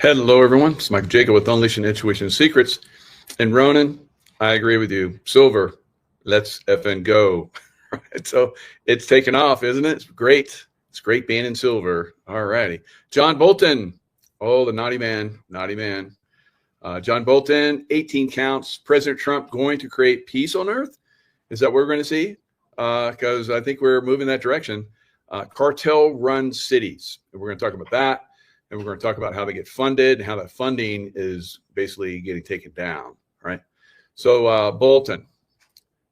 Hello, everyone. It's Mike Jaco with Unleashing Intuition Secrets. And Ronan, I agree with you. Silver, let's effing go. Right, so it's taken off, isn't it? It's great. It's great being in silver. All righty. John Bolton. Oh, the naughty man. Naughty man. John Bolton, 18 counts. President Trump going to create peace on earth? Is that what we're going to see? Because I think we're moving that direction. Cartel-run cities. We're going to talk about that. And we're going to talk about how they get funded and how that funding is basically getting taken down, right? So Bolton,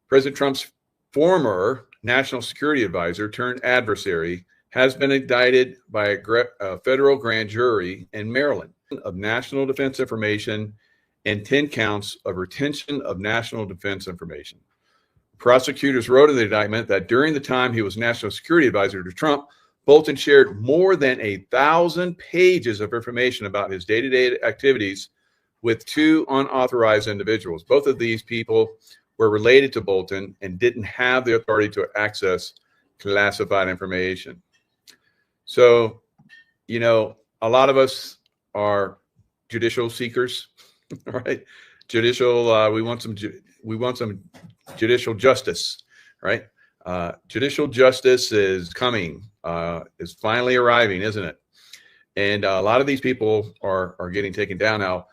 President Trump's former national security advisor turned adversary, has been indicted by a federal grand jury in Maryland of national defense information and 10 counts of retention of national defense information. Prosecutors wrote in the indictment that during the time he was national security advisor to Trump, Bolton shared more than 1,000 pages of information about his day-to-day activities with two unauthorized individuals. Both of these people were related to Bolton and didn't have the authority to access classified information. So, you know, a lot of us are judicial seekers, right? Judicial, we want some judicial justice, right? Judicial justice is coming, is finally arriving, isn't it? And a lot of these people are getting taken down now.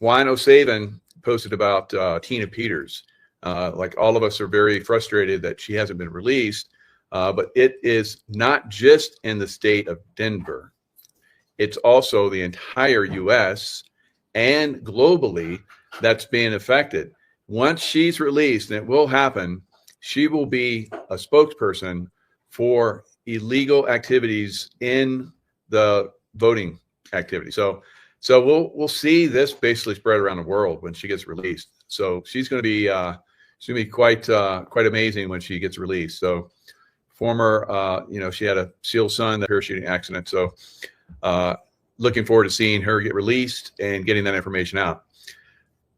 Juan O'Savin posted about Tina Peters. Like all of us are very frustrated that she hasn't been released, but it is not just in the state of Denver. It's also the entire U.S. and globally that's being affected. Once she's released, and it will happen, she will be a spokesperson for illegal activities in the voting activity. So we'll see this basically spread around the world when she gets released. So she's going to be quite amazing when she gets released. So former, she had a SEAL son, that parachuting accident. So looking forward to seeing her get released and getting that information out.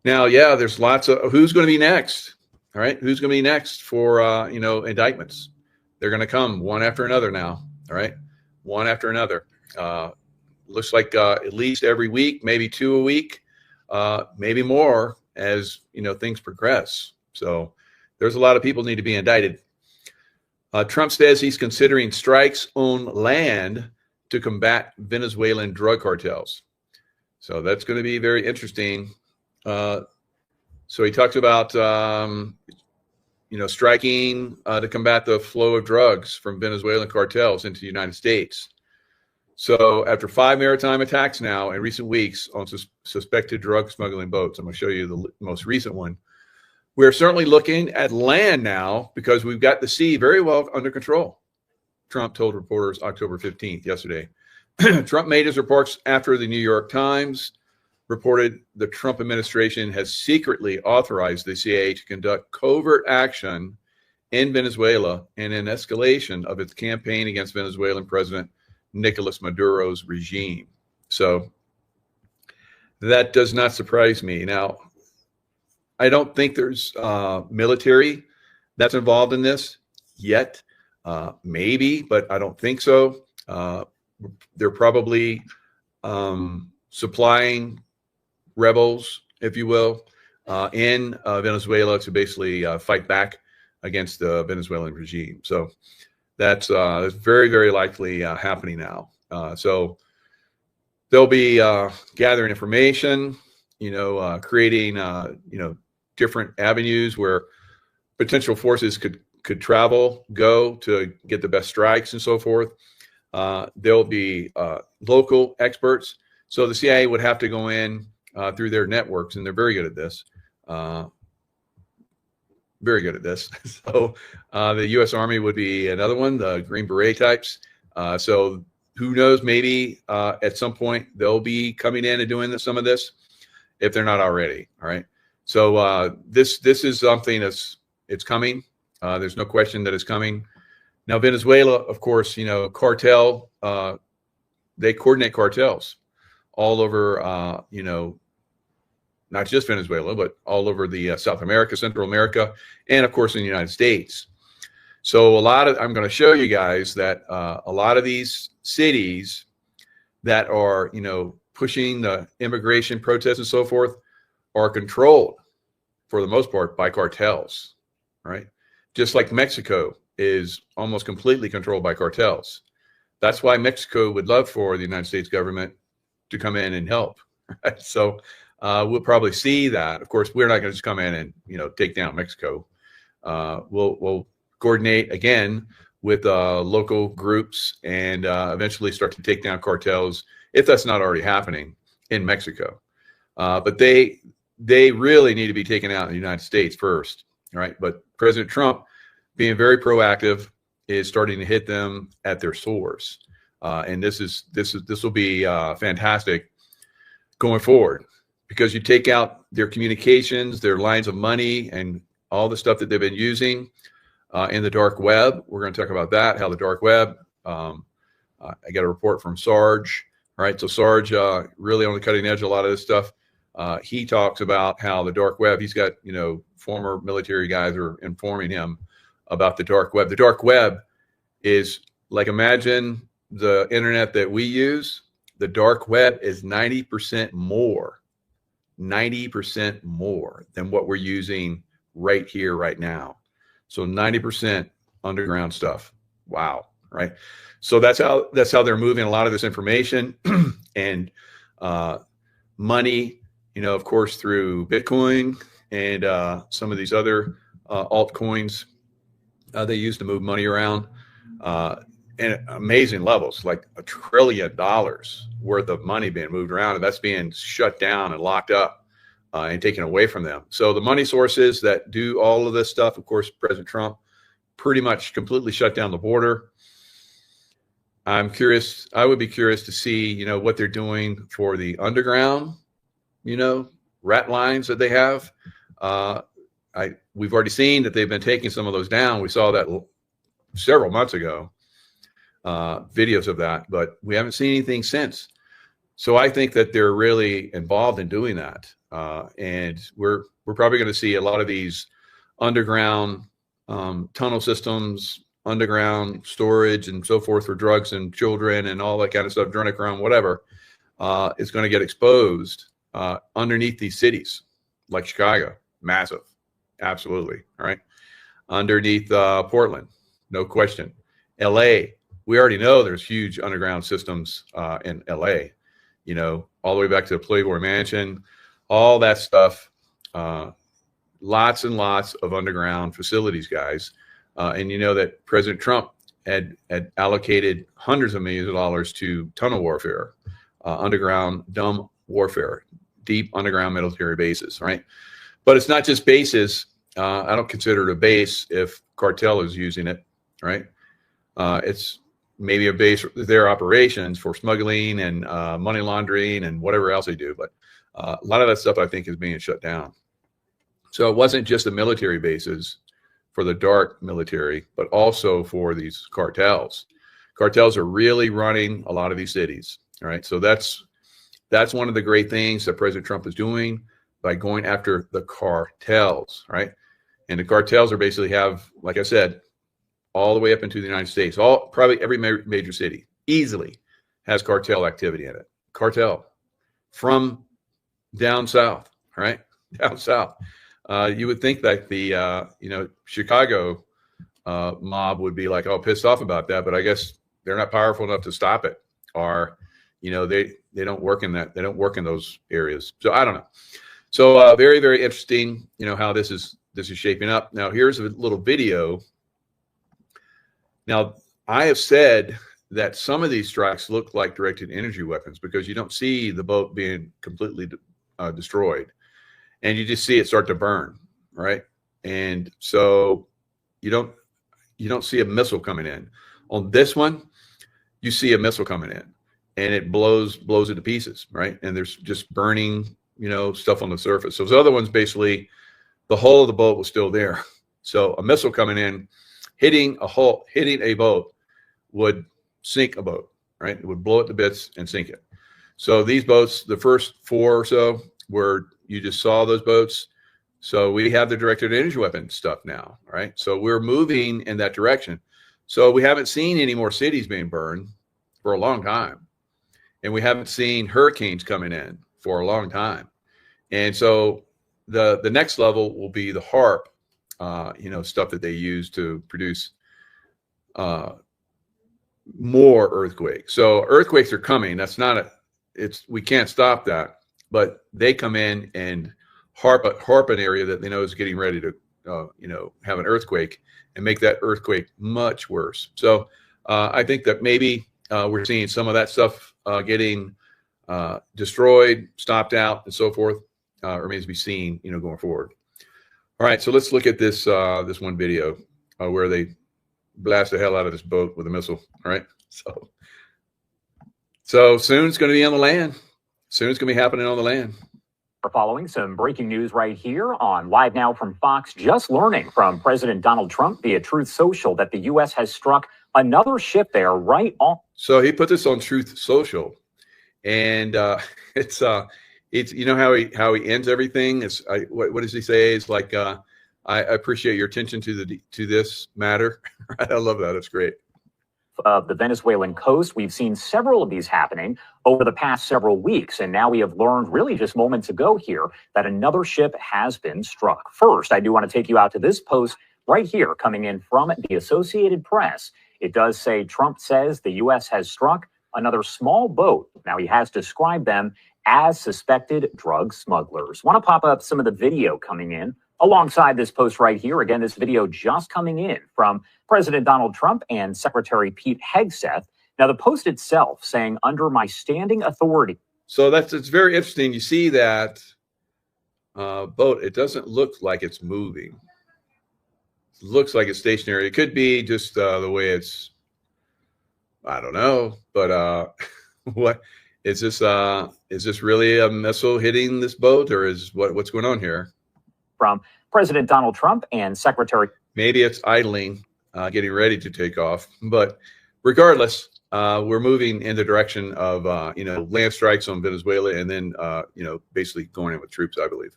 Now, yeah, there's lots of who's going to be next. All right, who's going to be next for indictments? They're going to come one after another now. All right, one after another. Looks like at least every week, maybe two a week, maybe more as things progress. So there's a lot of people need to be indicted. Trump says he's considering strikes on land to combat Venezuelan drug cartels. So that's going to be very interesting. So he talks about, striking to combat the flow of drugs from Venezuelan cartels into the United States. So after 5 maritime attacks now in recent weeks on suspected drug smuggling boats, I'm going to show you the most recent one. We're certainly looking at land now because we've got the sea very well under control, Trump told reporters October 15th, yesterday. Trump made his reports after the New York Times reported the Trump administration has secretly authorized the CIA to conduct covert action in Venezuela and an escalation of its campaign against Venezuelan President Nicolas Maduro's regime. So that does not surprise me. Now, I don't think there's military that's involved in this yet. Maybe, but I don't think so. They're probably supplying rebels, if you will, in Venezuela to basically fight back against the Venezuelan regime. So that's very, very likely happening now. So they'll be gathering information, creating, different avenues where potential forces could go to get the best strikes and so forth. There'll be local experts. So the CIA would have to go in through their networks, and they're very good at this. Very good at this. So the U.S. Army would be another one, the Green Beret types. So who knows, maybe at some point they'll be coming in and doing some of this if they're not already. All right. So this is something it's coming. There's no question that it's coming. Now, Venezuela, of course, cartel, they coordinate cartels all over, not just Venezuela, but all over the South America, Central America, and of course in the United States. So I'm going to show you guys that a lot of these cities that are, pushing the immigration protests and so forth are controlled for the most part by cartels, right? Just like Mexico is almost completely controlled by cartels. That's why Mexico would love for the United States government to come in and help. Right? So we'll probably see that. Of course, we're not going to just come in and take down Mexico. We'll coordinate again with local groups and eventually start to take down cartels if that's not already happening in Mexico. But they really need to be taken out in the United States first, right? But President Trump, being very proactive, is starting to hit them at their source, and this will be fantastic going forward, because you take out their communications, their lines of money, and all the stuff that they've been using in the dark web. We're going to talk about that, how the dark web. I got a report from Sarge. All right, so Sarge really on the cutting edge of a lot of this stuff. He talks about how the dark web. He's got former military guys are informing him about the dark web. The dark web is like, imagine the internet that we use. The dark web is 90% more than what we're using right here, right now. So 90% underground stuff. Wow. Right. So that's how they're moving a lot of this information and money, of course, through Bitcoin and some of these other altcoins they use to move money around. And amazing levels, like $1 trillion worth of money being moved around, and that's being shut down and locked up and taken away from them. So the money sources that do all of this stuff, of course, President Trump pretty much completely shut down the border. I'm curious. I would be curious to see, what they're doing for the underground, rat lines that they have. We've already seen that they've been taking some of those down. We saw that several months ago, videos of that, but we haven't seen anything since. So I think that they're really involved in doing that, and we're probably going to see a lot of these underground tunnel systems, underground storage, and so forth for drugs and children and all that kind of stuff, adrenochrome, whatever, is going to get exposed underneath these cities like Chicago, massive. Absolutely. All right. Underneath Portland, no question. LA, we already know there's huge underground systems in LA, all the way back to the Playboy Mansion, all that stuff. Lots and lots of underground facilities, guys. And that President Trump had allocated hundreds of millions of dollars to tunnel warfare, underground dumb warfare, deep underground military bases, right? But it's not just bases. I don't consider it a base if cartel is using it, right? It's maybe a base for their operations for smuggling and money laundering and whatever else they do. But a lot of that stuff, I think, is being shut down. So it wasn't just the military bases for the dark military, but also for these cartels. Cartels are really running a lot of these cities, all right? So that's one of the great things that President Trump is doing by going after the cartels, right? And the cartels are basically have, like I said, all the way up into the United States, probably every major city easily has cartel activity in it. Cartel from down south, right? Down south. You would think that the Chicago mob would be like all pissed off about that, but I guess they're not powerful enough to stop it, or they don't work in that. They don't work in those areas. So I don't know. So very, very interesting, how this is shaping up. Now here's a little video. Now I have said that some of these strikes look like directed energy weapons because you don't see the boat being completely destroyed, and you just see it start to burn, right? And so you don't see a missile coming in. On this one, you see a missile coming in, and it blows it to pieces, right? And there's just burning, stuff on the surface. So the other one's basically the hull of the boat was still there. So a missile coming in, hitting a boat would sink a boat, right? It would blow it to bits and sink it. So these boats, the first 4 or so, where you just saw those boats. So we have the directed energy weapon stuff now, right? So we're moving in that direction. So we haven't seen any more cities being burned for a long time. and we haven't seen hurricanes coming in for a long time. And so the next level will be the HARP, stuff that they use to produce more earthquakes. So earthquakes are coming. That's not we can't stop that, but they come in and harp an area that they know is getting ready to, have an earthquake and make that earthquake much worse. So I think that maybe we're seeing some of that stuff getting destroyed, stopped out, and so forth. Remains to be seen, going forward. All right, so let's look at this one video where they blast the hell out of this boat with a missile. All right, so soon it's going to be on the land. Soon it's going to be happening on the land. We're following some breaking news right here on Live Now from Fox. Just learning from President Donald Trump via Truth Social that the U.S. has struck another ship there right on. So he put this on Truth Social, and it's how he ends everything. What does he say? It's like I appreciate your attention to this matter. I love that. It's great. Of the Venezuelan coast. We've seen several of these happening over the past several weeks, and now we have learned really just moments ago here that another ship has been struck. First, I do want to take you out to this post right here coming in from the Associated Press. It does say Trump says the U.S. has struck another small boat. Now he has described them as suspected drug smugglers. Want to pop up some of the video coming in alongside this post right here. Again, this video just coming in from President Donald Trump and Secretary Pete Hegseth. Now, the post itself saying, under my standing authority. So it's very interesting. You see that boat. It doesn't look like it's moving. It looks like it's stationary. It could be just the way it's, I don't know. But what is this? Is this really a missile hitting this boat, or is what's going on here? From President Donald Trump and Secretary. Maybe it's idling, getting ready to take off. But regardless, we're moving in the direction of, land strikes on Venezuela and then, basically going in with troops, I believe.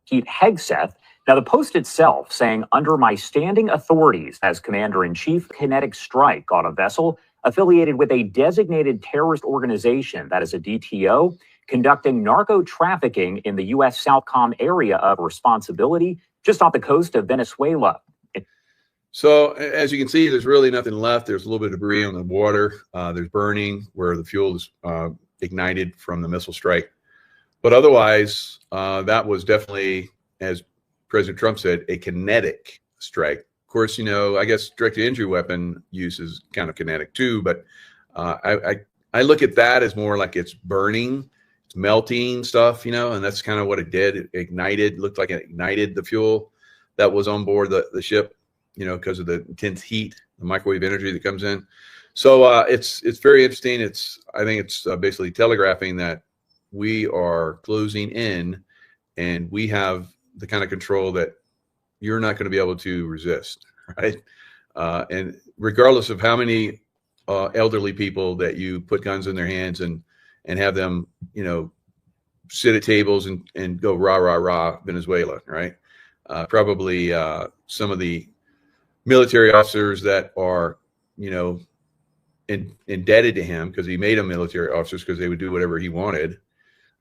Pete Hegseth. Now, the post itself saying, under my standing authorities as Commander-in-Chief, kinetic strike on a vessel affiliated with a designated terrorist organization, that is a DTO, conducting narco trafficking in the U.S. Southcom area of responsibility just off the coast of Venezuela. So as you can see, there's really nothing left. There's a little bit of debris on the water. There's burning where the fuel is ignited from the missile strike. But otherwise, that was definitely, as President Trump said, a kinetic strike. Of course, I guess direct-to-injury weapon use is kind of kinetic too. But I look at that as more like it's burning. It's melting stuff, and that's kind of what it did. It ignited, looked like it ignited the fuel that was on board the ship, because of the intense heat, the microwave energy that comes in. So it's very interesting. I think it's basically telegraphing that we are closing in, and we have the kind of control that you're not going to be able to resist, right? And regardless of how many elderly people that you put guns in their hands and have them, sit at tables and go rah, rah, rah, Venezuela, right? Probably some of the military officers that are, indebted to him because he made them military officers because they would do whatever he wanted,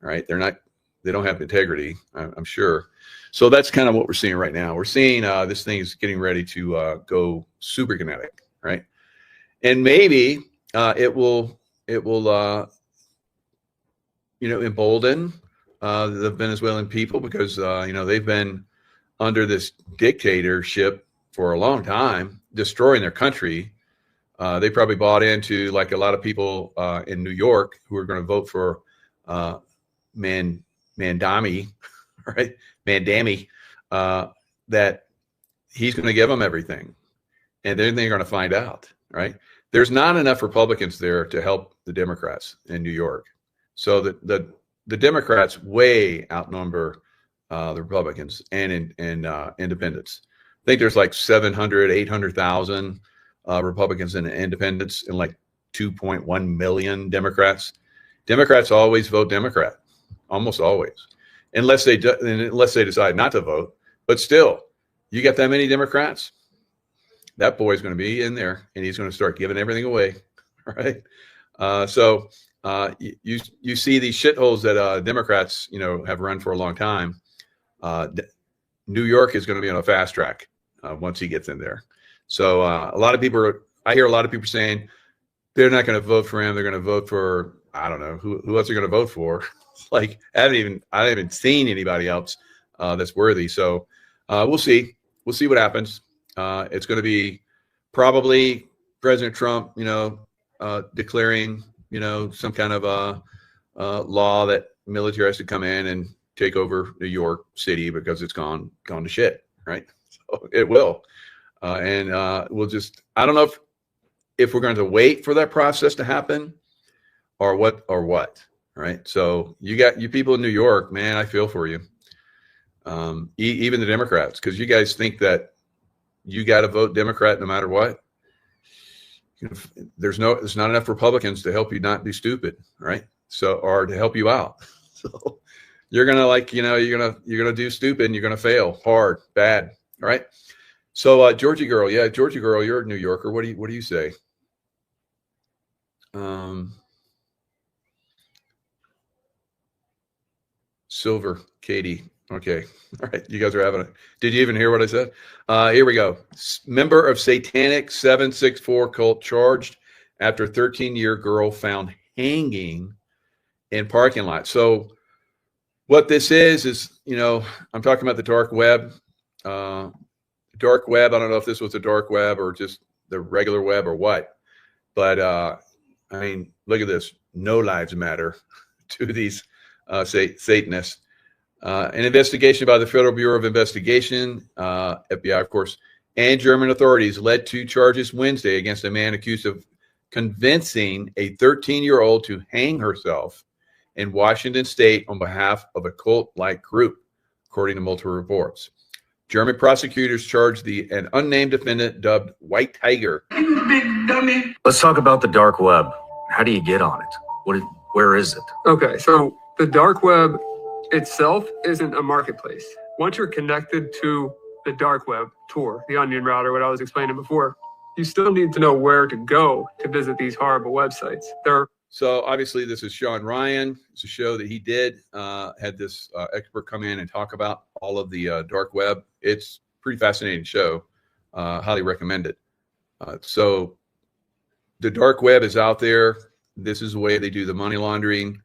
right? They don't have integrity, I'm sure. So that's kind of what we're seeing right now. We're seeing this thing is getting ready to go super kinetic, right? And maybe it will embolden the Venezuelan people because, they've been under this dictatorship for a long time, destroying their country. They probably bought into, like a lot of people in New York who are going to vote for Mandami, right? Mandami, that he's going to give them everything. And then they're going to find out, right? There's not enough Republicans there to help the Democrats in New York. So the Democrats way outnumber the Republicans and independents. I think there's like 700, 800,000 Republicans and independents and like 2.1 million Democrats. Democrats always vote Democrat, almost always, unless they decide not to vote. But still, you got that many Democrats, that boy's going to be in there and he's going to start giving everything away, right? So You see these shitholes that Democrats, have run for a long time. New York is going to be on a fast track once he gets in there. So I hear a lot of people saying they're not going to vote for him. They're going to vote for, I don't know who else they're going to vote for. Like I haven't seen anybody else that's worthy. So we'll see. We'll see what happens. It's going to be probably President Trump, declaring, some kind of law that military has to come in and take over New York City because it's gone to shit, right? So it will, and we'll just. I don't know if we're going to wait for that process to happen, or what, right? So you people in New York, man, I feel for you. Even the Democrats, because you guys think that you got to vote Democrat no matter what. There's not enough Republicans to help you not be stupid, right? So, or to help you out. So you're going to you're going to do stupid and you're going to fail hard, bad. All right. So Georgie girl, you're a New Yorker. What do you say? Silver, Katie. Okay. All right. You guys are having it. Did you even hear what I said? Here we go. Member of Satanic 764 cult charged after 13-year girl found hanging in parking lot. So what this is, I'm talking about the dark web. Dark web. I don't know if this was the dark web or just the regular web or what. But, look at this. No lives matter to these Satanists. An investigation by the Federal Bureau of Investigation, FBI, of course, and German authorities led to charges Wednesday against a man accused of convincing a 13-year-old to hang herself in Washington state on behalf of a cult-like group, according to multiple reports. German prosecutors charged an unnamed defendant dubbed White Tiger. You big dummy. Let's talk about the dark web. How do you get on it? Where is it? Okay, so the dark web itself isn't a marketplace. Once you're connected to the dark web, Tor, the onion router, what I was explaining before, you still need to know where to go to visit these horrible websites. So obviously this is Sean Ryan. It's a show that he did, had this expert come in and talk about all of the dark web. It's a pretty fascinating show. Highly recommend it. So the dark web is out there. This is the way they do the money laundering.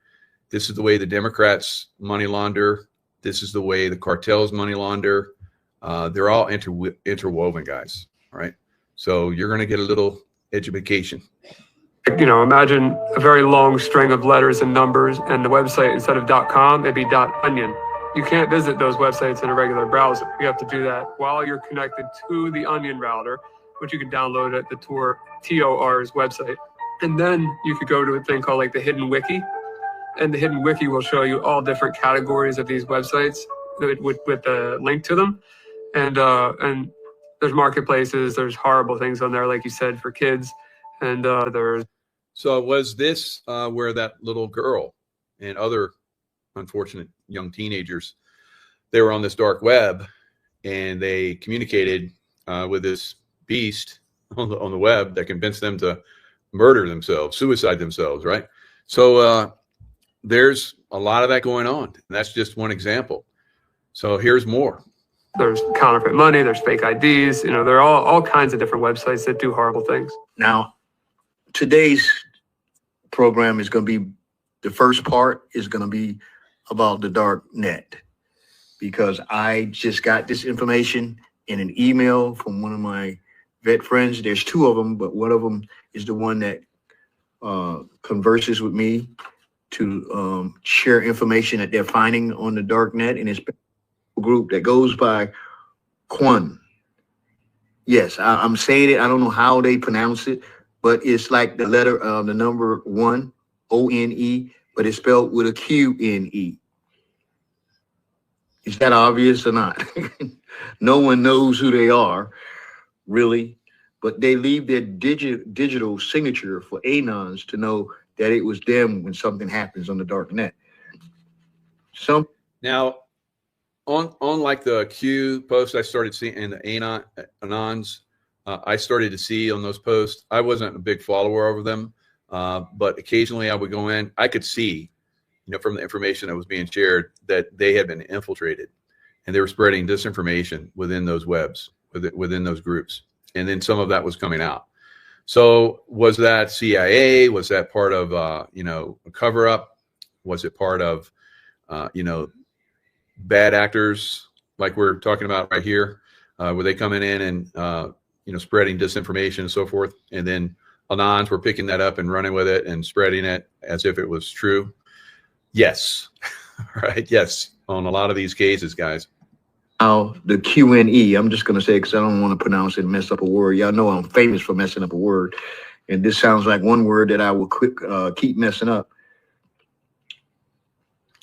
This is the way the Democrats money launder. This is the way the cartels money launder. They're all interwoven, guys. All right. So you're going to get a little education. Imagine a very long string of letters and numbers, and the website, instead of .com, it'd be .onion. You can't visit those websites in a regular browser. You have to do that while you're connected to the onion router, which you can download at the TOR's website. And then you could go to a thing called like the Hidden Wiki. And the Hidden Wiki will show you all different categories of these websites with a link to them. And there's marketplaces, there's horrible things on there, like you said, for kids. And there's. So was this where that little girl and other unfortunate young teenagers, they were on this dark web and they communicated with this beast on the web that convinced them to murder themselves, suicide themselves, right? So there's a lot of that going on. And that's just one example. So here's more. There's counterfeit money, there's fake IDs, there are all kinds of different websites that do horrible things. Now, today's program is going to be, the first part is going to be about the dark net, because I just got this information in an email from one of my vet friends. There's two of them, but one of them is the one that converses with me to share information that they're finding on the dark net, and it's a group that goes by Quan. Yes, I'm saying it. I don't know how they pronounce it, but it's like the letter the number 1, ONE, but it's spelled with a QNE. Is that obvious or not? No one knows who they are, really, but they leave their digital signature for anons to know that it was them when something happens on the dark net. Now, on like the Q post I started seeing and the anons, I started to see on those posts. I wasn't a big follower of them. But occasionally I would go in, I could see, from the information that was being shared, that they had been infiltrated and they were spreading disinformation within those webs, within those groups. And then some of that was coming out. So was that CIA? Was that part of, a cover up? Was it part of, bad actors like we're talking about right here? Were they coming in and, spreading disinformation and so forth? And then Anons were picking that up and running with it and spreading it as if it was true. Yes. Right. Yes. On a lot of these cases, guys. Now, the QNE, I'm just going to say, because I don't want to pronounce it and mess up a word. Y'all know I'm famous for messing up a word. And this sounds like one word that I will keep messing up,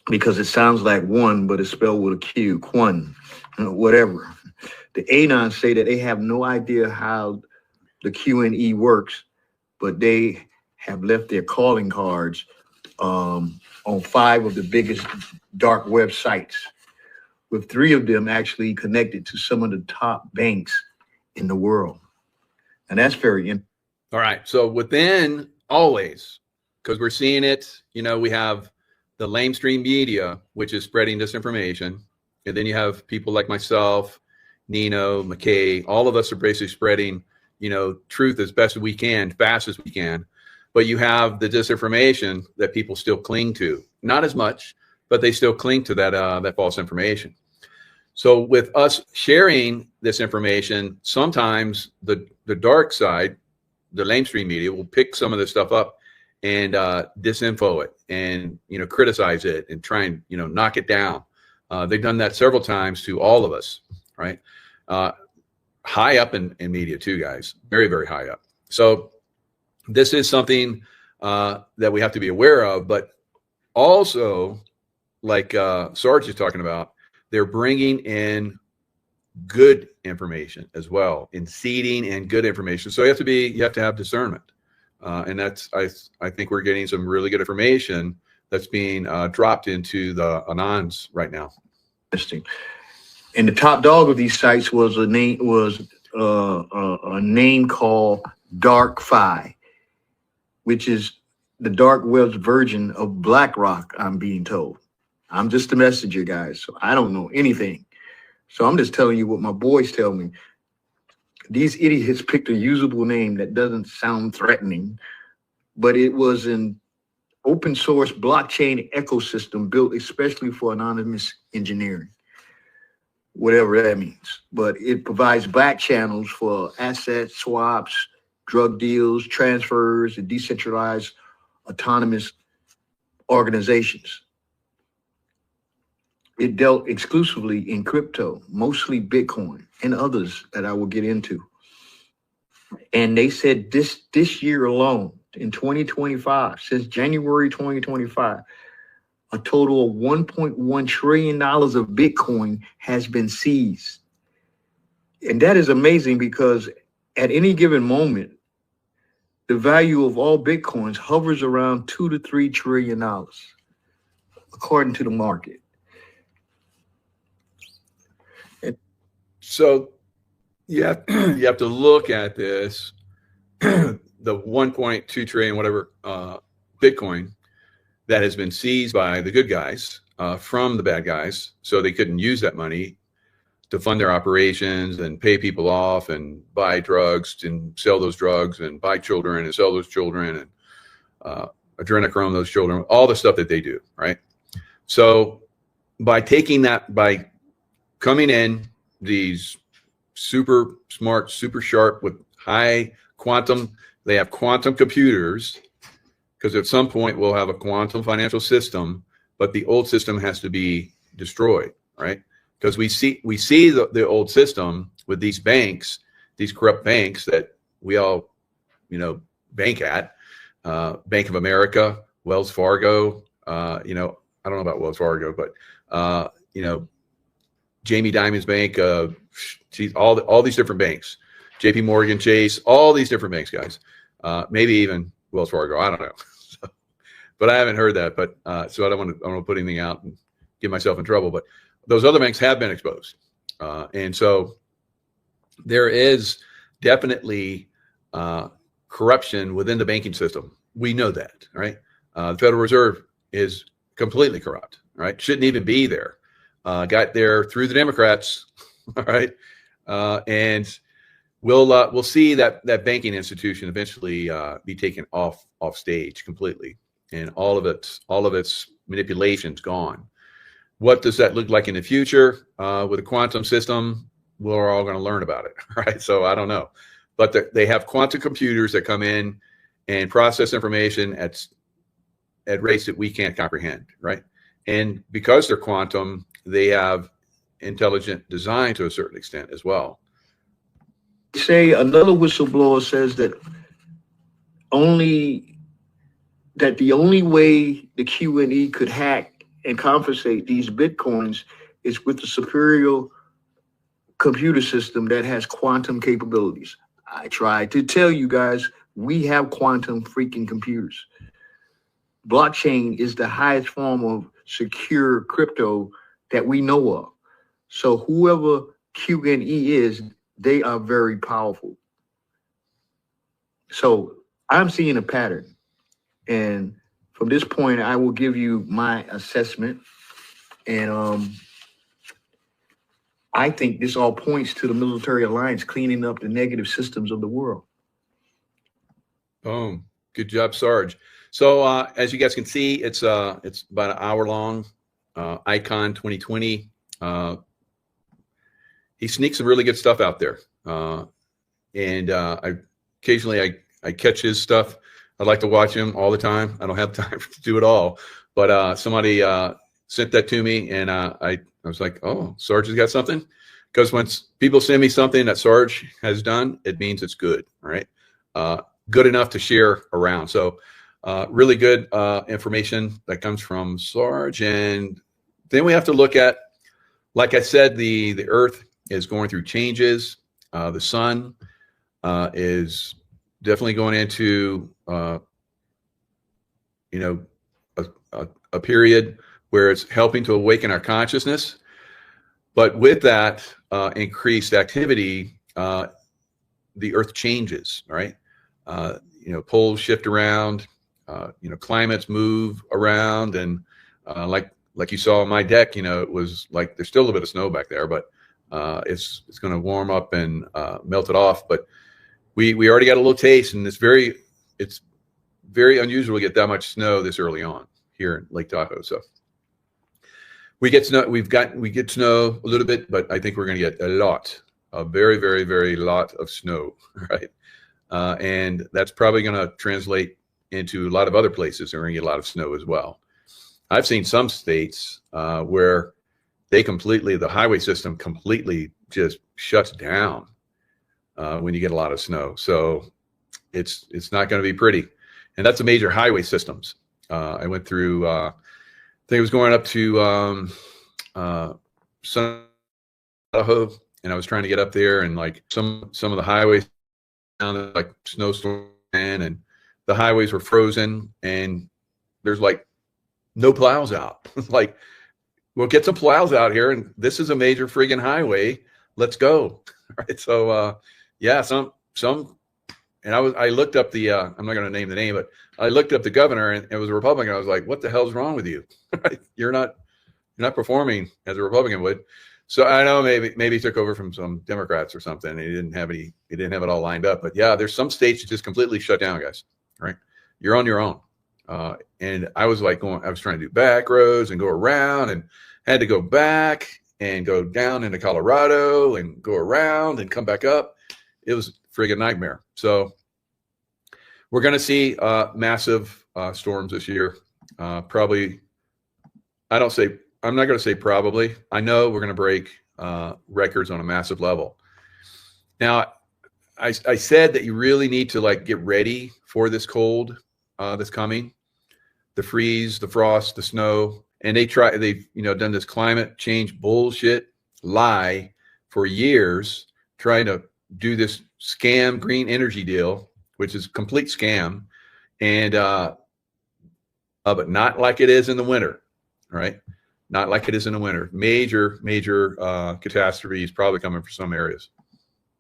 because it sounds like one, but it's spelled with a Q, Quan, whatever. The Anons say that they have no idea how the QNE works, but they have left their calling cards on 5 of the biggest dark web sites, with 3 of them actually connected to some of the top banks in the world. And that's very interesting. All right. So within always, because we're seeing it, we have the lamestream media, which is spreading disinformation. And then you have people like myself, Nino, McKay, all of us are basically spreading, truth as best as we can, fast as we can. But you have the disinformation that people still cling to. Not as much, but they still cling to that false information. So with us sharing this information, sometimes the dark side, the lamestream media, will pick some of this stuff up and disinfo it and criticize it and try and knock it down. They've done that several times to all of us, right? High up in media too, guys, very, very high up. So this is something that we have to be aware of, but also, like Sarge is talking about, they're bringing in good information as well, in seeding and good information. So you have to have discernment, and that's I think we're getting some really good information that's being dropped into the Anons right now. Interesting. And the top dog of these sites was a name called Dark-Fi, which is the dark web's version of BlackRock, I'm being told. I'm just a messenger, guys, so I don't know anything. So I'm just telling you what my boys tell me. These idiots picked a usable name that doesn't sound threatening, but it was an open source blockchain ecosystem built especially for anonymous engineering, whatever that means. But it provides back channels for asset swaps, drug deals, transfers, and decentralized autonomous organizations. It dealt exclusively in crypto, mostly Bitcoin and others that I will get into. And they said this year alone, in 2025, since January 2025, a total of $1.1 trillion of Bitcoin has been seized. And that is amazing, because at any given moment, the value of all Bitcoins hovers around $2 to $3 trillion, according to the market. So you have to look at this, the 1.2 trillion, whatever, Bitcoin that has been seized by the good guys from the bad guys, so they couldn't use that money to fund their operations and pay people off and buy drugs and sell those drugs and buy children and sell those children and adrenochrome those children, all the stuff that they do, right? So by taking that, by coming in, these super smart, super sharp with high quantum, they have quantum computers, because at some point we'll have a quantum financial system, but the old system has to be destroyed, right? Because we see the old system with these banks, these corrupt banks that we all, bank at, Bank of America, Wells Fargo, I don't know about Wells Fargo, but, Jamie Dimon's bank, all these different banks, JP Morgan Chase, all these different banks, guys, maybe even Wells Fargo, I don't know. But I haven't heard that, but so I don't want to put anything out and get myself in trouble, but those other banks have been exposed. And so there is definitely corruption within the banking system. we know that, right? The Federal Reserve is completely corrupt, right? Shouldn't even be there. Got there through the Democrats, all right? And we'll see that banking institution eventually be taken off stage completely, and all of its manipulations gone. What does that look like in the future with a quantum system? We're all going to learn about it, right? So I don't know, but they have quantum computers that come in and process information at rates that we can't comprehend, right? And because they're quantum, they have intelligent design to a certain extent as well. Say another whistleblower says that the only way the QNE could hack and confiscate these Bitcoins is with the superior computer system that has quantum capabilities. I tried to tell you guys, we have quantum freaking computers. Blockchain is the highest form of secure crypto that we know of. So whoever QNE is, they are very powerful. So I'm seeing a pattern. And from this point, I will give you my assessment. And I think this all points to the military alliance cleaning up the negative systems of the world. Boom. Good job, Sarge. So as you guys can see, it's about an hour long. Icon 2020. He sneaks some really good stuff out there. And I occasionally catch his stuff. I'd like to watch him all the time. I don't have time to do it all. But somebody sent that to me, and I was like, oh, Sarge has got something? Because when people send me something that Sarge has done, it means it's good, right? Good enough to share around. So really good information that comes from Sarge. And then we have to look at, like I said, the Earth is going through changes. The sun is definitely going into, a period where it's helping to awaken our consciousness. But with that increased activity, the Earth changes, right? Poles shift around, climates move around, and like you saw on my deck, it was like there's still a bit of snow back there, but it's going to warm up and melt it off. But we already got a little taste, and it's very unusual to get that much snow this early on here in Lake Tahoe. So we get snow. We get snow a little bit, but I think we're going to get a very, very, very lot of snow, right? And that's probably going to translate into a lot of other places. They're going to get a lot of snow as well. I've seen some states where the highway system completely just shuts down when you get a lot of snow. So it's not going to be pretty. And that's the major highway systems. I went through, I think it was going up to Tahoe, and I was trying to get up there, and like some of the highways sounded like snowstorm, and the highways were frozen, and there's like no plows out. Like, we'll get some plows out here, and this is a major friggin' highway. Let's go. Right. So yeah, and I looked up the I'm not going to name the name, but I looked up the governor, and it was a Republican. I was like, what the hell's wrong with you? You're not performing as a Republican would. So I know maybe he took over from some Democrats or something. And he didn't have it all lined up. But yeah, there's some states that just completely shut down, guys. Right? You're on your own. And I was like I was trying to do back roads and go around, and had to go back and go down into Colorado and go around and come back up. It was a friggin' nightmare. So we're going to see massive storms this year. Probably, I'm not going to say probably. I know we're going to break records on a massive level. Now, I said that you really need to get ready for this cold that's coming, the freeze, the frost, the snow. And they've done this climate change bullshit lie for years, trying to do this scam green energy deal, which is a complete scam, and but not like it is in the winter, right? Not like it is in the winter. Major catastrophes probably coming for some areas.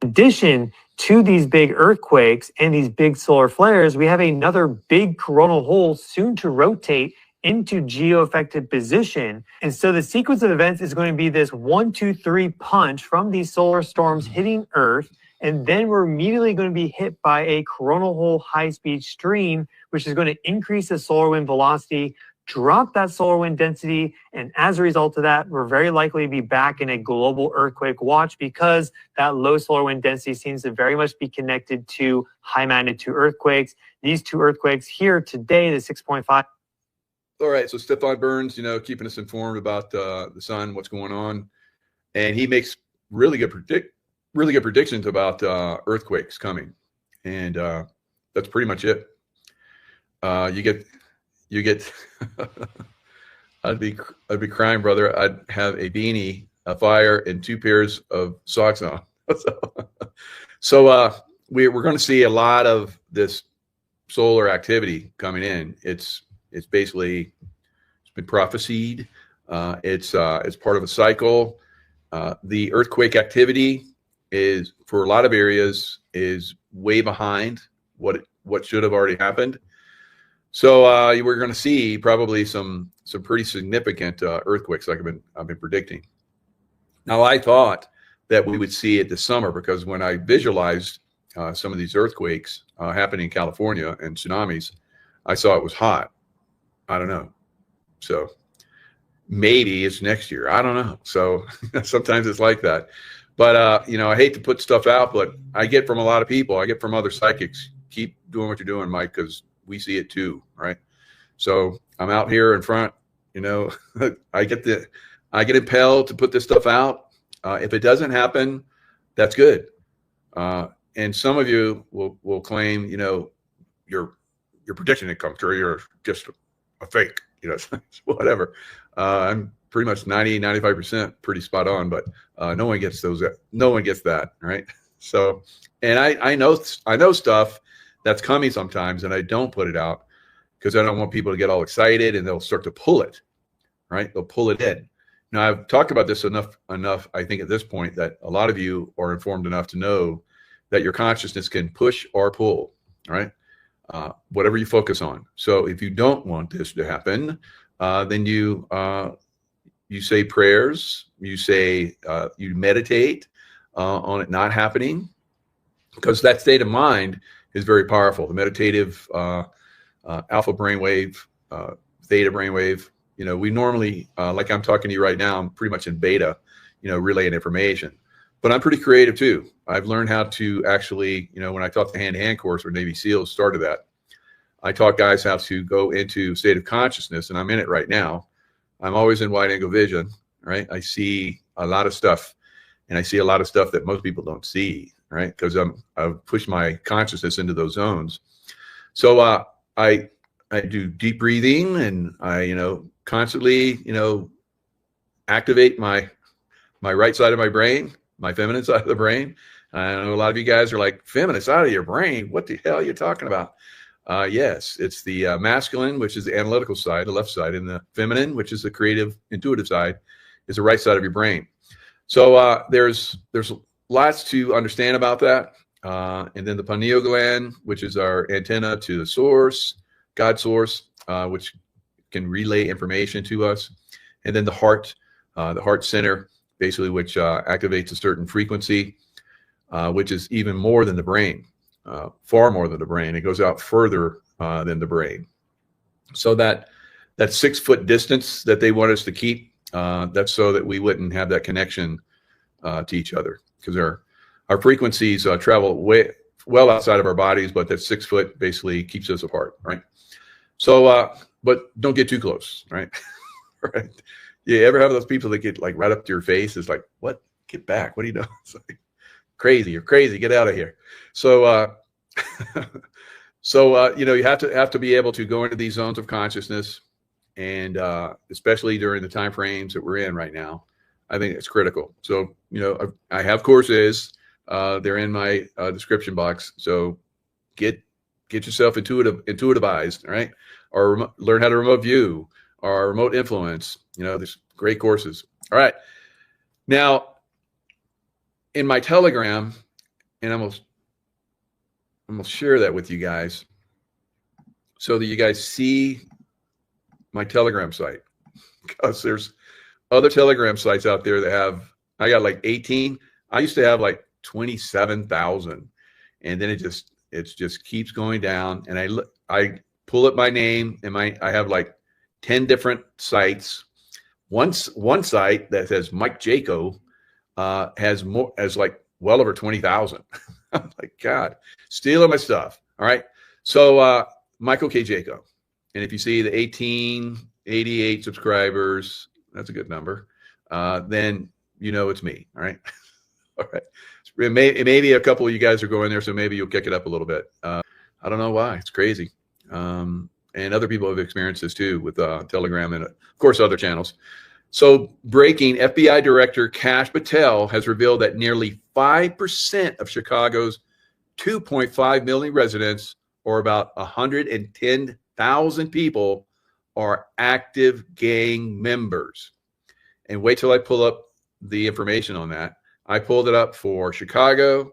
In addition to these big earthquakes and these big solar flares, we have another big coronal hole soon to rotate into geo-affected position. And so the sequence of events is going to be this 1, 2, 3 punch from these solar storms hitting Earth. And then we're immediately going to be hit by a coronal hole high-speed stream, which is going to increase the solar wind velocity, drop that solar wind density, and as a result of that, we're very likely to be back in a global earthquake watch because that low solar wind density seems to very much be connected to high magnitude earthquakes. These two earthquakes here today, the 6.5. All right, so Stefan Burns, keeping us informed about the sun, what's going on, and he makes really good predictions about earthquakes coming, and that's pretty much it. You get. I'd be crying, brother. I'd have a beanie, a fire, and 2 pairs of socks on. So we're going to see a lot of this solar activity coming in. It's basically, it's been prophesied. It's part of a cycle. The earthquake activity is, for a lot of areas, is way behind what should have already happened. So we're going to see probably some pretty significant earthquakes, like I've been predicting. Now, I thought that we would see it this summer because when I visualized some of these earthquakes happening in California and tsunamis, I saw it was hot. I don't know. So maybe it's next year. I don't know. So sometimes it's like that. But, I hate to put stuff out, but I get from a lot of people. I get from other psychics. Keep doing what you're doing, Mike, because we see it too, right? So I'm out here in front, I get impelled to put this stuff out. If it doesn't happen, that's good. And some of you will claim, your prediction didn't come true. You're just a fake, whatever. I'm pretty much 95% pretty spot on, but no one gets that, right? So, and I know stuff that's coming sometimes, and I don't put it out because I don't want people to get all excited and they'll start to pull it, right? They'll pull it in. Now, I've talked about this enough, I think, at this point that a lot of you are informed enough to know that your consciousness can push or pull, right? Whatever you focus on. So if you don't want this to happen, then you say prayers, you meditate on it not happening, because that state of mind is very powerful. The meditative alpha brainwave, theta brainwave. We normally, like I'm talking to you right now, I'm pretty much in beta, relaying information. But I'm pretty creative too. I've learned how to actually, when I taught the hand-to-hand course where Navy SEALs started that, I taught guys how to go into state of consciousness, and I'm in it right now. I'm always in wide angle vision, right? I see a lot of stuff, and I see a lot of stuff that most people don't see, right? Because I've pushed my consciousness into those zones. So I do deep breathing, and I constantly activate my right side of my brain, my feminine side of the brain. I know a lot of you guys are like, feminine side of your brain? What the hell are you talking about? Yes, it's the masculine, which is the analytical side, the left side, and the feminine, which is the creative, intuitive side, is the right side of your brain. So there's lots to understand about that. And then the pineal gland, which is our antenna to the source, God source, which can relay information to us. And then the heart center, basically, which activates a certain frequency, which is even more than the brain, far more than the brain. It goes out further than the brain. So that 6 foot distance that they want us to keep, that's so that we wouldn't have that connection to each other, because our frequencies travel well outside of our bodies, but that 6 foot basically keeps us apart, right? So, but don't get too close, right? Right. You ever have those people that get like right up to your face? It's like, what? Get back. What are you doing? It's like, crazy. You're crazy. Get out of here. So, you have to be able to go into these zones of consciousness, and especially during the time frames that we're in right now, I think it's critical. So, I have courses. They're in my description box. So get yourself intuitivized, right? Or learn how to remote view or remote influence. There's great courses. All right. Now, in my Telegram, and I'm gonna share that with you guys so that you guys see my Telegram site, because there's other Telegram sites out there that have, I got like 18. I used to have like 27,000, and then it just keeps going down. And I pull up my name, and I have like 10 different sites. One site that says Mike Jaco has like well over 20,000. I'm like, God, stealing my stuff. All right. So Michael K. Jaco. And if you see the 1888 subscribers, that's a good number. Then you know it's me. All right. All right. Maybe a couple of you guys are going there, so maybe you'll kick it up a little bit. I don't know why. It's crazy. And other people have experienced this too with Telegram and, of course, other channels. So breaking, FBI Director Kash Patel has revealed that nearly 5% of Chicago's 2.5 million residents, or about 110,000 people, are active gang members. And wait till I pull up the information on that. I pulled it up for Chicago.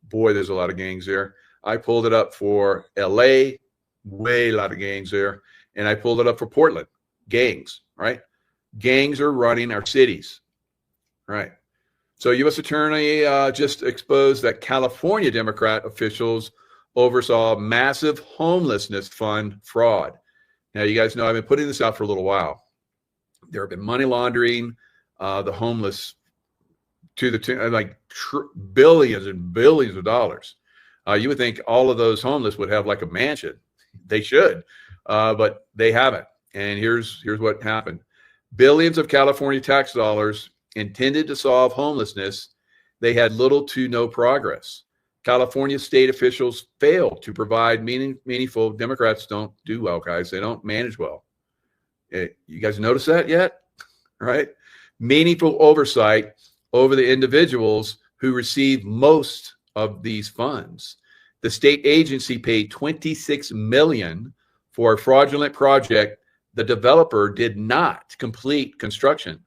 Boy, there's a lot of gangs there. I pulled it up for LA. Way a lot of gangs there. And I pulled it up for Portland. Gangs, right? Gangs are running our cities, right? So U.S. Attorney just exposed that California Democrat officials oversaw massive homelessness fund fraud. Now, you guys know I've been putting this out for a little while. There have been money laundering, the homeless to the tune like billions and billions of dollars. You would think all of those homeless would have like a mansion. They should, but they haven't. And here's what happened. Billions of California tax dollars intended to solve homelessness, they had little to no progress. California state officials failed to provide meaningful. Democrats don't do well, guys. They don't manage well. You guys notice that yet? Right? Meaningful oversight over the individuals who receive most of these funds. The state agency paid $26 million for a fraudulent project. The developer did not complete construction.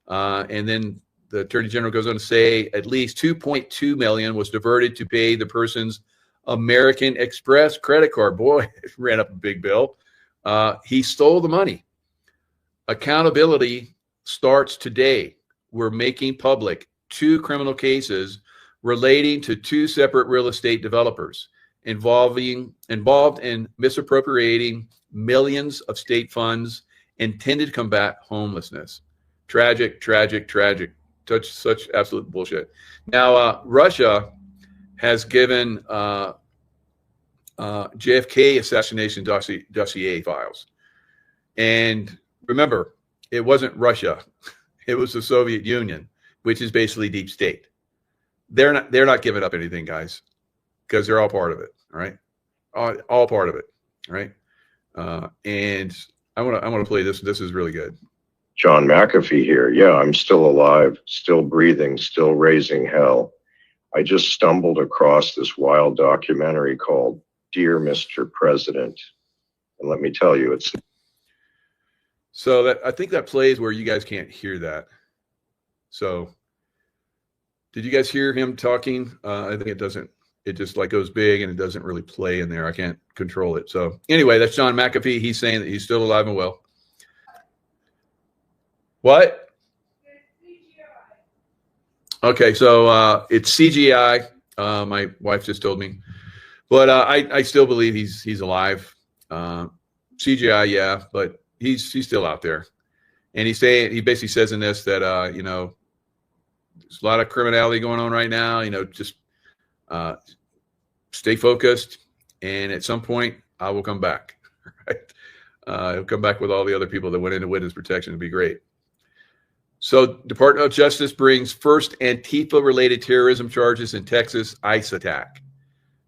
And then the Attorney General goes on to say at least $2.2 million was diverted to pay the person's American Express credit card. Boy, it ran up a big bill. He stole the money. Accountability starts today. We're making public 2 criminal cases relating to 2 separate real estate developers involved in misappropriating millions of state funds intended to combat homelessness. Tragic, tragic, tragic. Such absolute bullshit. Now, Russia has given JFK assassination dossier files. And remember, it wasn't Russia. It was the Soviet Union, which is basically deep state. They're not giving up anything, guys, because they're all part of it. All right, all part of it. All right. And I want to play this. This is really good. John McAfee here. Yeah, I'm still alive, still breathing, still raising hell. I just stumbled across this wild documentary called Dear Mr. President. And let me tell you, it's... So that I think that plays where you guys can't hear that. So did you guys hear him talking? I think it doesn't. It just like goes big and it doesn't really play in there. I can't control it. So anyway, that's John McAfee. He's saying that he's still alive and well. What? Okay, so it's CGI. My wife just told me, but I still believe he's alive. CGI, yeah, but he's still out there, and he basically says in this that there's a lot of criminality going on right now. Just stay focused, and at some point I will come back. Right? He'll come back with all the other people that went into witness protection. It'd be great. So Department of Justice brings first Antifa-related terrorism charges in Texas ICE attack.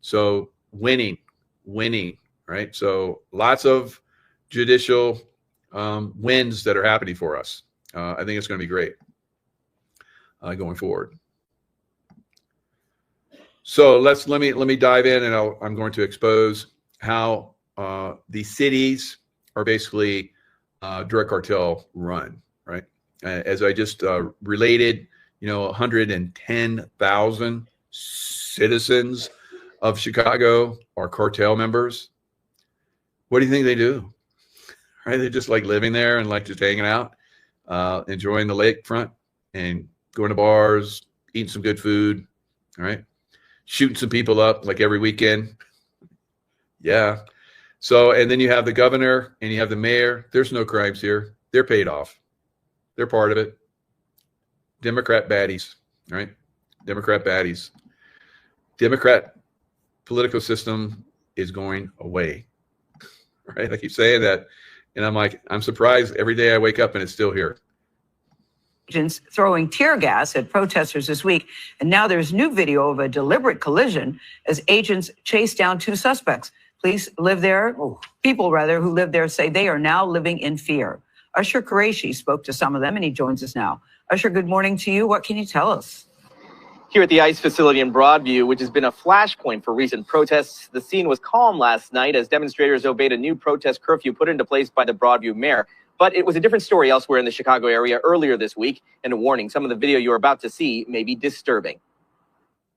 So winning, right? So lots of judicial wins that are happening for us. I think it's going to be great going forward. So let me dive in, and I'm going to expose how the cities are basically drug cartel run, right? As I just related, 110,000 citizens of Chicago are cartel members, what do you think they do? Right? They're just like living there and like just hanging out, enjoying the lakefront and going to bars, eating some good food, all right? Shooting some people up like every weekend. Yeah. So, and then you have the governor and you have the mayor. There's no crimes here. They're paid off. They're part of it. Democrat baddies, right? Democrat baddies. Democrat political system is going away, right? I keep saying that. And I'm like, I'm surprised every day I wake up and it's still here. Agents throwing tear gas at protesters this week. And now there's new video of a deliberate collision as agents chase down two suspects. People who live there say they are now living in fear. Usher Qureshi spoke to some of them and he joins us now. Usher, good morning to you. What can you tell us? Here at the ICE facility in Broadview, which has been a flashpoint for recent protests, the scene was calm last night as demonstrators obeyed a new protest curfew put into place by the Broadview mayor. But it was a different story elsewhere in the Chicago area earlier this week. And a warning, some of the video you're about to see may be disturbing.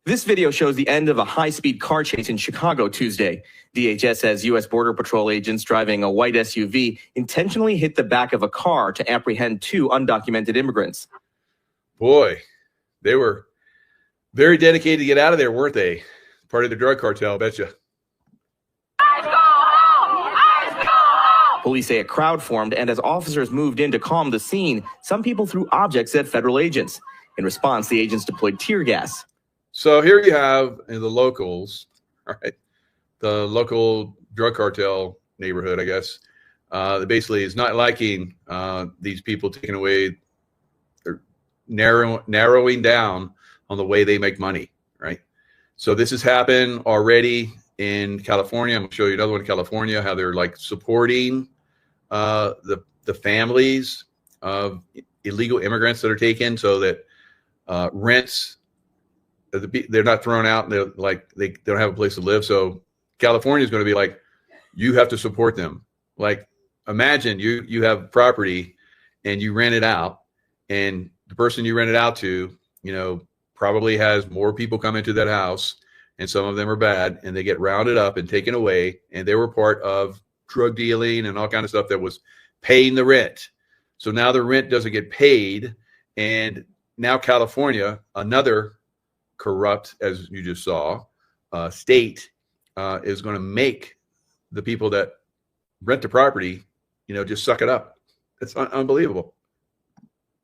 This video shows the end of a high-speed car chase in Chicago Tuesday. DHS says U.S. Border Patrol agents driving a white SUV intentionally hit the back of a car to apprehend two undocumented immigrants. Boy, they were very dedicated to get out of there, weren't they? Part of the drug cartel, I bet you. Police say a crowd formed, and as officers moved in to calm the scene, some people threw objects at federal agents. In response, the agents deployed tear gas. So here you have the locals, right? The local drug cartel neighborhood, I guess, that basically is not liking these people taking away or narrowing down on the way they make money, right? So this has happened already in California. I'm going to show you another one in California, how they're like supporting the families of illegal immigrants that are taken so that rents, they're not thrown out and they're like, they don't have a place to live. So California is going to be like, you have to support them. Like, imagine you have property and you rent it out, and the person you rent it out to, probably has more people come into that house, and some of them are bad, and they get rounded up and taken away, and they were part of drug dealing and all kind of stuff that was paying the rent. So now the rent doesn't get paid, and now California, another corrupt, as you just saw, state, is going to make the people that rent the property, just suck it up. It's unbelievable.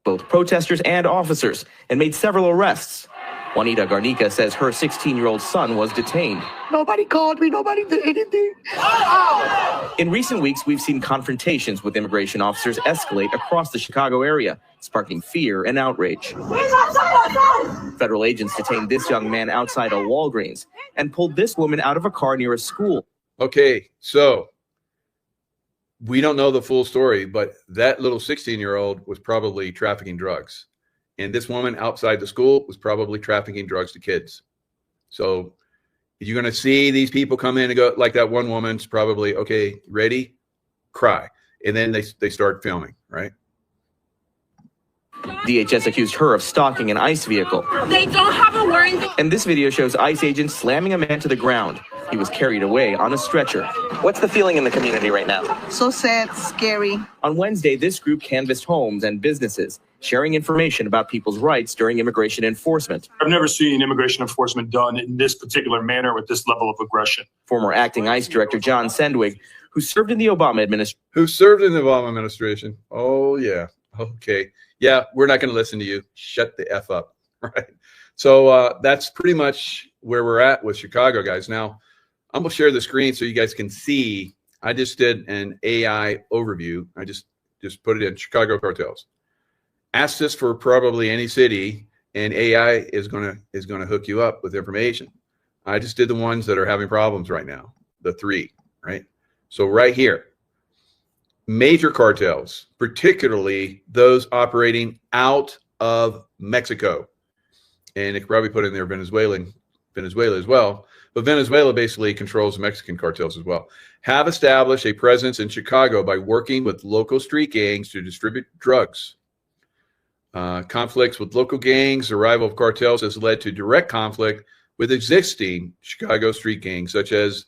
Both protesters and officers, and made several arrests. Juanita Garnica says her 16-year-old son was detained. Nobody called me. Nobody did anything. In recent weeks, we've seen confrontations with immigration officers escalate across the Chicago area, sparking fear and outrage. Federal agents detained this young man outside a Walgreens and pulled this woman out of a car near a school. Okay, so we don't know the full story, but that little 16-year-old was probably trafficking drugs. And this woman outside the school was probably trafficking drugs to kids. So you're going to see these people come in and go, like that one woman's probably, okay, ready, cry. And then they start filming, right? DHS accused her of stalking an ICE vehicle. They don't have a warrant. And this video shows ICE agents slamming a man to the ground. He was carried away on a stretcher. What's the feeling in the community right now? So sad, scary. On Wednesday, this group canvassed homes and businesses, sharing information about people's rights during immigration enforcement. I've never seen immigration enforcement done in this particular manner with this level of aggression. Former acting ICE Director John Sendwig, who served in the Obama administration. Oh, yeah. Okay. Yeah, we're not going to listen to you. Shut the F up. Right. So that's pretty much where we're at with Chicago, guys. Now, I'm going to share the screen so you guys can see. I just did an AI overview. I just put it in Chicago cartels. Ask this for probably any city, and AI is gonna hook you up with information. I just did the ones that are having problems right now, the 3, right? So right here, major cartels, particularly those operating out of Mexico, and it could probably put in there Venezuela as well. But Venezuela basically controls the Mexican cartels as well. Have established a presence in Chicago by working with local street gangs to distribute drugs. Conflicts with local gangs, the arrival of cartels has led to direct conflict with existing Chicago street gangs such as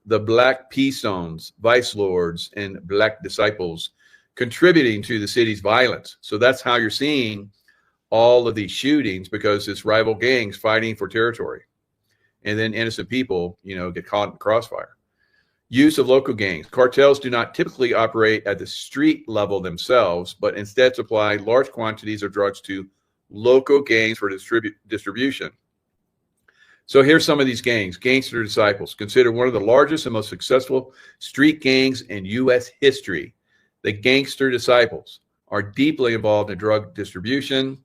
the Black P-Stones, Vice Lords, and Black Disciples contributing to the city's violence. So that's how you're seeing all of these shootings, because it's rival gangs fighting for territory. And then innocent people, get caught in the crossfire. Use of local gangs. Cartels do not typically operate at the street level themselves, but instead supply large quantities of drugs to local gangs for distribution. So here's some of these gangs. Gangster Disciples, considered one of the largest and most successful street gangs in U.S. history. The Gangster Disciples are deeply involved in drug distribution,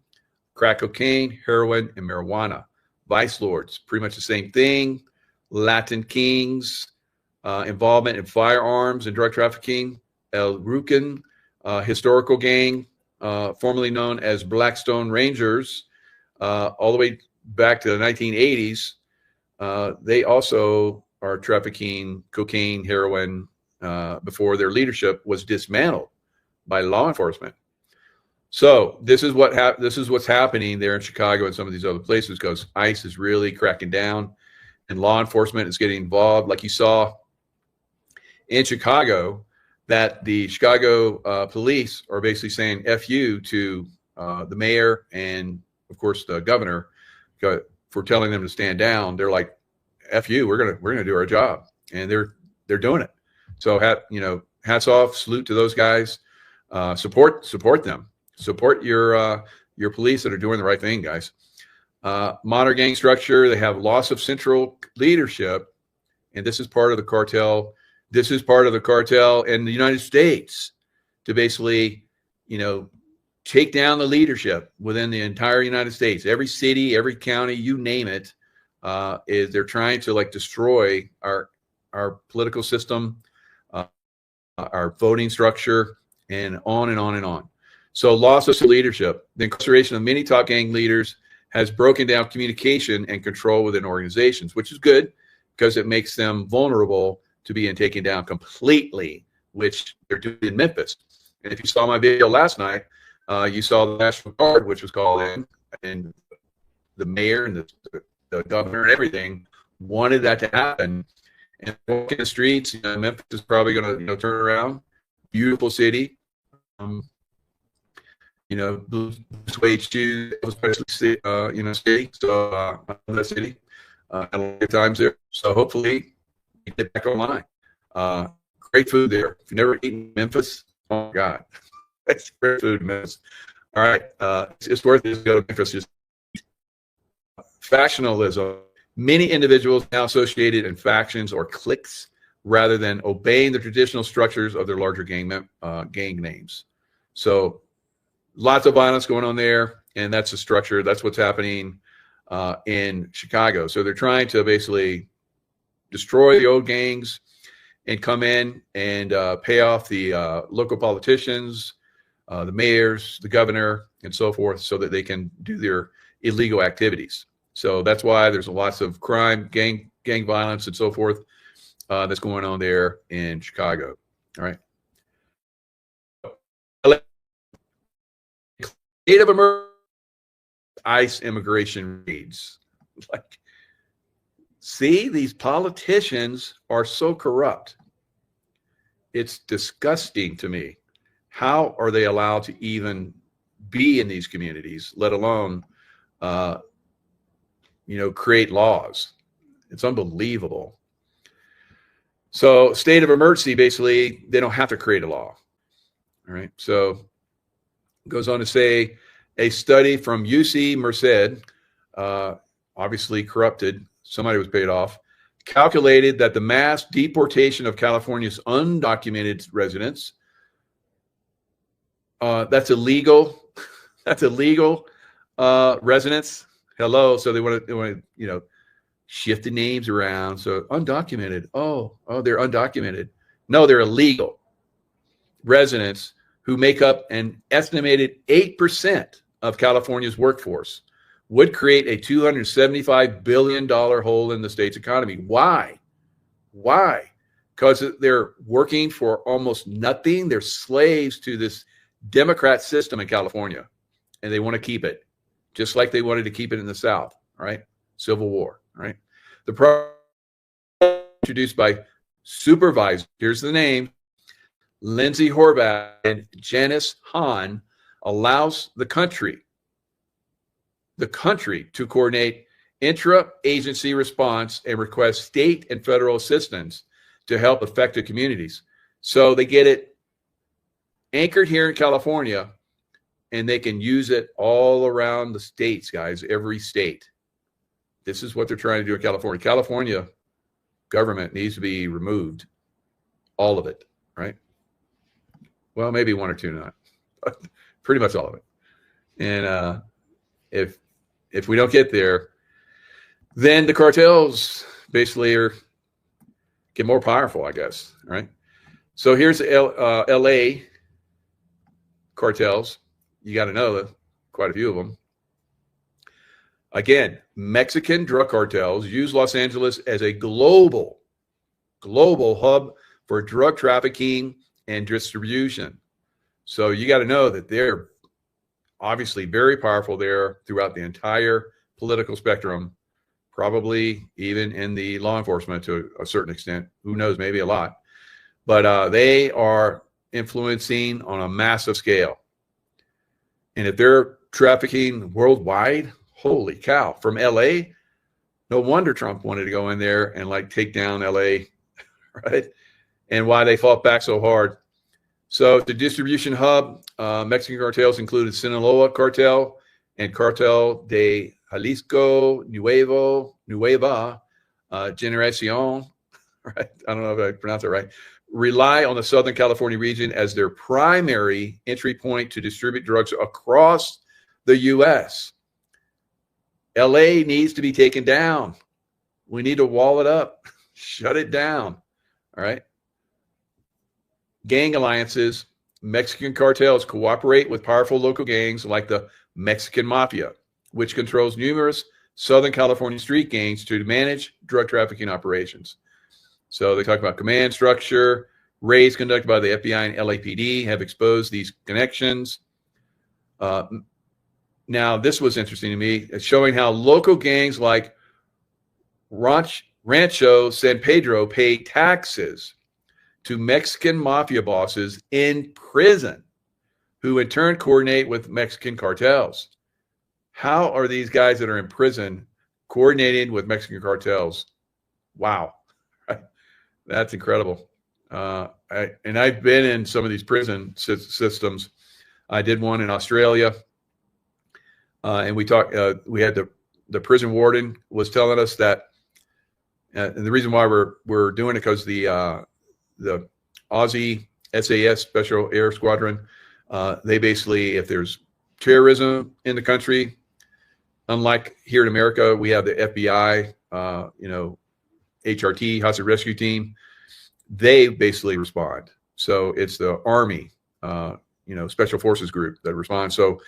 crack cocaine, heroin, and marijuana. Vice Lords, pretty much the same thing. Latin Kings, involvement in firearms and drug trafficking. El Rucan, historical gang, formerly known as Blackstone Rangers, all the way back to the 1980s. They also are trafficking cocaine, heroin, before their leadership was dismantled by law enforcement. So this is what's happening there in Chicago and some of these other places, because ICE is really cracking down and law enforcement is getting involved. Like you saw in Chicago, that the Chicago police are basically saying F you to the mayor and, of course, the governor for telling them to stand down. They're like, F you, we're gonna do our job, and they're doing it. So hats off, salute to those guys. Support them. Support your police that are doing the right thing, guys. Modern gang structure. They have loss of central leadership, and this is part of the cartel. This is part of the cartel in the United States to basically, take down the leadership within the entire United States. Every city, every county, you name it, they're trying to destroy our political system, our voting structure, and on and on and on. So loss of leadership. The incarceration of many top gang leaders has broken down communication and control within organizations, which is good because it makes them vulnerable to being taken down completely, which they're doing in Memphis. And if you saw my video last night, you saw the National Guard, which was called in, and the mayor and the governor and everything wanted that to happen. And walking the streets, Memphis is probably going to turn around. Beautiful city. Blue suede shoes, especially city. So I love that city. Had a lot of times there. So hopefully we get back online. Great food there. If you've never eaten Memphis, oh my God, that's great food in Memphis. All right, it's worth it to go to Memphis. Just factionalism. Many individuals now associated in factions or cliques rather than obeying the traditional structures of their larger gang names. So lots of violence going on there, and that's the structure. That's what's happening in Chicago. So they're trying to basically destroy the old gangs and come in and pay off the local politicians, the mayors, the governor, and so forth, so that they can do their illegal activities. So that's why there's lots of crime, gang violence, and so forth that's going on there in Chicago. All right. State of emergency, ICE immigration raids. See, these politicians are so corrupt. It's disgusting to me. How are they allowed to even be in these communities, let alone, create laws? It's unbelievable. So state of emergency, basically, they don't have to create a law. All right. So it goes on to say a study from UC Merced, obviously corrupted, somebody was paid off, calculated that the mass deportation of California's undocumented residents, that's illegal residents. Hello. So they want to, shift the names around. So undocumented. Oh, they're undocumented. No, they're illegal residents who make up an estimated 8% of California's workforce, would create a $275 billion hole in the state's economy. Why? Because they're working for almost nothing. They're slaves to this Democrat system in California, and they want to keep it, just like they wanted to keep it in the South, right? Civil War. right? The program introduced by supervisor, here's the name, Lindsay Horvath and Janice Hahn, allows the country to coordinate intra-agency response and request state and federal assistance to help affected communities. So they get it anchored here in California, and they can use it all around the states, guys, every state. This is what they're trying to do in California. California government needs to be removed, all of it, right? Well, maybe one or two not, but pretty much all of it. And if we don't get there, then the cartels basically get more powerful, I guess, right? So here's L.A. cartels. You got to know that quite a few of them. Again, Mexican drug cartels use Los Angeles as a global hub for drug trafficking and distribution. So you got to know that they're obviously very powerful there throughout the entire political spectrum, probably even in the law enforcement to a certain extent. Who knows, maybe a lot. But they are influencing on a massive scale. And if they're trafficking worldwide, holy cow, from LA, no wonder Trump wanted to go in there and like take down LA, right? And why they fought back so hard. So the distribution hub, Mexican cartels included Sinaloa cartel and Cartel de Jalisco Nueva Generacion, right? I don't know if I pronounced it right. Rely on the Southern California region as their primary entry point to distribute drugs across the U.S. LA needs to be taken down. We need to wall it up, shut it down. All right. Gang alliances. Mexican cartels cooperate with powerful local gangs like the Mexican Mafia, which controls numerous Southern California street gangs to manage drug trafficking operations. So they talk about command structure. Raids conducted by the FBI and LAPD have exposed these connections. Now, this was interesting to me. It's showing how local gangs like Rancho San Pedro pay taxes to Mexican mafia bosses in prison, who in turn coordinate with Mexican cartels. How are these guys that are in prison coordinating with Mexican cartels? Wow. That's incredible. And I've been in some of these prison systems. I did one in Australia. And we talked, we had the prison warden was telling us that, and the reason why we're doing it because the Aussie SAS Special Air Squadron, they basically, if there's terrorism in the country, unlike here in America, we have the FBI, HRT, Hostage Rescue Team, they basically respond. So it's the Army, Special Forces group that responds. So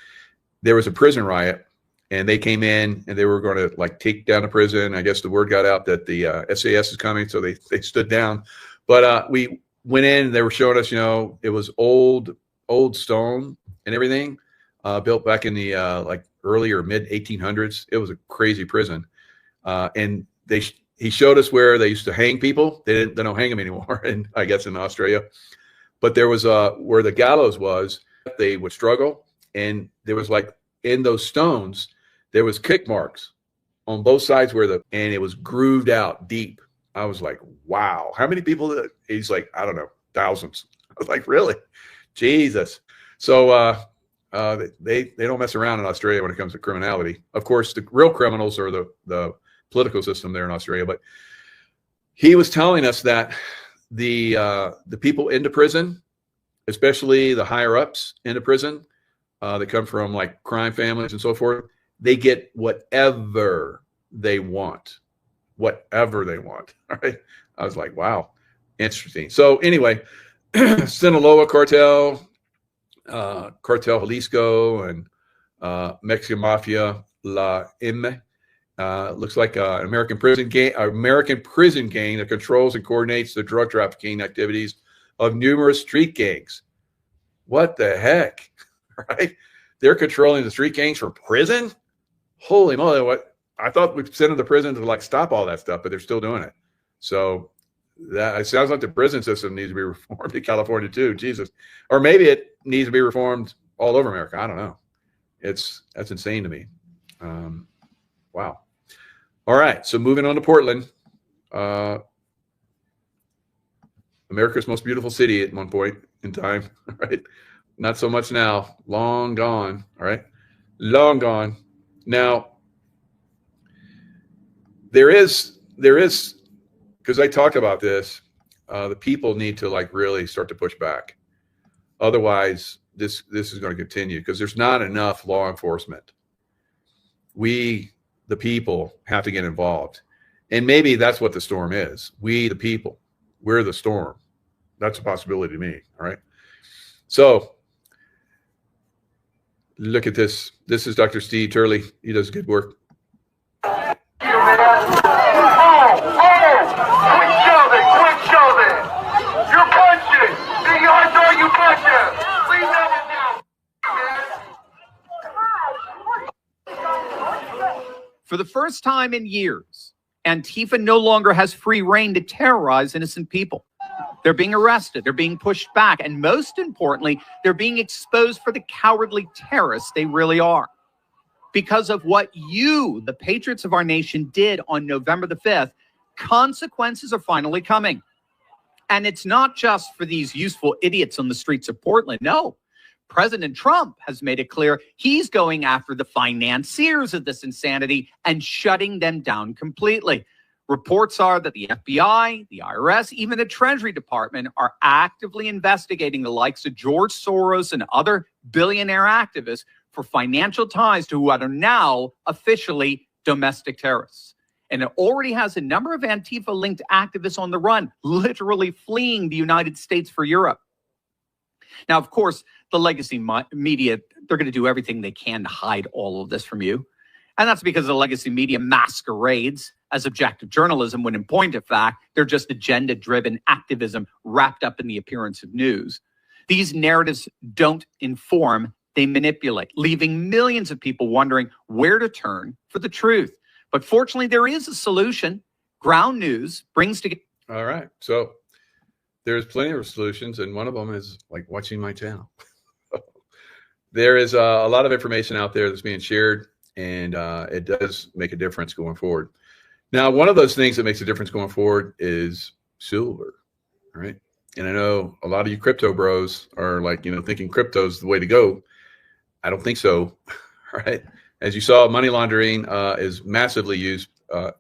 there was a prison riot, and they came in and they were going to like take down the prison. I guess the word got out that the SAS is coming, so they stood down. But we went in and they were showing us, it was old stone and everything, built back in the like early or mid 1800s. It was a crazy prison, and he showed us where they used to hang people. They don't hang them anymore, and I guess in Australia. But there was where the gallows was. They would struggle, and there was like in those stones there was kick marks on both sides and it was grooved out deep. I was like, wow, how many people? He's like, I don't know, thousands. I was like, really? Jesus. So they don't mess around in Australia when it comes to criminality. Of course, the real criminals are the political system there in Australia. But he was telling us that the people into prison, especially the higher ups into prison, that come from like crime families and so forth, they get whatever they want. Whatever they want. All right. I was like, wow, interesting. So anyway, Sinaloa cartel, Cartel Jalisco, and Mexican Mafia, La M. Looks like an American prison gang that controls and coordinates the drug trafficking activities of numerous street gangs. What the heck? Right? They're controlling the street gangs from prison? Holy moly, what? I thought we sent them to prison to like stop all that stuff, but they're still doing it. So that it sounds like the prison system needs to be reformed in California too. Jesus, or maybe it needs to be reformed all over America. I don't know. That's insane to me. Wow. All right. So moving on to Portland, America's most beautiful city at one point in time, right? Not so much now. Long gone. All right. Long gone. Now, there is, because I talk about this, the people need to like really start to push back. Otherwise, this is going to continue because there's not enough law enforcement. We, the people, have to get involved. And maybe that's what the storm is. We, the people, we're the storm. That's a possibility to me. All right. So look at this. This is Dr. Steve Turley. He does good work. For the first time in years, Antifa no longer has free rein to terrorize innocent people. They're being arrested, they're being pushed back, and most importantly, they're being exposed for the cowardly terrorists they really are. Because of what you, the patriots of our nation, did on November the 5th, consequences are finally coming. And it's not just for these useful idiots on the streets of Portland. No, President Trump has made it clear he's going after the financiers of this insanity and shutting them down completely. Reports are that the FBI, the IRS, even the Treasury Department are actively investigating the likes of George Soros and other billionaire activists for financial ties to what are now officially domestic terrorists. And it already has a number of Antifa-linked activists on the run, literally fleeing the United States for Europe. Now, of course, the legacy media, they're going to do everything they can to hide all of this from you. And that's because the legacy media masquerades as objective journalism when in point of fact, they're just agenda-driven activism wrapped up in the appearance of news. These narratives don't inform, they manipulate, leaving millions of people wondering where to turn for the truth. But fortunately, there is a solution. Ground News brings together. All right. So there's plenty of solutions, and one of them is like watching my channel. There is a lot of information out there that's being shared, and it does make a difference going forward. Now, one of those things that makes a difference going forward is silver, right? And I know a lot of you crypto bros are like, thinking crypto is the way to go. I don't think so, right? As you saw, money laundering is massively used.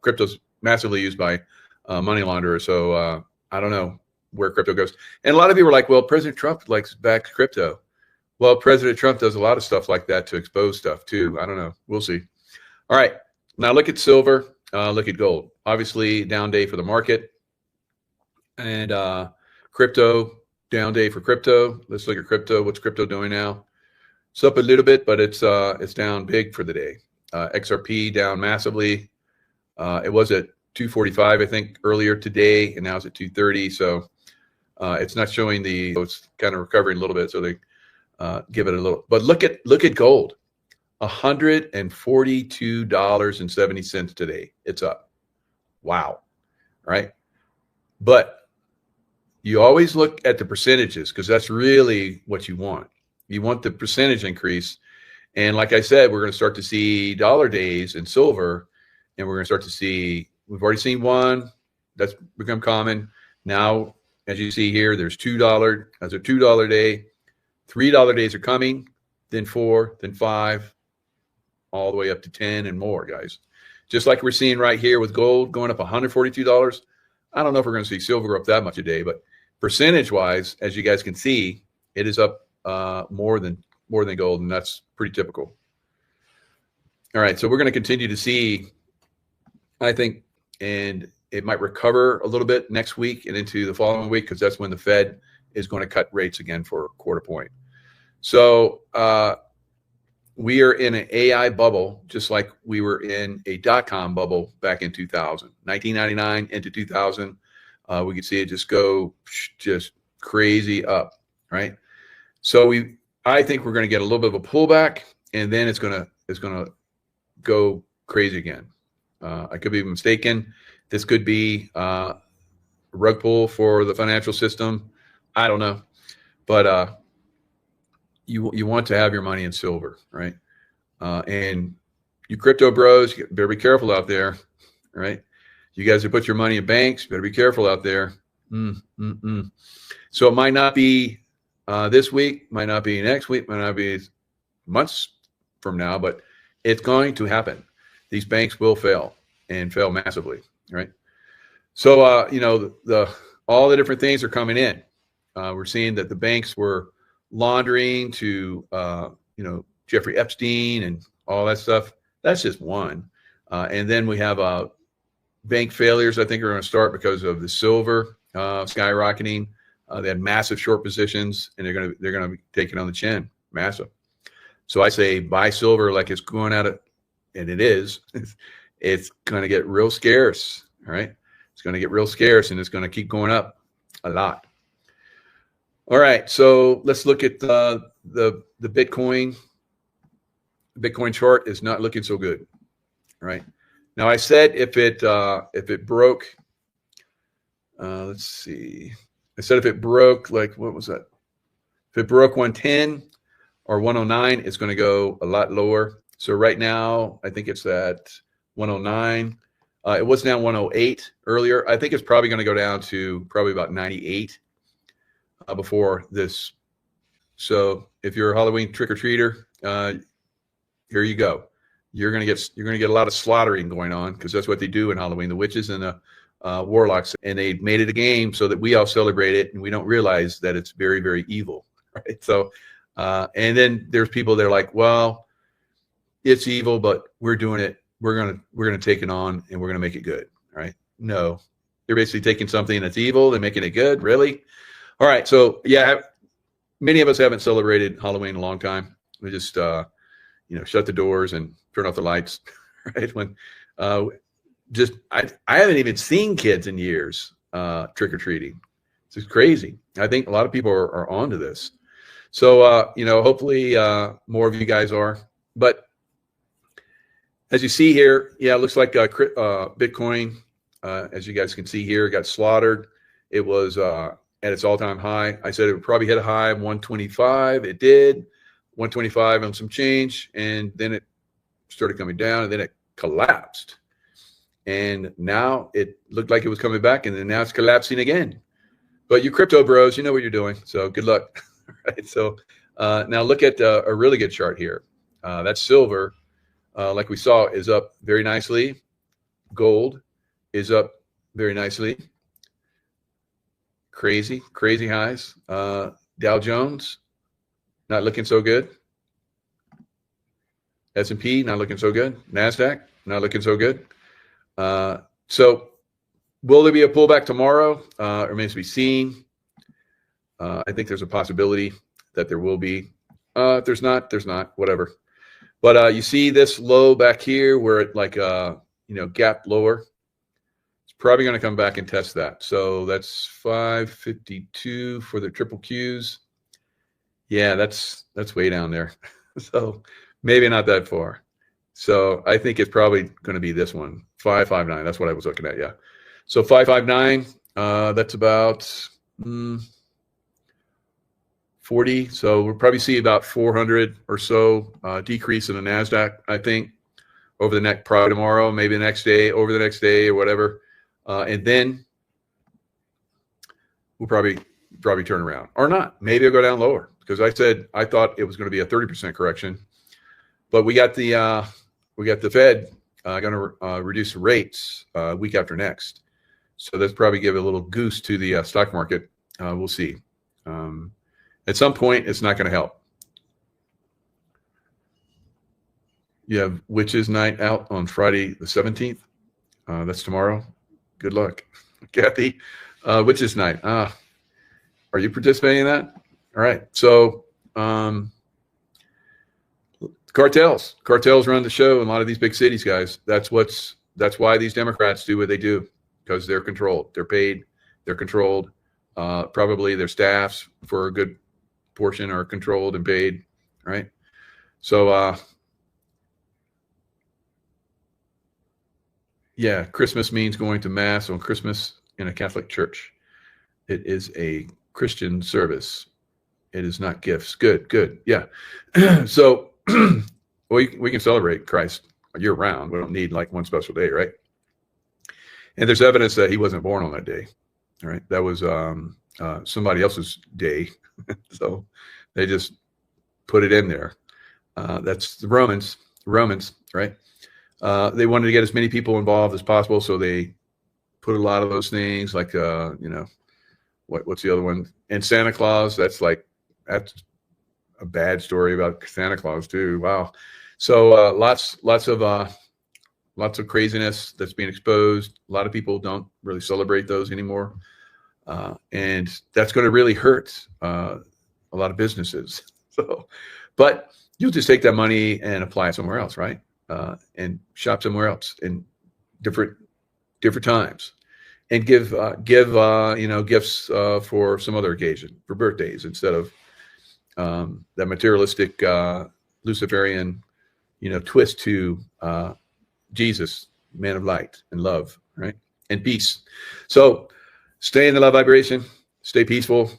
Crypto's massively used by money launderers. So I don't know where crypto goes. And a lot of people are like, well, President Trump likes back crypto. Well, President Trump does a lot of stuff like that to expose stuff too. I don't know. We'll see. All right. Now look at silver. Look at gold. Obviously, down day for the market. And crypto, down day for crypto. Let's look at crypto. What's crypto doing now? It's up a little bit, but it's down big for the day. XRP down massively. It was at 245, I think, earlier today, and now it's at 230. So it's not showing it's kind of recovering a little bit. So they give it a little. But look at gold, $142.70 today. It's up. Wow, right? But you always look at the percentages because that's really what you want. You want the percentage increase. And like I said, we're going to start to see dollar days in silver, and we're going to start to see, we've already seen one that's become common. Now, as you see here, there's $2, that's a $2 day. $3 days are coming, then 4, then 5, all the way up to 10 and more, guys. Just like we're seeing right here with gold going up $142. I don't know if we're going to see silver go up that much a day, but percentage-wise, as you guys can see, it is up more than gold, and that's pretty typical. All right, so we're going to continue to see, I think, and it might recover a little bit next week and into the following week because that's when the Fed is going to cut rates again for a quarter point. So we are in an AI bubble, just like we were in a dot-com bubble back in 2000, 1999 into 2000. We could see it just go just crazy up, right? So I think we're going to get a little bit of a pullback, and then it's going to go crazy again. I could be mistaken. This could be a rug pull for the financial system. I don't know, but you want to have your money in silver, right? And you crypto bros, you better be careful out there, right? You guys who put your money in banks, better be careful out there. So it might not be this week, might not be next week, might not be months from now, but it's going to happen. These banks will fail and fail massively, right? So, you know, all the different things are coming in. We're seeing that the banks were laundering to, you know, Jeffrey Epstein and all that stuff. That's just one. And then we have bank failures, I think, are going to start because of the silver skyrocketing. They had massive short positions, and they're going to be taking on the chin, massive. So I say buy silver like it's going out of, and it is. It's going to get real scarce. All right, it's going to get real scarce, and it's going to keep going up a lot. All right, so let's look at the Bitcoin. The Bitcoin chart is not looking so good. All right. Now I said if it broke, let's see. I said if it broke, like, what was that? If it broke 110 or 109, it's going to go a lot lower. So right now, I think it's at 109. It was down 108 earlier. I think it's probably going to go down to probably about 98 before this. So if you're a Halloween trick-or-treater, here you go. You're gonna get a lot of slaughtering going on, because that's what they do in Halloween. The witches and the warlocks, and they made it a game so that we all celebrate it, and we don't realize that it's very, very evil, right? So, and then there's people that are like, well, it's evil, but we're doing it. We're gonna take it on, and we're gonna make it good, right? No, they're basically taking something that's evil and making it good. Really? All right. So yeah, many of us haven't celebrated Halloween in a long time. We just you know, shut the doors and turn off the lights, right? When I haven't even seen kids in years trick-or-treating. It's just crazy. I think a lot of people are onto this. So, you know, hopefully more of you guys are. But as you see here, yeah, it looks like Bitcoin, as you guys can see here, got slaughtered. It was at its all-time high. I said it would probably hit a high of 125. It did. 125 and some change, and then it started coming down, and then it collapsed. And now it looked like it was coming back, and then now it's collapsing again. But you crypto bros, you know what you're doing, so good luck. Right? So now look at a really good chart here. That's silver, like we saw, is up very nicely. Gold is up very nicely. Crazy highs. Dow Jones, not looking so good. S&P, not looking so good. NASDAQ, not looking so good. So will there be a pullback tomorrow? Remains to be seen. I think there's a possibility that there will be. If there's not, there's not, whatever. But you see this low back here where it like, you know, gap lower. It's probably going to come back and test that. So that's 552 for the triple Qs. Yeah, that's way down there. So maybe not that far. So I think it's probably going to be this one, 559. That's what I was looking at. Yeah. So 559, that's about 40. So we'll probably see about 400 or so decrease in the NASDAQ, I think, over the next, probably tomorrow, maybe the next day, over the next day or whatever. And then we'll probably turn around or not. Maybe it'll go down lower, because I said I thought it was going to be a 30% correction, but we got the Fed going to reduce rates week after next, so that's probably give a little goose to the stock market. We'll see. At some point, it's not going to help. You have Witches Night out on Friday the 17th. That's tomorrow. Good luck, Kathy. Witches Night. Are you participating in that? All right. So cartels run the show in a lot of these big cities, guys. That's why these Democrats do what they do, because they're controlled. They're paid. They're controlled. Probably their staffs for a good portion are controlled and paid. Right. So Yeah, Christmas means going to mass on Christmas in a Catholic church. It is a Christian service. It is not gifts. Good, good. Yeah. So we can celebrate Christ year round. We don't need like one special day, right? And there's evidence that he wasn't born on that day. All right. That was somebody else's day. So they just put it in there. That's the Romans, right? They wanted to get as many people involved as possible. So they put a lot of those things like, what's the other one? And Santa Claus, that's a bad story about Santa Claus too. Wow. So lots of craziness that's being exposed. A lot of people don't really celebrate those anymore. And that's going to really hurt a lot of businesses. So, but you'll just take that money and apply it somewhere else, right? And shop somewhere else in different times, and give gifts for some other occasion, for birthdays, instead of that materialistic Luciferian twist to Jesus, man of light and love, right? And peace. So stay in the love vibration, stay peaceful,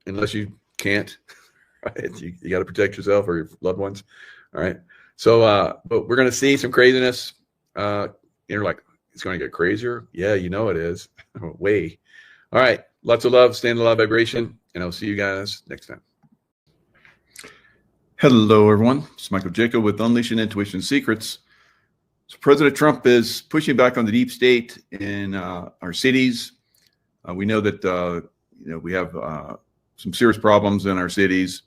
unless you can't, right? You got to protect yourself or your loved ones. All right. So, but we're going to see some craziness. You're like, it's going to get crazier. Yeah, it is. Way. All right. Lots of love. Stay in the love vibration. And I'll see you guys next time. Hello, everyone. It's Michael Jaco with Unleashing Intuition Secrets. So President Trump is pushing back on the deep state in our cities. We know that, we have some serious problems in our cities.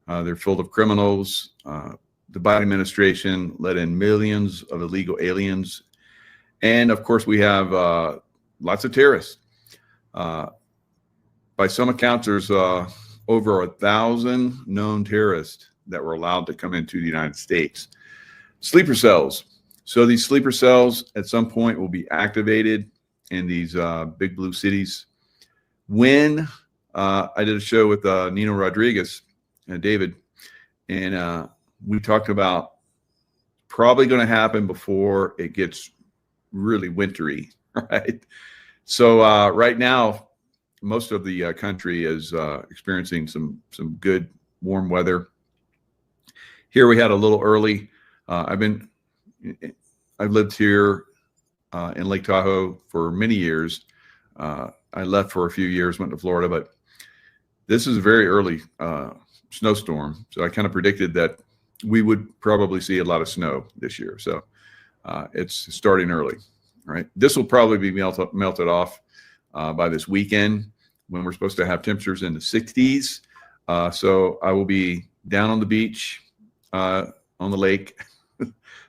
They're full of criminals. The Biden administration let in millions of illegal aliens. And of course, we have lots of terrorists. By some accounts, there's over 1,000 known terrorists that were allowed to come into the United States. Sleeper cells. So these sleeper cells at some point will be activated in these big blue cities. When I did a show with Nino Rodriguez and David, and we talked about probably going to happen before it gets really wintry, right? So right now, most of the country is experiencing some good warm weather. Here we had a little early. I've lived here in Lake Tahoe for many years. I left for a few years, went to Florida, but this is a very early snowstorm. So I kind of predicted that we would probably see a lot of snow this year. So it's starting early, right? This will probably be melted off by this weekend when we're supposed to have temperatures in the 60s. So I will be down on the beach, on the lake,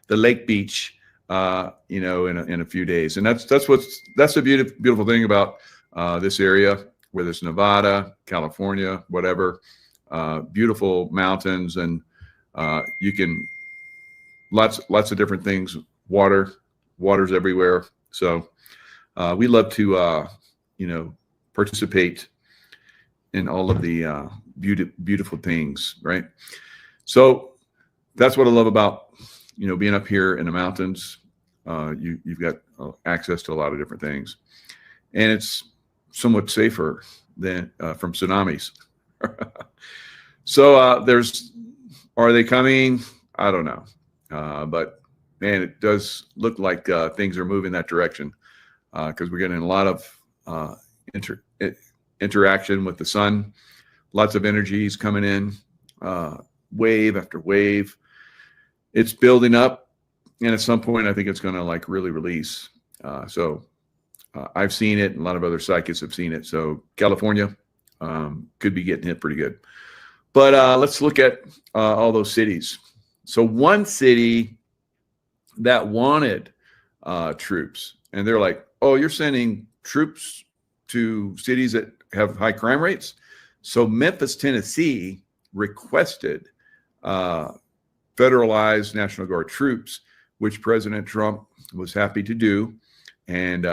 the lake beach, in a few days. And that's the beautiful thing about this area, whether it's Nevada, California, whatever, beautiful mountains, and you can lots of different things. Water's everywhere. So we love to participate in all of the beautiful things, right? So that's what I love about being up here in the mountains. You've got access to a lot of different things, and it's somewhat safer than from tsunamis. So are they coming? I don't know, but man, it does look like things are moving that direction, because we're getting a lot of interaction with the sun, lots of energies coming in, wave after wave. It's building up, and at some point, I think it's going to really release. So I've seen it, and a lot of other psychics have seen it. So California could be getting hit pretty good. But let's look at all those cities. So one city that wanted troops, and they're like, oh, you're sending troops to cities that have high crime rates? So Memphis, Tennessee requested federalized National Guard troops, which President Trump was happy to do. And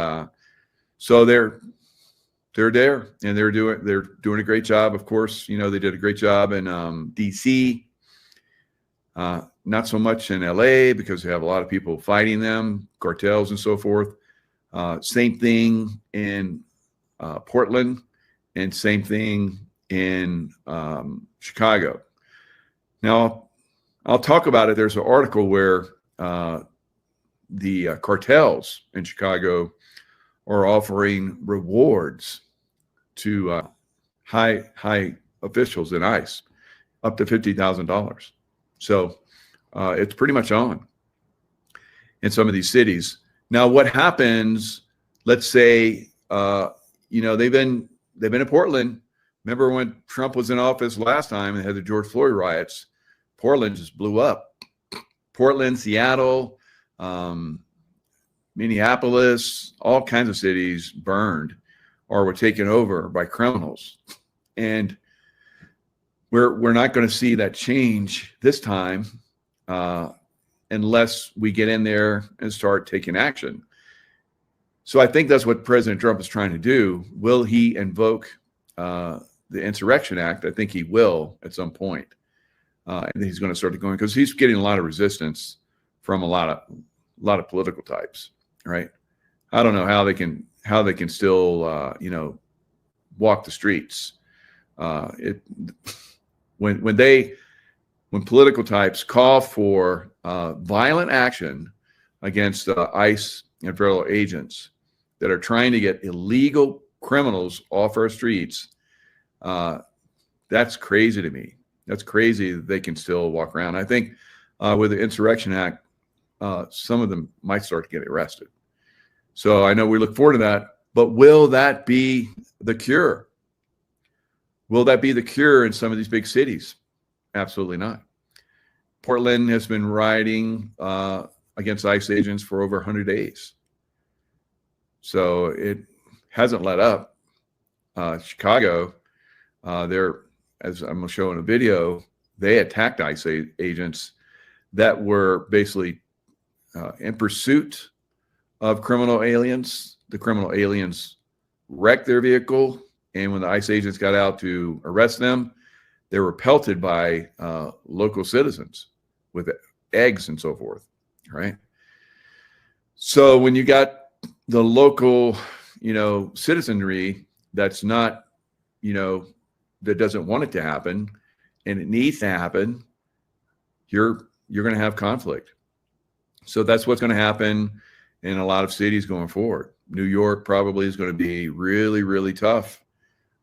so they're there, and they're doing a great job. Of course, they did a great job in DC. Not so much in LA because they have a lot of people fighting them, cartels and so forth. Same thing in Portland, and same thing in Chicago. Now, I'll talk about it. There's an article where the cartels in Chicago are offering rewards to high officials in ICE, up to $50,000. So it's pretty much on in some of these cities. Now, what happens? Let's say they've been in Portland. Remember when Trump was in office last time and had the George Floyd riots? Portland just blew up. Portland, Seattle, Minneapolis, all kinds of cities burned or were taken over by criminals. And we're not going to see that change this time unless we get in there and start taking action. So I think that's what President Trump is trying to do. Will he invoke the Insurrection Act? I think he will at some point. And he's going to start going because he's getting a lot of resistance from a lot of political types, right? I don't know how they can still walk the streets. When political types call for violent action against ICE and federal agents that are trying to get illegal criminals off our streets, that's crazy to me. That's crazy that they can still walk around. I think with the Insurrection Act, some of them might start to get arrested. So I know we look forward to that, but will that be the cure? Will that be the cure in some of these big cities? Absolutely not. Portland has been rioting against ICE agents for over 100 days. So it hasn't let up. Chicago, as I'm going to show in a video, they attacked ICE agents that were basically in pursuit of criminal aliens. The criminal aliens wrecked their vehicle, and when the ICE agents got out to arrest them, they were pelted by local citizens with eggs and so forth, right? So when you got the local, citizenry that's not, that doesn't want it to happen, and it needs to happen, you're going to have conflict. So that's what's going to happen in a lot of cities going forward. New York probably is going to be really, really tough.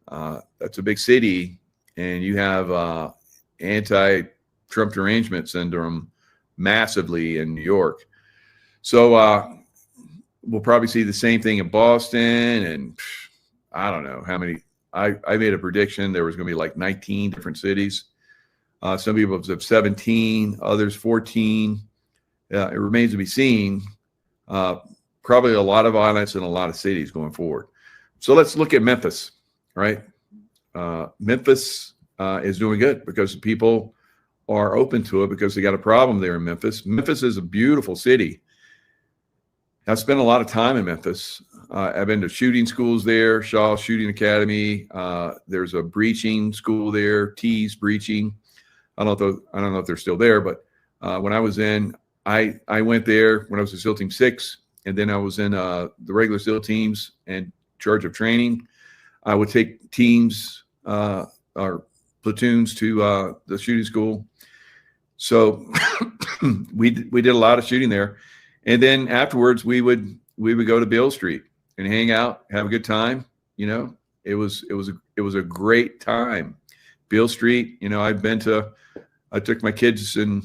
That's a big city, and you have anti-Trump derangement syndrome massively in New York. So we'll probably see the same thing in Boston, and I don't know how many. I made a prediction there was going to be like 19 different cities. Some people have said 17, others 14. It remains to be seen. Probably a lot of violence in a lot of cities going forward. So let's look at Memphis, right? Memphis is doing good because people are open to it because they got a problem there in Memphis. Memphis is a beautiful city. I've spent a lot of time in Memphis. I've been to shooting schools there, Shaw Shooting Academy. There's a breaching school there, T's Breaching. I don't know if they're still there, but when I was in, I went there when I was in SEAL Team 6, and then I was in the regular SEAL teams and charge of training. I would take teams or platoons to the shooting school. So we did a lot of shooting there. And then afterwards, we would go to Beale Street and hang out, have a good time. It was a great time. Beale Street. I took my kids and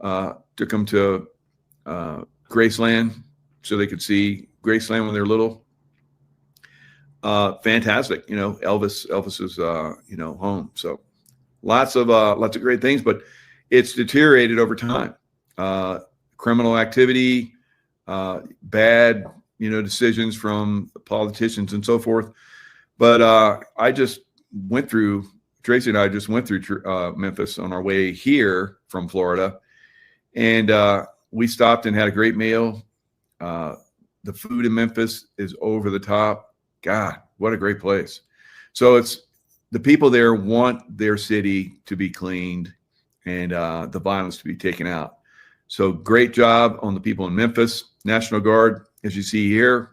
took them to Graceland so they could see Graceland when they're little. Fantastic. Elvis's home. So lots of great things, but it's deteriorated over time. Criminal activity. Bad, decisions from politicians and so forth. But Tracy and I just went through Memphis on our way here from Florida. And we stopped and had a great meal. The food in Memphis is over the top. God, what a great place. So the people there want their city to be cleaned and the violence to be taken out. So great job on the people in Memphis. National Guard, as you see here,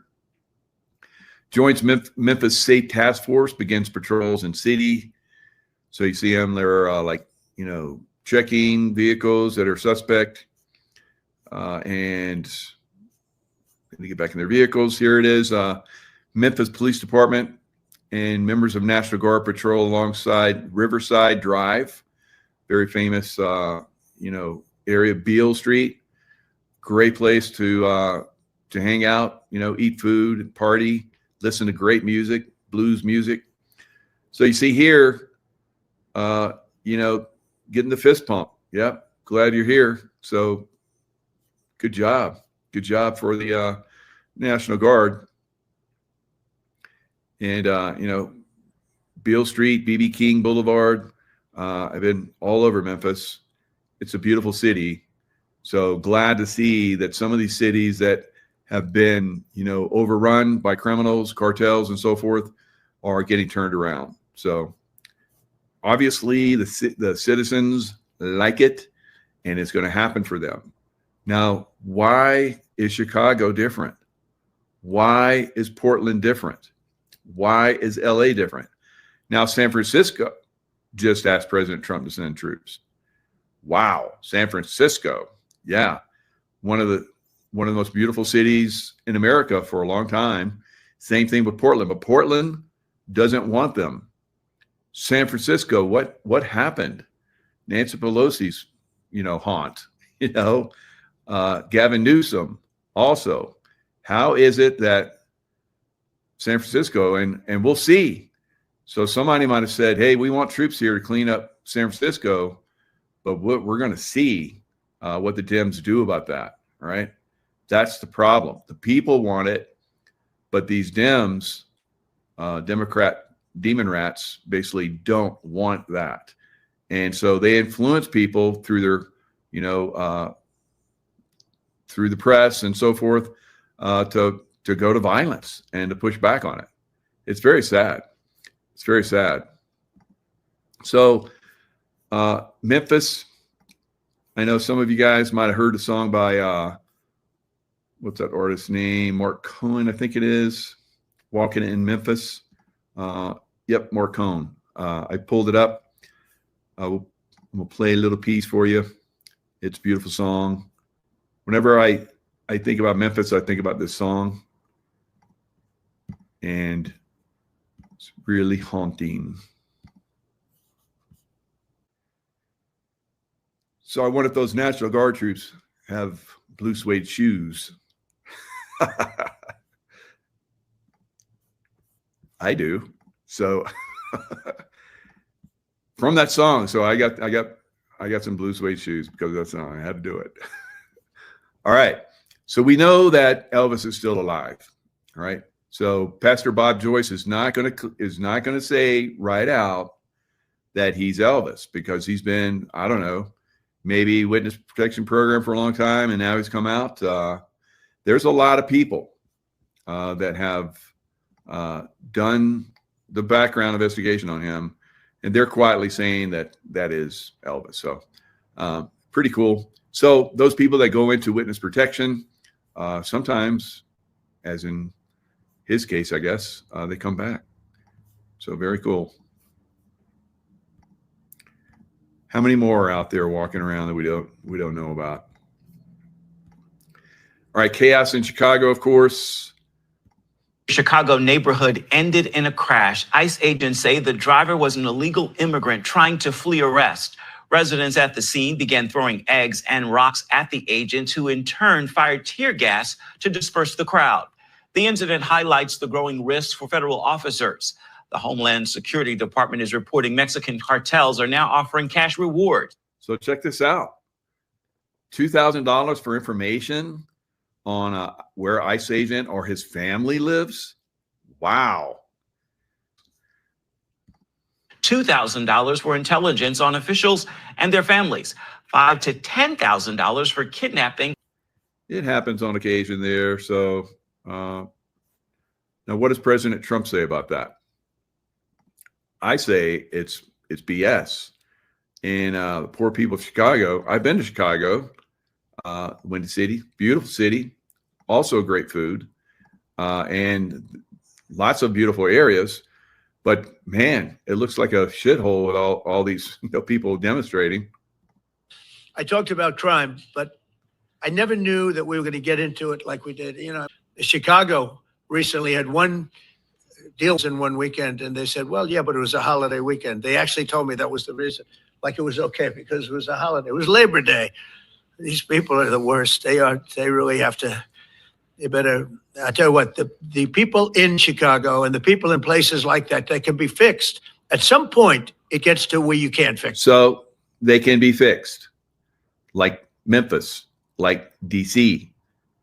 joins Memphis State Task Force, begins patrols in city. So you see them, they're checking vehicles that are suspect, and they get back in their vehicles. Here it is, Memphis Police Department and members of National Guard patrol alongside Riverside Drive, very famous, area, Beale Street. Great place to hang out, eat food and party, listen to great music, blues music. So you see here, getting the fist pump. Yep. Glad you're here. So good job. Good job for the National Guard. And, Beale Street, B.B. King Boulevard. I've been all over Memphis. It's a beautiful city. So glad to see that some of these cities that have been, overrun by criminals, cartels, and so forth are getting turned around. So obviously the citizens like it, and it's going to happen for them. Now, why is Chicago different? Why is Portland different? Why is LA different? Now, San Francisco just asked President Trump to send troops. Wow, San Francisco. Yeah. One of the most beautiful cities in America for a long time. Same thing with Portland, but Portland doesn't want them. San Francisco, what happened? Nancy Pelosi's, haunt, Gavin Newsom also. How is it that San Francisco, and we'll see. So somebody might have said, hey, we want troops here to clean up San Francisco, but we're going to see what the Dems do about that, right? That's the problem. The people want it, but these Dems, demon rats, basically don't want that. And so they influence people through their, through the press and so forth, to go to violence and to push back on it. It's very sad. It's very sad. So Memphis, I know some of you guys might have heard a song by, what's that artist's name? Mark Cohen, I think it is. Walking in Memphis. Yep, Mark Cohen. I pulled it up. I'm going to play a little piece for you. It's a beautiful song. Whenever I think about Memphis, I think about this song. And it's really haunting. So I wonder if those National Guard troops have blue suede shoes. I do. So from that song, so I got some blue suede shoes because of that song. I had to do it. All right. So we know that Elvis is still alive. All right. So Pastor Bob Joyce is not going to say right out that he's Elvis, because he's been, I don't know, maybe witness protection program for a long time, and now he's come out. There's a lot of people that have done the background investigation on him, and they're quietly saying that that is Elvis. So pretty cool. So those people that go into witness protection, sometimes, as in his case, I guess, they come back. So very cool. How many more are out there walking around that we don't know about? All right, chaos in Chicago, of course. Chicago neighborhood ended in a crash. ICE agents say the driver was an illegal immigrant trying to flee arrest. Residents at the scene began throwing eggs and rocks at the agents, who in turn fired tear gas to disperse the crowd. The incident highlights the growing risks for federal officers. The Homeland Security Department is reporting Mexican cartels are now offering cash rewards. So check this out. $2,000 for information on where ICE agent or his family lives. Wow. $2,000 for intelligence on officials and their families. $5,000 to $10,000 for kidnapping. It happens on occasion there. So now what does President Trump say about that? I say it's BS. and the poor people of Chicago. I've been to Chicago, Windy City, beautiful city, also great food, and lots of beautiful areas. But man, it looks like a shithole with all these people demonstrating. I talked about crime, but I never knew that we were going to get into it like we did. Chicago recently had one deals in one weekend, and they said, well, yeah, but it was a holiday weekend. They actually told me that was the reason. Like it was okay because it was a holiday. It was Labor Day. These people are the worst. They really have to, they better, I tell you what, the people in Chicago and the people in places like that, they can be fixed. At some point, it gets to where you can't fix. So they can be fixed, like Memphis, like DC,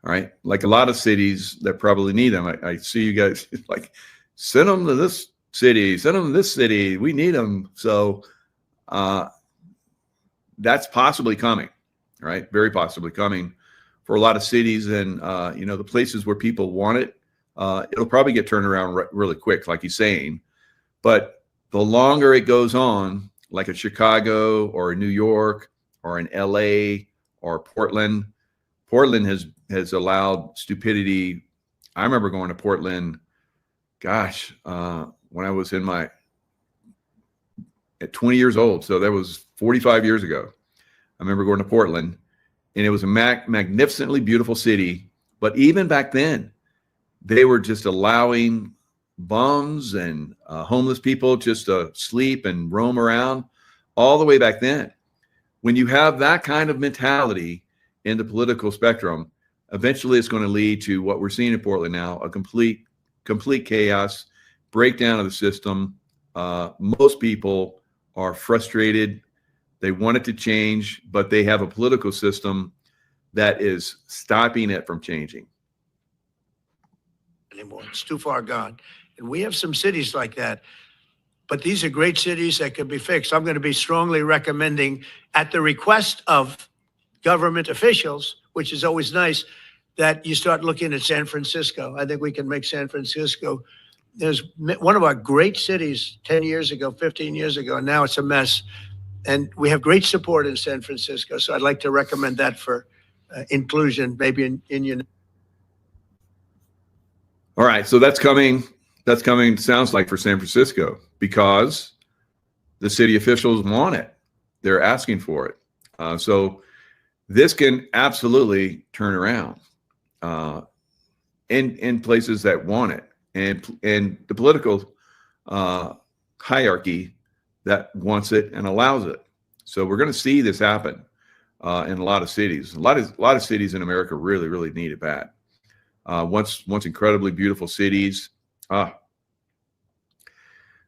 all right? Like a lot of cities that probably need them. I see you guys like, send them to this city, send them to this city. We need them. So that's possibly coming, right? Very possibly coming for a lot of cities, and the places where people want it, it'll probably get turned around really quick, like he's saying. But the longer it goes on, like a Chicago or a New York or an LA or Portland has allowed stupidity. I remember going to Portland, gosh, when I was at 20 years old. So that was 45 years ago. I remember going to Portland, and it was a magnificently beautiful city. But even back then, they were just allowing bums and homeless people just to sleep and roam around all the way back then. When you have that kind of mentality in the political spectrum, eventually it's going to lead to what we're seeing in Portland now, a complete chaos, breakdown of the system. Most people are frustrated. They want it to change, but they have a political system that is stopping it from changing. Anymore. It's too far gone. And we have some cities like that. But these are great cities that can be fixed. I'm going to be strongly recommending, at the request of government officials, which is always nice, that you start looking at San Francisco. I think we can make San Francisco. There's one of our great cities 10 years ago, 15 years ago, and now it's a mess. And we have great support in San Francisco. So I'd like to recommend that for inclusion, maybe in your. All right. So that's coming, sounds like, for San Francisco, because the city officials want it. They're asking for it. So this can absolutely turn around in places that want it, and the political hierarchy that wants it and allows it. So we're going to see this happen in a lot of cities. A lot of cities in America really, really need it bad. Once incredibly beautiful cities.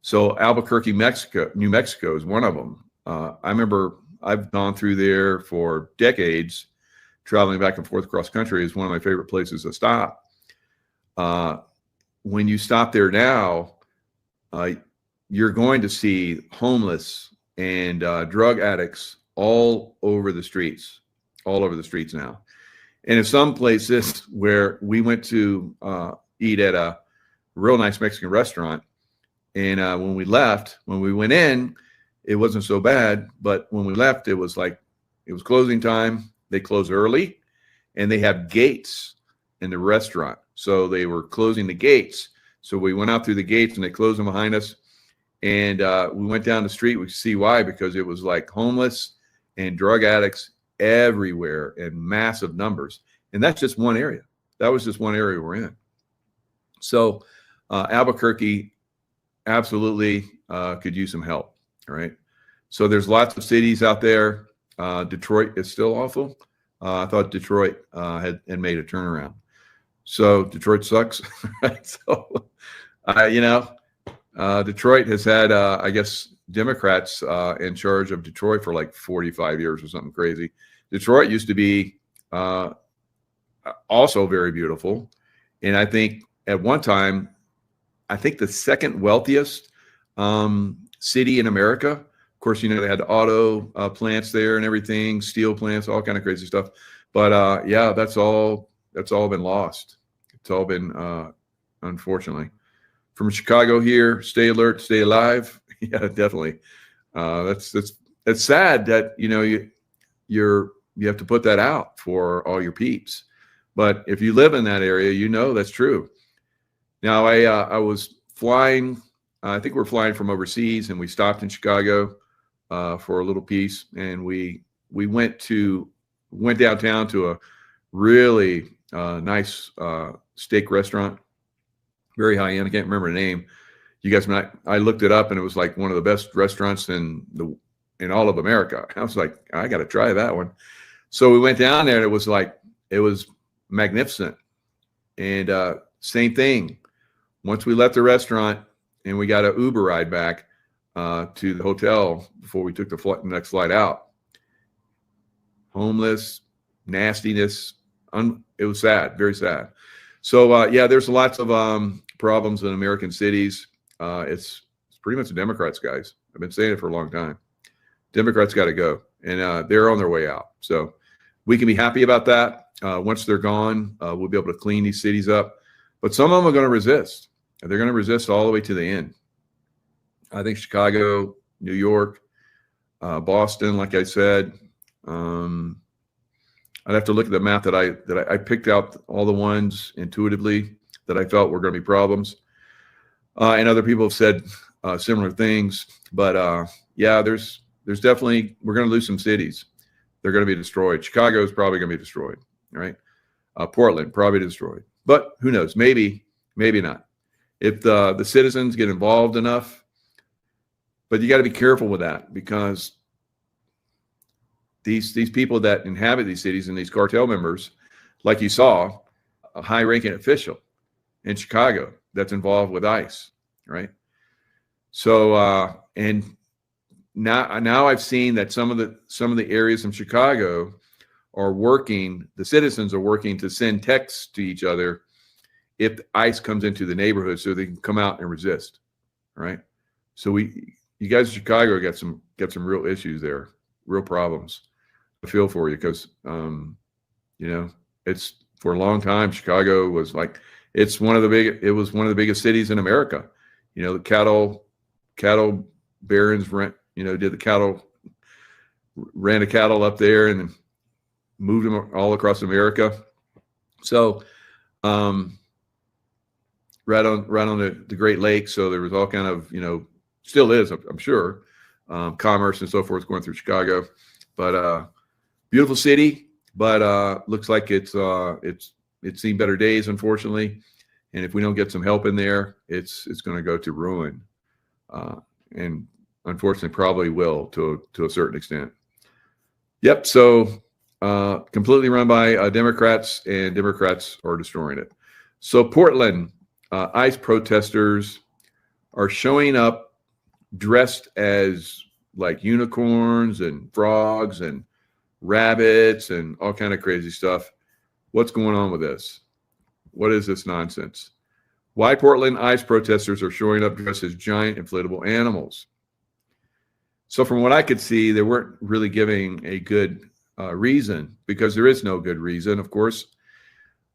So Albuquerque, New Mexico is one of them. I remember I've gone through there for decades, traveling back and forth across country. Is one of my favorite places to stop. When you stop there now, you're going to see homeless and drug addicts all over the streets now. And in some places where we went to eat at a real nice Mexican restaurant, and when we went in, it wasn't so bad. But when we left, it was closing time. They close early, and they have gates in the restaurant. So they were closing the gates. So we went out through the gates, and they closed them behind us. And we went down the street. We could see why, because it was like homeless and drug addicts everywhere in massive numbers. And that's just one area. That was just one area we're in. So Albuquerque absolutely could use some help. All right. So there's lots of cities out there. Detroit is still awful. I thought Detroit had made a turnaround. So Detroit sucks. So, Detroit has had, I guess, Democrats in charge of Detroit for like 45 years or something crazy. Detroit used to be also very beautiful. And I think at one time, the second wealthiest city in America. Of course, they had auto plants there and everything, steel plants, all kind of crazy stuff. But yeah, that's all been lost. It's all been, unfortunately. From Chicago here, stay alert, stay alive. Yeah, definitely. That's it's sad that, you have to put that out for all your peeps. But if you live in that area, that's true. Now, I was flying, I think we're flying from overseas, and we stopped in Chicago for a little piece, and we went downtown to a really nice steak restaurant, very high end. I can't remember the name. You guys, I looked it up, and it was like one of the best restaurants in all of America. I was like, I got to try that one. So we went down there, and it was magnificent. And same thing. Once we left the restaurant and we got an Uber ride back to the hotel before we took the next flight out, homeless, nastiness. It was sad, very sad. So there's lots of problems in American cities. It's pretty much the Democrats, guys. I've been saying it for a long time. Democrats got to go, and they're on their way out. So we can be happy about that. Once they're gone, we'll be able to clean these cities up. But some of them are going to resist. They're going to resist all the way to the end. I think Chicago, New York, Boston, like I said. I'd have to look at the map that I picked out, all the ones intuitively that I felt were going to be problems. And other people have said similar things. But there's definitely, we're going to lose some cities. They're going to be destroyed. Chicago is probably going to be destroyed, right? Portland probably destroyed. But who knows? Maybe not. If the citizens get involved enough. But you got to be careful with that, because these people that inhabit these cities and these cartel members, like you saw, a high-ranking official in Chicago that's involved with ICE, right? So and now I've seen that some of the areas in Chicago are working. The citizens are working to send texts to each other if ICE comes into the neighborhood, so they can come out and resist, right? So you guys in Chicago got some real issues there, real problems. I feel for you, because it's, for a long time, Chicago was like, it was one of the biggest cities in America. The cattle barons ran the cattle up there and moved them all across America. So right on the Great Lakes. So there was all kind of, still is, I'm sure, commerce and so forth going through Chicago. But beautiful city, but looks like it's seen better days, unfortunately. And if we don't get some help in there, it's going to go to ruin, and unfortunately probably will to a certain extent. Yep. So completely run by Democrats, and Democrats are destroying it. So Portland, ICE protesters are showing up dressed as like unicorns and frogs and rabbits and all kind of crazy stuff. What's going on with this? What is this nonsense? Why Portland ICE protesters are showing up dressed as giant inflatable animals? So from what I could see, they weren't really giving a good reason, because there is no good reason, of course.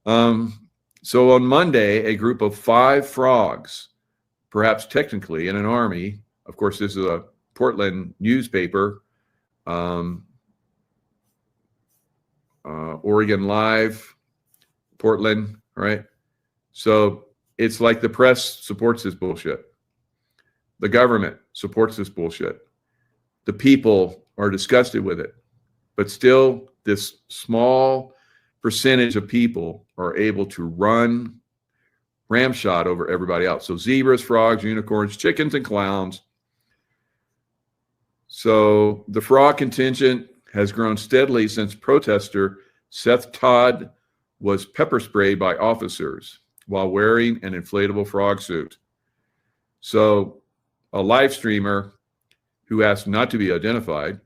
So on Monday, a group of 5 frogs, perhaps technically in an army, of course, this is a Portland newspaper, Oregon Live, Portland, right? So it's like the press supports this bullshit. The government supports this bullshit. The people are disgusted with it. But still, this small percentage of people are able to run ramshot over everybody else. So zebras, frogs, unicorns, chickens, and clowns. So the frog contingent has grown steadily since protester Seth Todd was pepper sprayed by officers while wearing an inflatable frog suit. So a live streamer who asked not to be identified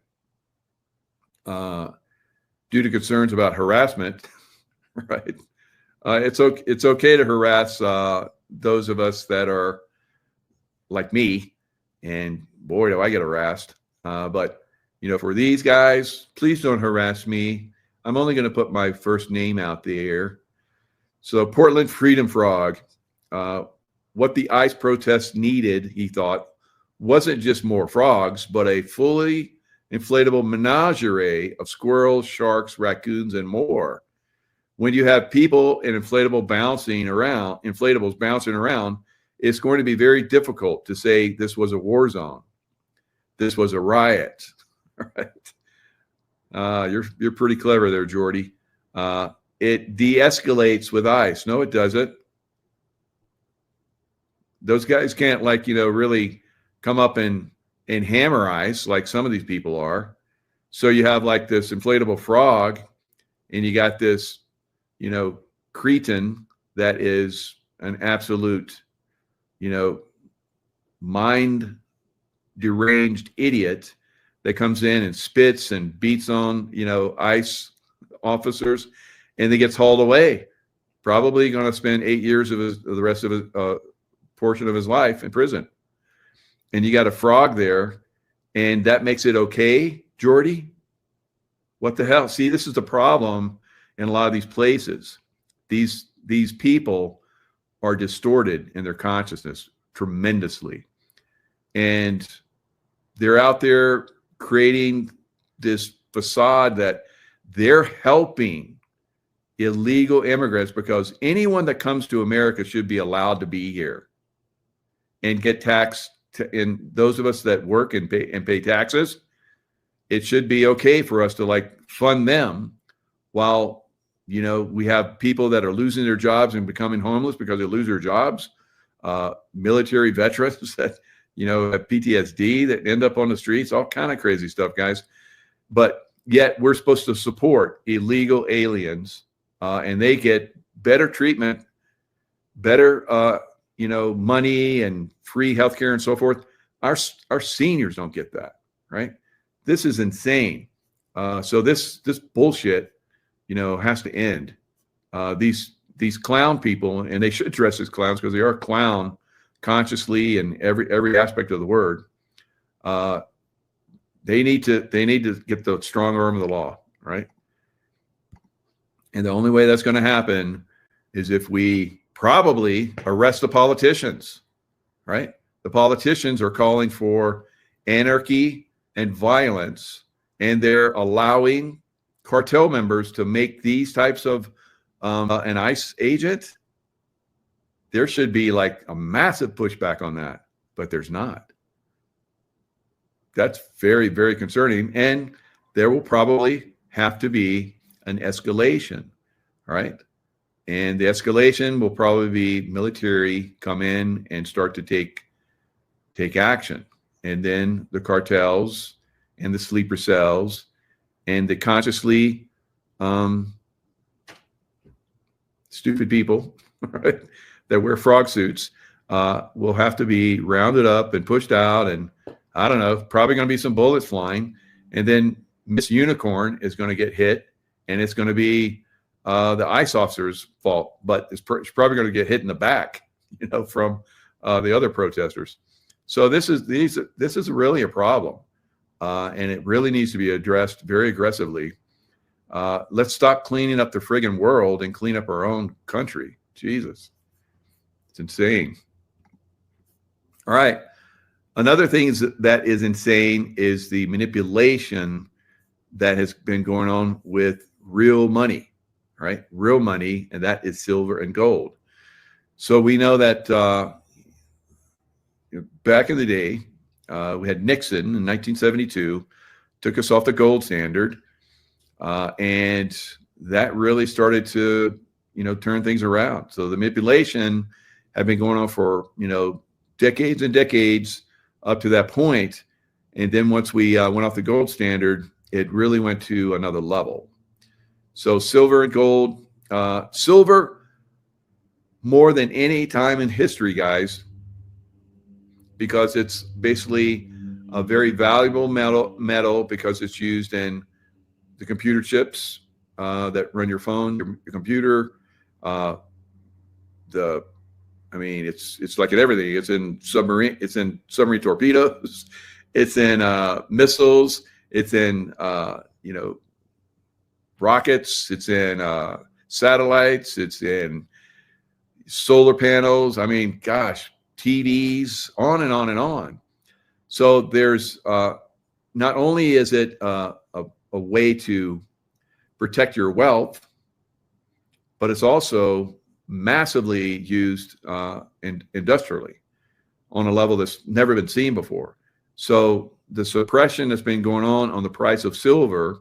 due to concerns about harassment, right? It's okay to harass those of us that are like me, and boy, do I get harassed. But for these guys, please don't harass me. I'm only going to put my first name out there. So Portland Freedom Frog, what the ICE protest needed, he thought, wasn't just more frogs, but a fully inflatable menagerie of squirrels, sharks, raccoons, and more. When you have people and inflatables bouncing around, it's going to be very difficult to say this was a war zone. This was a riot. Right? You're pretty clever there, Jordy. It de-escalates with ice. No, it doesn't. Those guys can't really come up and hammer ice like some of these people are. So you have like this inflatable frog, and you got this, cretin that is an absolute, mind deranged idiot that comes in and spits and beats on, ICE officers, and he gets hauled away. Probably going to spend 8 years of the rest of his portion of his life in prison. And you got a frog there, and that makes it okay, Jordy? What the hell? See, this is the problem in a lot of these places. These people are distorted in their consciousness tremendously. And they're out there creating this facade that they're helping illegal immigrants, because anyone that comes to America should be allowed to be here and get taxed. And those of us that work and pay taxes, it should be okay for us to fund them while we have people that are losing their jobs and becoming homeless because they lose their jobs, military veterans that have PTSD that end up on the streets, all kind of crazy stuff, guys. But yet we're supposed to support illegal aliens, and they get better treatment, better money and free healthcare and so forth. Our seniors don't get that, right? This is insane. So this bullshit, has to end. These clown people, and they should dress as clowns because they are clown consciously in every aspect of the word. They need to get the strong arm of the law, right? And the only way that's going to happen is if we probably arrest the politicians, right? The politicians are calling for anarchy and violence, and they're allowing cartel members to make these types of an ICE agent. There should be a massive pushback on that, but there's not. That's very, very concerning. And there will probably have to be an escalation, right? And the escalation will probably be military come in and start to take action. And then the cartels and the sleeper cells and the consciously stupid people, right, that wear frog suits will have to be rounded up and pushed out. And I don't know, probably going to be some bullets flying. And then Miss Unicorn is going to get hit, and it's going to be the ICE officer's fault, but it's probably going to get hit in the back, from the other protesters. So this is really a problem, and it really needs to be addressed very aggressively. Let's stop cleaning up the friggin' world and clean up our own country. Jesus, it's insane. All right. Another thing that is insane is the manipulation that has been going on with real money, right? Real money, and that is silver and gold. So we know that back in the day, we had Nixon in 1972, took us off the gold standard, and that really started to, turn things around. So the manipulation had been going on for, decades and decades up to that point. And then once we went off the gold standard, it really went to another level. So silver and gold, silver more than any time in history, guys, because it's basically a very valuable metal because it's used in the computer chips that run your phone, your computer. It's like in everything. It's in submarine torpedoes. It's in missiles. It's in rockets. It's in satellites. It's in solar panels. TVs, on and on and on. So there's not only is it a way to protect your wealth, but it's also massively used industrially on a level that's never been seen before. So the suppression that's been going on the price of silver,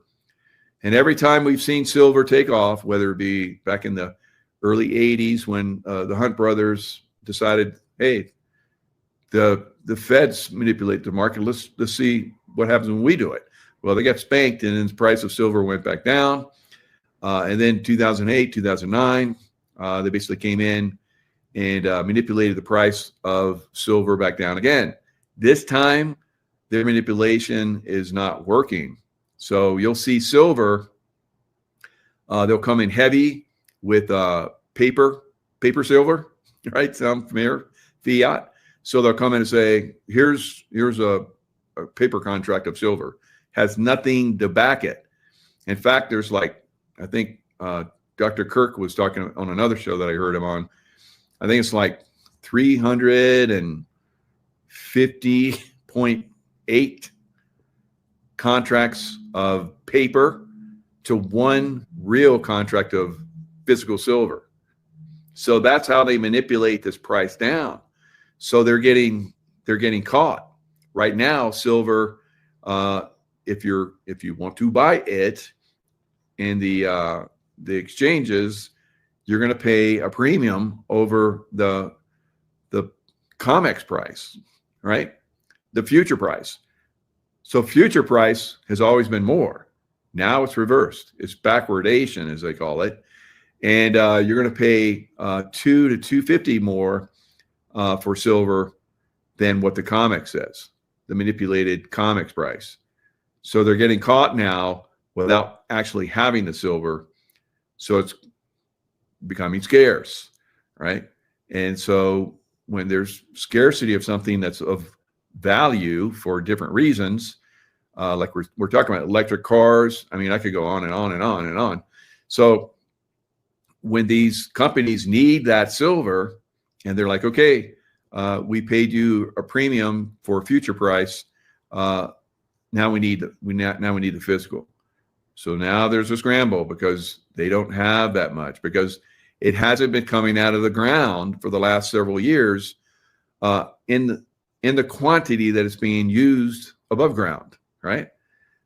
and every time we've seen silver take off, whether it be back in the early 80s when the Hunt brothers decided, hey, the feds manipulate the market, let's see what happens when we do it. Well, they got spanked, and then the price of silver went back down. And then 2008, 2009, they basically came in and manipulated the price of silver back down again. This time, their manipulation is not working. So you'll see silver, they'll come in heavy with paper silver, right? Some familiar, fiat. So they'll come in and say, here's a paper contract of silver. Has nothing to back it. In fact, there's like, I think Dr. Kirk was talking on another show that I heard him on. I think it's like 350.8 contracts of paper to one real contract of physical silver. So that's how they manipulate this price down. So they're getting caught. Right now, silver, if you want to buy it in the exchanges, you're going to pay a premium over the COMEX price, right? The future price. So future price has always been more. Now it's reversed. It's backwardation, as they call it. And you're going to pay $2 to $2.50 more for silver than what the COMEX says, the manipulated COMEX price. So they're getting caught now without actually having the silver. So it's becoming scarce, right? And so when there's scarcity of something that's of value for different reasons, like we're talking about electric cars. I mean, I could go on and on and on and on. So when these companies need that silver and they're like, okay, we paid you a premium for future price. Now we need the physical. So now there's a scramble because they don't have that much, because it hasn't been coming out of the ground for the last several years in the quantity that it's being used above ground, right?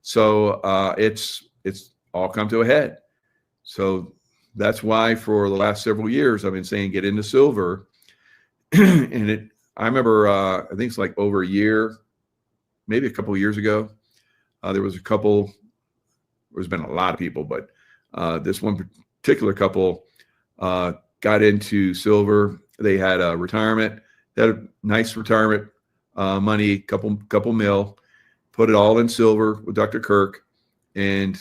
So it's all come to a head. So that's why for the last several years I've been saying get into silver. And I remember I think it's like over a year, maybe a couple of years ago, there's been a lot of people, but this one particular couple got into silver. They had a retirement, they had a nice retirement money, couple mil, put it all in silver with Dr. Kirk, and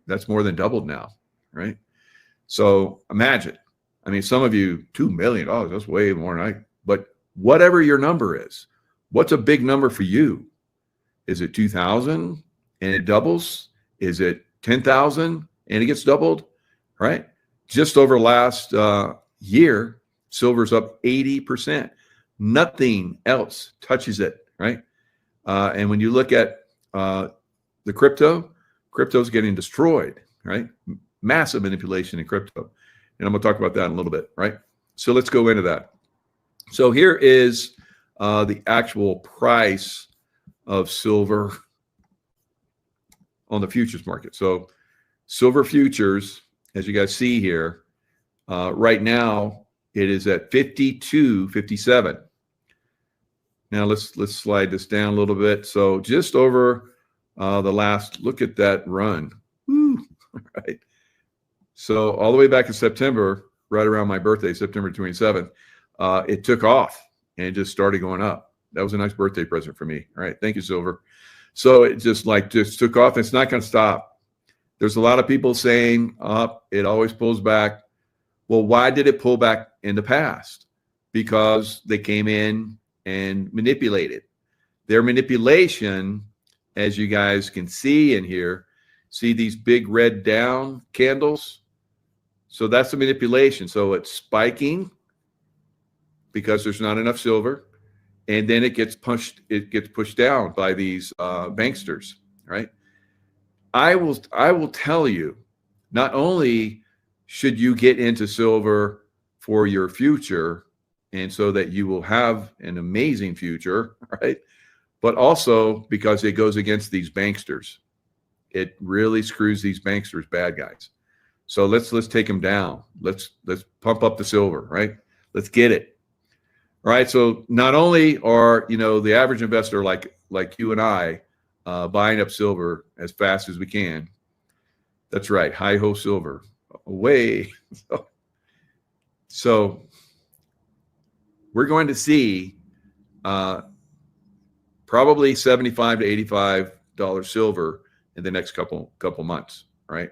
that's more than doubled now, right? So imagine, I mean, some of you, $2 million, that's way more than but whatever your number is, what's a big number for you? Is it 2,000 and it doubles? Is it 10,000 and it gets doubled, right? Just over last year, silver's up 80%. Nothing else touches it, right? And when you look at the crypto's getting destroyed, right? Massive manipulation in crypto. And I'm going to talk about that in a little bit, right? So let's go into that. So here is the actual price of silver on the futures market. So silver futures, as you guys see here, right now it is at 52.57. Now let's slide this down a little bit. So just over the last, look at that run. Woo, right? So all the way back in September, right around my birthday, September 27th, it took off and just started going up. That was a nice birthday present for me. All right. Thank you, silver. So it just took off. It's not going to stop. There's a lot of people saying it always pulls back. Well, why did it pull back in the past? Because they came in and manipulated. Their manipulation, as you guys can see in here, see these big red down candles? So that's the manipulation. So it's spiking because there's not enough silver, and then it gets pushed down by these banksters, right? I will tell you, not only should you get into silver for your future and so that you will have an amazing future, right? But also because it goes against these banksters. It really screws these banksters, bad guys. So let's take them down. Let's pump up the silver, right? Let's get it. All right. So not only are, the average investor like you and I buying up silver as fast as we can. That's right. Hi ho silver. Away. So we're going to see probably $75 to $85 silver in the next couple months, right?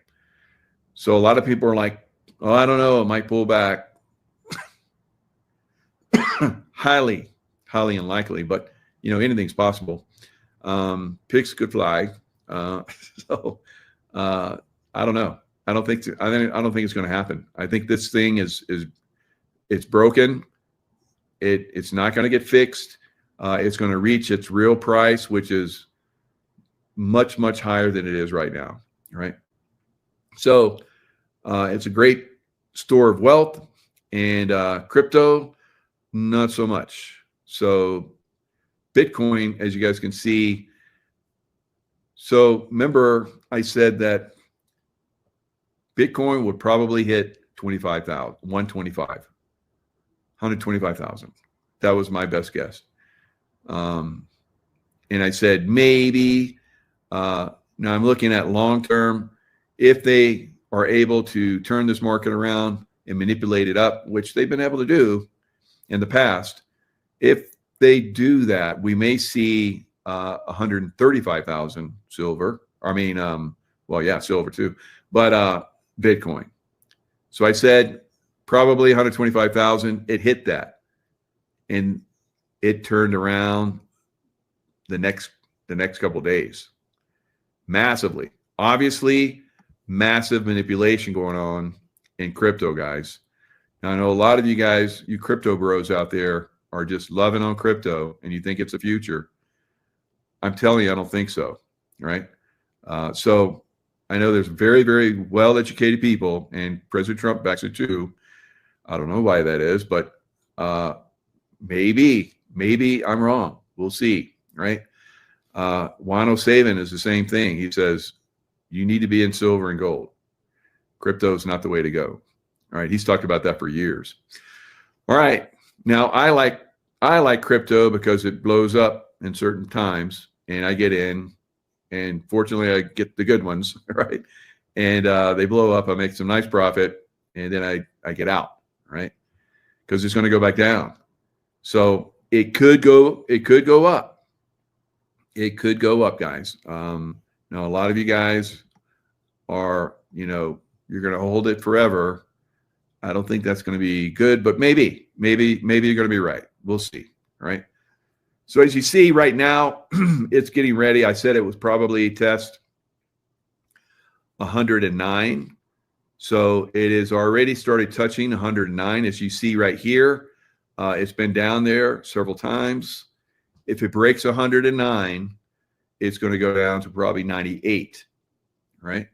So a lot of people are like, oh, I don't know, it might pull back. highly unlikely, but anything's possible. Pigs could fly. So I don't know. I don't think it's going to happen. I think this thing is it's broken. It's not going to get fixed. It's going to reach its real price, which is much, much higher than it is right now, right? So it's a great store of wealth, and crypto, not so much. So Bitcoin, as you guys can see, so remember I said that Bitcoin would probably hit 125,000. That was my best guess. And I said, maybe, now I'm looking at long-term, if they are able to turn this market around and manipulate it up, which they've been able to do in the past, if they do that, we may see 135,000 silver. Silver too, but Bitcoin. So I said probably 125,000. It hit that, and it turned around the next couple of days, massively. Obviously, massive manipulation going on in crypto, guys. Now, I know a lot of you guys, you crypto bros out there, are just loving on crypto, and you think it's a future. I'm telling you, I don't think so, right? So I know there's very, very well-educated people, and President Trump backs it too. I don't know why that is, but maybe I'm wrong. We'll see, right? Juan O'Savin is the same thing. He says, you need to be in silver and gold. Crypto is not the way to go. All right. He's talked about that for years. All right. Now I like crypto because it blows up in certain times, and I get in, and fortunately I get the good ones, right? And they blow up. I make some nice profit, and then I get out, right? Because it's going to go back down. So it could go up. It could go up, guys. Now a lot of you guys are, you're going to hold it forever. I don't think that's going to be good, but maybe you're going to be right. We'll see, right? So as you see right now, it's getting ready. I said it was probably test 109. So it is already started touching 109. As you see right here, it's been down there several times. If it breaks 109, it's going to go down to probably 98, right?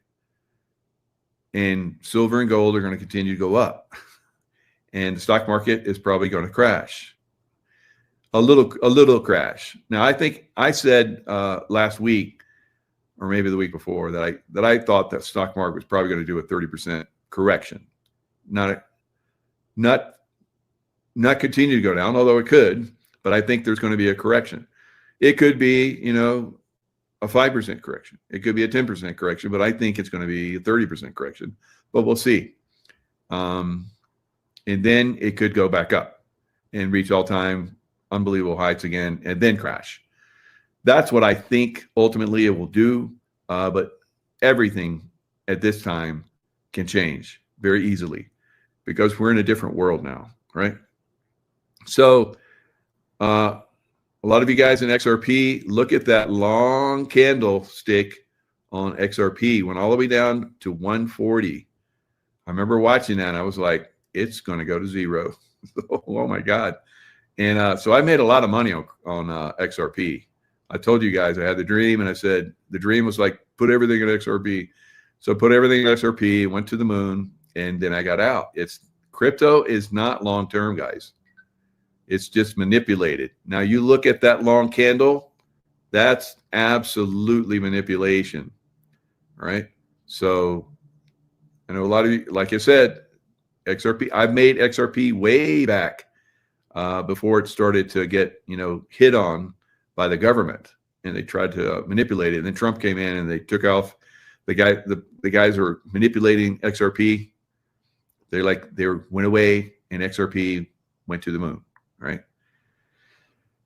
And silver and gold are going to continue to go up. And the stock market is probably going to crash. A little crash. Now, I think I said last week, or maybe the week before, that I thought that stock market was probably going to do a 30% correction. Not continue to go down, although it could, but I think there's going to be a correction. It could be, a 5% correction. It could be a 10% correction, but I think it's going to be a 30% correction, but we'll see. And then it could go back up and reach all-time unbelievable heights again, and then crash. That's what I think ultimately it will do. But everything at this time can change very easily because we're in a different world now, right? So a lot of you guys in XRP, look at that long candlestick on XRP, went all the way down to 140. I remember watching that, and I was like, it's going to go to zero. Oh my God. And so I made a lot of money on XRP. I told you guys I had the dream, and I said the dream was like put everything in XRP. So I put everything in XRP, went to the moon, and then I got out. Crypto is not long term, guys. It's just manipulated. Now you look at that long candle, that's absolutely manipulation, right? So I know a lot of you, like I said, XRP. I've made XRP way back before it started to get hit on by the government, and they tried to manipulate it. And then Trump came in and they took off the guys who were manipulating XRP. They went away, and XRP went to the moon, right?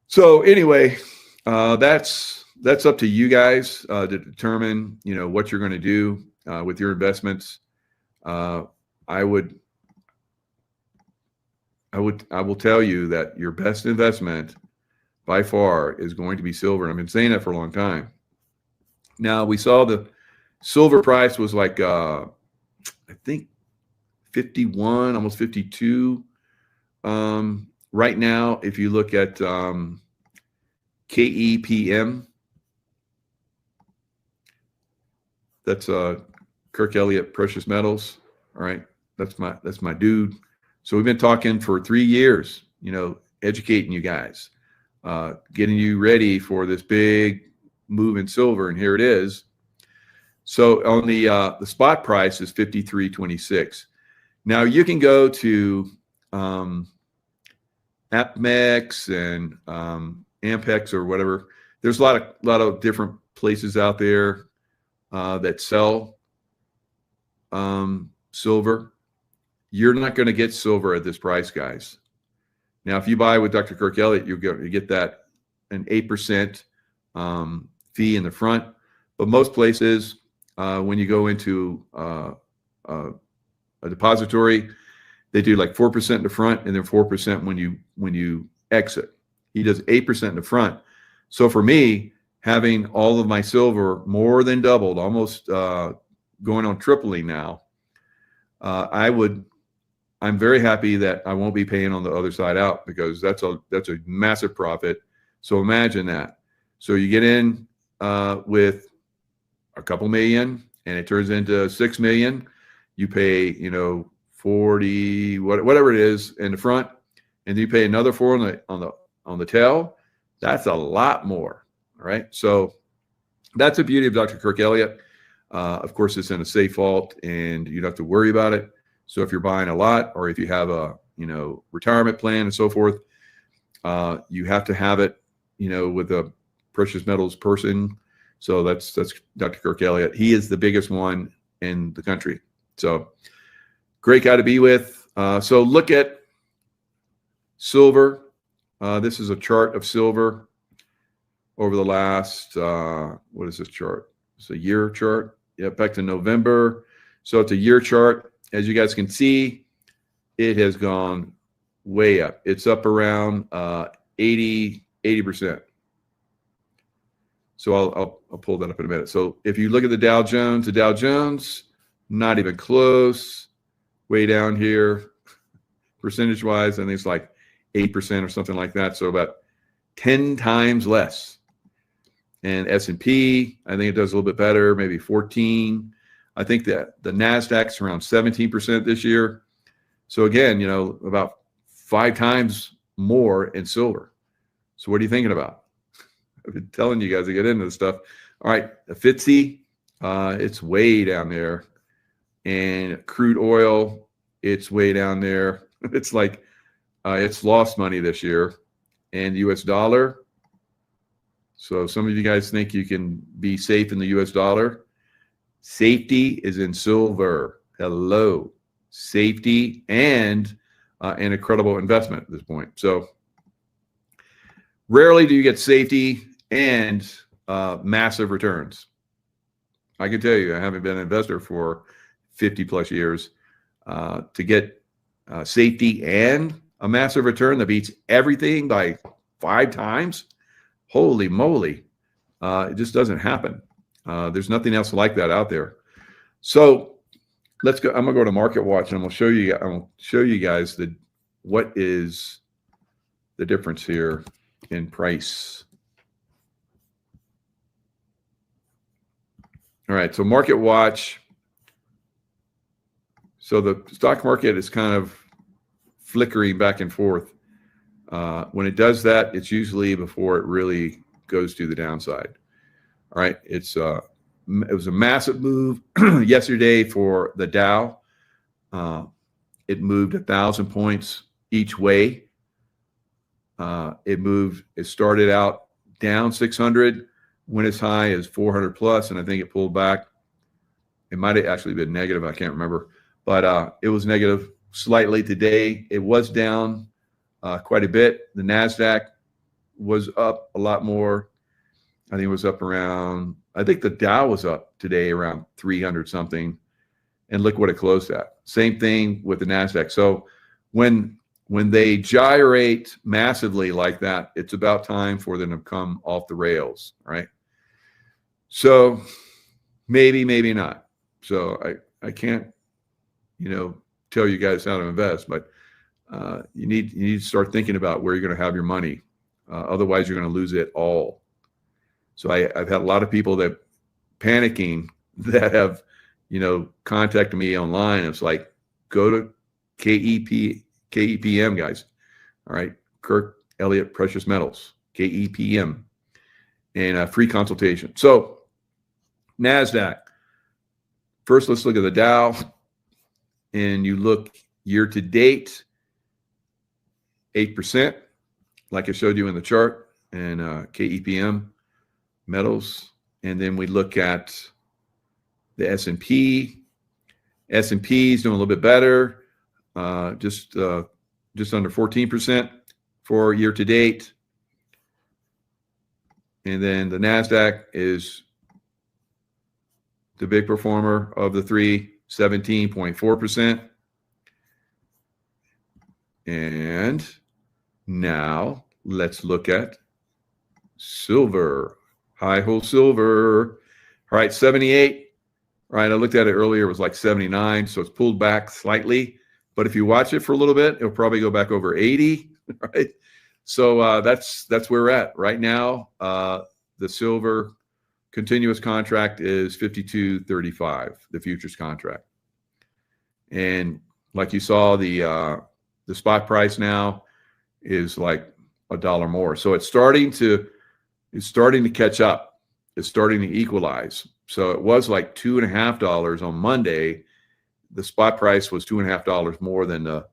So anyway, that's up to you guys to determine what you're going to do with your investments. I will tell you that your best investment by far is going to be silver. And I've been saying that for a long time. Now we saw the silver price was like, I think 51, almost 52. Right now, if you look at KEPM, that's Kirk Elliott Precious Metals. All right, that's my dude. So we've been talking for 3 years, educating you guys, getting you ready for this big move in silver, and here it is. So on the spot price is 53.26. Now you can go to APMEX and Ampex or whatever. There's a lot of different places out there that sell silver. You're not going to get silver at this price, guys. Now, if you buy with Dr. Kirk Elliott, you get that an 8% fee in the front. But most places, when you go into a depository, they do like 4% in the front and then 4% when you exit. He does 8% in the front. So for me, having all of my silver more than doubled, almost going on tripling now, I'm very happy that I won't be paying on the other side out, because that's a massive profit. So imagine that. So you get in with a couple million and it turns into 6 million. You pay 40 whatever it is in the front, and then you pay another 4 on the tail. That's a lot more. All right. So that's the beauty of Dr. Kirk Elliott. Of course, it's in a safe vault and you don't have to worry about it. So if you're buying a lot, or if you have a retirement plan and so forth, you have to have it with a precious metals person. So that's Dr. Kirk Elliott. He is the biggest one in the country. So great guy to be with. So look at silver. This is a chart of silver over the last, what is this chart? It's a year chart. Yeah, back to November. So it's a year chart. As you guys can see, it has gone way up. It's up around 80%. So I'll pull that up in a minute. So if you look at the Dow Jones, not even close, way down here, percentage-wise, I think it's like 8% or something like that. So about 10 times less. And S&P, I think it does a little bit better, maybe 14. I think that the NASDAQ's around 17% this year. So again, about 5 times more in silver. So what are you thinking about? I've been telling you guys to get into this stuff. All right, the FTSE, it's way down there. And crude oil, it's way down there. It's like it's lost money this year. And US dollar. So some of you guys think you can be safe in the US dollar. Safety is in silver. Hello. Safety and an incredible investment at this point. So rarely do you get safety and massive returns. I can tell you, I haven't been an investor for 50 plus years. To get safety and a massive return that beats everything by 5 times, holy moly, it just doesn't happen. There's nothing else like that out there. So let's go. I'm gonna go to Market Watch and I'm gonna show you guys what is the difference here in price. All right, so Market Watch. So the stock market is kind of flickering back and forth. When it does that, it's usually before it really goes to the downside. All right, it was a massive move yesterday for the Dow. It moved 1,000 points each way. It started out down 600, went as high as 400 plus, and I think it pulled back. It might have actually been negative. I can't remember, but it was negative slightly today. It was down quite a bit. The NASDAQ was up a lot more. I think it was up around, I think the Dow was up today around 300 something, and look what it closed at. Same thing with the NASDAQ. So when they gyrate massively like that, it's about time for them to come off the rails, right? So maybe not. So I can't, tell you guys how to invest, but you need to start thinking about where you're going to have your money. Otherwise, you're going to lose it all. So I've had a lot of people that panicking that have, contacted me online. It's like, go to KEPM, guys. All right. Kirk Elliott Precious Metals, KEPM, and a free consultation. So NASDAQ. First, let's look at the Dow. And you look year to date, 8%, like I showed you in the chart, and KEPM metals. And then we look at the S&P. S&P is doing a little bit better, just under 14% for year to date. And then the NASDAQ is the big performer of the three, 17.4%. And now let's look at silver, high hole silver. All right, 78. All right, I looked at it earlier, it was like 79, so it's pulled back slightly. But if you watch it for a little bit, it'll probably go back over 80, right? So that's where we're at right now. The silver continuous contract is 52.35, the futures contract. And like you saw, the spot price now is like $1 more. So it's starting to catch up. It's starting to equalize. So it was like $2.50 on Monday. The spot price was $2.50 more than the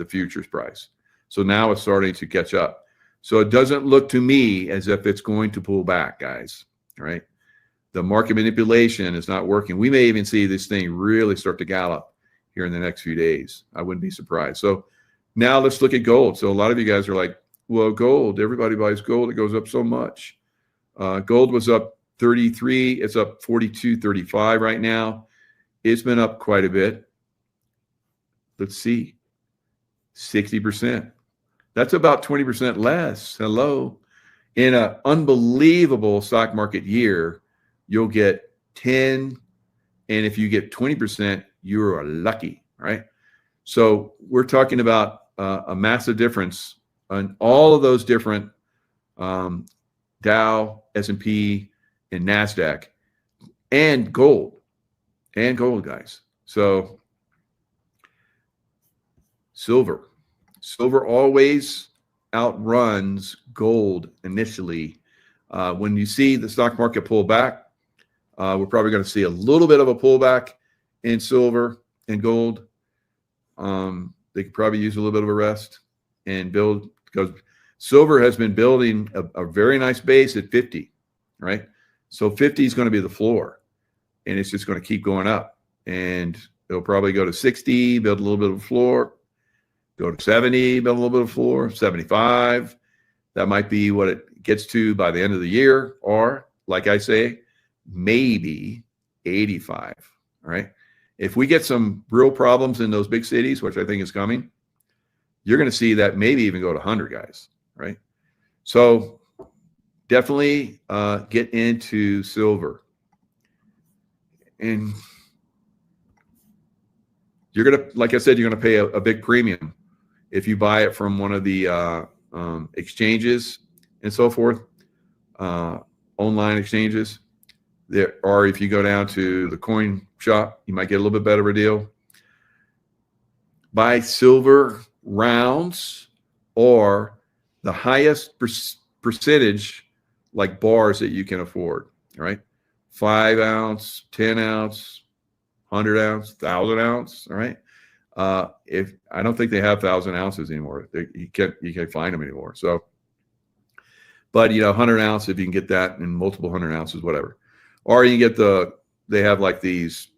futures price. So now it's starting to catch up. So it doesn't look to me as if it's going to pull back, guys. All right. The market manipulation is not working. We may even see this thing really start to gallop here in the next few days. I wouldn't be surprised. So now let's look at gold. So a lot of you guys are like, well, gold, everybody buys gold. It goes up so much. Gold was up 33. It's up 42.35 right now. It's been up quite a bit. Let's see. 60%. That's about 20% less. Hello. In an unbelievable stock market year, you'll get 10. And if you get 20%, you are lucky, right? So we're talking about a massive difference on all of those different Dow, S&P, and NASDAQ, and gold, guys. So silver always outruns gold initially. When you see the stock market pull back, we're probably going to see a little bit of a pullback in silver and gold. They could probably use a little bit of a rest and build, because silver has been building a very nice base at 50, right? So 50 is going to be the floor, and it's just going to keep going up. And it'll probably go to 60, build a little bit of a floor, go to 70, build a little bit of floor, 75. That might be what it gets to by the end of the year, or like I say, maybe 85, all right? If we get some real problems in those big cities, which I think is coming, you're going to see that maybe even go to 100, guys, right? So definitely get into silver. And you're going to, like I said, you're going to pay a big premium if you buy it from one of the exchanges and so forth, online exchanges. There, or if you go down to the coin shop, you might get a little bit better of a deal. Buy silver rounds or the highest percentage like bars that you can afford. All right, 5 ounce, 10 ounce, 100 ounce, 1,000 ounce. All right. If I don't think they have 1,000 ounces anymore, you can't find them anymore. So, but 100 ounce, if you can get that in multiple 100 ounces, whatever. Or you get they have like these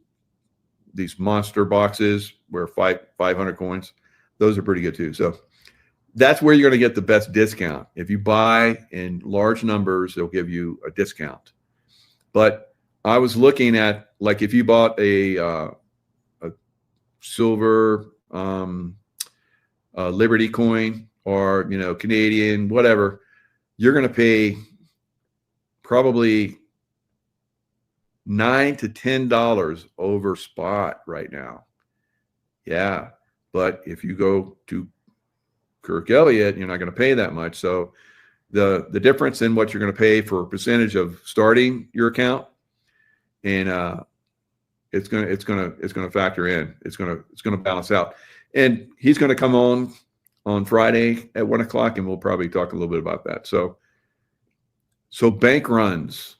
monster boxes where 500 coins. Those are pretty good too. So that's where you're going to get the best discount. If you buy in large numbers, they'll give you a discount. But I was looking at, like, if you bought a silver Liberty coin or Canadian, whatever, you're going to pay probably $9 to $10 over spot right now. Yeah, but if you go to Kirk Elliott, you're not going to pay that much. So the difference in what you're going to pay for a percentage of starting your account, and it's going to factor in. It's going to balance out. And he's going to come on Friday at 1 o'clock, and we'll probably talk a little bit about that. So bank runs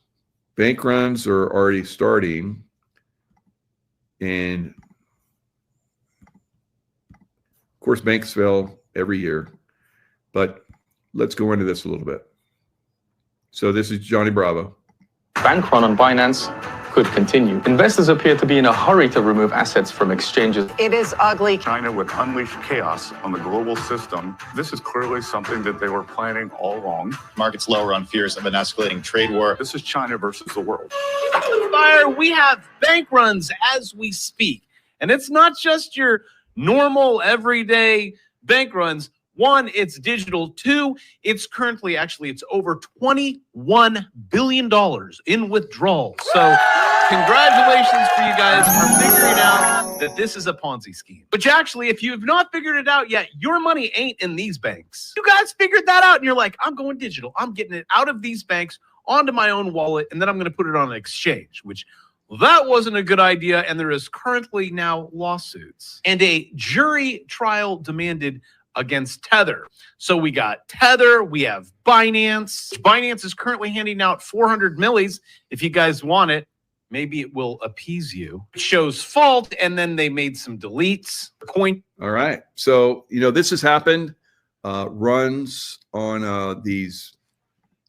are already starting, and of course banks fail every year, but let's go into this a little bit. So this is Johnny Bravo. Bank run on Binance could continue. Investors appear to be in a hurry to remove assets from exchanges. It is ugly. China would unleash chaos on the global system. This is clearly something that they were planning all along. Markets lower on fears of an escalating trade war. This is China versus the world. Fire, we have bank runs as we speak. And it's not just your normal everyday bank runs. One, it's digital. Two, it's currently, it's over $21 billion in withdrawals. So congratulations for you guys for figuring out that this is a Ponzi scheme. But actually, if you've not figured it out yet, your money ain't in these banks. You guys figured that out and you're like, I'm going digital. I'm getting it out of these banks onto my own wallet, and then I'm going to put it on an exchange, which that wasn't a good idea. And there is currently now lawsuits and a jury trial demanded against Tether. So we got Tether, we have Binance. Binance is currently handing out 400 millis. If you guys want it, maybe it will appease you. It shows fault, and then they made some deletes. Coin. All right. So, this has happened. Runs on these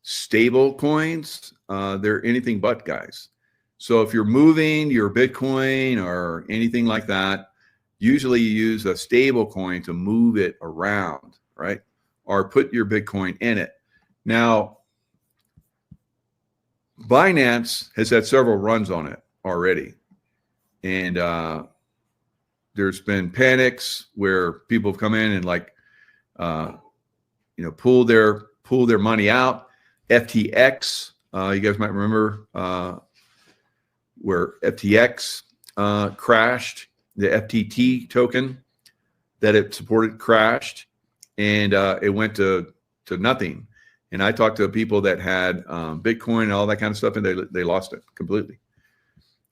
stable coins. They're anything but, guys. So if you're moving your Bitcoin or anything like that, usually you use a stable coin to move it around, right? Or put your Bitcoin in it. Now, Binance has had several runs on it already. And there's been panics where people have come in and pull their money out. FTX, you guys might remember where FTX crashed. The FTT token that it supported crashed, and it went to nothing. And I talked to people that had Bitcoin and all that kind of stuff, and they lost it completely.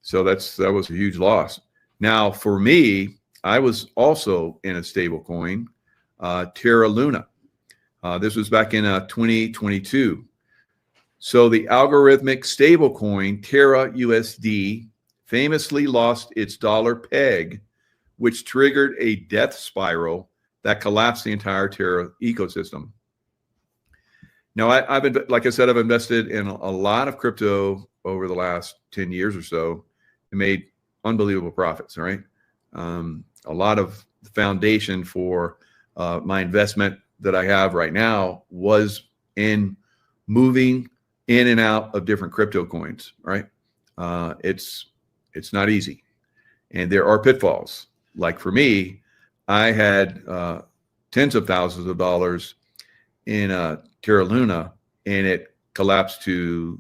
So that was a huge loss. Now, for me, I was also in a stable coin, Terra Luna. This was back in 2022. So the algorithmic stable coin Terra USD famously lost its dollar peg, which triggered a death spiral that collapsed the entire Terra ecosystem. Now, like I said, I've invested in a lot of crypto over the last 10 years or so and made unbelievable profits, all right? A lot of the foundation for my investment that I have right now was in moving in and out of different crypto coins, right? It's not easy. And there are pitfalls. Like for me, I had tens of thousands of dollars in Terra Luna, and it collapsed to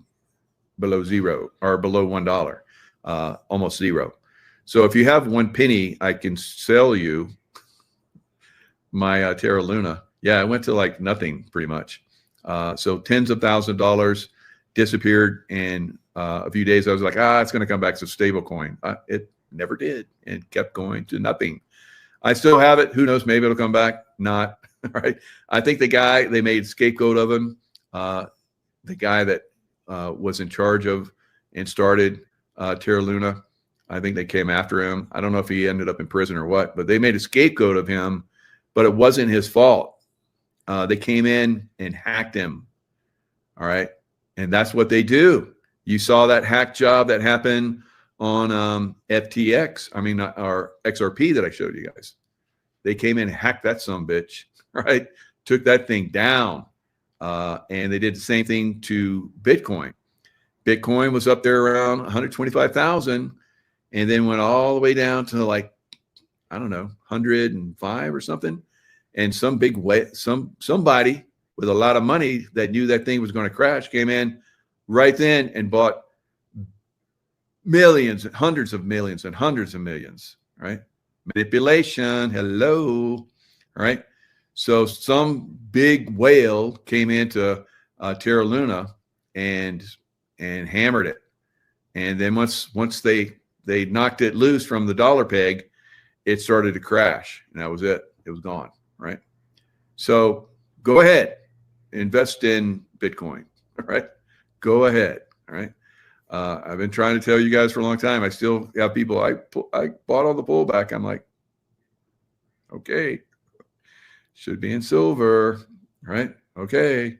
below zero or below $1, almost zero. So if you have 1 penny, I can sell you my Terra Luna. Yeah, it went to like nothing pretty much. So tens of thousands of dollars disappeared, and a few days, I was like, it's going to come back to stable coin. It never did and kept going to nothing. I still have it. Who knows? Maybe it'll come back. Not right. I think the guy they made scapegoat of him, the guy that was in charge of and started Terra Luna. I think they came after him. I don't know if he ended up in prison or what, but they made a scapegoat of him, but it wasn't his fault. They came in and hacked him. All right. And that's what they do. You saw that hack job that happened on FTX. I mean, our XRP that I showed you guys. They came in and hacked that sumbitch, right? Took that thing down. And they did the same thing to Bitcoin. Bitcoin was up there around 125,000 and then went all the way down to like, I don't know, 105 or something. And some big way, somebody with a lot of money that knew that thing was going to crash came in right then and bought millions, hundreds of millions and hundreds of millions, right? Manipulation, hello, right? So some big whale came into Terra Luna and hammered it. And then once they knocked it loose from the dollar peg, it started to crash. And that was it. It was gone, right? So go ahead, invest in Bitcoin, all right? Go ahead, all right? I've been trying to tell you guys for a long time. I still have people, I bought all the pullback. I'm like, okay, should be in silver, right? Okay.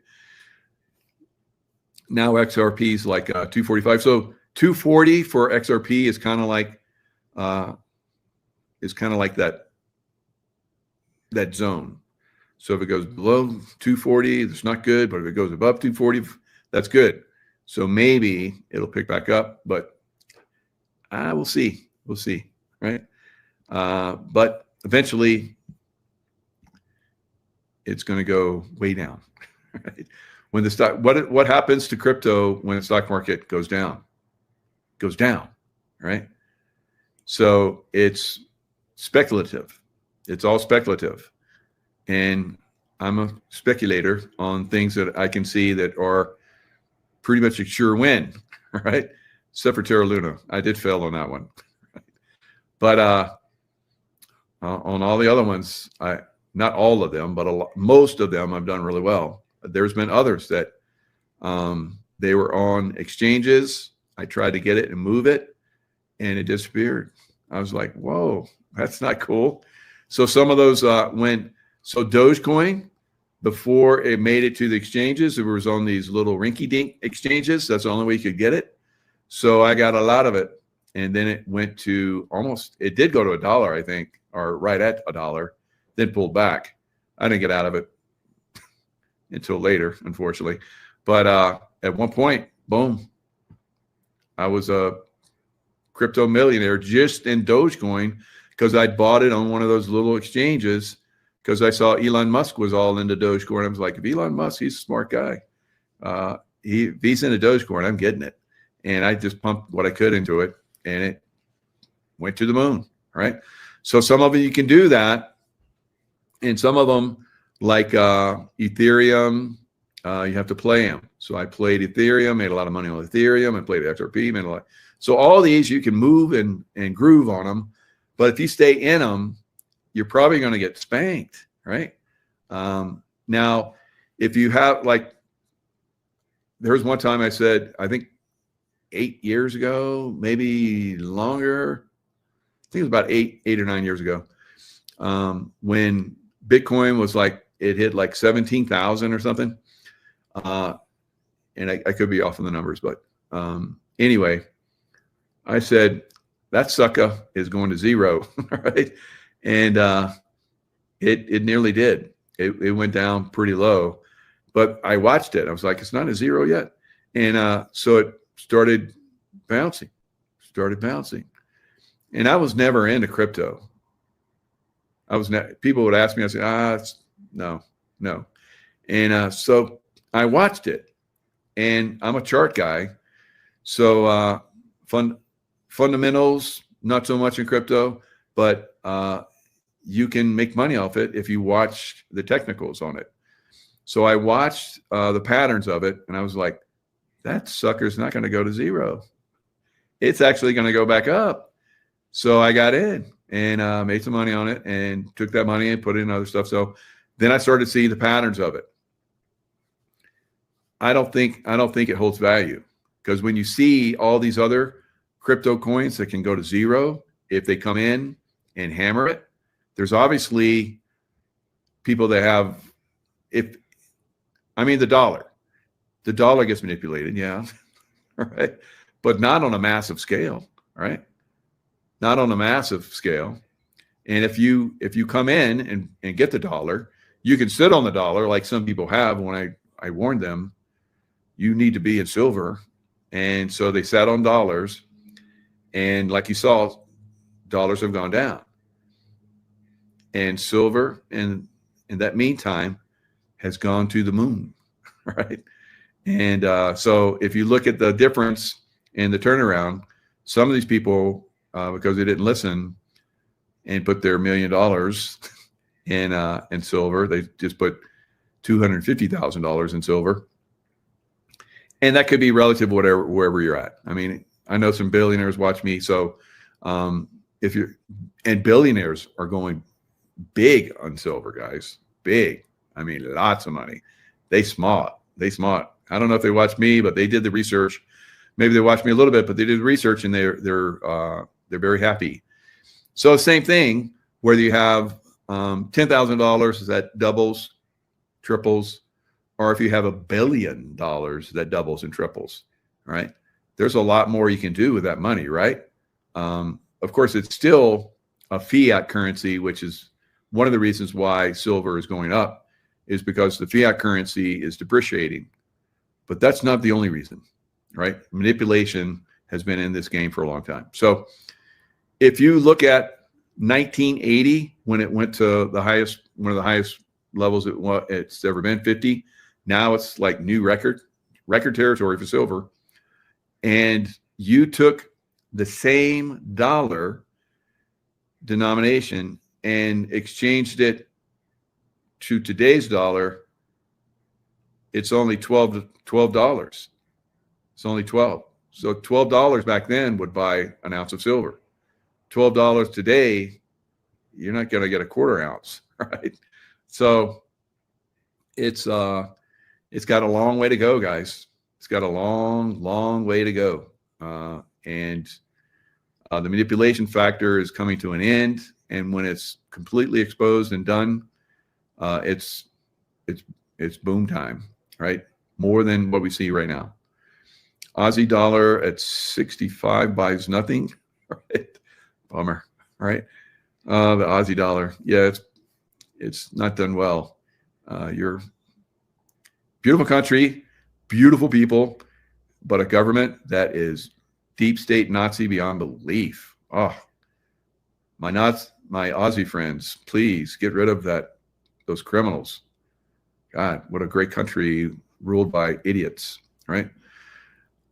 Now XRP is like 245. So 240 for XRP is kind of like that zone. So if it goes below 240, that's not good. But if it goes above 240, that's good. So maybe it'll pick back up, but we'll see. We'll see, right? But eventually, it's going to go way down. Right? When the stock, what happens to crypto when the stock market goes down? Goes down, right? So it's speculative. It's all speculative, and I'm a speculator on things that I can see that are pretty much a sure win, right? Except for Terra Luna. I did fail on that one. But on all the other ones, not all of them, but most of them I've done really well. There's been others that they were on exchanges. I tried to get it and move it, and it disappeared. I was like, whoa, that's not cool. So some of those went, so Dogecoin, before it made it to the exchanges, it was on these little rinky-dink exchanges. That's the only way you could get it. So I got a lot of it. And then it went to almost, it did go to $1, I think, or right at $1, then pulled back. I didn't get out of it until later, unfortunately. But at one point, boom, I was a crypto millionaire just in Dogecoin because I'd bought it on one of those little exchanges. Because I saw Elon Musk was all into Dogecoin. I was like, if Elon Musk, he's a smart guy. If he's into Dogecoin, I'm getting it. And I just pumped what I could into it, and it went to the moon, right? So some of it you can do that. And some of them, like Ethereum, you have to play them. So I played Ethereum, made a lot of money on Ethereum. I played XRP, made a lot. So all these you can move and groove on them. But if you stay in them, you're probably going to get spanked, right? Now, if you have, like, there was one time I said, I think 8 years ago, maybe longer. I think it was about eight or 9 years ago, when Bitcoin was like, it hit like 17,000 or something. And I could be off on the numbers, but anyway, I said, that sucker is going to zero, right? And it nearly did. It went down pretty low, but I watched it. I was like, it's not a zero yet. And so it started bouncing. And I was never into crypto. People would ask me, I said, no. And so I watched it. And I'm a chart guy. So fundamentals, not so much in crypto, but you can make money off it if you watch the technicals on it. So I watched the patterns of it, and I was like, that sucker's not going to go to zero. It's actually going to go back up. So I got in and made some money on it and took that money and put it in other stuff. So then I started seeing the patterns of it. I don't think it holds value, because when you see all these other crypto coins that can go to zero if they come in and hammer it, there's obviously people that have, the dollar gets manipulated, yeah, right, but not on a massive scale, right? Not on a massive scale. And if you come in and get the dollar, you can sit on the dollar like some people have. When I warned them, you need to be in silver. And so they sat on dollars, and like you saw, dollars have gone down. And silver in that meantime has gone to the moon, right? And so if you look at the difference in the turnaround, some of these people, because they didn't listen and put their $1 million in silver, they just put $250,000 in silver. And that could be relative wherever you're at. I mean, I know some billionaires watch me. So billionaires are going big on silver, guys, big. I mean, lots of money. They smart. I don't know if they watch me, but they did the research. Maybe they watched me a little bit, but they did the research, and they're very happy. So same thing, whether you have $10,000 that doubles, triples, or if you have $1 billion that doubles and triples, right? There's a lot more you can do with that money, right? Of course, it's still a fiat currency, which is one of the reasons why silver is going up, is because the fiat currency is depreciating. But that's not the only reason, right? Manipulation has been in this game for a long time. So if you look at 1980, when it went to the highest, one of the highest levels it's ever been, 50, now it's like new record territory for silver. And you took the same dollar denomination and exchanged it to today's dollar, it's only $12. It's only 12. So $12 back then would buy an ounce of silver. $12 today, you're not going to get a quarter ounce, right? So it's got a long way to go, guys. It's got a long, long way to go. And the manipulation factor is coming to an end. And when it's completely exposed and done, it's boom time, right? More than what we see right now. Aussie dollar at 65 buys nothing, right? Bummer, right? The Aussie dollar, yeah, it's not done well. You're beautiful country, beautiful people, but a government that is deep state Nazi beyond belief. Oh, my Aussie friends, please get rid of those criminals. God, what a great country ruled by idiots, right?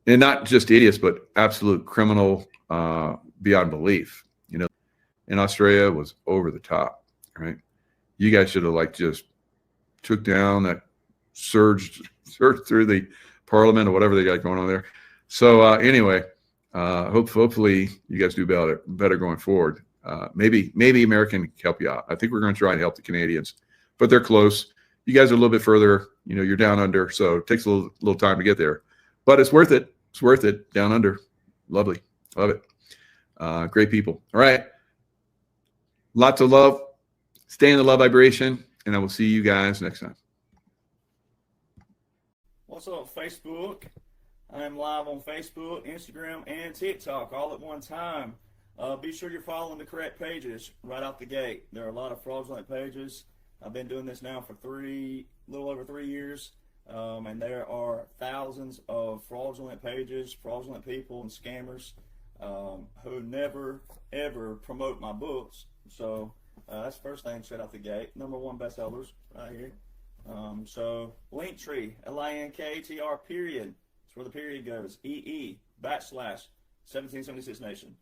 And not just idiots, but absolute criminal beyond belief. You know, in Australia was over the top, right? You guys should have just took down that surged through the parliament or whatever they got going on there. So anyway, hopefully you guys do better going forward. Maybe America can help you out. I think we're going to try and help the Canadians, but they're close. You guys are a little bit further. You know, you're down under, so it takes a little time to get there, but it's worth it. It's worth it. Down under, lovely, love it. Great people. All right, lots of love. Stay in the love vibration, and I will see you guys next time. What's up, Facebook? I am live on Facebook, Instagram, and TikTok all at one time. Be sure you're following the correct pages right out the gate. There are a lot of fraudulent pages. I've been doing this now for a little over 3 years, and there are thousands of fraudulent pages, fraudulent people, and scammers who never, ever promote my books. So that's the first thing straight out the gate. #1 bestsellers right here. So Linktree, LINKTR period. That's where the period goes. /1776 Nation.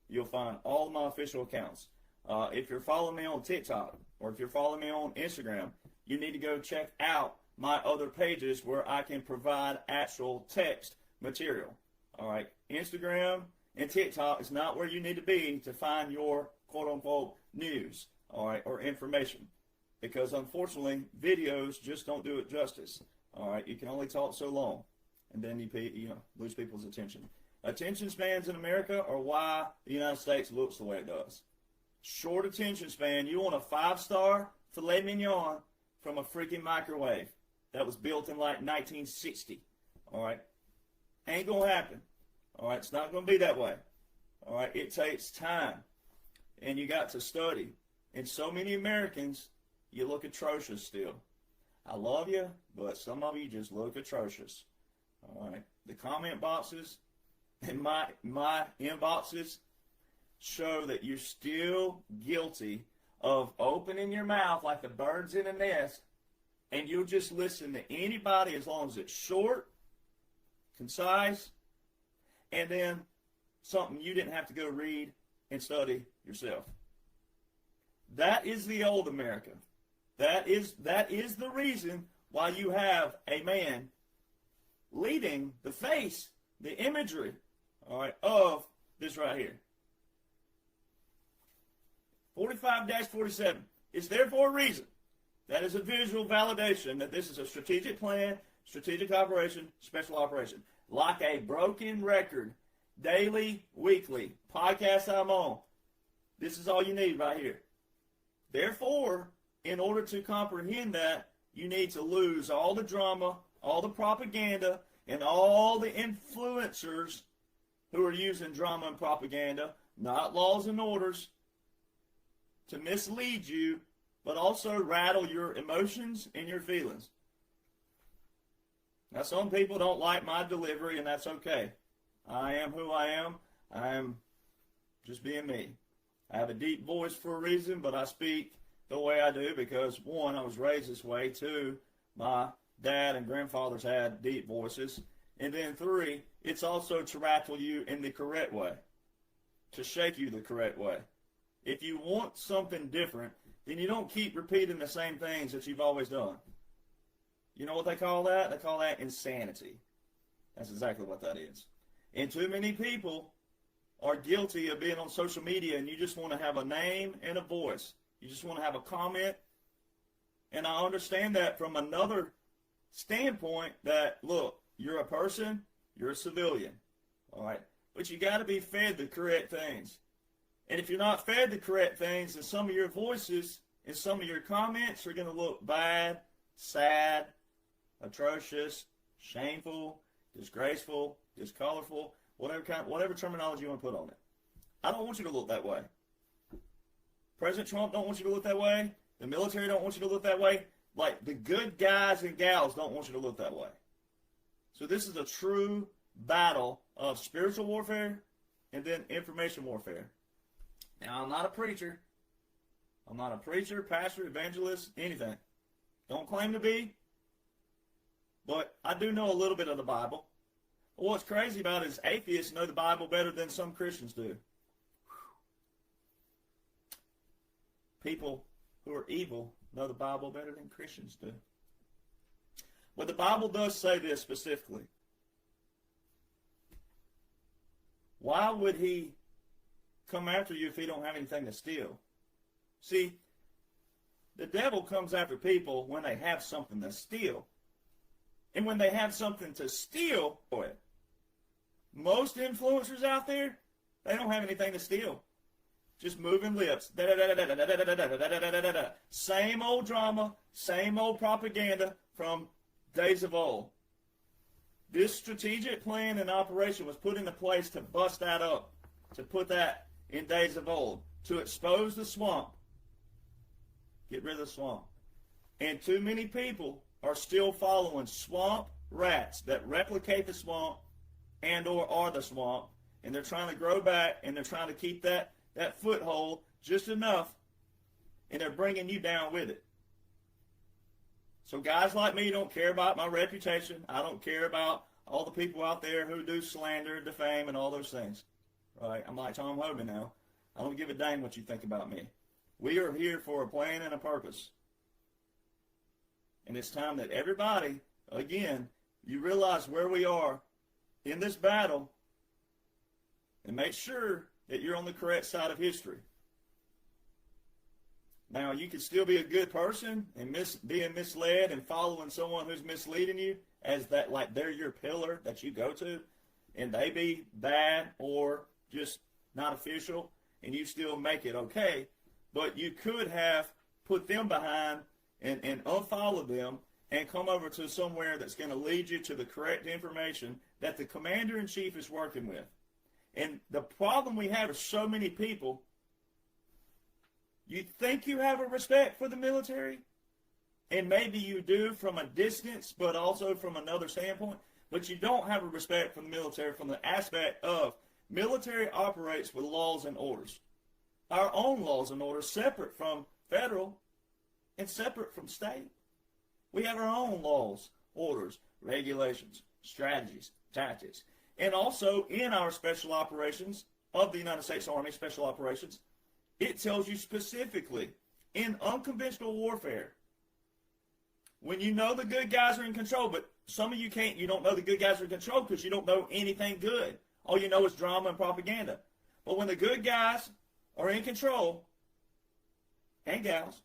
You'll find all of my official accounts. If you're following me on TikTok or if you're following me on Instagram, you need to go check out my other pages where I can provide actual text material. All right, Instagram and TikTok is not where you need to be to find your quote-unquote news, all right, or information, because unfortunately videos just don't do it justice. All right, you can only talk so long, and then you lose people's attention. Attention spans in America are why the United States looks the way it does. Short attention span. You want a 5-star filet mignon from a freaking microwave that was built in like 1960. All right, ain't gonna happen. All right, it's not gonna be that way. All right, it takes time, and you got to study. And so many Americans, you look atrocious still. I love you, but some of you just look atrocious. All right, the comment boxes and my inboxes show that you're still guilty of opening your mouth like the birds in a nest, and you'll just listen to anybody as long as it's short, concise, and then something you didn't have to go read and study yourself. That is the old America. That is the reason why you have a man leading the face, the imagery, all right, of this right here. 45-47. It's there for a reason. That is a visual validation that this is a strategic plan, strategic operation, special operation. Like a broken record, daily, weekly, podcast I'm on. This is all you need right here. Therefore, in order to comprehend that, you need to lose all the drama, all the propaganda, and all the influencers who are using drama and propaganda, not laws and orders, to mislead you, but also rattle your emotions and your feelings. Now, some people don't like my delivery, and that's okay. I am who I am. I am just being me. I have a deep voice for a reason, but I speak the way I do because, one, I was raised this way. Two, my dad and grandfathers had deep voices. And then three, it's also to rattle you in the correct way, to shake you the correct way. If you want something different, then you don't keep repeating the same things that you've always done. You know what they call that? They call that insanity. That's exactly what that is. And too many people are guilty of being on social media, and you just want to have a name and a voice. You just want to have a comment. And I understand that from another standpoint that, look, you're a person, you're a civilian, all right? But you got to be fed the correct things. And if you're not fed the correct things, then some of your voices and some of your comments are going to look bad, sad, atrocious, shameful, disgraceful, discolorful, whatever terminology you want to put on it. I don't want you to look that way. President Trump don't want you to look that way. The military don't want you to look that way. Like, the good guys and gals don't want you to look that way. So this is a true battle of spiritual warfare and then information warfare. Now, I'm not a preacher. I'm not a preacher, pastor, evangelist, anything. Don't claim to be. But I do know a little bit of the Bible. But what's crazy about it is atheists know the Bible better than some Christians do. People who are evil know the Bible better than Christians do. But the Bible does say this specifically. Why would he come after you if he don't have anything to steal? See, the devil comes after people when they have something to steal. And when they have something to steal, boy, most influencers out there, they don't have anything to steal. Just moving lips. Same old drama, same old propaganda from days of old. This strategic plan and operation was put into place to bust that up, to put that in days of old, to expose the swamp. Get rid of the swamp. And too many people are still following swamp rats that replicate the swamp and or are the swamp, and they're trying to grow back, and they're trying to keep that foothold just enough, and they're bringing you down with it. So guys like me don't care about my reputation. I don't care about all the people out there who do slander, defame, and all those things. Right? I'm like Tom Hogan now. I don't give a dang what you think about me. We are here for a plan and a purpose. And it's time that everybody, again, you realize where we are in this battle and make sure that you're on the correct side of history. Now, you can still be a good person and being misled and following someone who's misleading you as that, like they're your pillar that you go to, and they be bad or just not official, and you still make it okay. But you could have put them behind and unfollow them and come over to somewhere that's going to lead you to the correct information that the commander-in-chief is working with. And the problem we have is so many people, you think you have a respect for the military, and maybe you do from a distance, but also from another standpoint, but you don't have a respect for the military from the aspect of military operates with laws and orders. Our own laws and orders, separate from federal and separate from state. We have our own laws, orders, regulations, strategies, tactics. And also in our special operations of the United States Army, special operations, it tells you specifically in unconventional warfare, when you know the good guys are in control, but some of you you don't know the good guys are in control because you don't know anything good. All you know is drama and propaganda. But when the good guys are in control, and gals,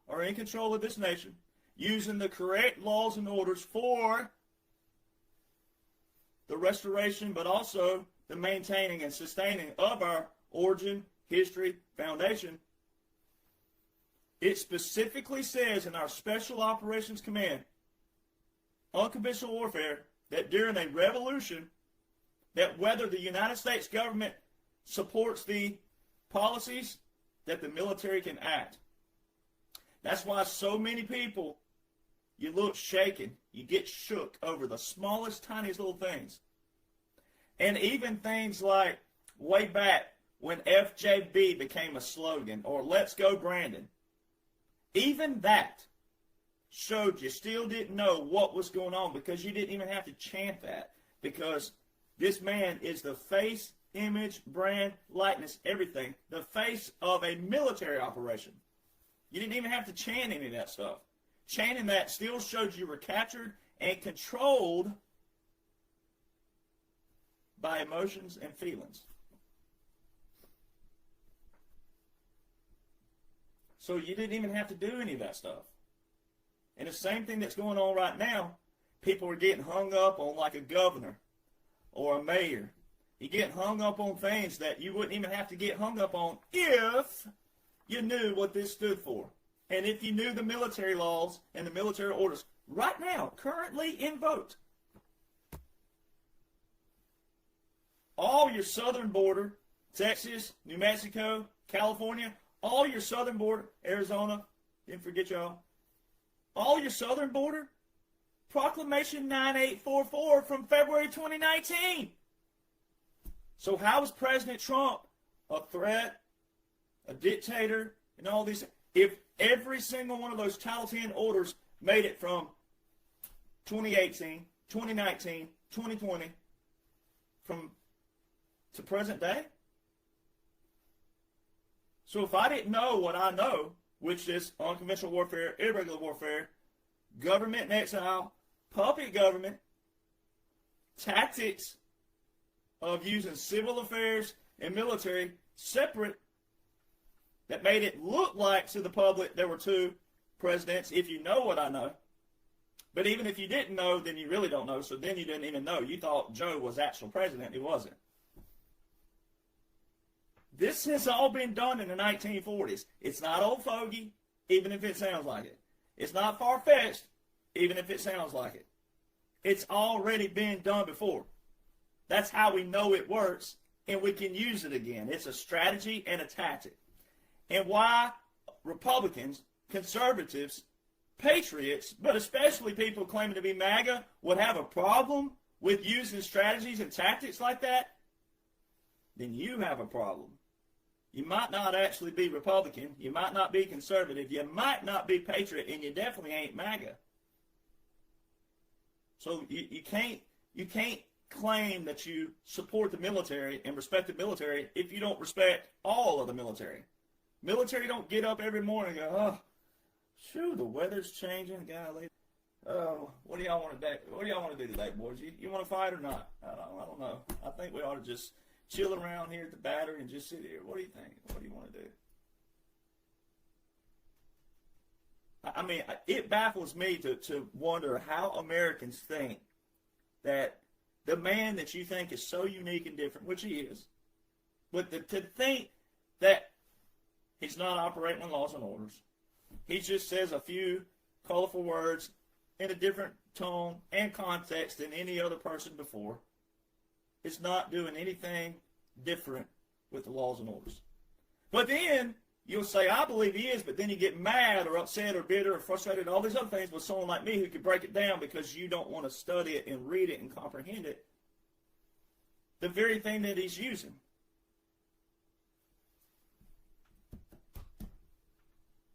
are in control of this nation, using the correct laws and orders for the restoration, but also the maintaining and sustaining of our origin, history, foundation, it specifically says in our Special Operations Command, unconventional warfare, that during a revolution, that whether the United States government supports the policies, that the military can act. That's why so many people, you look shaken, you get shook over the smallest, tiniest little things. And even things like way back when FJB became a slogan, or Let's Go Brandon, even that showed you still didn't know what was going on because you didn't even have to chant that, because this man is the face, image, brand, likeness, everything, the face of a military operation. You didn't even have to chant any of that stuff. Chanting that still showed you were captured and controlled by emotions and feelings. So you didn't even have to do any of that stuff. And the same thing that's going on right now, people are getting hung up on like a governor or a mayor. You're getting hung up on things that you wouldn't even have to get hung up on if you knew what this stood for. And if you knew the military laws and the military orders right now, currently in vote. All your southern border, Texas, New Mexico, California, all your southern border, Arizona, didn't forget y'all, all your southern border, Proclamation 9844 from February 2019. So how is President Trump a threat, a dictator, and all these? If every single one of those Title 10 orders made it from 2018, 2019, 2020, to present day? So if I didn't know what I know, which is unconventional warfare, irregular warfare, government in exile, puppet government, tactics of using civil affairs and military separate, that made it look like to the public there were two presidents, if you know what I know. But even if you didn't know, then you really don't know, so then you didn't even know. You thought Joe was actual president. He wasn't. This has all been done in the 1940s. It's not old fogey, even if it sounds like it. It's not far-fetched, even if it sounds like it. It's already been done before. That's how we know it works, and we can use it again. It's a strategy and a tactic. And why Republicans, conservatives, patriots, but especially people claiming to be MAGA, would have a problem with using strategies and tactics like that, then you have a problem. You might not actually be Republican. You might not be conservative. You might not be patriot, and you definitely ain't MAGA. So you can't claim that you support the military and respect the military if you don't respect all of the military. Military don't get up every morning and go, oh, shoot, the weather's changing, golly. What do y'all want to do? What do y'all want to do today, boys? You want to fight or not? I don't know. I think we ought to just chill around here at the Battery and just sit here. What do you think? What do you want to do? I mean, it baffles me to wonder how Americans think that the man that you think is so unique and different, which he is, but to think that he's not operating on laws and orders. He just says a few colorful words in a different tone and context than any other person before. It's not doing anything different with the laws and orders. But then you'll say, I believe he is, but then you get mad or upset or bitter or frustrated, all these other things with someone like me who could break it down because you don't want to study it and read it and comprehend it. The very thing that he's using.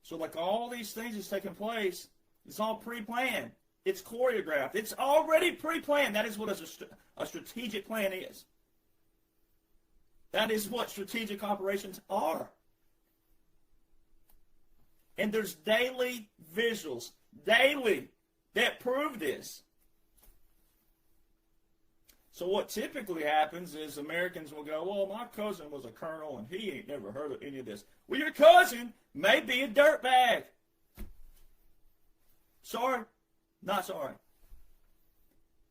So like all these things that's taking place, it's all pre-planned. It's choreographed. It's already pre-planned. That is what a strategic plan is. That is what strategic operations are. And there's daily visuals, daily, that prove this. So what typically happens is Americans will go, well, my cousin was a colonel and he ain't never heard of any of this. Well, your cousin may be a dirtbag. Sorry, not sorry.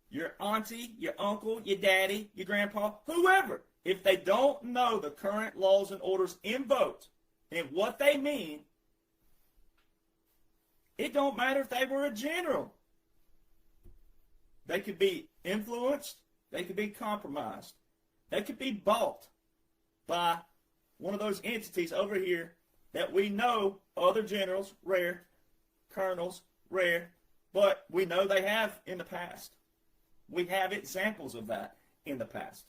Your auntie, your uncle, your daddy, your grandpa, whoever, if they don't know the current laws and orders in vote and what they mean, it don't matter if they were a general. They could be influenced. They could be compromised. They could be bought by one of those entities over here that we know other generals, rare, colonels, rare, but we know they have in the past. We have examples of that in the past.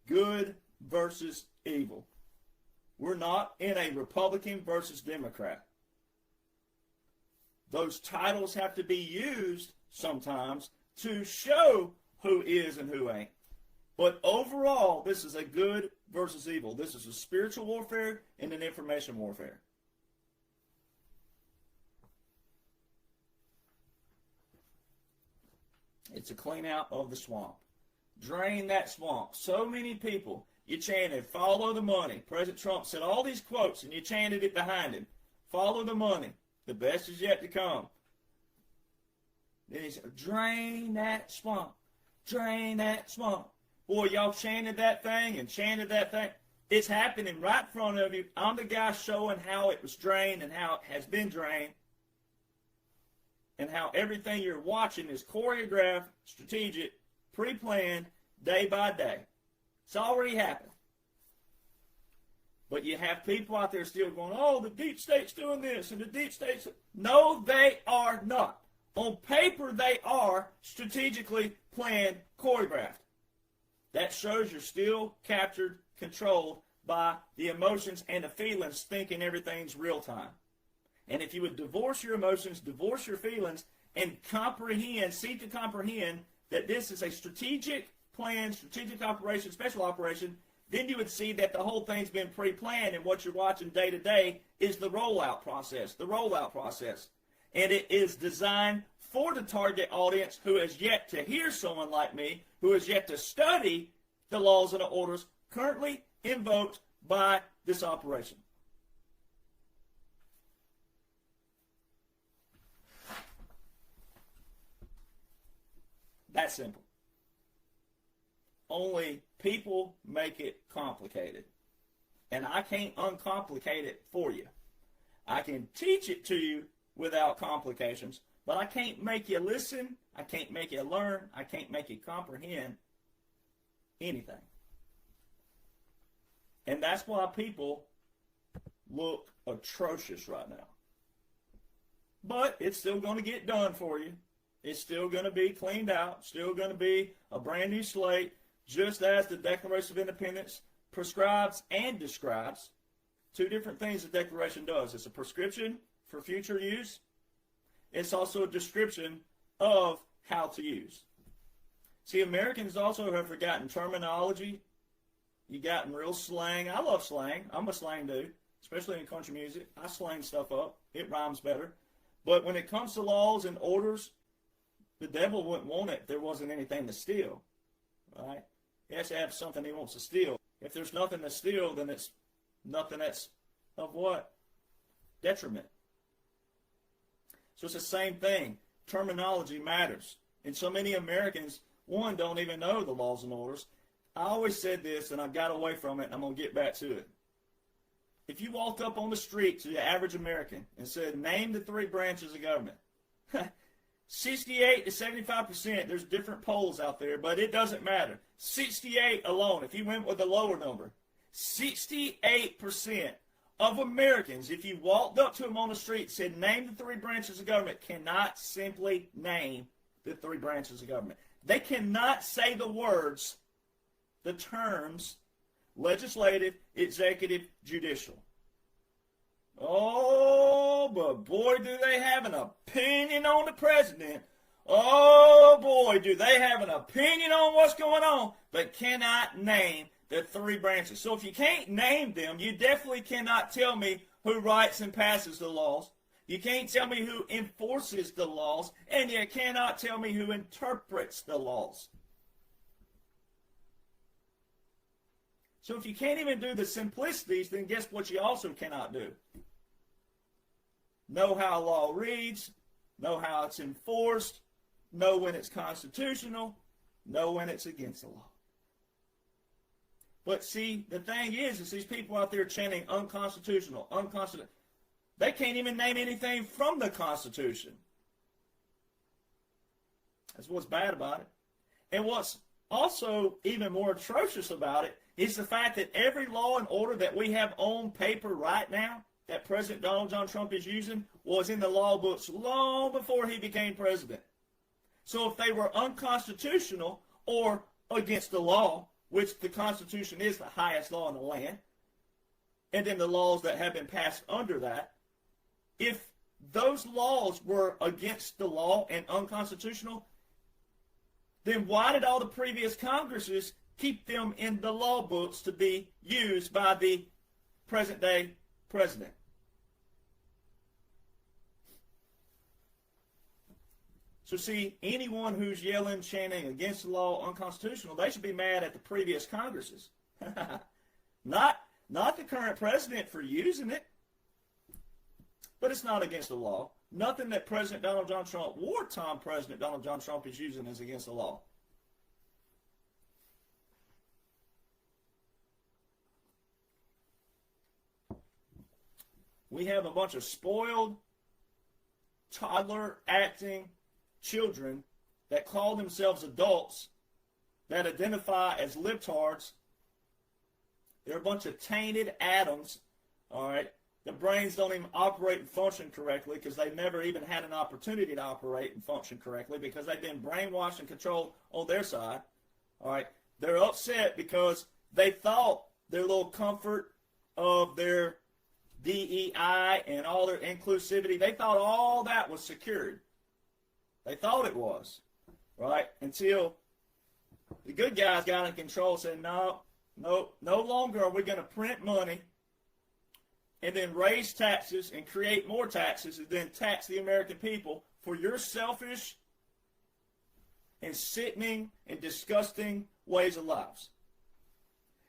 Good versus evil. We're not in a Republican versus Democrat. Those titles have to be used sometimes to show who is and who ain't. But overall, this is a good versus evil. This is a spiritual warfare and an information warfare. It's a clean out of the swamp. Drain that swamp. So many people, you chanted, follow the money. President Trump said all these quotes, and you chanted it behind him. Follow the money. The best is yet to come. Then he said, drain that swamp. Drain that swamp. Boy, y'all chanted that thing and chanted that thing. It's happening right in front of you. I'm the guy showing how it was drained and how it has been drained. And how everything you're watching is choreographed, strategic, pre-planned, day by day. It's already happened. But you have people out there still going, oh, the deep state's doing this and the deep state's... No, they are not. On paper, they are strategically planned, choreographed. That shows you're still captured, controlled by the emotions and the feelings, thinking everything's real time. And if you would divorce your emotions, divorce your feelings, and comprehend, seek to comprehend that this is a strategic plan, strategic operation, special operation, then you would see that the whole thing's been pre-planned, and what you're watching day to day is the rollout process, And it is designed for the target audience who has yet to hear someone like me, who has yet to study the laws and the orders currently invoked by this operation. That simple. Only people make it complicated. And I can't uncomplicate it for you. I can teach it to you without complications, but I can't make you listen, I can't make you learn, I can't make you comprehend anything. And that's why people look atrocious right now. But it's still going to get done for you. It's still going to be cleaned out, still going to be a brand new slate, just as the Declaration of Independence prescribes and describes. Two different things the Declaration does. It's a prescription for future use. It's also a description of how to use. See, Americans also have forgotten terminology. You've gotten real slang. I love slang. I'm a slang dude. especially in country music. I slang stuff up. It rhymes better. But when it comes to laws and orders, the devil wouldn't want it if there wasn't anything to steal, right? He has to have something he wants to steal. If there's nothing to steal, then it's nothing that's of what? Detriment. So it's the same thing. Terminology matters. And so many Americans, one, don't even know the laws and orders. I always said this, and I got away from it, and I'm going to get back to it. If you walked up on the street to the average American and said, name the 3 branches of government, 68 to 75%, there's different polls out there, but it doesn't matter. 68 alone, if you went with a lower number, 68% of Americans, if you walked up to them on the street and said, name the 3 branches of government, cannot simply name the 3 branches of government. They cannot say the words, the terms, legislative, executive, judicial. Oh, but boy, do they have an opinion on the president. Oh, boy, do they have an opinion on what's going on, but cannot name the 3 branches. So if you can't name them, you definitely cannot tell me who writes and passes the laws. You can't tell me who enforces the laws, and you cannot tell me who interprets the laws. So if you can't even do the simplicities, then guess what you also cannot do? Know how a law reads, know how it's enforced, know when it's constitutional, know when it's against the law. But see, the thing is these people out there chanting unconstitutional, unconstitutional. They can't even name anything from the Constitution. That's what's bad about it. And what's also even more atrocious about it is the fact that every law and order that we have on paper right now that President Donald John Trump is using was in the law books long before he became president. So if they were unconstitutional or against the law, which the Constitution is the highest law in the land, and then the laws that have been passed under that, if those laws were against the law and unconstitutional, then why did all the previous Congresses keep them in the law books to be used by the present-day president? So see, anyone who's yelling, chanting against the law, unconstitutional, they should be mad at the previous Congresses. Not the current president for using it. But it's not against the law. Nothing that President Donald John Trump, wartime President Donald John Trump, is using is against the law. We have a bunch of spoiled, toddler-acting children that call themselves adults that identify as libtards. They're a bunch of tainted atoms, all right? The brains don't even operate and function correctly because they've never even had an opportunity to operate and function correctly because they've been brainwashed and controlled on their side. All right, they're upset because they thought their little comfort of their DEI and all their inclusivity, they thought all that was secured. They thought it was, right? Until the good guys got in control and said, no longer are we going to print money and then raise taxes and create more taxes and then tax the American people for your selfish and sickening and disgusting ways of lives.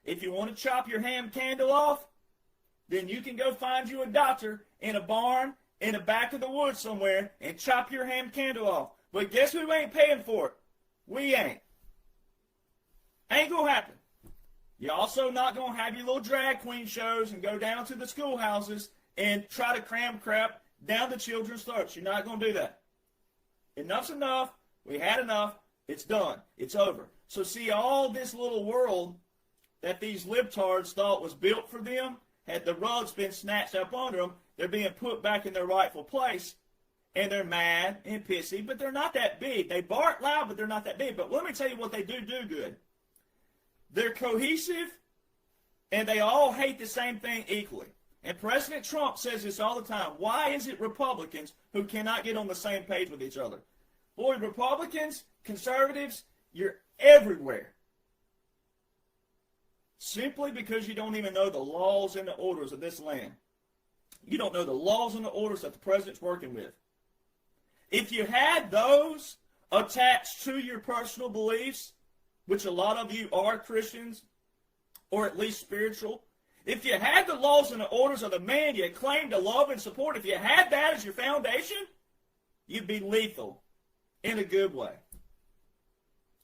If you want to chop your ham candle off, then you can go find you a doctor in a barn in the back of the woods somewhere and chop your ham candle off. But guess who ain't paying for it? We ain't. Ain't gonna happen. You're also not going to have your little drag queen shows and go down to the schoolhouses and try to cram crap down the children's throats. You're not going to do that. Enough's enough. We had enough. It's done. It's over. So see, all this little world that these libtards thought was built for them, had the rugs been snatched up under them, they're being put back in their rightful place, and they're mad and pissy, but they're not that big. They bark loud, but they're not that big. But let me tell you what they do good. They're cohesive, and they all hate the same thing equally. And President Trump says this all the time. Why is it Republicans who cannot get on the same page with each other? Boy, Republicans, conservatives, you're everywhere. simply because you don't even know the laws and the orders of this land. You don't know the laws and the orders that the president's working with. If you had those attached to your personal beliefs, which a lot of you are Christians, or at least spiritual, if you had the laws and the orders of the man you claim to love and support, if you had that as your foundation, you'd be lethal in a good way.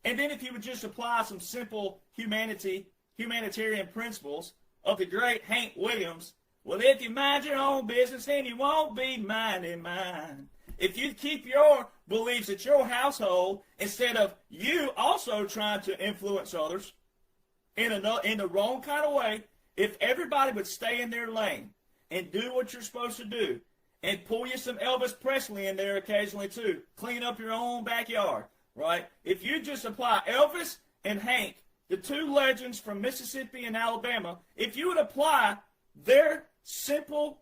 And then if you would just apply some simple humanitarian principles of the great Hank Williams, well, if you mind your own business, then you won't be minding mine. If you keep your beliefs at your household instead of you also trying to influence others in the wrong kind of way, if everybody would stay in their lane and do what you're supposed to do and pull you some Elvis Presley in there occasionally too, clean up your own backyard, right? If you just apply Elvis and Hank, the two legends from Mississippi and Alabama, if you would apply their simple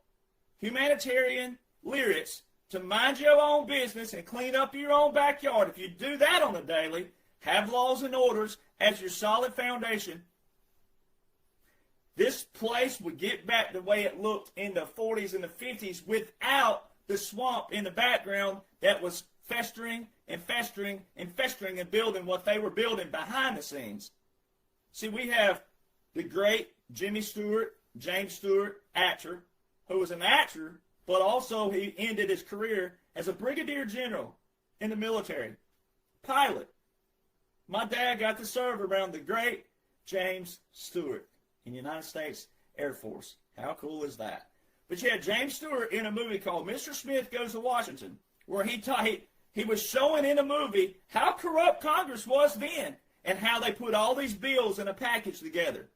humanitarian lyrics to mind your own business and clean up your own backyard, if you do that on a daily, have laws and orders as your solid foundation, this place would get back the way it looked in the 40s and the 50s without the swamp in the background that was festering and festering and festering and building what they were building behind the scenes. See, we have the great James Stewart, actor, who was an actor, but also he ended his career as a brigadier general in the military, pilot. My dad got to serve around the great James Stewart in the United States Air Force. How cool is that? But you had James Stewart in a movie called Mr. Smith Goes to Washington, where he was showing in a movie how corrupt Congress was then and how they put all these bills in a package together.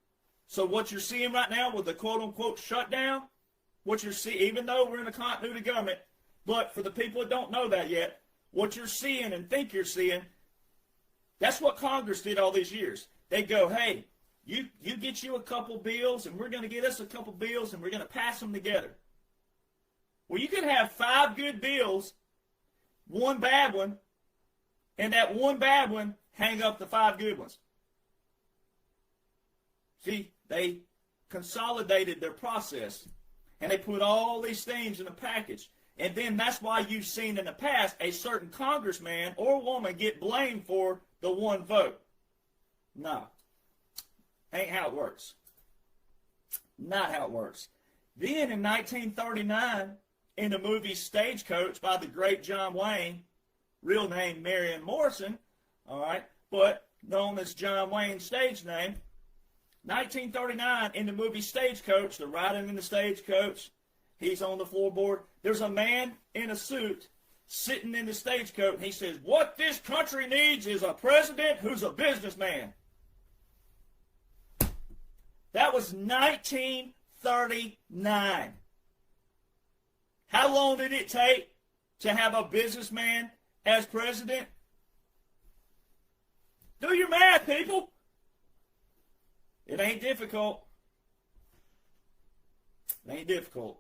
So what you're seeing right now with the quote-unquote shutdown, what you're seeing, even though we're in a continuity government, but for the people that don't know that yet, what you're seeing and think you're seeing, that's what Congress did all these years. They go, hey, you get you a couple bills, and we're going to get us a couple bills, and we're going to pass them together. Well, you could have 5 good bills, 1 bad one, and that 1 bad one hang up the 5 good ones. See, they consolidated their process, and they put all these things in a package. And then that's why you've seen in the past a certain congressman or woman get blamed for the 1 vote. No. Ain't how it works. Not how it works. Then in 1939, in the movie Stagecoach by the great John Wayne, real name Marion Morrison, all right, but known as John Wayne's stage name, 1939 in the movie Stagecoach, the riding in the stagecoach, he's on the floorboard. There's a man in a suit sitting in the stagecoach, and he says, what this country needs is a president who's a businessman. That was 1939. How long did it take to have a businessman as president? Do your math, people. It ain't difficult. It ain't difficult.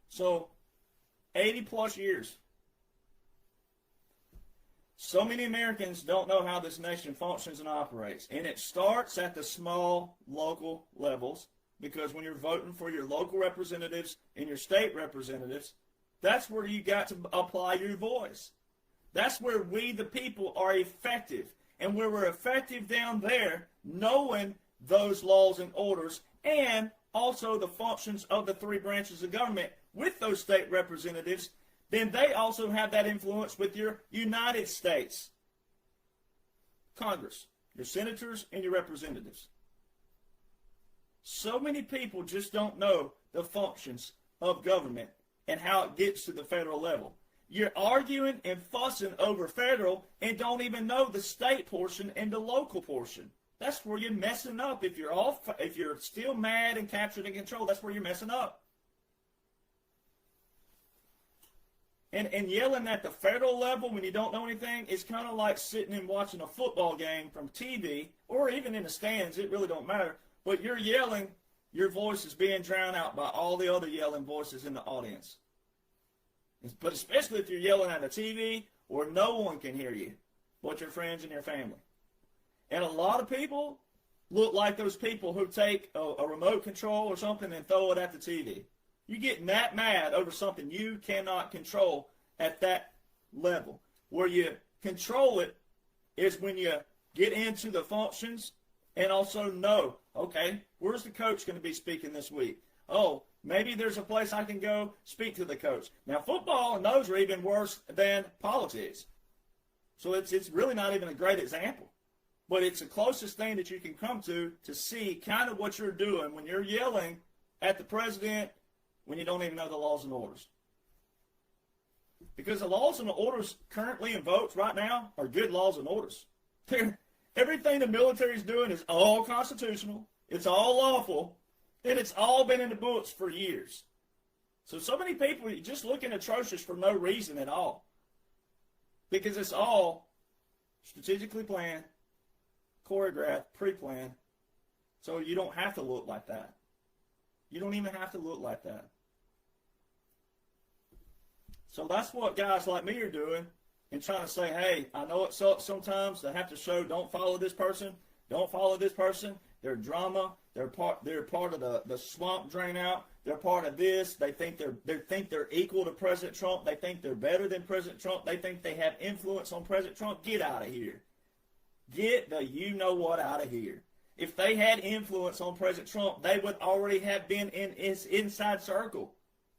So, 80 plus years. So many Americans don't know how this nation functions and operates. And it starts at the small local levels, because when you're voting for your local representatives and your state representatives, that's where you got to apply your voice. That's where we, the people, are effective. And where we're effective down there, knowing those laws and orders, and also the functions of the 3 branches of government with those state representatives, then they also have that influence with your United States Congress, your senators and your representatives. So many people just don't know the functions of government and how it gets to the federal level. You're arguing and fussing over federal and don't even know the state portion and the local portion. That's where you're messing up. If you're still mad and captured and controlled, that's where you're messing up. And yelling at the federal level when you don't know anything is kind of like sitting and watching a football game from TV, or even in the stands. It really don't matter. But you're yelling, your voice is being drowned out by all the other yelling voices in the audience. But especially if you're yelling at the TV where no one can hear you but your friends and your family. And a lot of people look like those people who take a remote control or something and throw it at the TV. You're getting that mad over something you cannot control at that level. Where you control it is when you get into the functions and also know, okay, where's the coach going to be speaking this week? Oh, maybe there's a place I can go speak to the coach. Now, football and those are even worse than politics. So it's really not even a great example. But it's the closest thing that you can come to see kind of what you're doing when you're yelling at the president when you don't even know the laws and orders. Because the laws and the orders currently invoked right now are good laws and orders. Everything the military is doing is all constitutional, it's all lawful, and it's all been in the books for years. So many people are just looking atrocious for no reason at all. Because it's all strategically planned, choreographed, pre-planned, so you don't have to look like that. You don't even have to look like that. So that's what guys like me are doing and trying to say, hey, I know it sucks sometimes to have to show don't follow this person, don't follow this person. They're drama. They're part of the swamp drain out. They're part of this. They think they're equal to President Trump. They think they're better than President Trump. They think they have influence on President Trump. Get out of here. Get the you-know-what out of here. If they had influence on President Trump, they would already have been in his inside circle.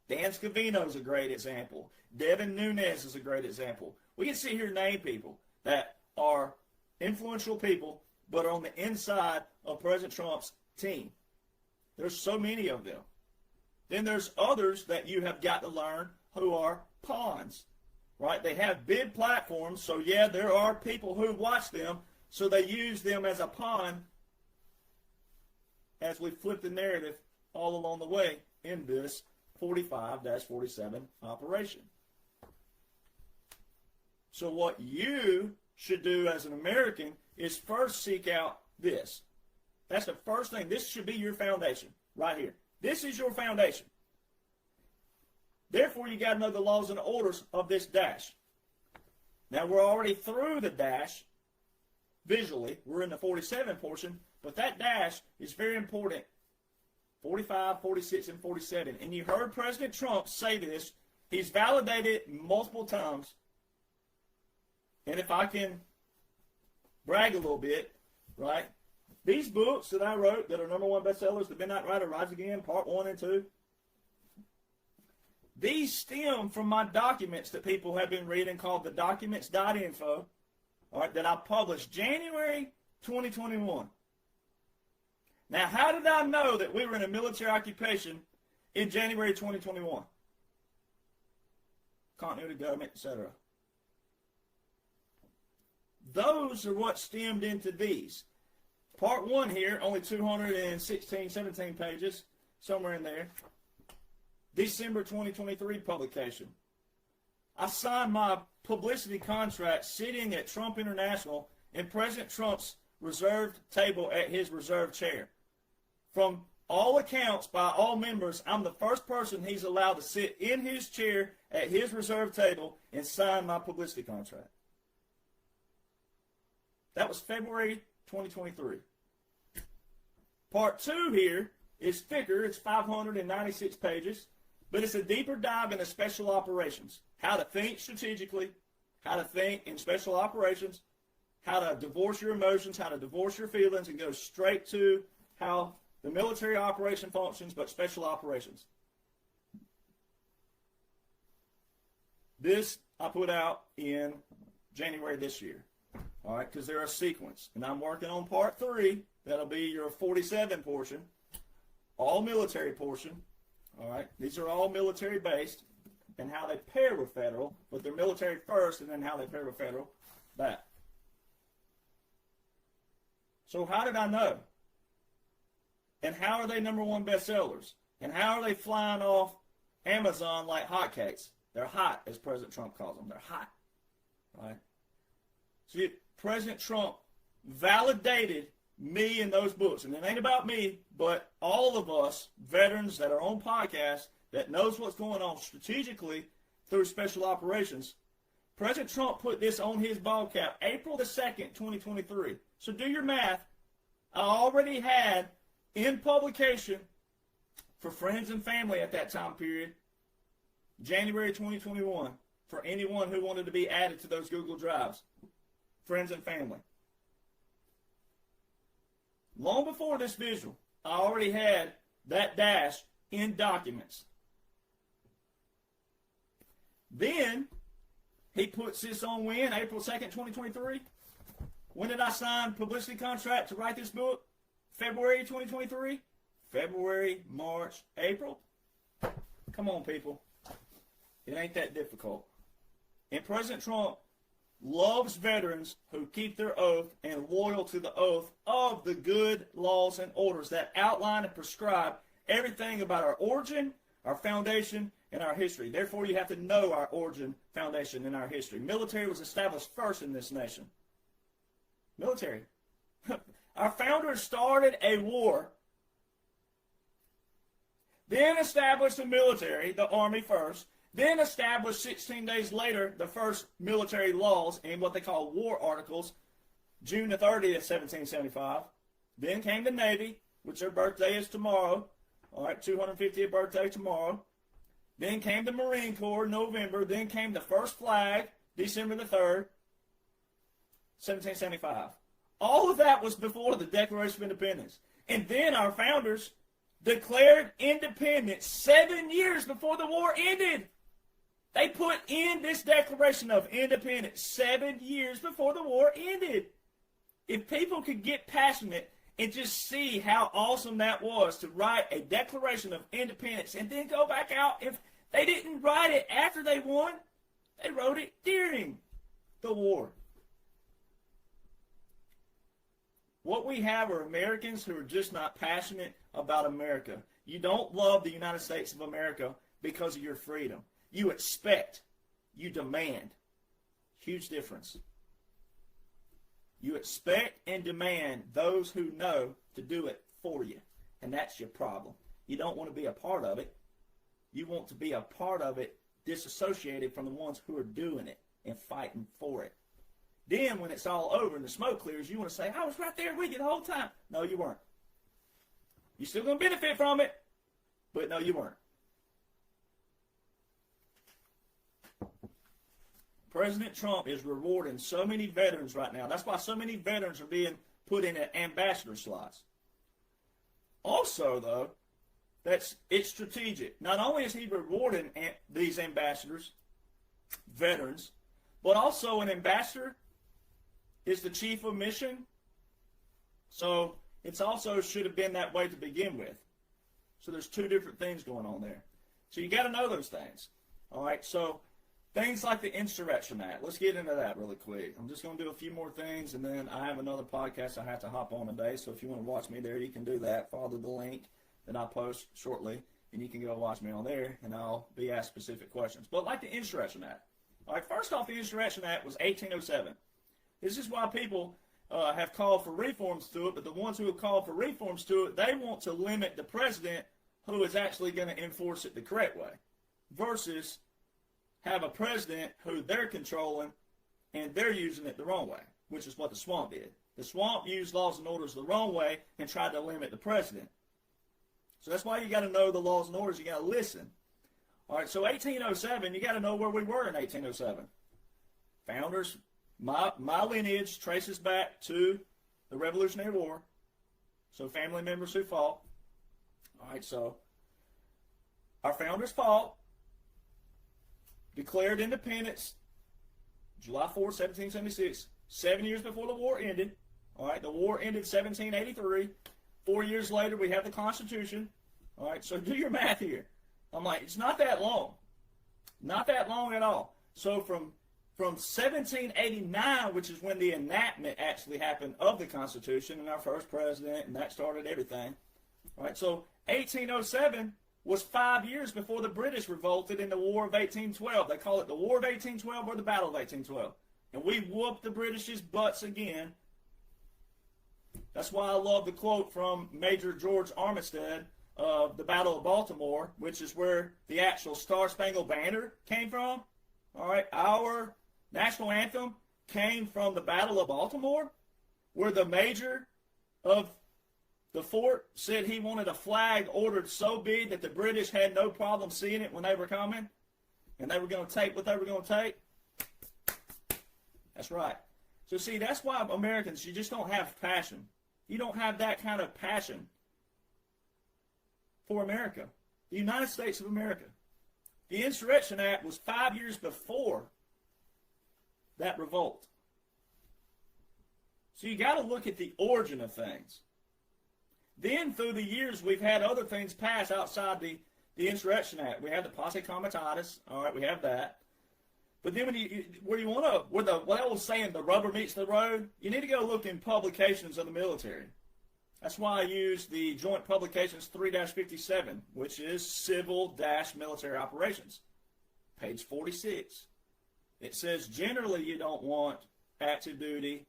Dan Scavino is a great example. Devin Nunes is a great example. We can sit here and name people that are influential people, but are on the inside of President Trump's team. There's so many of them. Then there's others that you have got to learn who are pawns, right? They have big platforms, so yeah, there are people who watch them, so they use them as a pawn as we flip the narrative all along the way in this 45-47 operation. So what you should do as an American is first seek out this. That's the first thing. This should be your foundation right here. This is your foundation. Therefore, you got to know the laws and orders of this dash. Now, we're already through the dash visually. We're in the 47 portion, but that dash is very important. 45, 46, and 47. And you heard President Trump say this. He's validated multiple times. And if I can brag a little bit, right? These books that I wrote that are #1 bestsellers, The Midnight Rider, Rise Again, Part 1 and 2, these stem from my documents that people have been reading called the documents.info, all right, that I published January 2021. Now, how did I know that we were in a military occupation in January 2021? Continuity of government, etc. Those are what stemmed into these. Part 1 here, only 216, 17 pages, somewhere in there. December 2023 publication. I signed my publicity contract sitting at Trump International in President Trump's reserved table at his reserved chair. From all accounts, by all members, I'm the first person he's allowed to sit in his chair at his reserved table and sign my publicity contract. That was February 2023. Part 2 here is thicker. It's 596 pages, but it's a deeper dive into special operations. How to think strategically, how to think in special operations, how to divorce your emotions, how to divorce your feelings, and go straight to how the military operation functions, but special operations. This I put out in January this year. All right, because they're a sequence. And I'm working on Part 3. That'll be your 47 portion. All military portion. All right, these are all military based and how they pair with federal, but they're military first and then how they pair with federal. That. So how did I know? And how are they #1 bestsellers? And how are they flying off Amazon like hotcakes? They're hot, as President Trump calls them. They're hot. Right? So President Trump validated me in those books. And it ain't about me, but all of us veterans that are on podcasts that knows what's going on strategically through special operations. President Trump put this on his ball cap April the 2nd, 2023. So do your math. I already had in publication for friends and family at that time period, January 2021, for anyone who wanted to be added to those Google Drives, friends and family. Long before this visual, I already had that dash in documents. Then he puts this on when? April 2nd, 2023? When did I sign publicity contract to write this book? February 2023? February, March, April? Come on, people. It ain't that difficult. And President Trump loves veterans who keep their oath and loyal to the oath of the good laws and orders that outline and prescribe everything about our origin, our foundation, and our history. Therefore, you have to know our origin, foundation, and our history. Military was established first in this nation. Military. Our founders started a war, then established the military, the Army first, then established 16 days later the first military laws in what they call war articles, June the 30th, 1775. Then came the Navy, which their birthday is tomorrow. All right, 250th birthday tomorrow. Then came the Marine Corps, November. Then came the first flag, December the 3rd, 1775. All of that was before the Declaration of Independence. And then our founders declared independence 7 years before the war ended. They put in this Declaration of Independence 7 years before the war ended. If people could get passionate and just see how awesome that was to write a Declaration of Independence and then go back out, if they didn't write it after they won, they wrote it during the war. What we have are Americans who are just not passionate about America. You don't love the United States of America because of your freedom. You expect, you demand. Huge difference. You expect and demand those who know to do it for you. And that's your problem. You don't want to be a part of it. You want to be a part of it disassociated from the ones who are doing it and fighting for it. Then when it's all over and the smoke clears, you want to say, I was right there with you the whole time. No, you weren't. You're still going to benefit from it, but no, you weren't. President Trump is rewarding so many veterans right now. That's why so many veterans are being put in ambassador slots. Also, though, it's strategic. Not only is he rewarding these ambassadors, veterans, but also an ambassador is the chief of mission. So it's also should have been that way to begin with. So there's two different things going on there. So you got to know those things. All right, so things like the Insurrection Act. Let's get into that really quick. I'm just going to do a few more things, and then I have another podcast I have to hop on today. So if you want to watch me there, you can do that. Follow the link that I'll post shortly, and you can go watch me on there, and I'll be asked specific questions. But like the Insurrection Act. All right, first off, the Insurrection Act was 1807. This is why people have called for reforms to it, but the ones who have called for reforms to it, they want to limit the president who is actually going to enforce it the correct way versus have a president who they're controlling and they're using it the wrong way, which is what the swamp did. The swamp used laws and orders the wrong way and tried to limit the president. So that's why you got to know the laws and orders. You got to listen. All right, so 1807, you got to know where we were in 1807. Founders, my lineage traces back to the Revolutionary War. So family members who fought. All right, so our founders fought, declared independence July 4, 1776, 7 years before the war ended. All right, the war ended 1783. 4 years later, we have the Constitution. All right, so do your math here. I'm like, it's not that long. Not that long at all. So from 1789, which is when the enactment actually happened of the Constitution and our first president, and that started everything. All right, so 1807 was 5 years before the British revolted in the War of 1812. They call it the War of 1812 or the Battle of 1812. And we whooped the British's butts again. That's why I love the quote from Major George Armistead of the Battle of Baltimore, which is where the actual Star-Spangled Banner came from. All right, our national anthem came from the Battle of Baltimore, where the major of The fort said he wanted a flag ordered so big that the British had no problem seeing it when they were coming, and they were going to take what they were going to take. That's right. So see, that's why Americans, you just don't have passion. You don't have that kind of passion for America. The United States of America. The Insurrection Act was 5 years before that revolt. So you got to look at the origin of things. Then through the years, we've had other things pass outside the Insurrection Act. We have the Posse Comitatus. All right, we have that. But then where the old saying, the rubber meets the road, you need to go look in publications of the military. That's why I use the Joint Publications 3-57, which is Civil-Military Operations. Page 46. It says generally you don't want active duty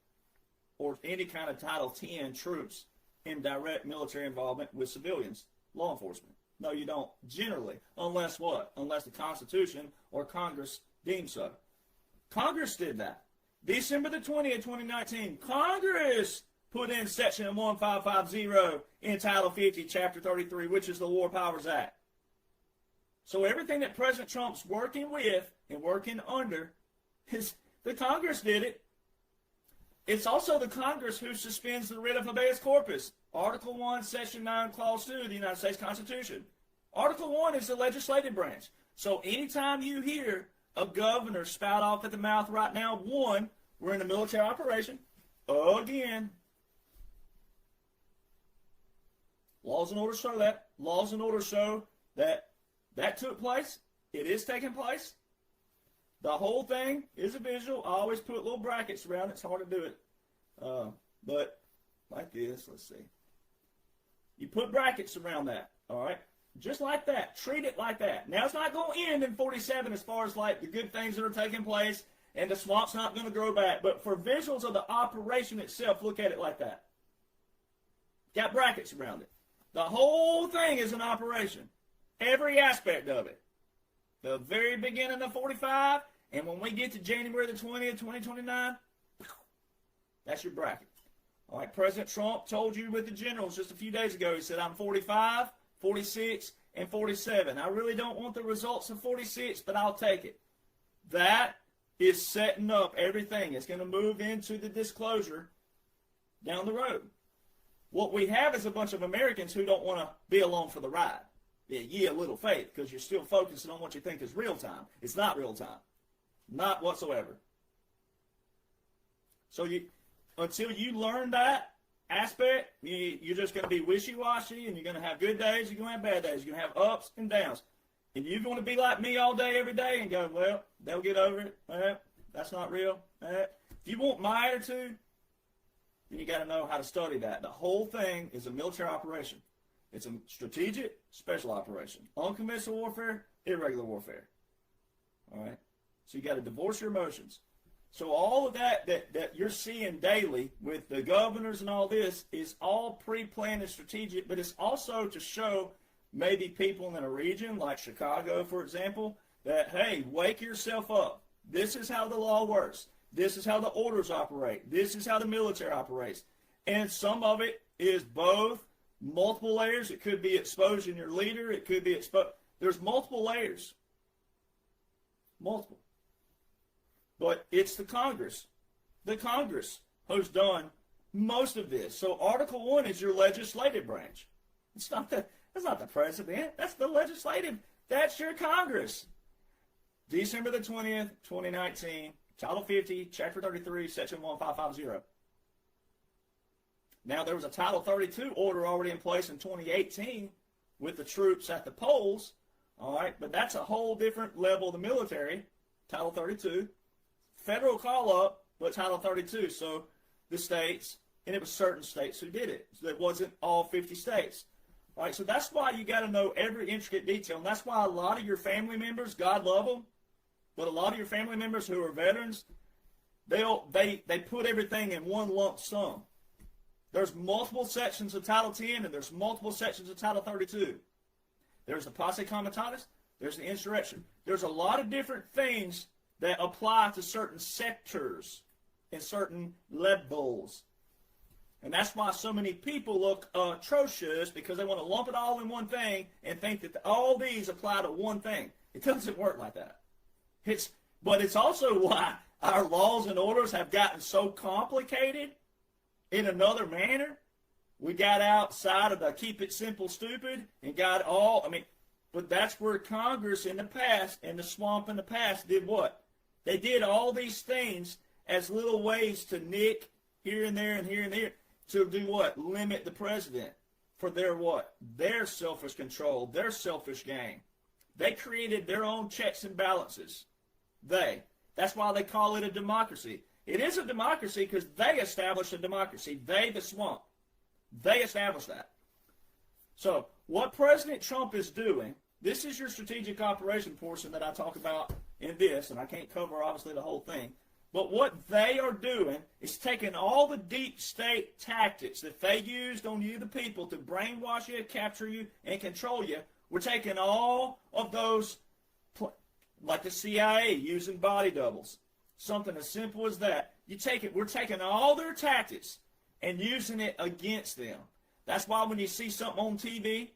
or any kind of Title 10 troops in direct military involvement with civilians, law enforcement. No, you don't generally, unless what? Unless the Constitution or Congress deems so. Congress did that. December the 20th, 2019, Congress put in Section 1550 in Title 50, Chapter 33, which is the War Powers Act. So everything that President Trump's working with and working under, the Congress did it. It's also the Congress who suspends the writ of habeas corpus. Article 1, Section 9, Clause 2 of the United States Constitution. Article 1 is the legislative branch. So anytime you hear a governor spout off at the mouth right now, one, we're in a military operation. Again, laws and orders show that. Laws and orders show that that took place. It is taking place. The whole thing is a visual. I always put little brackets around it. It's hard to do it. But like this, let's see. You put brackets around that, all right? Just like that. Treat it like that. Now, it's not going to end in 47 as far as like the good things that are taking place and the swamp's not going to grow back. But for visuals of the operation itself, look at it like that. Got brackets around it. The whole thing is an operation. Every aspect of it. The very beginning of 45, and when we get to January the 20th, 2029, that's your bracket. All right, President Trump told you with the generals just a few days ago, he said, I'm 45, 46, and 47. I really don't want the results of 46, but I'll take it. That is setting up everything. It's going to move into the disclosure down the road. What we have is a bunch of Americans who don't want to be along for the ride. Yeah, a little faith, because you're still focusing on what you think is real time. It's not real time. Not whatsoever. So until you learn that aspect, you're just going to be wishy-washy, and you're going to have good days, you're going to have bad days, you're going to have ups and downs. And you're going to be like me all day, every day, and go, well, they'll get over it. That's not real. If you want my attitude, then you got to know how to study that. The whole thing is a military operation. It's a strategic, special operation. Unconventional warfare, irregular warfare. All right? So you got to divorce your emotions. So all of that you're seeing daily with the governors and all this is all pre-planned and strategic, but it's also to show maybe people in a region like Chicago, for example, that, hey, wake yourself up. This is how the law works. This is how the orders operate. This is how the military operates. And some of it is both multiple layers. It could be exposing your leader. It could be there's multiple layers. Multiple. But it's the Congress. The Congress who's done most of this. So Article 1 is your legislative branch. That's not the president. That's the legislative. That's your Congress. December the 20th, 2019, Title 50, Chapter 33, Section 1550. Now, there was a Title 32 order already in place in 2018 with the troops at the polls, all right, but that's a whole different level of the military, Title 32. Federal call-up, but Title 32, so the states, and it was certain states who did it. So it wasn't all 50 states. All right, so that's why you got to know every intricate detail, and that's why a lot of your family members, God love them, but a lot of your family members who are veterans, they put everything in one lump sum. There's multiple sections of Title 10, and there's multiple sections of Title 32. There's the Posse Comitatus. There's the insurrection. There's a lot of different things that apply to certain sectors and certain levels. And that's why so many people look atrocious, because they want to lump it all in one thing and think that all these apply to one thing. It doesn't work like that. But it's also why our laws and orders have gotten so complicated in another manner. We got outside of the keep it simple stupid and got but that's where Congress in the past and the swamp in the past did what? They did all these things as little ways to nick here and there and here and there to do what? Limit the president for their what? Their selfish control, their selfish gain. They created their own checks and balances. That's why they call it a democracy. It is a democracy because they established a democracy. They, the swamp. They established that. So what President Trump is doing, this is your strategic operation portion that I talk about in this, and I can't cover obviously the whole thing. But what they are doing is taking all the deep state tactics that they used on you, the people, to brainwash you, capture you, and control you. We're taking all of those, like the CIA using body doubles, something as simple as that. We're taking all their tactics and using it against them. That's why when you see something on TV,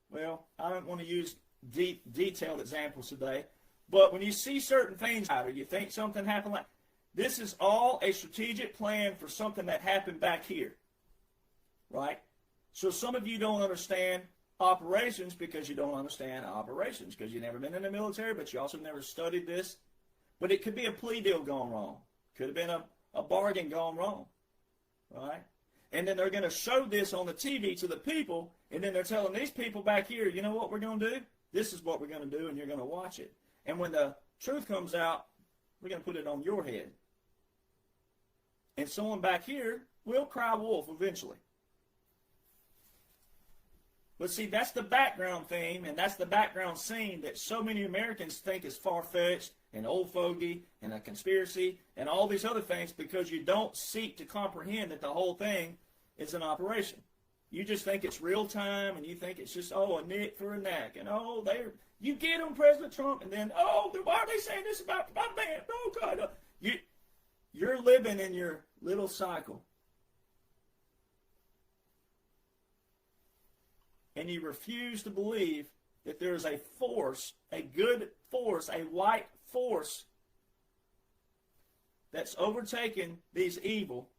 well, I don't want to use detailed examples today, but when you see certain things or you think something happened like this, is all a strategic plan for something that happened back here, right? So some of you don't understand operations because you don't understand operations because you've never been in the military, but you also never studied this. But it could be a plea deal gone wrong. Could have been a bargain gone wrong, right? And then they're going to show this on the TV to the people, and then they're telling these people back here, you know what we're going to do? This is what we're going to do, and you're going to watch it. And when the truth comes out, we're going to put it on your head. And someone back here will cry wolf eventually. But see, that's the background theme, and that's the background scene that so many Americans think is far-fetched and old fogey and a conspiracy and all these other things, because you don't seek to comprehend that the whole thing is an operation. You just think it's real time, and you think it's just, a nick for a knack, and you get on President Trump, and then, why are they saying this about my man? Oh, God. You're living in your little cycle. And you refuse to believe that there is a force, a good force, a white force that's overtaken these evil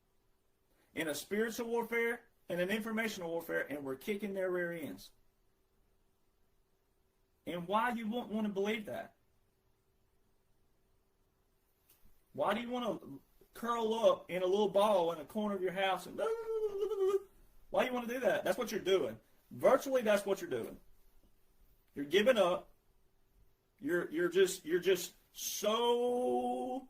in a spiritual warfare and an informational warfare, and we're kicking their rear ends. And why you won't want to believe that? Why do you want to curl up in a little ball in a corner of your house and why do you want to do that? That's what you're doing. Virtually, that's what you're doing. You're giving up. You're just so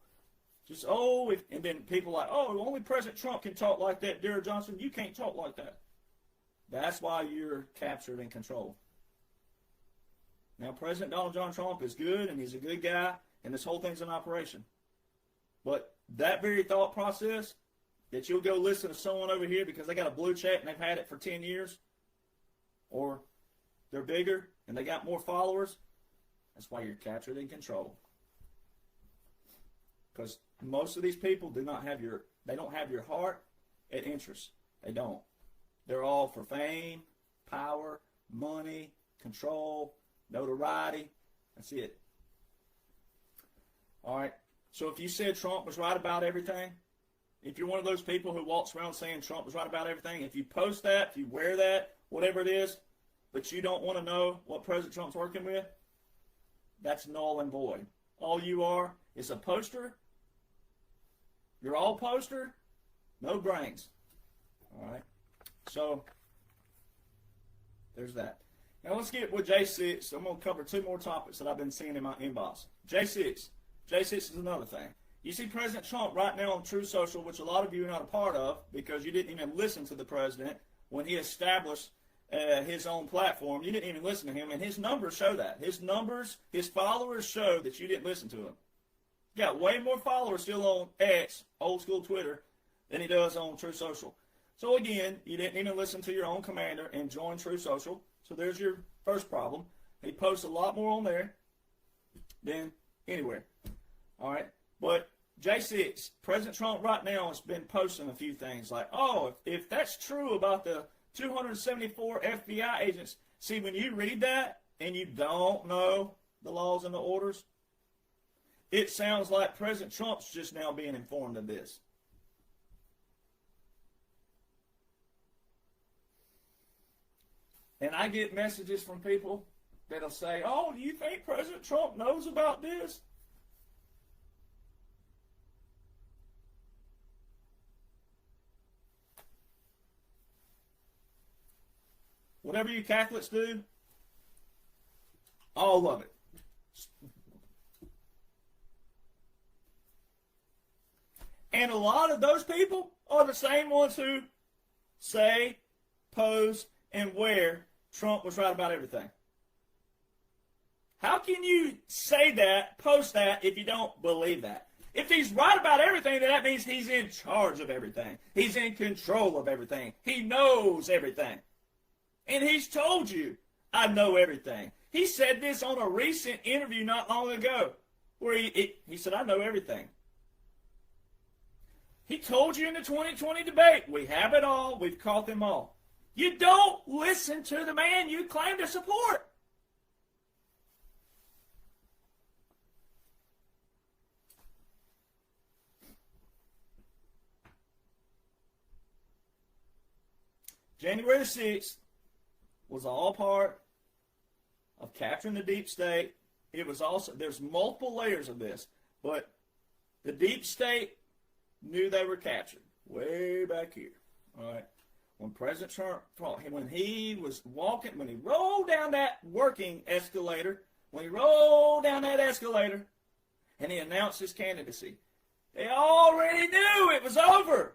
and then people are like, only President Trump can talk like that, Darrell Johnson. You can't talk like that. That's why you're captured and controlled. Now, President Donald John Trump is good, and he's a good guy, and this whole thing's an operation. But that very thought process, that you'll go listen to someone over here because they got a blue check and they've had it for 10 years, or they're bigger and they got more followers, that's why you're captured and controlled. Because most of these people they don't have your heart and interest. They don't. They're all for fame, power, money, control, notoriety. That's it. All right. So if you said Trump was right about everything, if you're one of those people who walks around saying Trump was right about everything, if you post that, if you wear that, whatever it is, but you don't want to know what President Trump's working with, that's null and void. All you are is a poster. You're all poster, no brains. All right. So there's that. Now let's get with J6. I'm going to cover two more topics that I've been seeing in my inbox. J6. J6 is another thing. You see President Trump right now on Truth Social, which a lot of you are not a part of because you didn't even listen to the president when he established his own platform. You didn't even listen to him, and his numbers show that. His numbers, his followers show that you didn't listen to him. He got way more followers still on X, old school Twitter, than he does on Truth Social. So again, you didn't even listen to your own commander and join Truth Social. So there's your first problem. He posts a lot more on there than anywhere. All right. But J6, President Trump right now has been posting a few things like, oh, if that's true about the 274 FBI agents, see, when you read that and you don't know the laws and the orders, it sounds like President Trump's just now being informed of this. And I get messages from people that'll say, oh, do you think President Trump knows about this? Whatever you Catholics do, all of it. And a lot of those people are the same ones who say, pose, and wear Trump was right about everything. How can you say that, post that, if you don't believe that? If he's right about everything, then that means he's in charge of everything. He's in control of everything. He knows everything. And he's told you, I know everything. He said this on a recent interview not long ago, where he said, I know everything. He told you in the 2020 debate, we have it all, we've caught them all. You don't listen to the man you claim to support. January the 6th was all part of capturing the deep state. It was also, there's multiple layers of this, but the deep state knew they were captured way back here. All right. When President Trump, when he was walking, when he rolled down that working escalator, when he rolled down that escalator and he announced his candidacy, they already knew it was over.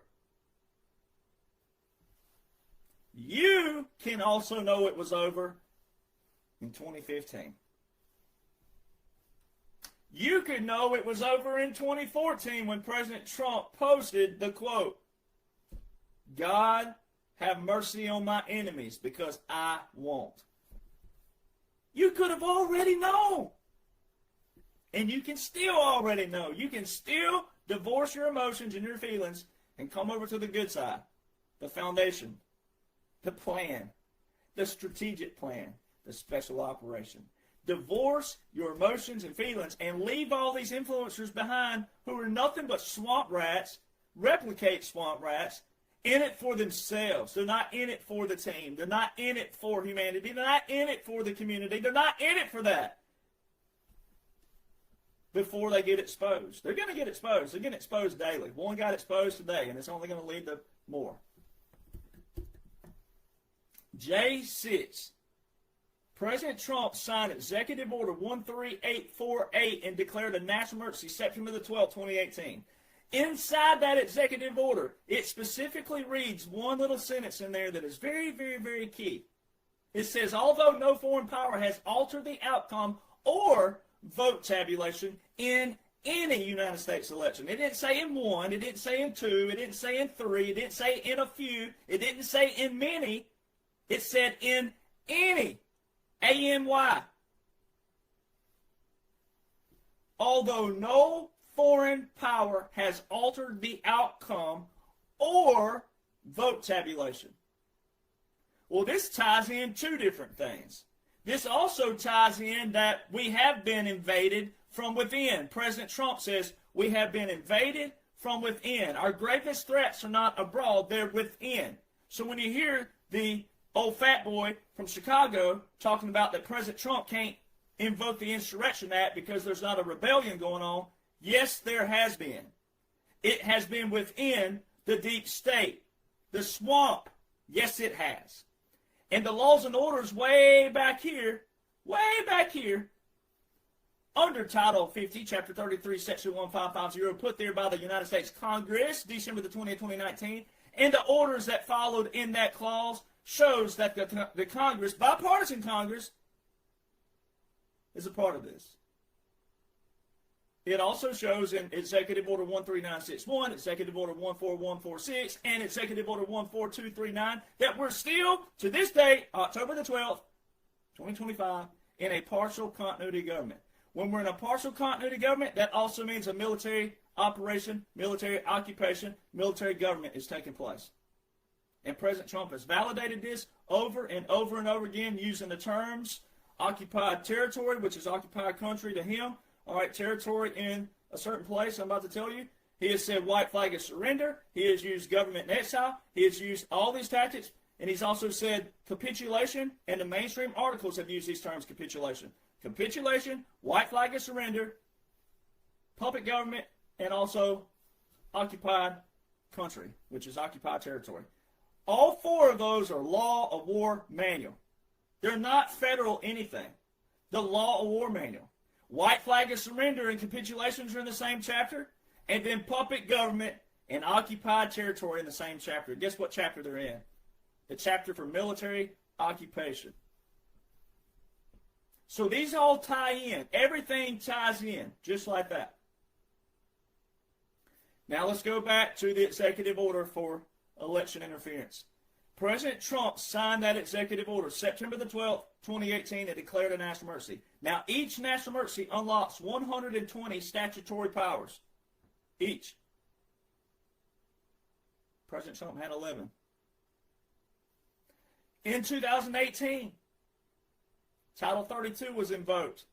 You can also know it was over in 2015. You could know it was over in 2014 when President Trump posted the quote, God, have mercy on my enemies because I won't. You could have already known. And you can still already know. You can still divorce your emotions and your feelings and come over to the good side, the foundation, the plan, the strategic plan, the special operation. Divorce your emotions and feelings and leave all these influencers behind who are nothing but swamp rats, replicate swamp rats, in it for themselves. They're not in it for the team. They're not in it for humanity. They're not in it for the community. They're not in it for that. Before they get exposed. They're going to get exposed. They're getting exposed daily. One got exposed today, and it's only going to lead to more. J6. President Trump signed Executive Order 13848 and declared a national emergency September the 12th, 2018. Inside that executive order, it specifically reads one little sentence in there that is very, very, very key. It says, although no foreign power has altered the outcome or vote tabulation in any United States election. It didn't say in one, it didn't say in two, it didn't say in three, it didn't say in a few, it didn't say in many, it said in any, A-N-Y. Although no foreign power has altered the outcome or vote tabulation. Well, this ties in two different things. This also ties in that we have been invaded from within. President Trump says we have been invaded from within. Our gravest threats are not abroad, they're within. So when you hear the old fat boy from Chicago talking about that President Trump can't invoke the Insurrection Act because there's not a rebellion going on, yes, there has been. It has been within the deep state. The swamp, yes, it has. And the laws and orders way back here, under Title 50, Chapter 33, Section 1550, put there by the United States Congress, December the 20th, 2019, and the orders that followed in that clause shows that the Congress, bipartisan Congress, is a part of this. It also shows in Executive Order 13961, Executive Order 14146, and Executive Order 14239 that we're still, to this day, October the 12th, 2025, in a partial continuity government. When we're in a partial continuity government, that also means a military operation, military occupation, military government is taking place. And President Trump has validated this over and over and over again using the terms occupied territory, which is occupied country to him. All right, territory in a certain place, I'm about to tell you. He has said white flag is surrender. He has used government in exile. He has used all these tactics. And he's also said capitulation, and the mainstream articles have used these terms capitulation. Capitulation, white flag is surrender, puppet government, and also occupied country, which is occupied territory. All four of those are law of war manual. They're not federal anything. The law of war manual. White flag is surrender and capitulations are in the same chapter, and then puppet government and occupied territory in the same chapter. Guess what chapter they're in? The chapter for military occupation. So these all tie in. Everything ties in, just like that. Now let's go back to the executive order for election interference. President Trump signed that executive order September the 12th, 2018, and declared a national emergency. Now, each national emergency unlocks 120 statutory powers. Each. President Trump had 11. In 2018, Title 32 was invoked.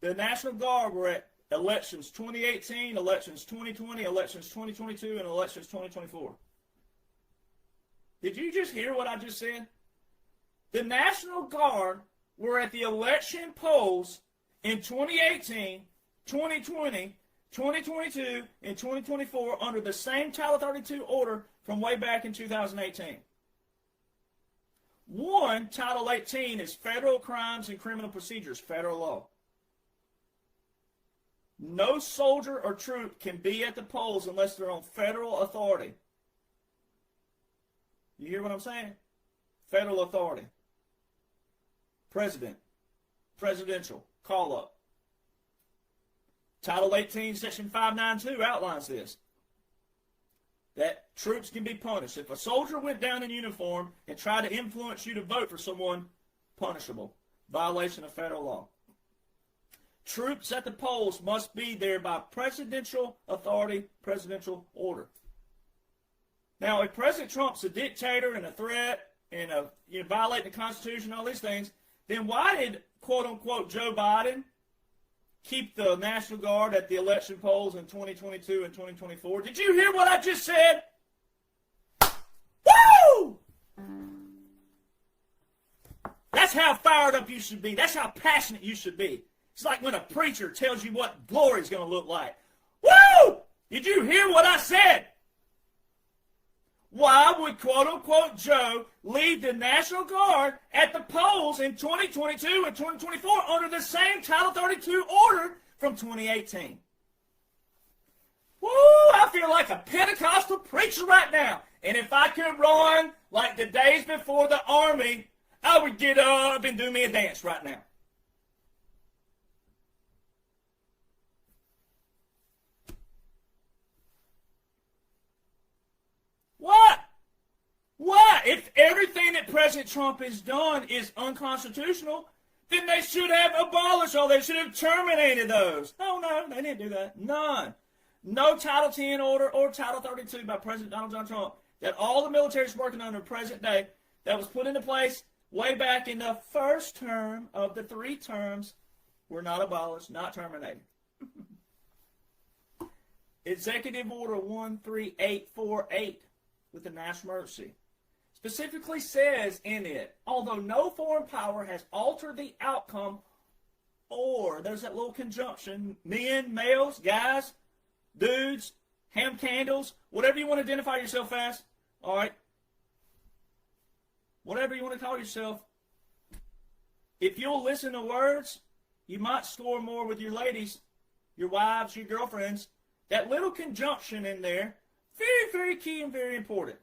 The National Guard were at elections 2018, elections 2020, elections 2022, and elections 2024. Did you just hear what I just said? The National Guard were at the election polls in 2018, 2020, 2022, and 2024 under the same Title 32 order from way back in 2018. One, Title 18 is federal crimes and criminal procedures, federal law. No soldier or troop can be at the polls unless they're on federal authority. You hear what I'm saying? Federal authority. President. Presidential. Call up. Title 18, Section 592 outlines this. That troops can be punished. If a soldier went down in uniform and tried to influence you to vote for someone, punishable. Violation of federal law. Troops at the polls must be there by presidential authority, presidential order. Now, if President Trump's a dictator and a threat and violating the Constitution and all these things, then why did, quote-unquote, Joe Biden keep the National Guard at the election polls in 2022 and 2024? Did you hear what I just said? Woo! That's how fired up you should be. That's how passionate you should be. It's like when a preacher tells you what glory is going to look like. Woo! Did you hear what I said? Why would, quote-unquote, Joe lead the National Guard at the polls in 2022 and 2024 under the same Title 32 order from 2018? Woo! I feel like a Pentecostal preacher right now. And if I could run like the days before the army, I would get up and do me a dance right now. What? What? If everything that President Trump has done is unconstitutional, then they should have abolished all. They should have terminated those. No, they didn't do that. None. No Title 10 order or Title 32 by President Donald John Trump that all the military is working under present day that was put into place way back in the first term of the 3 terms were not abolished, not terminated. Executive Order 13848 with the national emergency specifically says in it, although no foreign power has altered the outcome, or there's that little conjunction, men, males, guys, dudes, ham candles, whatever you want to identify yourself as, all right, whatever you want to call yourself, if you'll listen to words, you might score more with your ladies, your wives, your girlfriends. That little conjunction in there, very, very key and very important.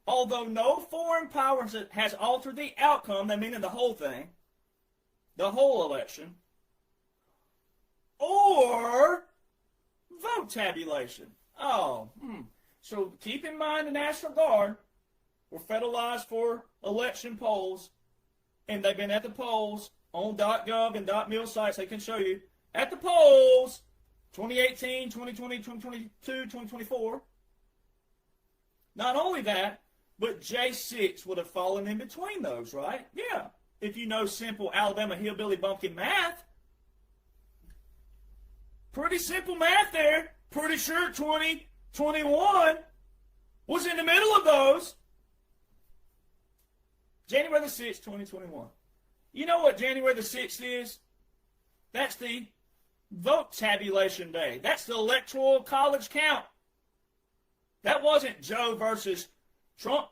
Although no foreign power has altered the outcome, that meaning the whole thing, the whole election, or vote tabulation. So keep in mind the National Guard were federalized for election polls, and they've been at the polls on .gov and .mil sites. They can show you at the polls, 2018, 2020, 2022, 2024. Not only that, but J6 would have fallen in between those, right? Yeah. If you know simple Alabama hillbilly bumpkin math. Pretty simple math there. Pretty sure 2021 was in the middle of those. January the 6th, 2021. You know what January the 6th is? That's the vote tabulation day. That's the electoral college count. That wasn't Joe versus Trump,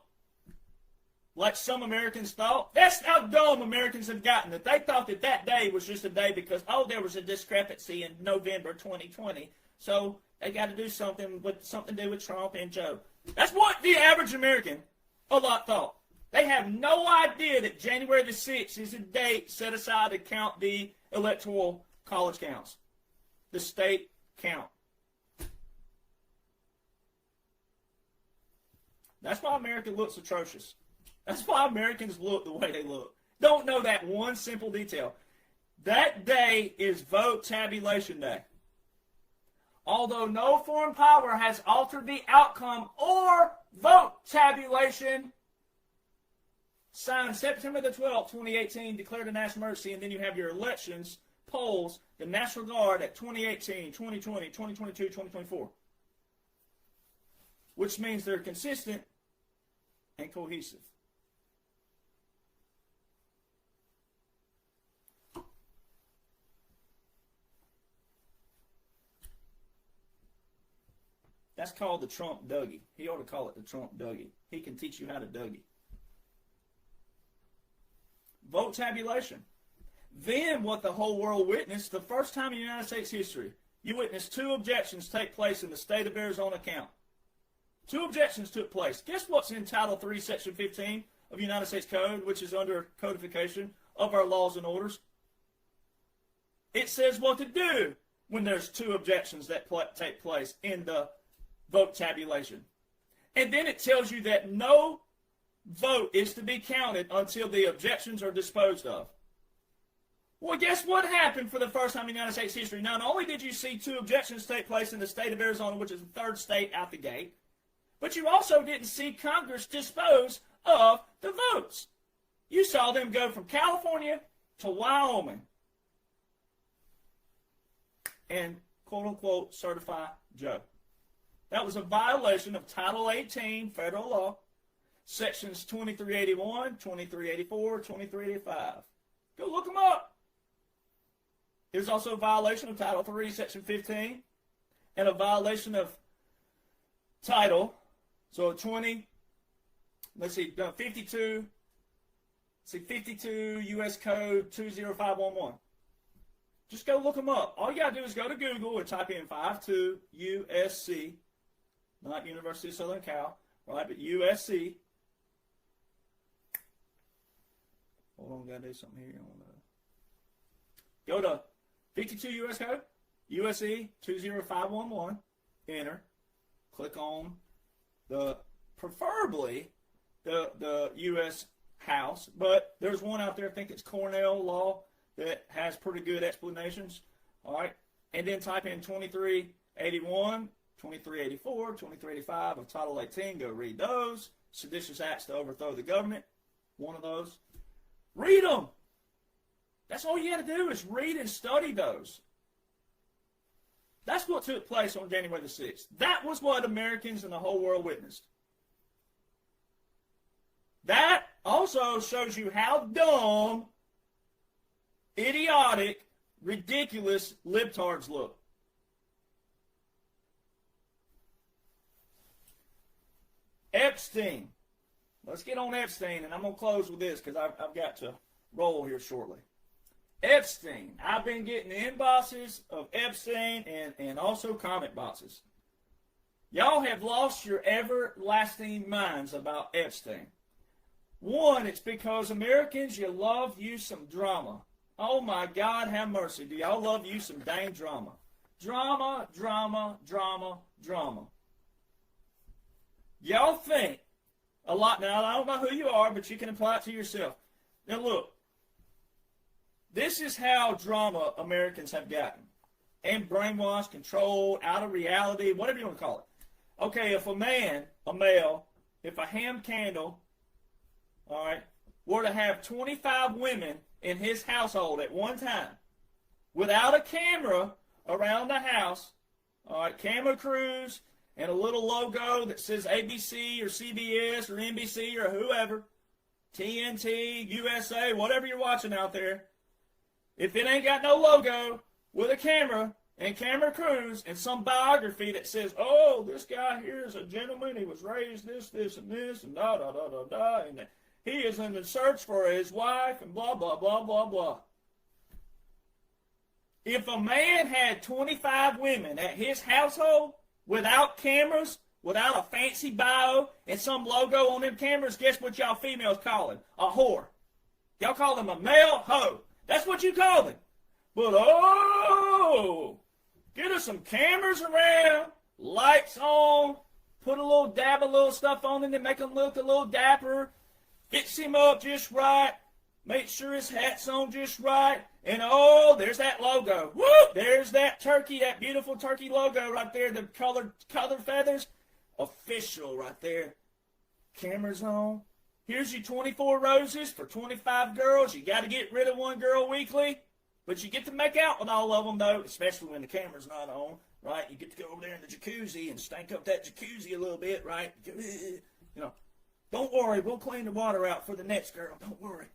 like some Americans thought. That's how dumb Americans have gotten, that they thought that that day was just a day because, oh, there was a discrepancy in November 2020. So they got to do something to do with Trump and Joe. That's what the average American a lot thought. They have no idea that January the 6th is a date set aside to count the electoral college counts, the state count. That's why America looks atrocious. That's why Americans look the way they look. Don't know that one simple detail. That day is vote tabulation day. Although no foreign power has altered the outcome or vote tabulation, signed September the 12th, 2018, declared a national emergency, and then you have your elections, polls, the National Guard at 2018, 2020, 2022, 2024. Which means they're consistent and cohesive. That's called the Trump Dougie. He ought to call it the Trump Dougie. He can teach you how to Dougie. Vote tabulation. Then what the whole world witnessed, the first time in United States history, you witnessed 2 objections take place in the state of Arizona count. 2 objections took place. Guess what's in Title 3, Section 15 of United States Code, which is under codification of our laws and orders? It says what to do when there's 2 objections that take place in the vote tabulation. And then it tells you that no vote is to be counted until the objections are disposed of. Well, guess what happened for the first time in United States history? Not only did you see 2 objections take place in the state of Arizona, which is the 3rd state out the gate, but you also didn't see Congress dispose of the votes. You saw them go from California to Wyoming and, quote-unquote, certify Joe. That was a violation of Title 18 federal law, Sections 2381, 2384, 2385. Go look them up. It was also a violation of Title 3, Section 15, and a violation of Title, so 52 U.S. Code 20511. Just go look them up. All you got to do is go to Google and type in 52 USC, not University of Southern Cal, right, but USC. Hold on, got to do something here. Go to 52 U.S. Code, USC 20511, enter, click on preferably the U.S. House, but there's one out there, I think it's Cornell Law, that has pretty good explanations, all right? And then type in 2381, 2384, 2385 of Title 18, go read those. Seditious acts to overthrow the government, one of those. Read them. That's all you got to do is read and study those. That's what took place on January the 6th. That was what Americans and the whole world witnessed. That also shows you how dumb, idiotic, ridiculous libtards look. Epstein. Let's get on Epstein, and I'm going to close with this because I've got to roll here shortly. Epstein. I've been getting inboxes of Epstein and also comment boxes. Y'all have lost your everlasting minds about Epstein. One, it's because Americans, you love you some drama. Oh my God, have mercy. Do y'all love you some dang drama? Drama, drama, drama, drama. Y'all think a lot. Now, I don't know who you are, but you can apply it to yourself. Now look, This is how drama Americans have gotten. And brainwashed, controlled, out of reality, whatever you want to call it. Okay, if a male, if a ham candle, all right, were to have 25 women in his household at one time, without a camera around the house, all right, camera crews, and a little logo that says ABC or CBS or NBC or whoever, TNT, USA, whatever you're watching out there, if it ain't got no logo, with a camera and camera crews and some biography that says, oh, this guy here is a gentleman, he was raised this, and this, and da, da, da, da, da, and he is in the search for his wife, and blah, blah, blah, blah, blah. If a man had 25 women at his household without cameras, without a fancy bio and some logo on them cameras, guess what y'all females call him? A whore. Y'all call him a male hoe. That's what you call him. But, oh, get us some cameras around, lights on, put a little dab of little stuff on him to make him look a little dapper, fix him up just right, make sure his hat's on just right, and oh, there's that logo. Woo! There's that turkey, that beautiful turkey logo right there, the colored feathers. Official right there. Cameras on. Here's your 24 roses for 25 girls. You got to get rid of one girl weekly. But you get to make out with all of them, though, especially when the camera's not on, right? You get to go over there in the jacuzzi and stank up that jacuzzi a little bit, right? You know, don't worry, we'll clean the water out for the next girl. Don't worry.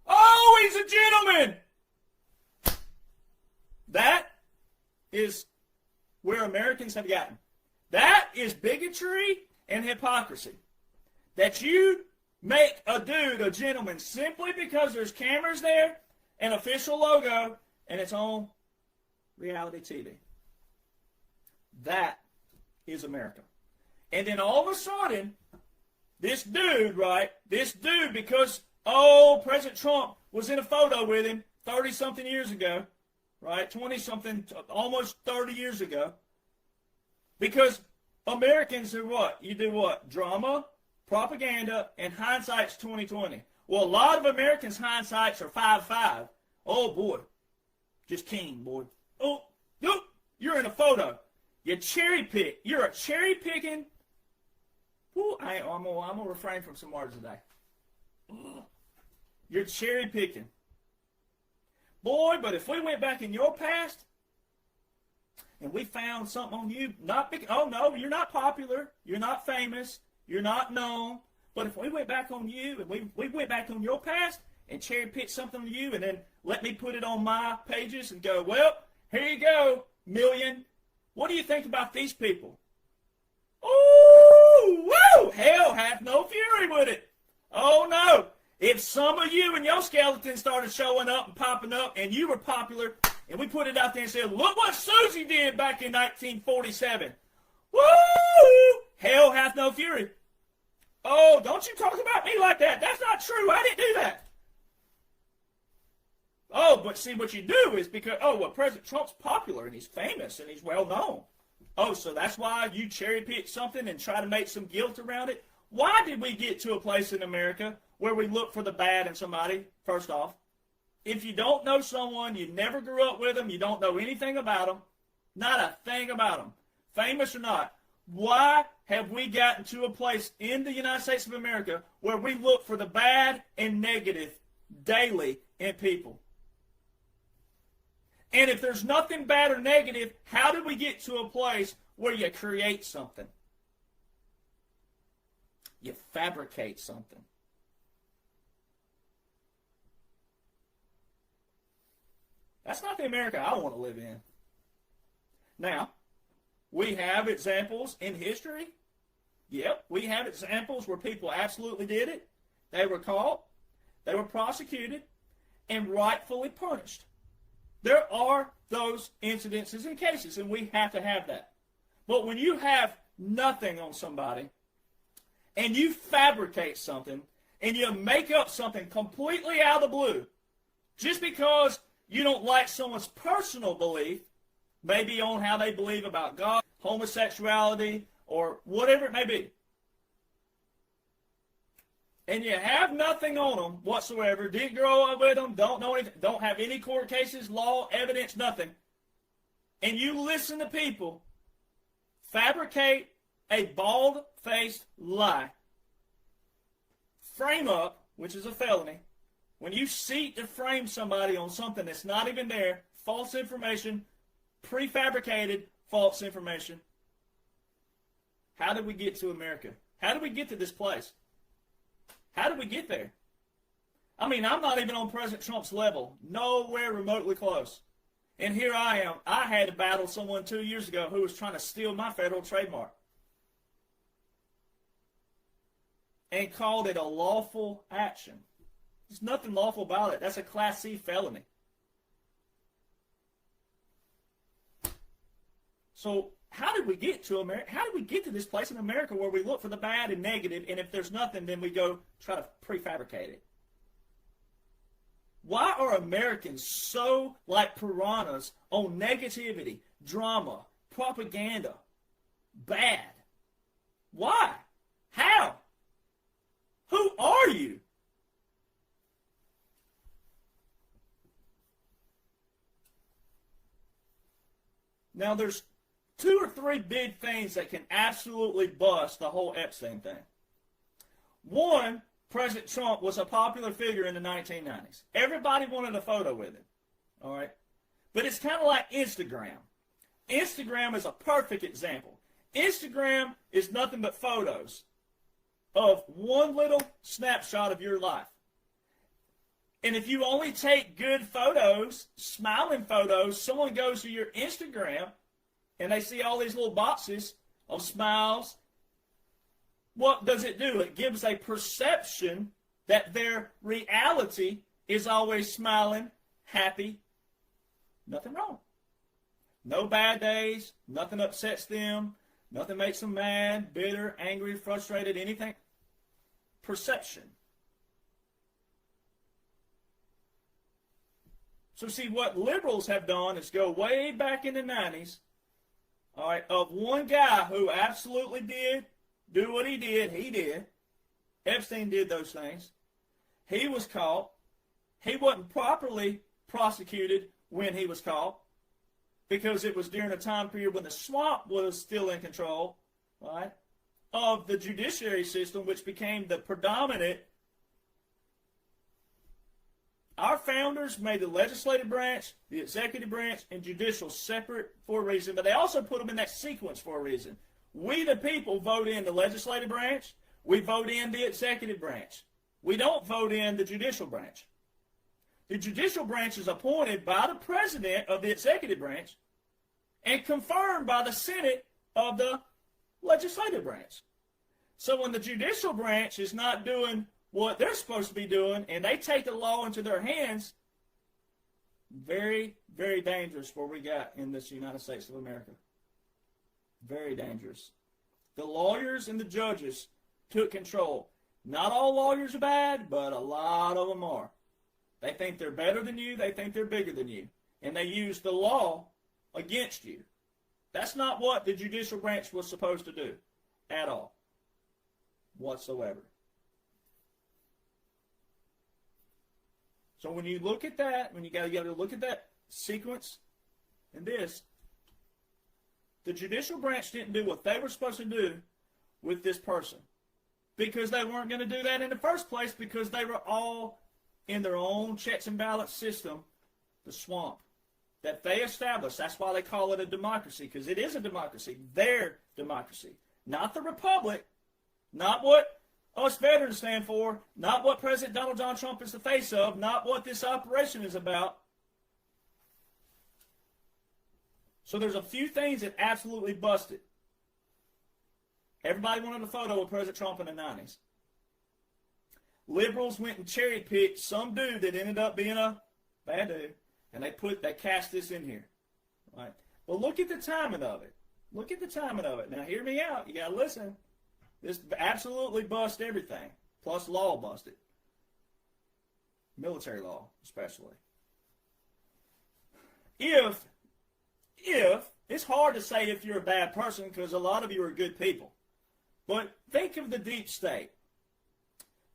Oh, he's a gentleman! That is where Americans have gotten. That is bigotry and hypocrisy. That you make a dude a gentleman simply because there's cameras there, an official logo, and it's on reality TV. That is America. And then all of a sudden, this dude, right, because, oh, President Trump was in a photo with him 30-something years ago, right, 20-something, almost 30 years ago, because Americans do what? You do what? Drama, propaganda, and hindsight's 20/20. Well, a lot of Americans' hindsights are 5/5. Oh, boy. Just king, boy. Oh, you're in a photo. You cherry pick. You're a cherry picking. I'm going to refrain from some words today. You're cherry picking. Boy, but if we went back in your past and we found something on you, oh, no, you're not popular. You're not famous. You're not known. But if we went back on you and we went back on your past and cherry picked something on you and then let me put it on my pages and go, well, here you go, million. What do you think about these people? Ooh, woo! Hell hath no fury with it. Oh, no. If some of you and your skeletons started showing up and popping up and you were popular and we put it out there and said, look what Susie did back in 1947. Woo! Hell hath no fury. Oh, don't you talk about me like that. That's not true. I didn't do that. Oh, but see, what you do is because, oh, well, President Trump's popular and he's famous and he's well known. Oh, so that's why you cherry pick something and try to make some guilt around it? Why did we get to a place in America where we look for the bad in somebody, first off? If you don't know someone, you never grew up with them, you don't know anything about them, not a thing about them, famous or not, why have we gotten to a place in the United States of America where we look for the bad and negative daily in people? And if there's nothing bad or negative, how did we get to a place where you create something? You fabricate something. That's not the America I want to live in. Now, we have examples in history. Yep, we have examples where people absolutely did it. They were caught, they were prosecuted, and rightfully punished. There are those incidences and cases, and we have to have that. But when you have nothing on somebody, and you fabricate something, and you make up something completely out of the blue, just because you don't like someone's personal belief, maybe on how they believe about God, homosexuality, or whatever it may be. and you have nothing on them whatsoever, didn't grow up with them, don't know anything, don't have any court cases, law, evidence, nothing, and you listen to people fabricate a bald-faced lie, frame up, which is a felony, when you seek to frame somebody on something that's not even there, false information, prefabricated false information. How did we get to America? How did we get to this place? How did we get there? I mean, I'm not even on President Trump's level, nowhere remotely close. And here I am. I had to battle someone 2 years ago who was trying to steal my federal trademark and called it a lawful action. There's nothing lawful about it. That's a Class C felony. So how did we get to America? How did we get to this place in America where we look for the bad and negative, and if there's nothing, then we go try to prefabricate it? Why are Americans so like piranhas on negativity, drama, propaganda, bad? Why? How? Who are you? Now, there's 2 or 3 big things that can absolutely bust the whole Epstein thing. One, President Trump was a popular figure in the 1990s. Everybody wanted a photo with him, all right? But it's kind of like Instagram. Instagram is a perfect example. Instagram is nothing but photos of one little snapshot of your life. And if you only take good photos, smiling photos, someone goes to your Instagram and they see all these little boxes of smiles, what does it do? It gives a perception that their reality is always smiling, happy, nothing wrong. No bad days, nothing upsets them, nothing makes them mad, bitter, angry, frustrated, anything. Perception. So see, what liberals have done is go way back in the 90s, all right, of one guy who absolutely did do what he did. He did. Epstein did those things. He was caught. He wasn't properly prosecuted when he was caught because it was during a time period when the swamp was still in control, right, of the judiciary system, which became the predominant. Our founders made the legislative branch, the executive branch, and judicial separate for a reason, but they also put them in that sequence for a reason. We, the people, vote in the legislative branch. We vote in the executive branch. We don't vote in the judicial branch. The judicial branch is appointed by the president of the executive branch and confirmed by the Senate of the legislative branch. So when the judicial branch is not doing what they're supposed to be doing, and they take the law into their hands, very, very dangerous what we got in this United States of America. Very dangerous. The lawyers and the judges took control. Not all lawyers are bad, but a lot of them are. They think they're better than you. They think they're bigger than you. And they use the law against you. That's not what the judicial branch was supposed to do at all, whatsoever. So when you look at that, you got to look at that sequence and this, the judicial branch didn't do what they were supposed to do with this person because they weren't going to do that in the first place because they were all in their own checks and balance system, the swamp that they established. That's why they call it a democracy, because it is a democracy, their democracy, not the republic, not what us veterans stand for, not what President Donald John Trump is the face of, not what this operation is about. So there's a few things that absolutely busted. Everybody wanted a photo of President Trump in the 90s. Liberals went and cherry-picked some dude that ended up being a bad dude, and they cast this in here. Right? Well, look at the timing of it. Look at the timing of it. Now, hear me out. You got to listen. This absolutely bust everything, plus law busted. Military law, especially. If it's hard to say if you're a bad person because a lot of you are good people, but think of the deep state.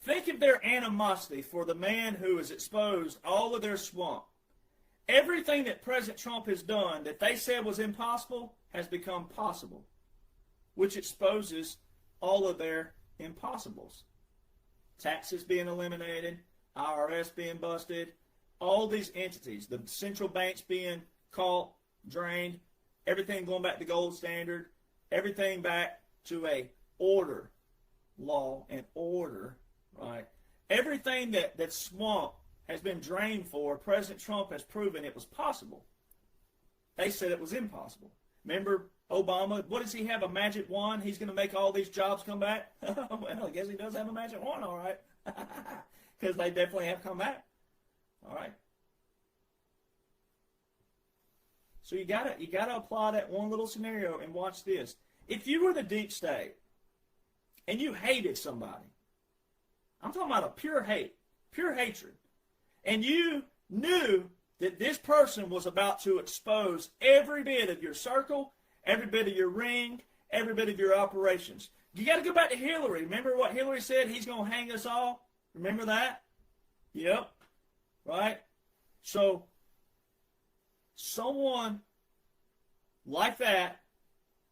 Think of their animosity for the man who has exposed all of their swamp. Everything that President Trump has done that they said was impossible has become possible, which exposes all of their impossibles. Taxes being eliminated, IRS being busted, all these entities, the central banks being caught, drained, everything going back to gold standard, everything back to a order, law and order, right? Everything that swamp has been drained for, President Trump has proven it was possible. They said it was impossible. Remember Obama, what does he have, a magic wand? He's going to make all these jobs come back? Well, I guess he does have a magic wand, all right. Because they definitely have come back. All right. So you gotta apply that one little scenario and watch this. If you were the deep state and you hated somebody, I'm talking about a pure hate, pure hatred, and you knew that this person was about to expose every bit of your circle, every bit of your ring, every bit of your operations. You got to go back to Hillary. Remember what Hillary said? He's going to hang us all. Remember that? Yep. Right? So, someone like that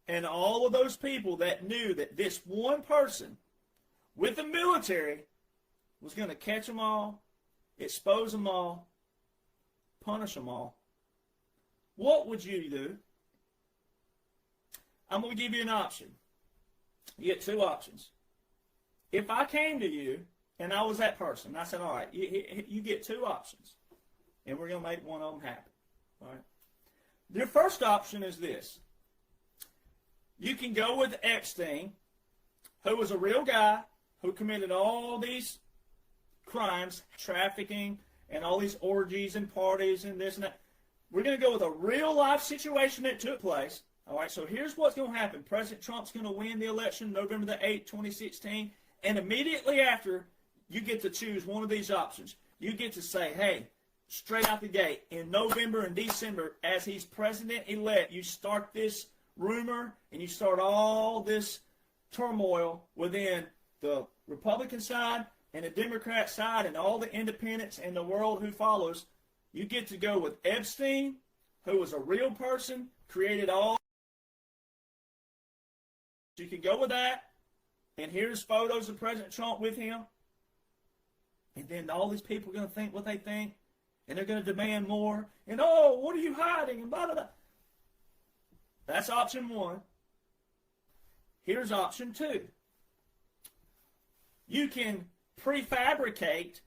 and all of those people that knew that this one person with the military was going to catch them all, expose them all, punish them all. What would you do? I'm going to give you an option. You get two options. If I came to you and I was that person, I said, all right, you get two options, and we're going to make one of them happen. All right. Your first option is this. You can go with Epstein, who was a real guy who committed all these crimes, trafficking, and all these orgies and parties and this and that. We're going to go with a real life situation that took place. All right, so here's what's going to happen. President Trump's going to win the election November the 8th, 2016, and immediately after, you get to choose one of these options. You get to say, hey, straight out the gate, in November and December, as he's president-elect, you start this rumor and you start all this turmoil within the Republican side and the Democrat side and all the independents and the world who follows. You get to go with Epstein, who was a real person, created all. You can go with that, and here's photos of President Trump with him. And then all these people are going to think what they think, and they're going to demand more. And, oh, what are you hiding? And blah, blah, blah. That's option one. Here's option two. You can prefabricate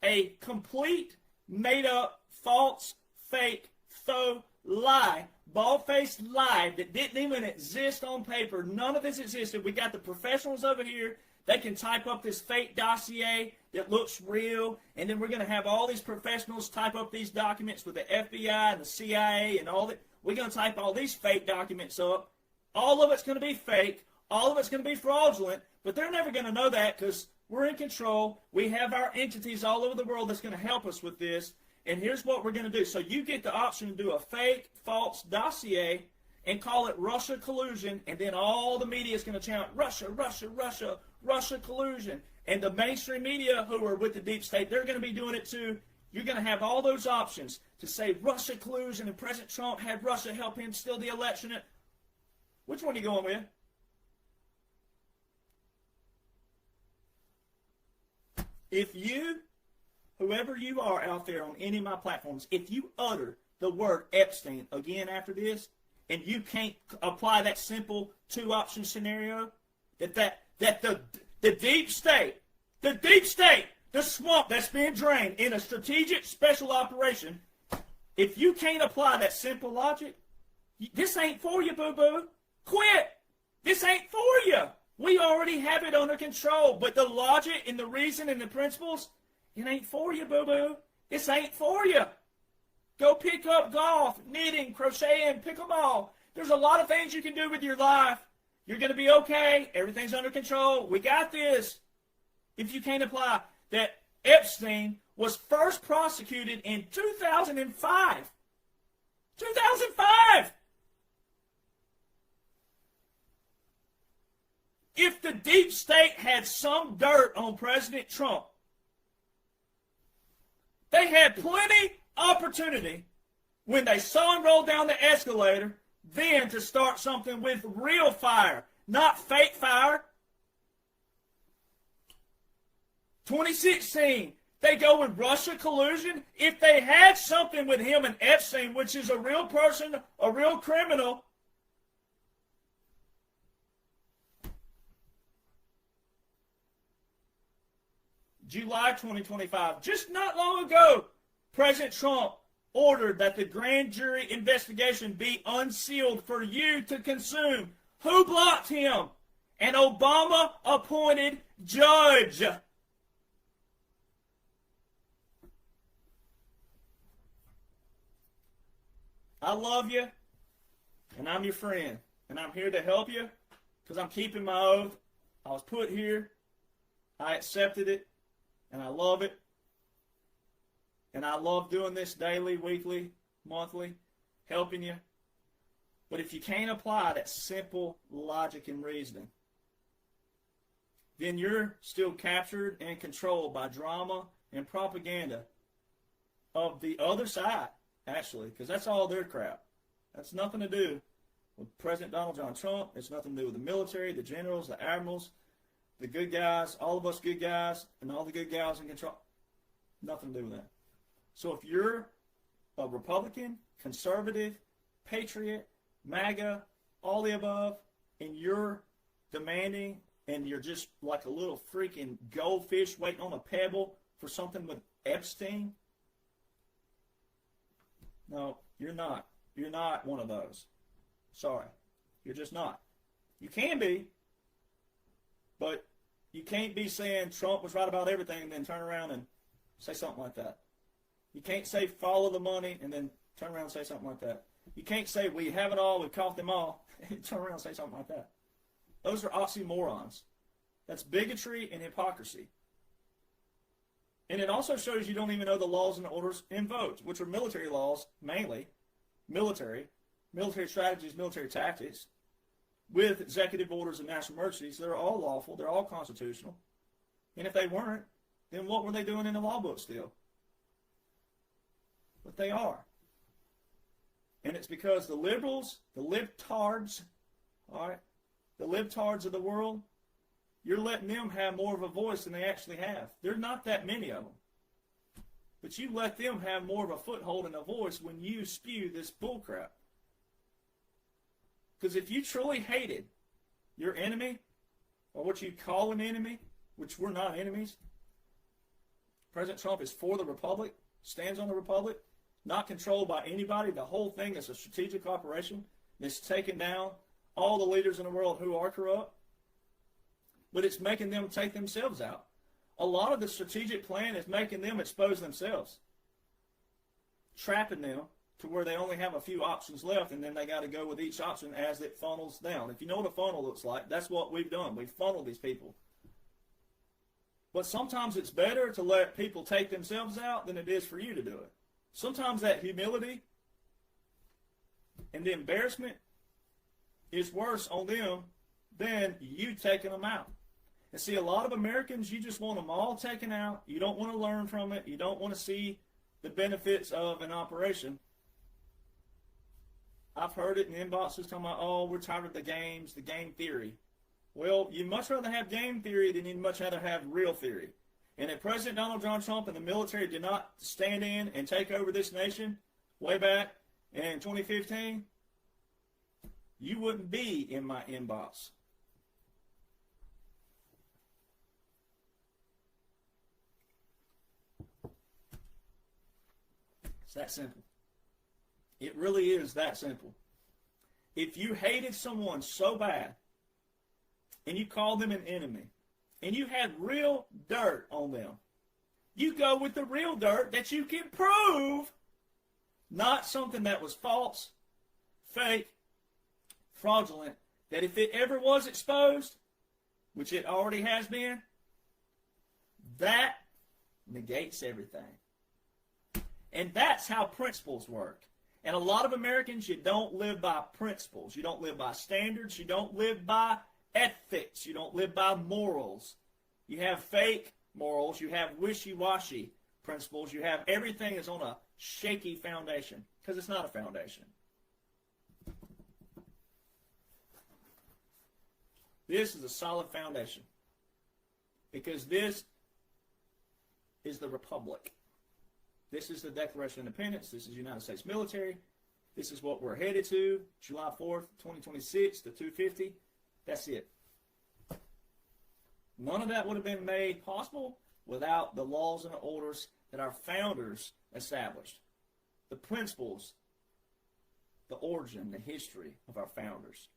a complete, made-up, false, fake, faux lie, bald-faced lie that didn't even exist on paper. None of this existed. We got the professionals over here. They can type up this fake dossier that looks real, and then we're going to have all these professionals type up these documents with the FBI and the CIA and all that. We're going to type all these fake documents up. All of it's going to be fake. All of it's going to be fraudulent, but they're never going to know that because we're in control. We have our entities all over the world that's going to help us with this. And here's what we're going to do. So you get the option to do a fake, false dossier and call it Russia collusion, and then all the media is going to chant, Russia, Russia, Russia, Russia collusion. And the mainstream media who are with the deep state, they're going to be doing it too. You're going to have all those options to say Russia collusion and President Trump had Russia help him steal the election. Which one are you going with? If you, whoever you are out there on any of my platforms, if you utter the word Epstein again after this, and you can't apply that simple two-option scenario, that the deep state, the swamp that's being drained in a strategic special operation, if you can't apply that simple logic, this ain't for you, boo-boo. Quit. This ain't for you. We already have it under control, but the logic and the reason and the principles, it ain't for you, boo-boo. This ain't for you. Go pick up golf, knitting, crocheting, pick them all. There's a lot of things you can do with your life. You're going to be okay. Everything's under control. We got this. If you can't apply that Epstein was first prosecuted in 2005. 2005! If the deep state had some dirt on President Trump, they had plenty opportunity when they saw him roll down the escalator then to start something with real fire, not fake fire. 2016, they go with Russia collusion. If they had something with him and Epstein, which is a real person, a real criminal, July 2025, just not long ago, President Trump ordered that the grand jury investigation be unsealed for you to consume. Who blocked him? An Obama-appointed judge. I love you, and I'm your friend, and I'm here to help you because I'm keeping my oath. I was put here. I accepted it, and I love it. And I love doing this daily, weekly, monthly, helping you. But if you can't apply that simple logic and reasoning, then you're still captured and controlled by drama and propaganda of the other side, actually, because that's all their crap. That's nothing to do with President Donald John Trump. It's nothing to do with the military, the generals, the admirals, the good guys, all of us good guys, and all the good gals in control. Nothing to do with that. So if you're a Republican, conservative, patriot, MAGA, all the above, and you're demanding and you're just like a little freaking goldfish waiting on a pebble for something with Epstein, no, you're not. You're not one of those. Sorry. You're just not. You can be, but you can't be saying Trump was right about everything and then turn around and say something like that. You can't say follow the money and then turn around and say something like that. You can't say we have it all, we've caught them all, and turn around and say something like that. Those are oxymorons. That's bigotry and hypocrisy. And it also shows you don't even know the laws and orders invoked, which are military laws, mainly, military strategies, military tactics, with executive orders and national emergencies. They're all lawful, they're all constitutional. And if they weren't, then what were they doing in the law book still? But they are. And it's because the liberals, the libtards, all right, the libtards of the world, you're letting them have more of a voice than they actually have. There are not that many of them. But you let them have more of a foothold and a voice when you spew this bullcrap. Because if you truly hated your enemy, or what you call an enemy, which we're not enemies, President Trump is for the Republic, stands on the Republic, not controlled by anybody. The whole thing is a strategic operation that's taking down all the leaders in the world who are corrupt. But it's making them take themselves out. A lot of the strategic plan is making them expose themselves, trapping them to where they only have a few options left, and then they got to go with each option as it funnels down. If you know what a funnel looks like, that's what we've done. We've funneled these people. But sometimes it's better to let people take themselves out than it is for you to do it. Sometimes that humility and the embarrassment is worse on them than you taking them out. And see, a lot of Americans, you just want them all taken out. You don't want to learn from it. You don't want to see the benefits of an operation. I've heard it in inboxes talking about, oh, we're tired of the games, the game theory. Well, you'd much rather have game theory than you'd much rather have real theory. And if President Donald John Trump and the military did not stand in and take over this nation way back in 2015, you wouldn't be in my inbox. It's that simple. It really is that simple. If you hated someone so bad and you called them an enemy and you had real dirt on them, you go with the real dirt that you can prove, not something that was false, fake, fraudulent, that if it ever was exposed, which it already has been, that negates everything. And that's how principles work. And a lot of Americans, you don't live by principles. You don't live by standards. You don't live by ethics. You don't live by morals. You have fake morals. You have wishy-washy principles. You have everything is on a shaky foundation because it's not a foundation. This is a solid foundation because this is the Republic. This is the Declaration of Independence. This is the United States military. This is what we're headed to, July 4th, 2026, the 250. That's it. None of that would have been made possible without the laws and the orders that our founders established. The principles, the origin, the history of our founders.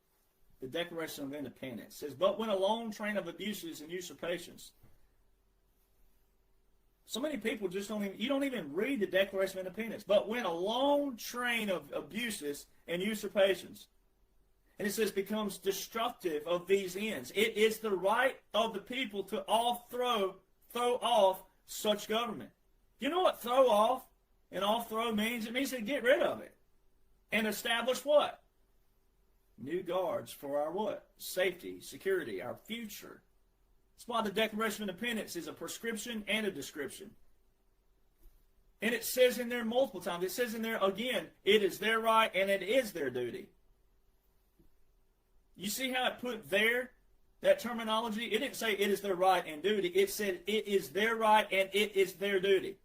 The Declaration of Independence says, but when a long train of abuses and usurpations. So many people just you don't even read the Declaration of Independence. But when a long train of abuses and usurpations, and it says becomes destructive of these ends, it is the right of the people to throw off such government. You know what throw off and off-throw means? It means to get rid of it. And establish what? New guards for our what? Safety, security, our future. That's why the Declaration of Independence is a prescription and a description. And it says in there multiple times. It says in there again, it is their right and it is their duty. You see how it put there, that terminology? It didn't say it is their right and duty. It said it is their right and it is their duty.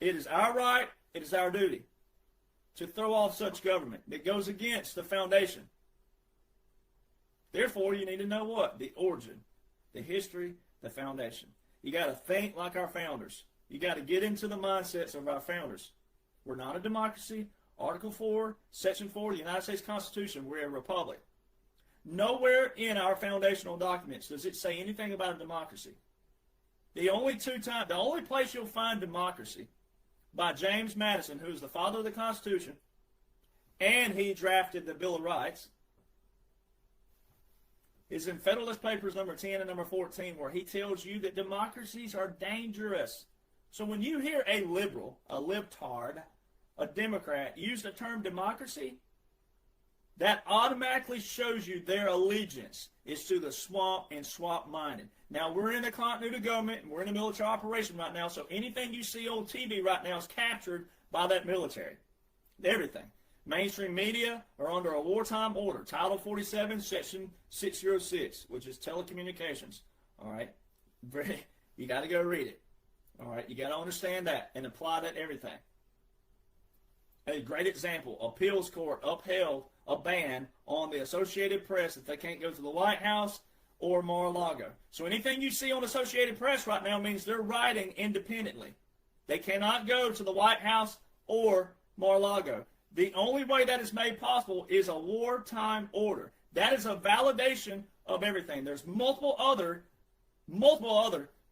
It is our right, it is our duty to throw off such government that goes against the foundation. Therefore, you need to know what? The origin, the history, the foundation. You got to think like our founders. You got to get into the mindsets of our founders. We're not a democracy. Article 4, Section 4 of the United States Constitution, we're a republic. Nowhere in our foundational documents does it say anything about a democracy. The only place you'll find democracy by James Madison, who's the father of the Constitution, and he drafted the Bill of Rights, is in Federalist Papers number 10 and number 14, where he tells you that democracies are dangerous. So when you hear a liberal, a libtard, a Democrat use the term democracy, that automatically shows you their allegiance is to the swamp and swamp-minded. Now, we're in a continuity government, and we're in a military operation right now, so anything you see on TV right now is captured by that military. Everything. Mainstream media are under a wartime order, Title 47, Section 606, which is telecommunications. All right? You got to go read it. All right? You got to understand that and apply that to everything. A great example, appeals court upheld a ban on the Associated Press that they can't go to the White House or Mar-a-Lago. So anything you see on Associated Press right now means they're writing independently. They cannot go to the White House or Mar-a-Lago. The only way that is made possible is a wartime order. That is a validation of everything. There's multiple other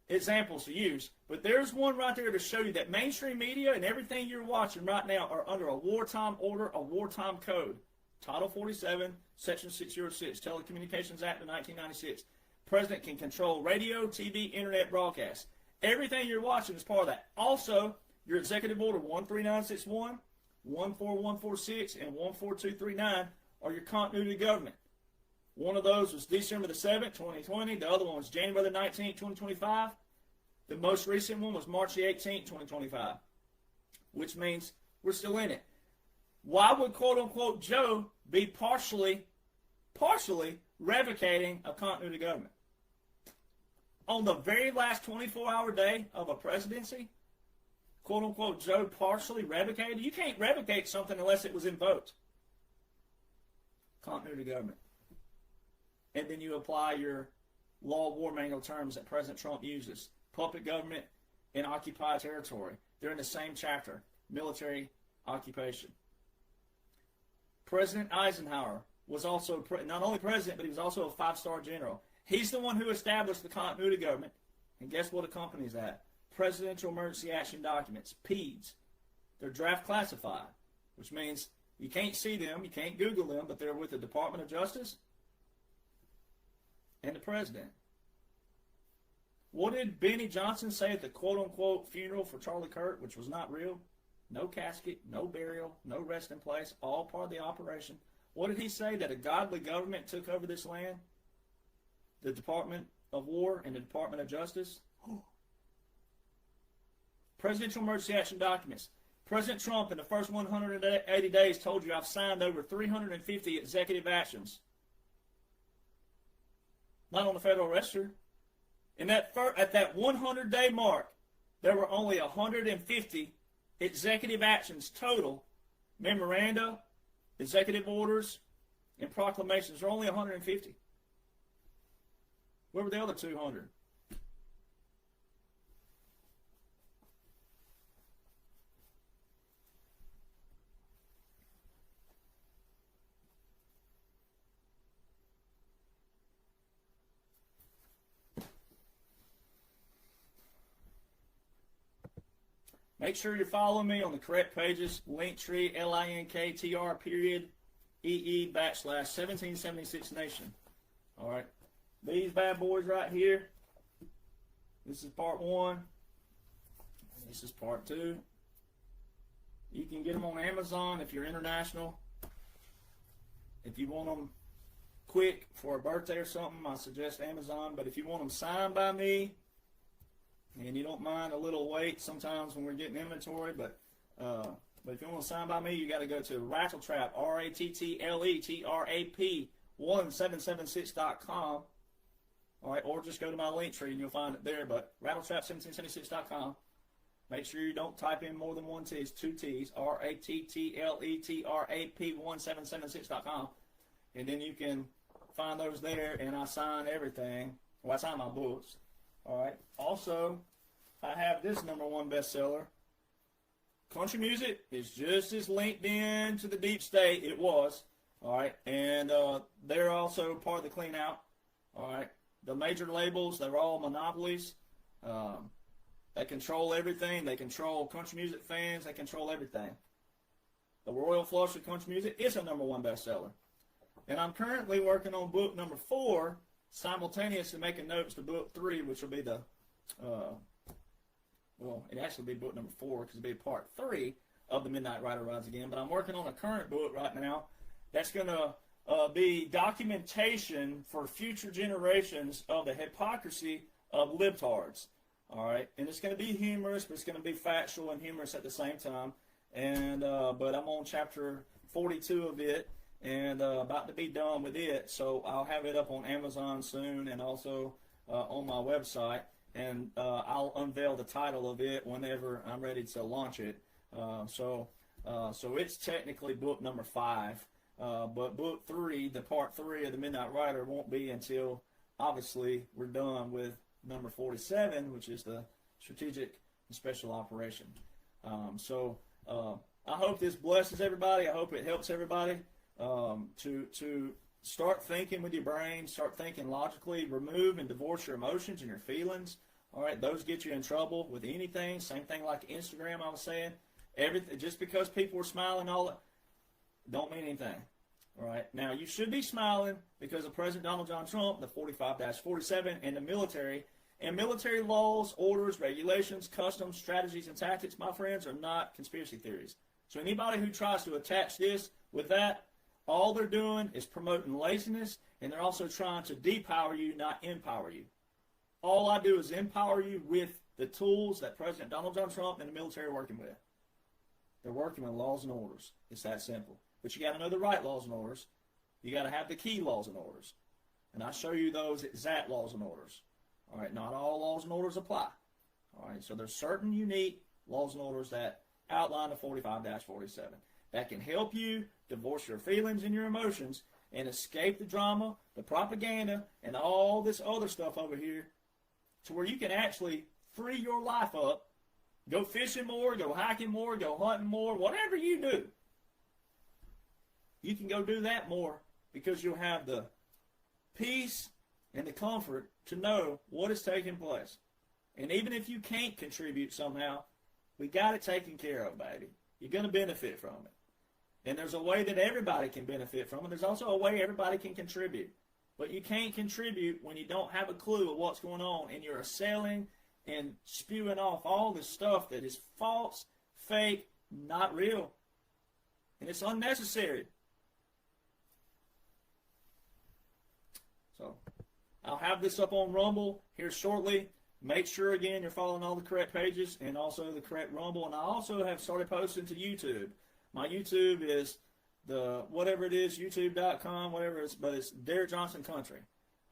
examples to use, but there's one right there to show you that mainstream media and everything you're watching right now are under a wartime order, a wartime code. Title 47, Section 606, Telecommunications Act of 1996. President can control radio, TV, internet broadcasts. Everything you're watching is part of that. Also, your Executive Order 13961, 14146, and 14239 are your continuity government. One of those was December the 7th, 2020. The other one was January the 19th, 2025. The most recent one was March the 18th, 2025, which means we're still in it. Why would quote-unquote Joe be partially revocating a continuity government? On the very last 24-hour day of a presidency, quote-unquote Joe partially revocated? You can't revocate something unless it was invoked. Continuity government. And then you apply your law war manual terms that President Trump uses. Puppet government and occupied territory. They're in the same chapter. Military occupation. President Eisenhower was also not only president, but he was also a 5-star general. He's the one who established the continuity government. And guess what accompanies that? Presidential Emergency Action Documents, PEDs. They're draft classified, which means you can't see them, you can't Google them, but they're with the Department of Justice and the President. What did Benny Johnson say at the quote-unquote funeral for Charlie Kirk, which was not real? No casket, no burial, no resting place, all part of the operation, What did he say? That a godly government took over this land? The Department of War and the Department of Justice? Presidential emergency action documents. President Trump in the first 180 days told you I've signed over 350 executive actions. Not on the Federal Register. And at that 100-day mark, there were only 150 executive actions total, memoranda, executive orders, and proclamations. There are only 150. Where were the other 200? Make sure you're following me on the correct pages. Linktree, LINKTR period EE/1776 Nation. All right. These bad boys right here. This is part 1. This is part 2. You can get them on Amazon if you're international. If you want them quick for a birthday or something, I suggest Amazon. But if you want them signed by me, and you don't mind a little wait sometimes when we're getting inventory, but if you want to sign by me, you got to go to Rattletrap, RATTLETRAP 1776.com. All right, or just go to my link tree and you'll find it there. But Rattletrap1776.com. Make sure you don't type in more than one T. It's 2 T's. RATTLETRAP 1776.com, and then you can find those there. And I sign everything. Well, I sign my books. All right. Also, I have this #1 bestseller. Country music is just as linked in to the deep state. It was. All right. And they're also part of the clean out. All right. The major labels, they're all monopolies. They control everything. They control country music fans. They control everything. The Royal Flush of Country Music is a #1 bestseller. And I'm currently working on book #4, simultaneously making notes to book 3, which will be the, it actually be book #4 because it'll be part 3 of The Midnight Rider Rides Again. But I'm working on a current book right now that's going to be documentation for future generations of the hypocrisy of libtards. All right, and it's going to be humorous, but it's going to be factual and humorous at the same time. And but I'm on chapter 42 of it, and about to be done with it. So I'll have it up on Amazon soon, and also on my website. And I'll unveil the title of it whenever I'm ready to launch it. So it's technically book #5, but book 3, the part 3 of the Midnight Rider, won't be until obviously we're done with number 47, which is the strategic and special operation. I hope this blesses everybody. I hope it helps everybody to start thinking with your brain, start thinking logically, remove and divorce your emotions and your feelings. All right, those get you in trouble with anything. Same thing like Instagram, I was saying. Everything, just because people are smiling, all that, don't mean anything. All right, now you should be smiling because of President Donald John Trump, the 45-47, and the military. And military laws, orders, regulations, customs, strategies, and tactics, my friends, are not conspiracy theories. So anybody who tries to attach this with that, all they're doing is promoting laziness, and they're also trying to depower you, not empower you. All I do is empower you with the tools that President Donald John Trump and the military are working with. They're working with laws and orders. It's that simple. But you got to know the right laws and orders. You got to have the key laws and orders. And I show you those exact laws and orders. All right, not all laws and orders apply. All right, so there's certain unique laws and orders that outline the 45-47 that can help you divorce your feelings and your emotions and escape the drama, the propaganda, and all this other stuff over here to where you can actually free your life up, go fishing more, go hiking more, go hunting more, whatever you do. You can go do that more because you'll have the peace and the comfort to know what is taking place. And even if you can't contribute somehow, we got it taken care of, baby. You're going to benefit from it. And there's a way that everybody can benefit from it. There's also a way everybody can contribute. But you can't contribute when you don't have a clue of what's going on and you're assailing and spewing off all this stuff that is false, fake, not real. And it's unnecessary. So I'll have this up on Rumble here shortly. Make sure, again, you're following all the correct pages and also the correct Rumble. And I also have started posting to YouTube. My YouTube is the whatever it is, youtube.com, whatever it is, but it's Derek Johnson Country.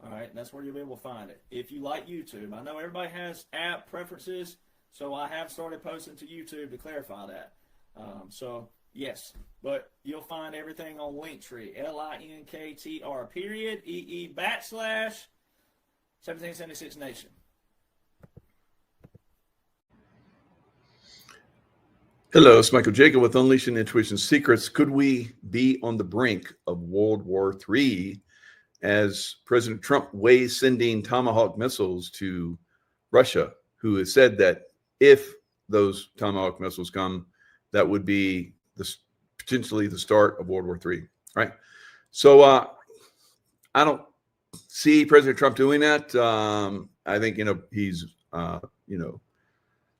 All right, that's where you'll be able to find it. If you like YouTube, I know everybody has app preferences, so I have started posting to YouTube to clarify that. So, yes, but you'll find everything on Linktree, LINKTR, period, EE / 1776 Nation. Hello, it's Michael Jaco with Unleashing Intuition Secrets. Could we be on the brink of World War III as President Trump weighs sending Tomahawk missiles to Russia, who has said that if those Tomahawk missiles come, that would be potentially the start of World War III, right? So I don't see President Trump doing that. I think, he's,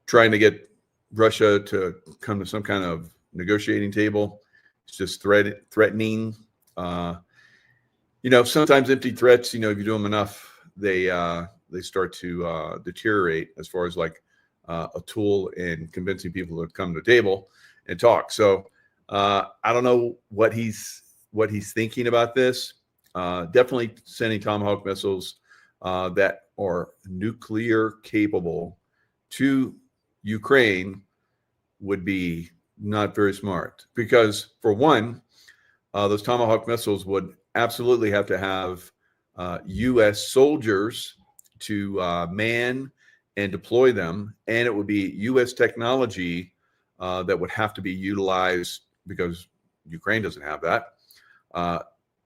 trying to get Russia to come to some kind of negotiating table. It's just threatening. Sometimes empty threats, if you do them enough, they start to deteriorate as far as like a tool in convincing people to come to the table and talk. So I don't know what he's thinking about this. Definitely sending Tomahawk missiles that are nuclear capable to Ukraine would be not very smart, because for one, those Tomahawk missiles would absolutely have to have U.S. soldiers to man and deploy them, and it would be U.S. technology that would have to be utilized, because Ukraine doesn't have that,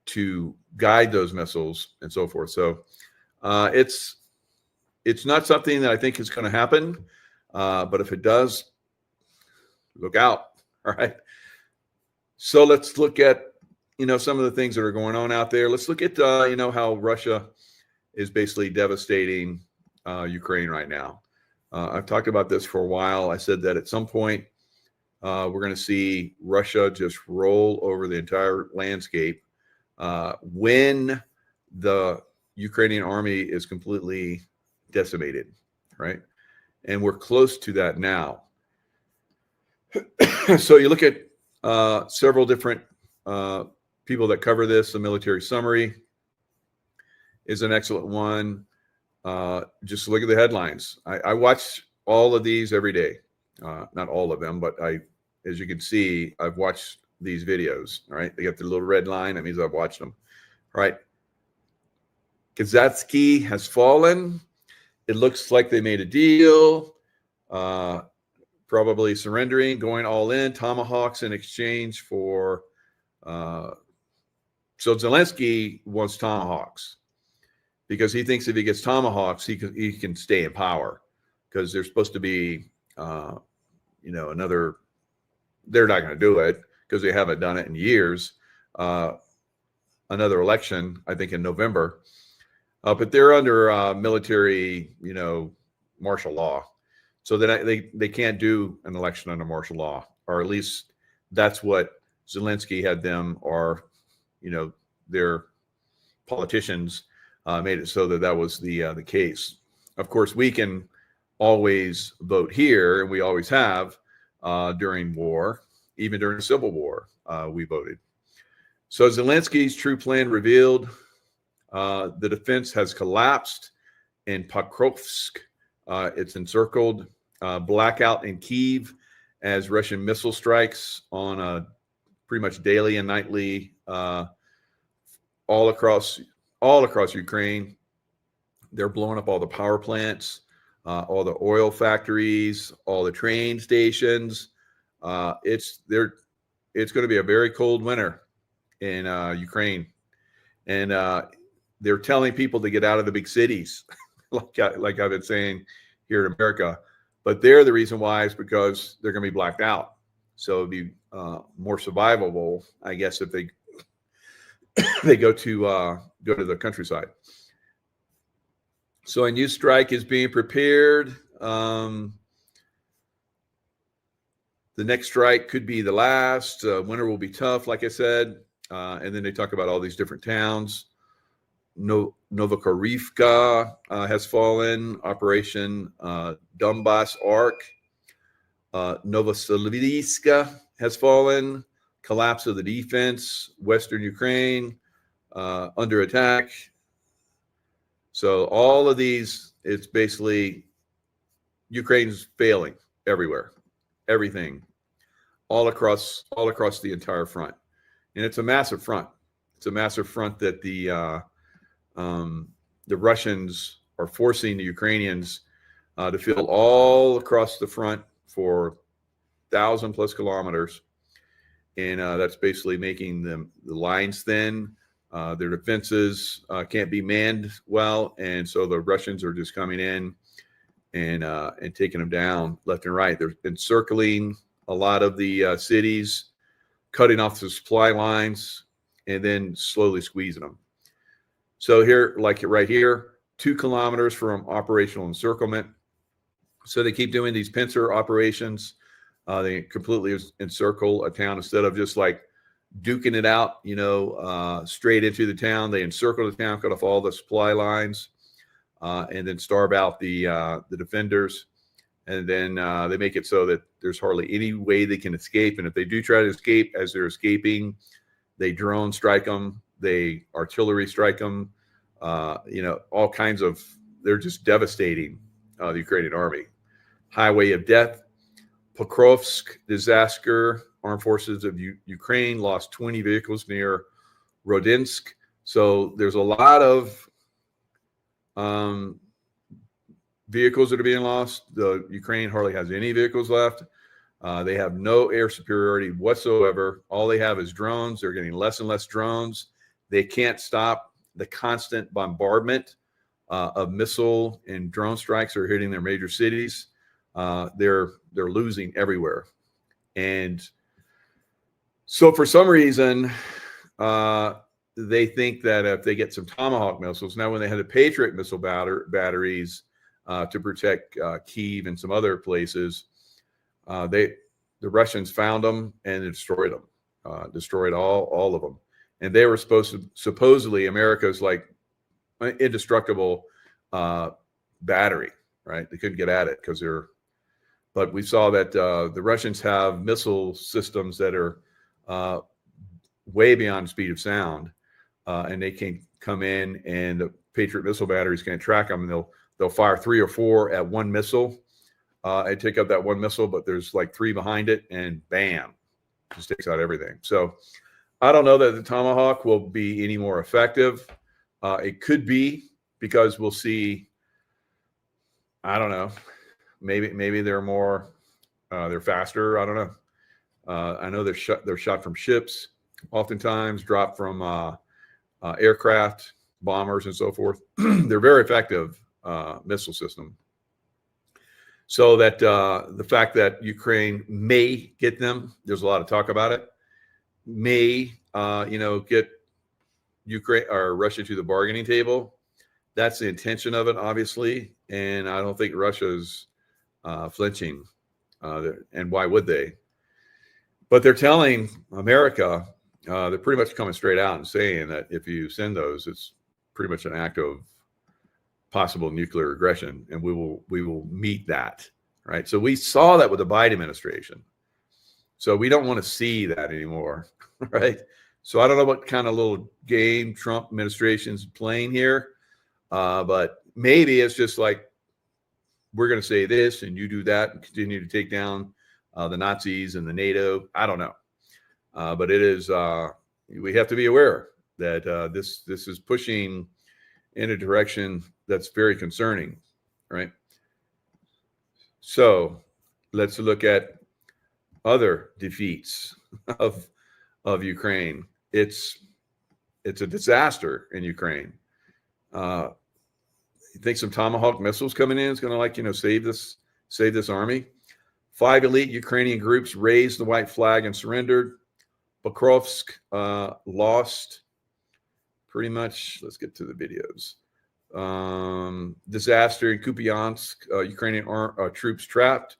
to guide those missiles and so forth. So it's not something that I think is going to happen, but if it does, look out. All right. So let's look at some of the things that are going on out there. Let's look at how Russia is basically devastating Ukraine right now. I've talked about this for a while. I said that at some point we're going to see Russia just roll over the entire landscape when the Ukrainian army is completely decimated, right? And we're close to that now. So you look at several different people that cover this. The Military Summary is an excellent one. Just look at the headlines. I watch all of these every day. Not all of them, but as you can see, I've watched these videos. All right. They got the little red line. That means I've watched them. All right. Kazatsky has fallen. It looks like they made a deal. Probably surrendering, going all in, Tomahawks in exchange for. So Zelensky wants Tomahawks because he thinks if he gets Tomahawks, he can stay in power, because there's supposed to be, another. They're not going to do it because they haven't done it in years. Another election, I think, in November, but they're under military, martial law. So that they can't do an election under martial law, or at least that's what Zelensky had them, or their politicians made it so that was the case. Of course, we can always vote here, and we always have during war, even during the Civil War, we voted. So Zelensky's true plan revealed. The defense has collapsed in Pokrovsk. It's encircled. Blackout in Kyiv as Russian missile strikes on pretty much daily and nightly all across Ukraine. They're blowing up all the power plants, all the oil factories, all the train stations. It's going to be a very cold winter in Ukraine, and they're telling people to get out of the big cities, like I've been saying here in America. But the reason why is because they're going to be blacked out. So it'd be more survivable, I guess, if they go to the countryside. So a new strike is being prepared. The next strike could be the last. Winter will be tough, like I said. And then they talk about all these different towns. Novokorivka has fallen. Operation Donbass Arc. Novosibirsk has fallen. Collapse of the defense. Western Ukraine under attack. So all of these, it's basically Ukraine's failing everywhere, everything, all across the entire front, and it's a massive front. It's a massive front that the Russians are forcing the Ukrainians to field all across the front for 1,000+ kilometers, and that's basically making the lines thin. Their defenses can't be manned well, and so the Russians are just coming in and taking them down left and right. They're encircling a lot of the cities, cutting off the supply lines, and then slowly squeezing them. So here, like right here, 2 kilometers from operational encirclement. So they keep doing these pincer operations. They completely encircle a town instead of just like duking it out, straight into the town. They encircle the town, cut off all the supply lines, and then starve out the defenders. And then they make it so that there's hardly any way they can escape. And if they do try to escape, as they're escaping, they drone strike them, they artillery strike them, all kinds of, they're just devastating the Ukrainian army. Highway of death. Pokrovsk disaster. Armed forces of Ukraine lost 20 vehicles near Rodinsk. So there's a lot of vehicles that are being lost. The Ukraine hardly has any vehicles left. They have no air superiority whatsoever. All they have is drones. They're getting less and less drones. They can't stop the constant bombardment of missile and drone strikes are hitting their major cities. They're losing everywhere. And so for some reason, they think that if they get some Tomahawk missiles, now when they had the Patriot missile batteries to protect Kyiv and some other places, the Russians found them and destroyed them, destroyed all of them. And they were supposedly America's like indestructible battery, right? They couldn't get at it because but we saw that the Russians have missile systems that are way beyond speed of sound, and they can come in, and the Patriot missile batteries can't track them. And they'll fire 3 or 4 at one missile and take up that one missile, but there's like 3 behind it, and bam, just takes out everything. So I don't know that the Tomahawk will be any more effective. It could be, because we'll see. I don't know. Maybe they're more. They're faster. I don't know. I know they're shot from ships, oftentimes dropped from aircraft, bombers, and so forth. They're very effective missile system. So that the fact that Ukraine may get them, there's a lot of talk about it, may get Ukraine or Russia to the bargaining table. That's the intention of it, obviously, and I don't think Russia's flinching. And why would they? But they're telling America, they're pretty much coming straight out and saying that if you send those, it's pretty much an act of possible nuclear aggression, and we will meet that, right? So we saw that with the Biden administration. So we don't want to see that anymore, right? So I don't know what kind of little game Trump administration's playing here, but maybe it's just like, we're going to say this and you do that and continue to take down the Nazis and the NATO. I don't know. But it is, we have to be aware that this is pushing in a direction that's very concerning, right? So let's look at other defeats of Ukraine. It's a disaster in Ukraine. You think some Tomahawk missiles coming in is going to save this army? 5 elite Ukrainian groups raised the white flag and surrendered. Pokrovsk lost pretty much. Let's get to the videos. Disaster in Kupiansk, Ukrainian troops trapped.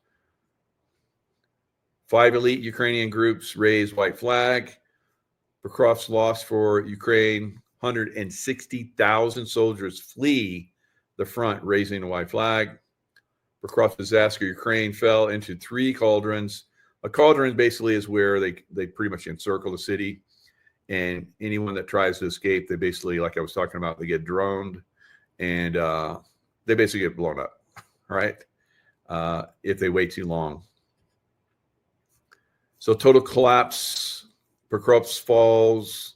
5 elite Ukrainian groups raised white flag. Pokrovsk lost for Ukraine. 160,000 soldiers flee the front, raising a white flag. Across disaster, Ukraine fell into 3 cauldrons. A cauldron basically is where they pretty much encircle the city, and anyone that tries to escape, they basically, like I was talking about, they get droned, and they basically get blown up, right? If they wait too long. So total collapse, Pokrovsk falls,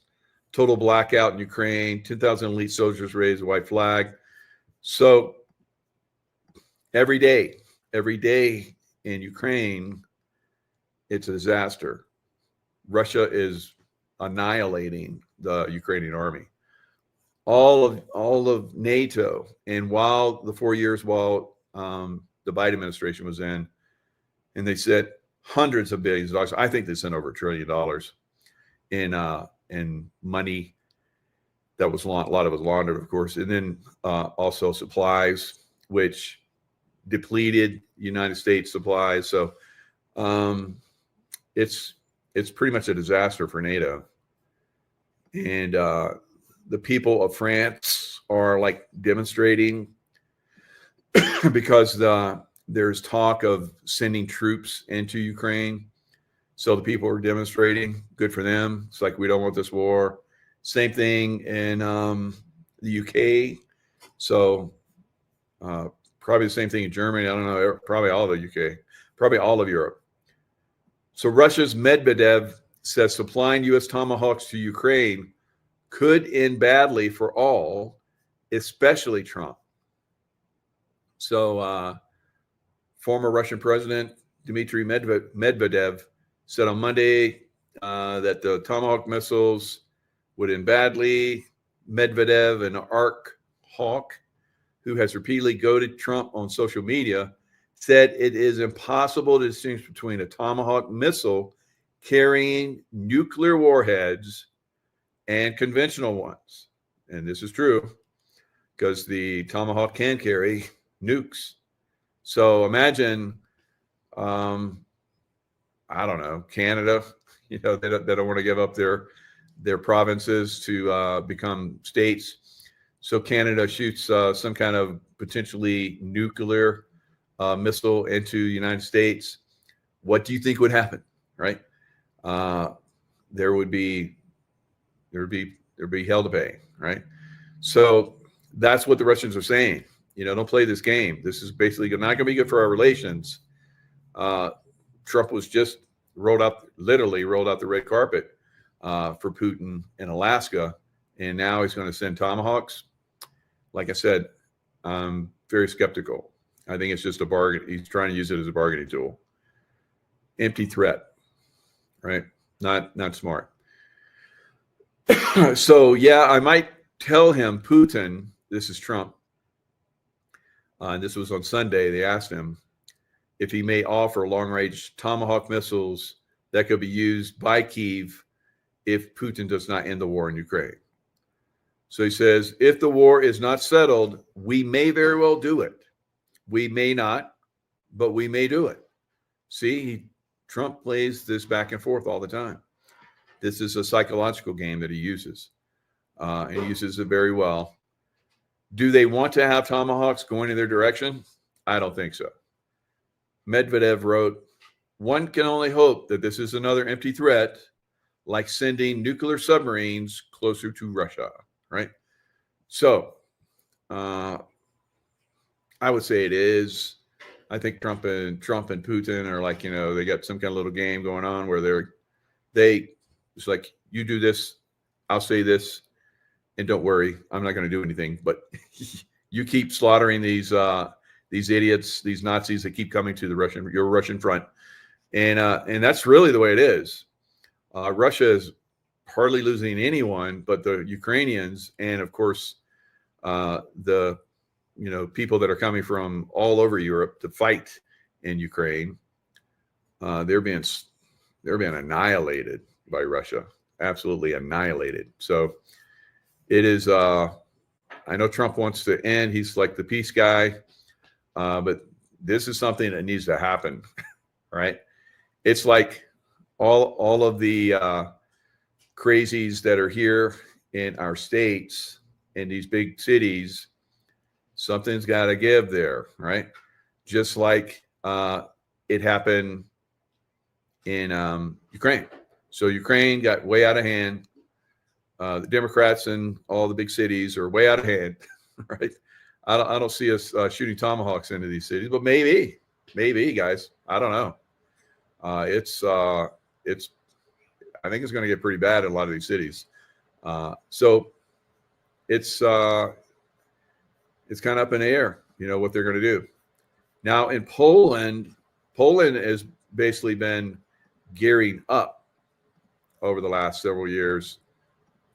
total blackout in Ukraine, 10,000 elite soldiers raise a white flag. So every day in Ukraine, it's a disaster. Russia is annihilating the Ukrainian army. All of NATO, and while the 4 years while the Biden administration was in, and they said hundreds of billions of dollars. I think they sent over $1 trillion in money that was a lot of it was laundered, of course, and then also supplies, which depleted United States supplies. So it's pretty much a disaster for NATO. And the people of France are like demonstrating because there's talk of sending troops into Ukraine. So the people are demonstrating. Good for them. It's like, we don't want this war. Same thing in the UK. So probably the same thing in Germany. I don't know. Probably all of the UK. Probably all of Europe. So Russia's Medvedev says supplying U.S. Tomahawks to Ukraine could end badly for all, especially Trump. So former Russian President Dmitry Medvedev said on Monday that the Tomahawk missiles would end badly. Medvedev, an ARC hawk who has repeatedly goaded Trump on social media, said it is impossible to distinguish between a Tomahawk missile carrying nuclear warheads and conventional ones. And this is true because the Tomahawk can carry nukes. So imagine, I don't know, Canada, they don't want to give up their provinces to become states. So Canada shoots some kind of potentially nuclear missile into the United States. What do you think would happen, right? There would be hell to pay, right? So that's what the Russians are saying. Don't play this game. This is basically not going to be good for our relations. Trump was just literally rolled out the red carpet for Putin in Alaska, and now he's going to send Tomahawks. Like I said, I'm very skeptical. I think it's just a bargain. He's trying to use it as a bargaining tool. Empty threat, right? Not smart. So yeah, I might tell him, Putin, this is Trump. And this was on Sunday. They asked him if he may offer long-range Tomahawk missiles that could be used by Kyiv if Putin does not end the war in Ukraine. So he says, if the war is not settled, we may very well do it. We may not, but we may do it. See, Trump plays this back and forth all the time. This is a psychological game that he uses. And he uses it very well. Do they want to have Tomahawks going in their direction? I don't think so. Medvedev wrote, one can only hope that this is another empty threat, like sending nuclear submarines closer to Russia, right? So I would say it is. I think Trump and Putin are like, they got some kind of little game going on where it's like, you do this, I'll say this, and don't worry, I'm not going to do anything. But you keep slaughtering these idiots, these Nazis that keep coming to your Russian front, and that's really the way it is. Russia is hardly losing anyone but the Ukrainians, and of course, the people that are coming from all over Europe to fight in Ukraine. They're being annihilated by Russia, absolutely annihilated. So it is. I know Trump wants to end. He's like the peace guy, but this is something that needs to happen, right? It's like all of the crazies that are here in our states, in these big cities, something's got to give there, right? Just like it happened in Ukraine. So Ukraine got way out of hand. The Democrats in all the big cities are way out of hand, right? I don't see us shooting tomahawks into these cities, but maybe, guys. I don't know. It's I think it's going to get pretty bad in a lot of these cities. So it's kind of up in the air, what they're going to do. Now in Poland has basically been gearing up over the last several years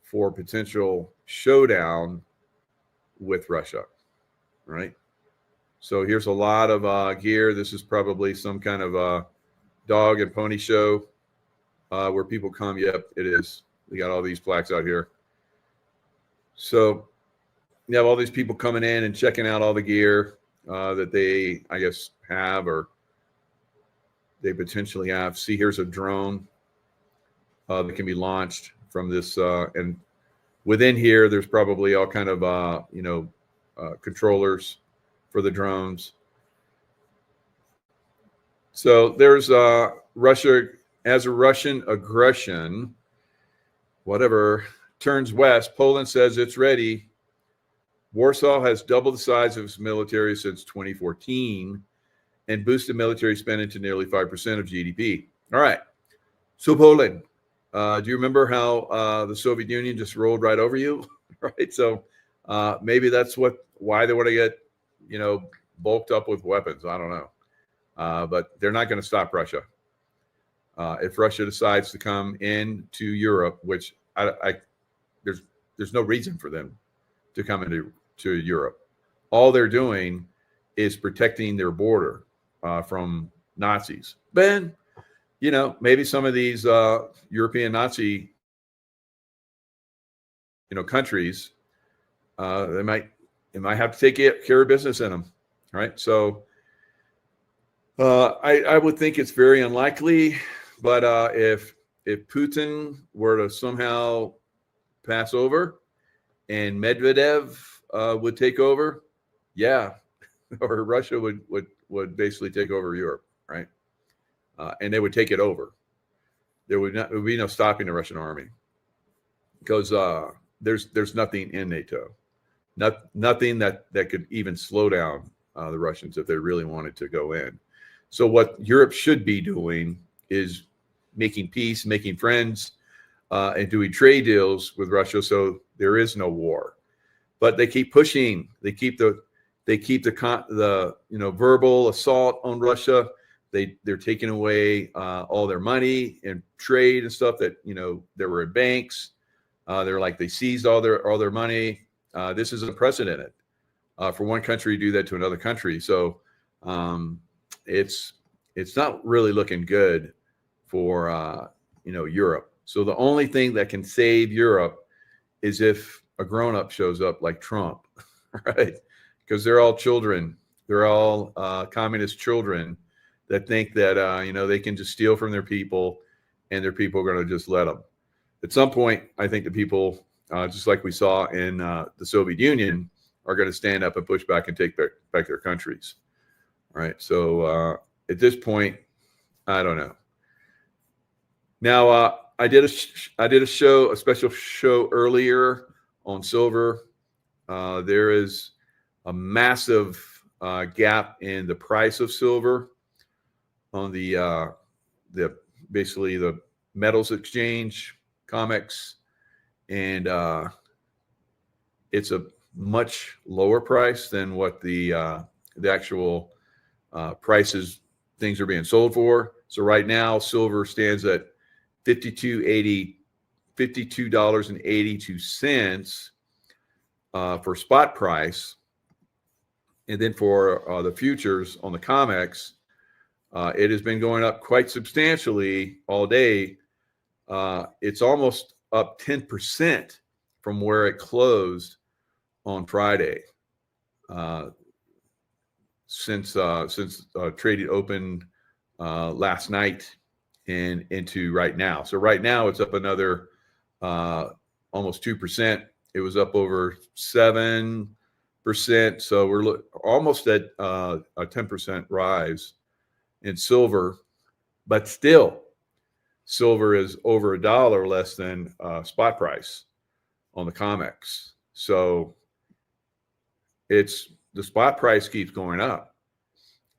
for potential showdown with Russia, right? So here's a lot of gear. This is probably some kind of dog and pony show where people come. Yep, it is. We got all these plaques out here. So you have all these people coming in and checking out all the gear that they, I guess, have or they potentially have. See, here's a drone that can be launched from this. And within here, there's probably all kind of, controllers for the drones. So there's Russia as a Russian aggression, whatever, turns west. Poland says it's ready. Warsaw has doubled the size of its military since 2014 and boosted military spending to nearly 5% of GDP. All right. So Poland, do you remember how the Soviet Union just rolled right over you? Right. So maybe that's why they want to get, bulked up with weapons. I don't know. But they're not going to stop Russia. If Russia decides to come into Europe, which there's no reason for them to come into Europe. All they're doing is protecting their border from Nazis. Ben, maybe some of these European Nazi, countries, they might have to take care of business in them, right? So I would think it's very unlikely, but if Putin were to somehow pass over and Medvedev would take over, yeah, or Russia would basically take over Europe, right? And they would take it over. There would be no stopping the Russian army because there's nothing in NATO, nothing that could even slow down the Russians if they really wanted to go in. So what Europe should be doing is making peace, making friends, and doing trade deals with Russia, so there is no war. But they keep pushing. They keep the verbal assault on Russia. They're taking away all their money and trade and stuff that there were in banks. They seized all their money. This is unprecedented for one country to do that to another country. So it's not really looking good for Europe. So the only thing that can save Europe is if a grown-up shows up like Trump, right? Because they're all children. They're all communist children that think that they can just steal from their people, and their people are going to just let them. At some point, I think the people, just like we saw in the Soviet Union, are going to stand up and push back and take back their countries. Right. So at this point, I don't know. Now, I did a special show earlier on silver. There is a massive gap in the price of silver on the basically the metals exchange, COMEX, and it's a much lower price than what the actual prices things are being sold for. So right now, silver stands at $52.82 for spot price, and then for the futures on the COMEX, it has been going up quite substantially all day. It's almost up 10% from where it closed on Friday. Since trading opened last night and into right now. So right now it's up another almost 2%. It was up over 7%. So we're almost at a 10% rise in silver, but still silver is over $1 less than spot price on the COMEX. So the spot price keeps going up,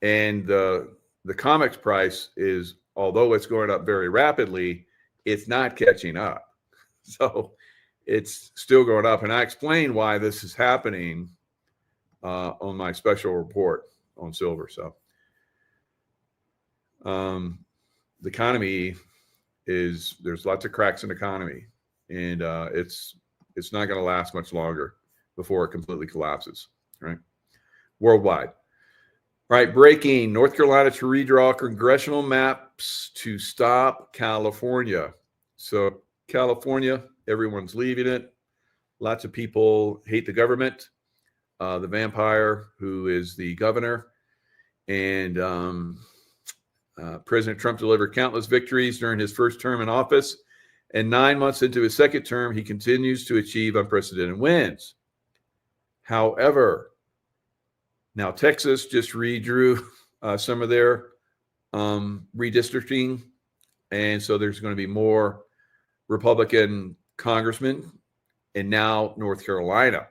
and the COMEX price is, although it's going up very rapidly, it's not catching up. So it's still going up. And I explain why this is happening on my special report on silver. So the economy there's lots of cracks in the economy, and it's not going to last much longer before it completely collapses, right? Worldwide. All right, breaking. North Carolina to redraw congressional maps to stop California. So California, everyone's leaving it. Lots of people hate the government, the vampire who is the governor. And President Trump delivered countless victories during his first term in office. And 9 months into his second term, he continues to achieve unprecedented wins. However, now Texas just redrew some of their redistricting. And so there's going to be more Republican congressmen. And now North Carolina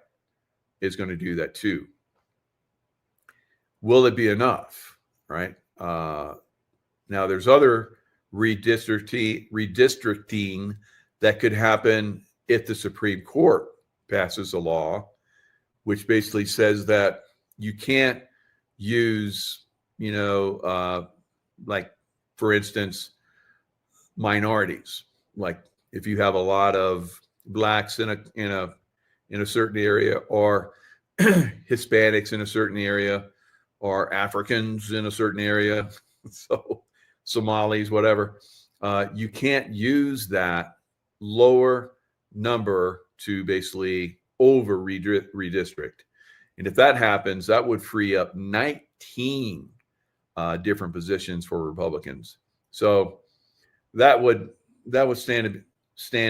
is going to do that too. Will it be enough? Right? Now there's other redistricting that could happen if the Supreme Court passes a law, which basically says that you can't use, like, for instance, minorities. Like if you have a lot of blacks in a certain area, or Hispanics in a certain area, or Africans in a certain area, so Somalis, whatever, you can't use that lower number to basically over redistrict. And if that happens, that would free up 19 different positions for Republicans. So that would stand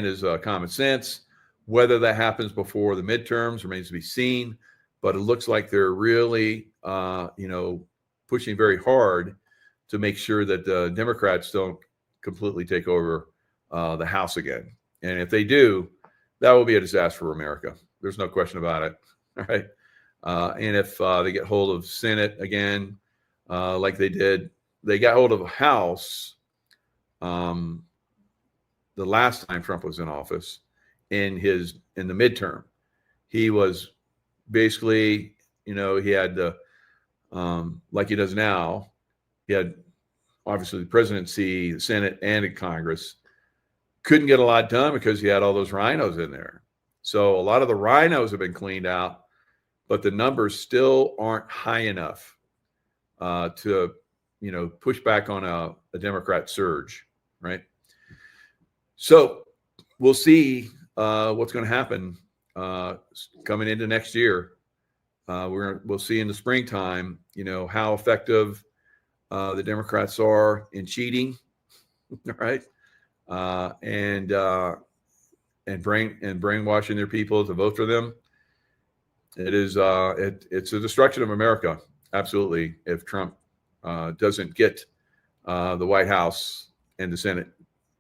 as common sense. Whether that happens before the midterms remains to be seen. But it looks like they're really, pushing very hard to make sure that the Democrats don't completely take over the House again. And if they do, that will be a disaster for America. There's no question about it. All right. And if they get hold of Senate again, like they did, they got hold of a House the last time Trump was in office in the midterm. He was basically, he had the, like he does now, he had obviously the presidency, the Senate, and the Congress. Couldn't get a lot done because he had all those rhinos in there. So a lot of the rhinos have been cleaned out, but the numbers still aren't high enough to, push back on a Democrat surge, right? So we'll see what's going to happen coming into next year. We'll see in the springtime, how effective the Democrats are in cheating, right? And brainwashing their people to vote for them. It is it's a destruction of America, absolutely, if Trump doesn't get the White House and the Senate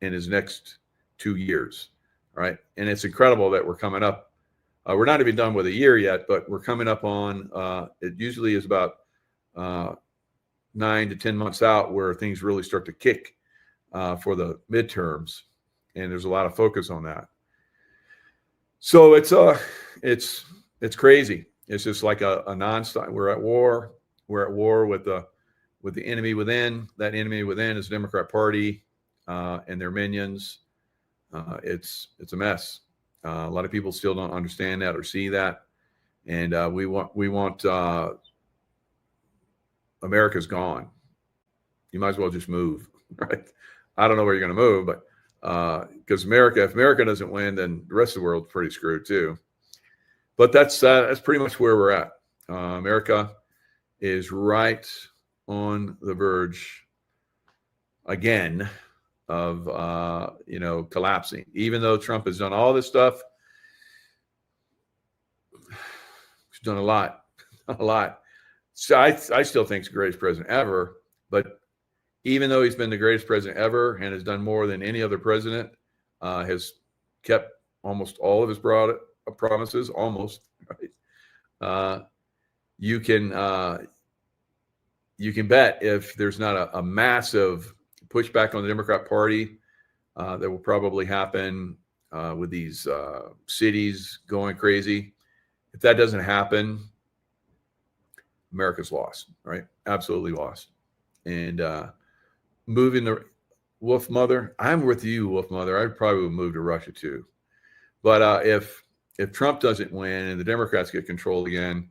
in his next 2 years, right? And it's incredible that we're coming up. We're not even done with a year yet, but we're coming up on. It usually is about 9 to 10 months out where things really start to kick for the midterms, and there's a lot of focus on that. So it's crazy. It's just like a nonstop. We're at war. We're at war with the enemy within. That enemy within is the Democrat Party and their minions. It's a mess. A lot of people still don't understand that or see that, and we want America's gone. You might as well just move, right? I don't know where you're going to move, but because if America doesn't win, then the rest of the world's pretty screwed too. But that's pretty much where we're at. America is right on the verge again of collapsing. Even though Trump has done all this stuff done a lot, a lot. So I still think he's the greatest president ever. But even though he's been the greatest president ever and has done more than any other president, has kept almost all of his promises, almost, right? You can bet if there's not a massive pushback on the Democrat Party, that will probably happen with these cities going crazy. If that doesn't happen, America's lost, right? Absolutely lost. And moving the Wolf Mother, I'm with you, Wolf Mother. I probably would move to Russia too. But if Trump doesn't win and the Democrats get control again,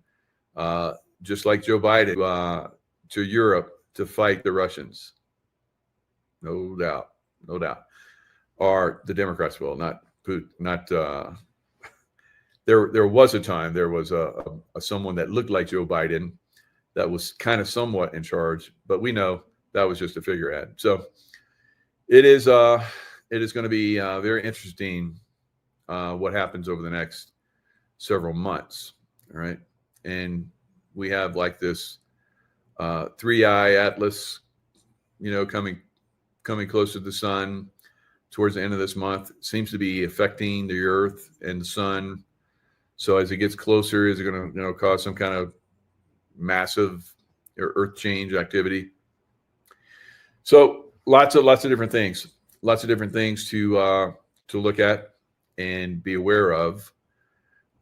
just like Joe Biden, to Europe to fight the Russians, no doubt, no doubt. Or the Democrats will, not Putin, not. There was a time there was a someone that looked like Joe Biden that was kind of somewhat in charge, but we know that was just a figurehead. So it is going to be very interesting what happens over the next several months. All right, and we have like this 3-eye atlas, coming close to the sun towards the end of this month. It seems to be affecting the Earth and the sun. So as it gets closer, is it going to cause some kind of massive Earth change activity? So lots of different things to look at and be aware of.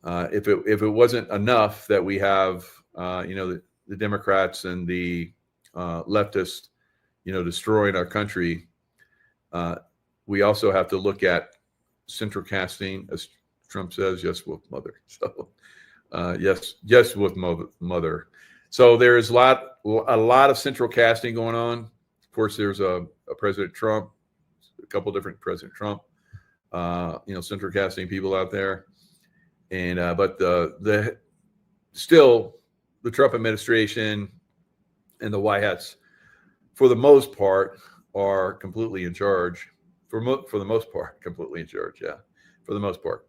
If it wasn't enough that we have the Democrats and the leftists destroying our country, we also have to look at central casting, as Trump says, yes, Wolf Mother. So yes, Wolf Mother. So there is a lot of central casting going on. Of course, there's a President Trump, a couple different President Trump, central casting people out there, and but the Trump administration and the White Hats, for the most part, are completely in charge. For the most part, completely in charge. Yeah, for the most part.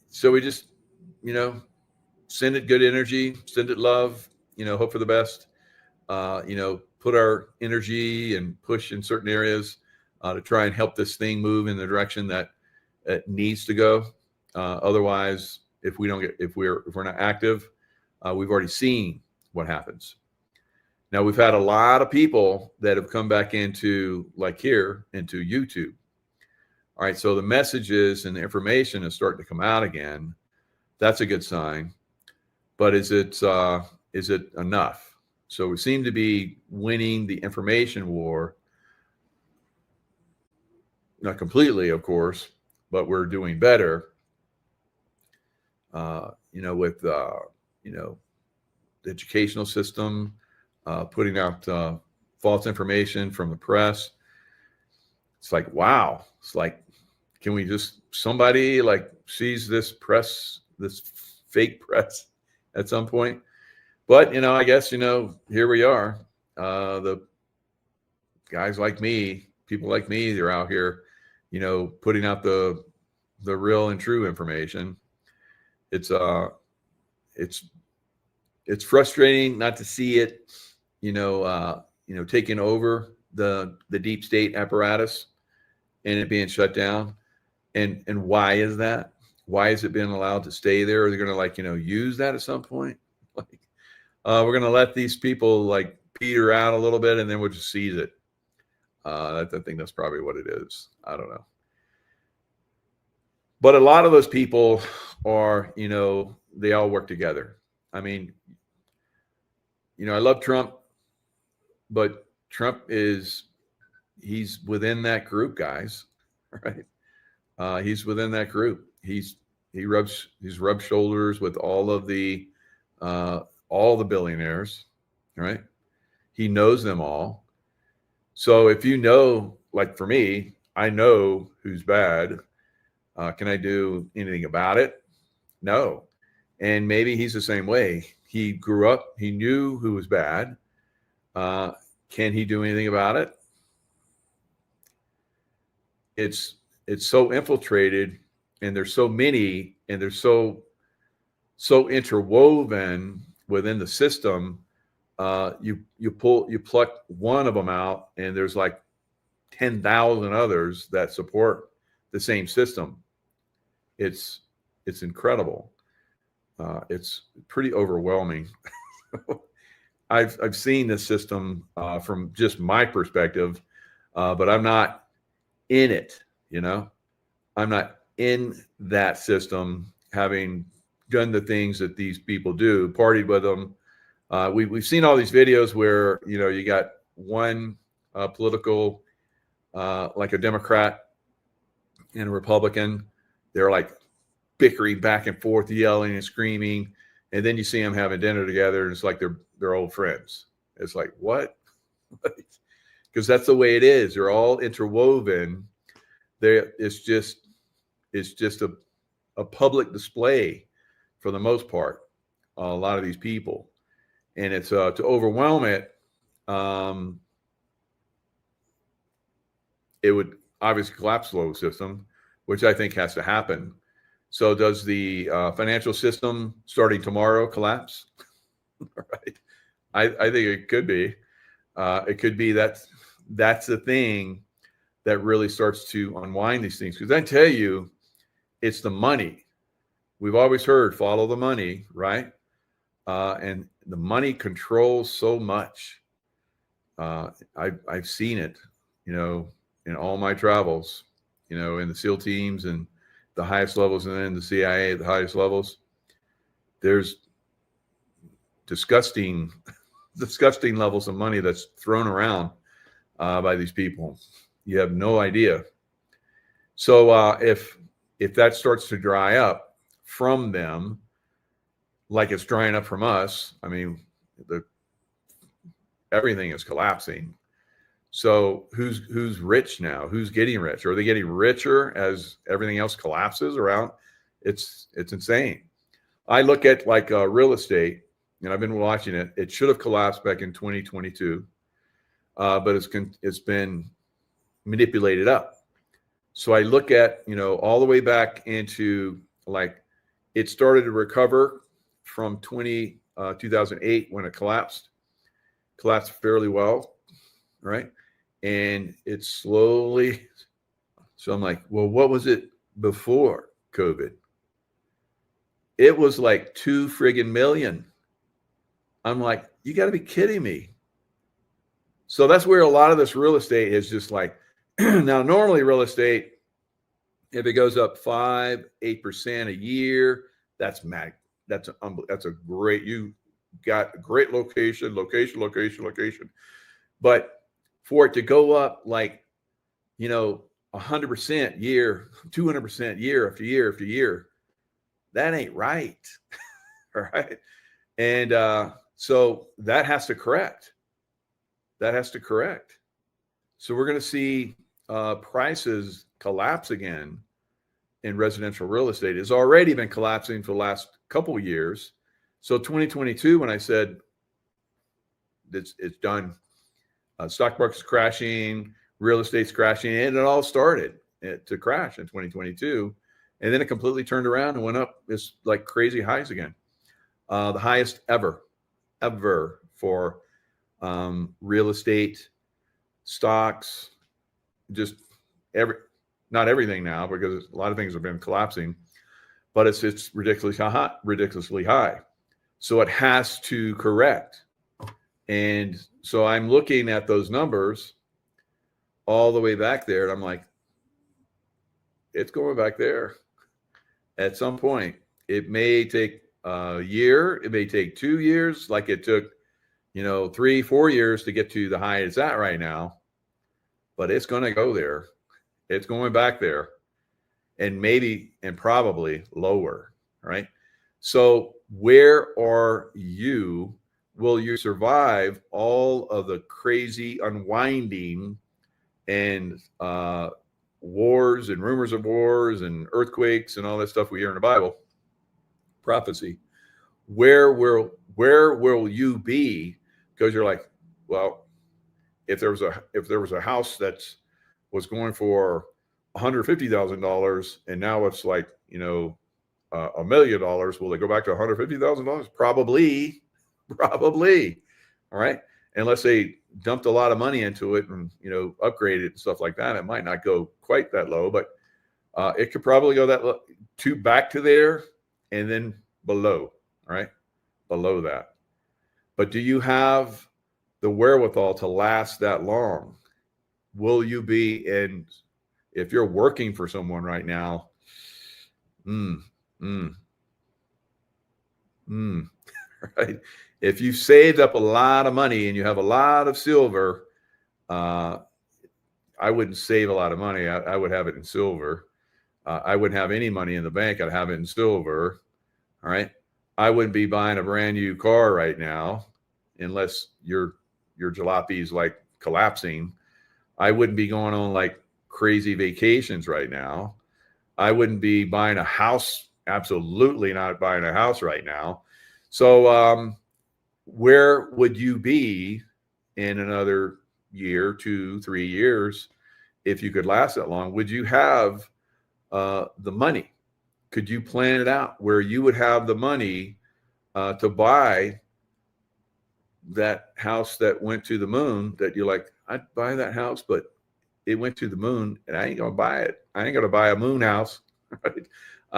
So we just, send it good energy, send it love, hope for the best. Put our energy and push in certain areas to try and help this thing move in the direction that it needs to go. Otherwise, if we're not active, we've already seen what happens. Now, we've had a lot of people that have come back into YouTube. All right, so the messages and the information is starting to come out again. That's a good sign. But is it enough? So we seem to be winning the information war. Not completely, of course, but we're doing better. With the educational system, putting out false information from the press. It's like, wow. It's like, can we somebody sees this press, this fake press at some point? But, I guess, here we are. The guys like me, people like me, they're out here, putting out the real and true information. It's frustrating not to see it, taking over the deep state apparatus and it being shut down. And why is that? Why is it being allowed to stay there? Are they going to use that at some point? We're going to let these people peter out a little bit and then we'll just seize it. I think that's probably what it is. I don't know. But a lot of those people are, they all work together. I mean, I love Trump, but Trump he's within that group, guys, right? He's within that group. He's rubbed shoulders with all the billionaires, right? He knows them all. So if for me, I know who's bad. Can I do anything about it? No. And maybe he's the same way. He grew up, he knew who was bad. Can he do anything about it? It's so infiltrated, and there's so many, and there's so so interwoven within the system. You pluck one of them out, and there's like 10,000 others that support the same system. It's incredible. It's pretty overwhelming. I've seen this system from just my perspective, but I'm not in it. I'm not in that system, having done the things that these people do, partied with them. We've seen all these videos where you got one political, like a Democrat and a Republican. They're like bickering back and forth, yelling and screaming, and then you see them having dinner together, and it's like they're old friends. It's like, what? Because that's the way it is. They're all interwoven. It's just a public display for the most part. A lot of these people, and it's to overwhelm it. It would obviously collapse the global system, which I think has to happen. So does the financial system starting tomorrow collapse? Right. I think it could be. It could be that's the thing that really starts to unwind these things. Because I tell you, it's the money. We've always heard follow the money, right? And the money controls so much. I've seen it, in all my travels, in the SEAL teams and the highest levels, and then the CIA at the highest levels. There's disgusting levels of money that's thrown around by these people. You have no idea. So if that starts to dry up from them, like it's drying up from us, I mean, everything is collapsing. So who's rich now? Who's getting rich? Are they getting richer as everything else collapses around? It's insane. I look at like real estate, and I've been watching it. It should have collapsed back in 2022, but it's been manipulated up. So I look at all the way back into like it started to recover from 2008 when it collapsed fairly well, right? And it's slowly. So I'm like, well, what was it before COVID? It was like 2 friggin' million. I'm like, you got to be kidding me. So that's where a lot of this real estate is just like, now normally real estate, if it goes up 5-8% a year, that's mag. That's a great, you got a great location. But for it to go up like, 100% year, 200% year after year after year, that ain't right. All right. And so that has to correct. So we're going to see prices collapse again in residential real estate. It's already been collapsing for the last couple of years. So 2022, when I said it's done, stock market's crashing, real estate's crashing, and it all started to crash in 2022. And then it completely turned around and went up. It's like crazy highs again. The highest ever for real estate, stocks, just not everything now, because a lot of things have been collapsing, but it's ridiculously high. So it has to correct. And so I'm looking at those numbers all the way back there, and I'm like, it's going back there at some point. It may take a year, it may take 2 years, like it took 3-4 years to get to the high it's at right now, but it's going to go there. It's going back there, and maybe and probably lower, right? So where are you? Will you survive all of the crazy unwinding and wars and rumors of wars and earthquakes and all that stuff we hear in the Bible, prophecy? Where will you be? Because you're like, well, if there was a house that was going for $150,000 and now it's like $1 million, will they go back to $150,000? Probably. All right. Unless they dumped a lot of money into it and, upgraded it and stuff like that, it might not go quite that low, but it could probably go that low, back to there and then below. All right. Below that. But do you have the wherewithal to last that long? Will you be in, if you're working for someone right now, right? If you've saved up a lot of money and you have a lot of silver, I wouldn't save a lot of money. I would have it in silver. I wouldn't have any money in the bank. I'd have it in silver. All right. I wouldn't be buying a brand new car right now unless your jalopy's like collapsing. I wouldn't be going on like crazy vacations right now. I wouldn't be buying a house. Absolutely not buying a house right now. So where would you be in another year, 2, 3 years if you could last that long? Would you have the money? Could you plan it out where you would have the money to buy that house that went to the moon, that you're like, I'd buy that house, but it went to the moon and I ain't going to buy it. I ain't going to buy a moon house. Right?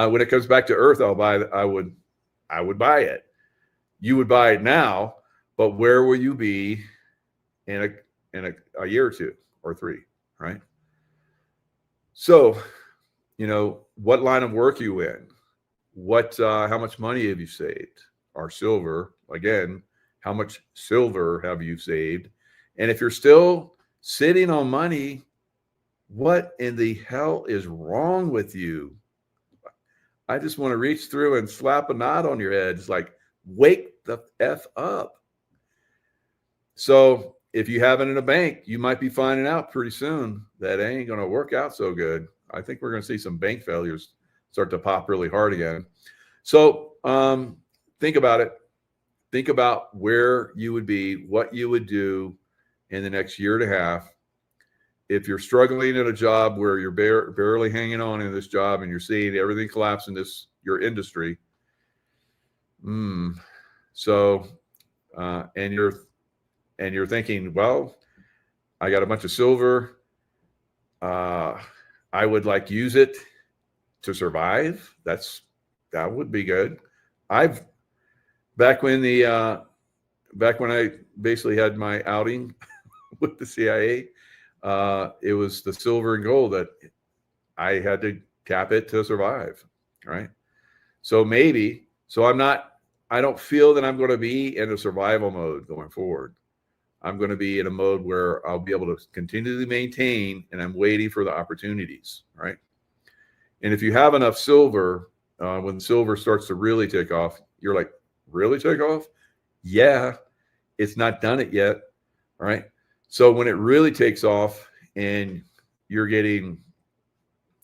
When it comes back to Earth, I would buy it. You would buy it now, but where will you be in a year or 2 or 3, right? So, what line of work are you in? How much money have you saved? Or silver, again, how much silver have you saved? And if you're still sitting on money, what in the hell is wrong with you? I just want to reach through and slap a knot on your head. It's like, wake the F up. So if you have it in a bank, you might be finding out pretty soon that it ain't going to work out so good. I think we're going to see some bank failures start to pop really hard again. So think about it. Think about where you would be, what you would do in the next year and a half. If you're struggling at a job where you're barely hanging on in this job and you're seeing everything collapse in your industry, so and you're thinking, well, I got a bunch of silver. I would like use it to survive. That would be good. Back when I basically had my outing with the CIA, it was the silver and gold that I had to tap it to survive. Right. So I don't feel that I'm going to be in a survival mode going forward. I'm going to be in a mode where I'll be able to continually maintain, and I'm waiting for the opportunities. Right. And if you have enough silver, when silver starts to really take off, you're like, really take off? Yeah, it's not done it yet. All right. So when it really takes off and you're getting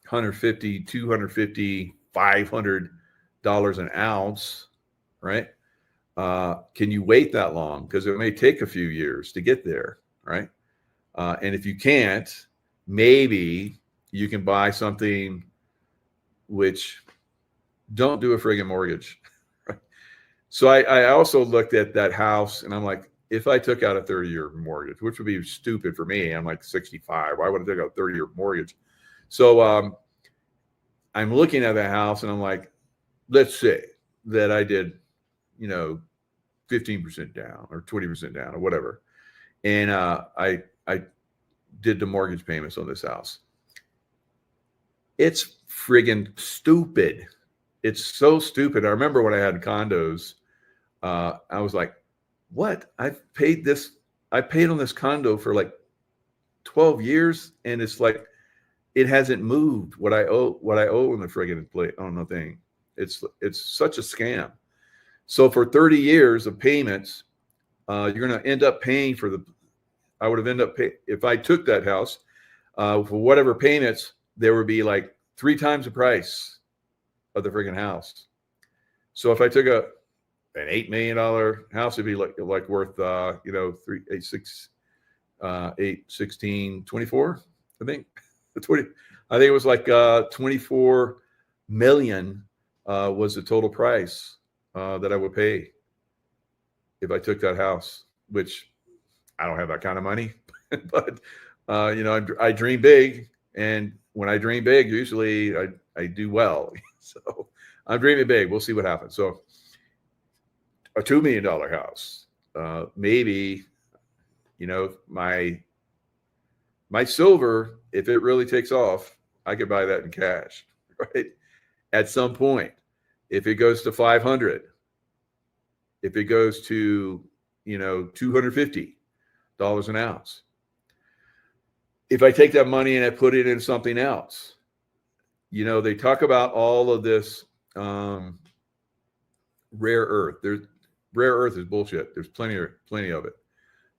$150, $250, $500 an ounce, right? Can you wait that long? Because it may take a few years to get there, right? And if you can't, maybe you can buy something which don't do a friggin' mortgage. So I also looked at that house and I'm like, if I took out a 30-year mortgage, which would be stupid for me, I'm like 65. Why would I take out a 30-year mortgage? So I'm looking at that house and I'm like, let's say that I did, 15% down or 20% down or whatever. And I did the mortgage payments on this house. It's friggin' stupid. It's so stupid. I remember when I had condos, I was like, what? I paid on this condo for like 12 years. And it's like, it hasn't moved what I owe on the friggin' plate on the thing. It's such a scam. So for 30 years of payments, you're going to end up paying I would have ended up paying, if I took that house, for whatever payments, there would be like 3 times the price of the friggin' house. So if I took an $8 million house, it'd be like worth, 3, 8, 6, 8, 16, 24, I think. I think it was like 24 million was the total price that I would pay if I took that house, which I don't have that kind of money, but I dream big, and when I dream big, usually I do well. So I'm dreaming big. We'll see what happens. So a $2 million house, maybe, my silver, if it really takes off, I could buy that in cash, right? At some point, if it goes to 500, if it goes to, $250 an ounce, if I take that money and I put it in something else, they talk about all of this rare earth. Rare earth is bullshit. There's plenty of it.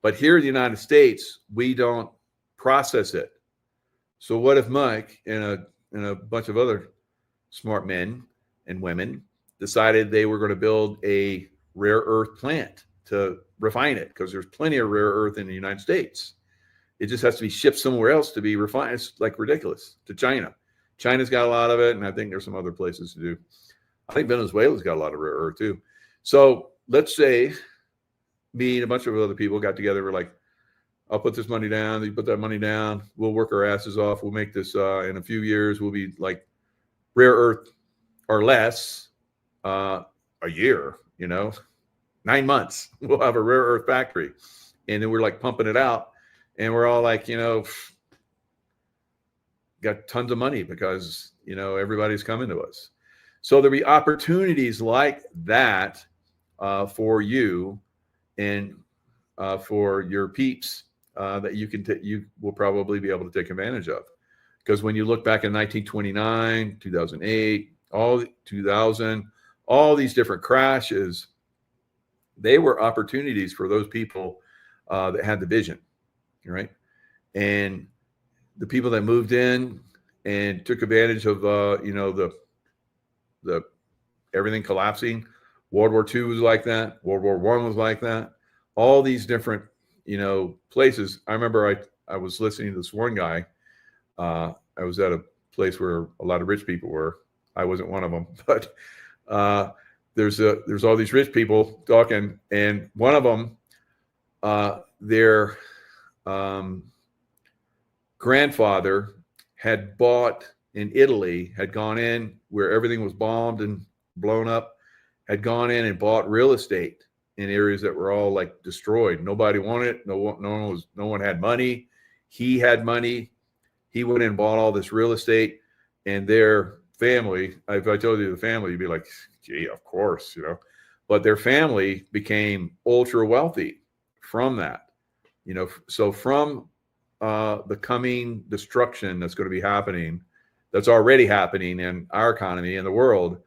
But here in the United States, we don't process it. So what if Mike and a bunch of other smart men and women decided they were going to build a rare earth plant to refine it? Because there's plenty of rare earth in the United States. It just has to be shipped somewhere else to be refined. It's like ridiculous. To China. China's got a lot of it, and I think there's some other places to do. I think Venezuela's got a lot of rare earth too. So let's say me and a bunch of other people got together. We're like, I'll put this money down. You put that money down. We'll work our asses off. We'll make this in a few years. We'll be like rare earth or less a year, 9 months. We'll have a rare earth factory. And then we're like pumping it out. And we're all like, got tons of money because, everybody's coming to us. So there'll be opportunities like that for you and for your peeps that you will probably be able to take advantage of. Because when you look back in 1929, 2008, all these different crashes, they were opportunities for those people that had the vision, right? And the people that moved in and took advantage of, the everything collapsing. World War II was like that. World War I was like that. All these different, places. I remember I was listening to this one guy. I was at a place where a lot of rich people were. I wasn't one of them, but there's all these rich people talking, and one of them, their grandfather had bought in Italy, had gone in where everything was bombed and blown up, had gone in and bought real estate in areas that were all like destroyed. Nobody wanted it. No one had money. He had money. He went in and bought all this real estate, and their family, if I told you the family, you'd be like, gee, of course, but their family became ultra wealthy from that, so from the coming destruction that's going to be happening, that's already happening in our economy and the world,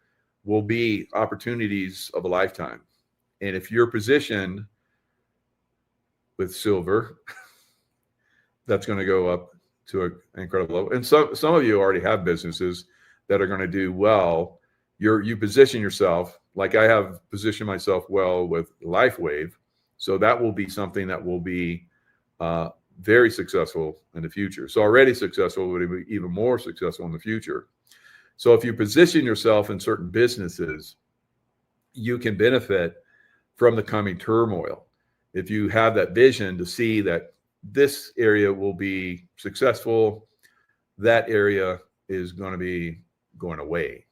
will be opportunities of a lifetime. And if you're positioned with silver, that's going to go up to an incredible level. And some of you already have businesses that are going to do well. You position yourself, like I have positioned myself well with LifeWave. So that will be something that will be very successful in the future. So already successful, but be even more successful in the future. So if you position yourself in certain businesses, you can benefit from the coming turmoil. If you have that vision to see that this area will be successful, that area is going to be going away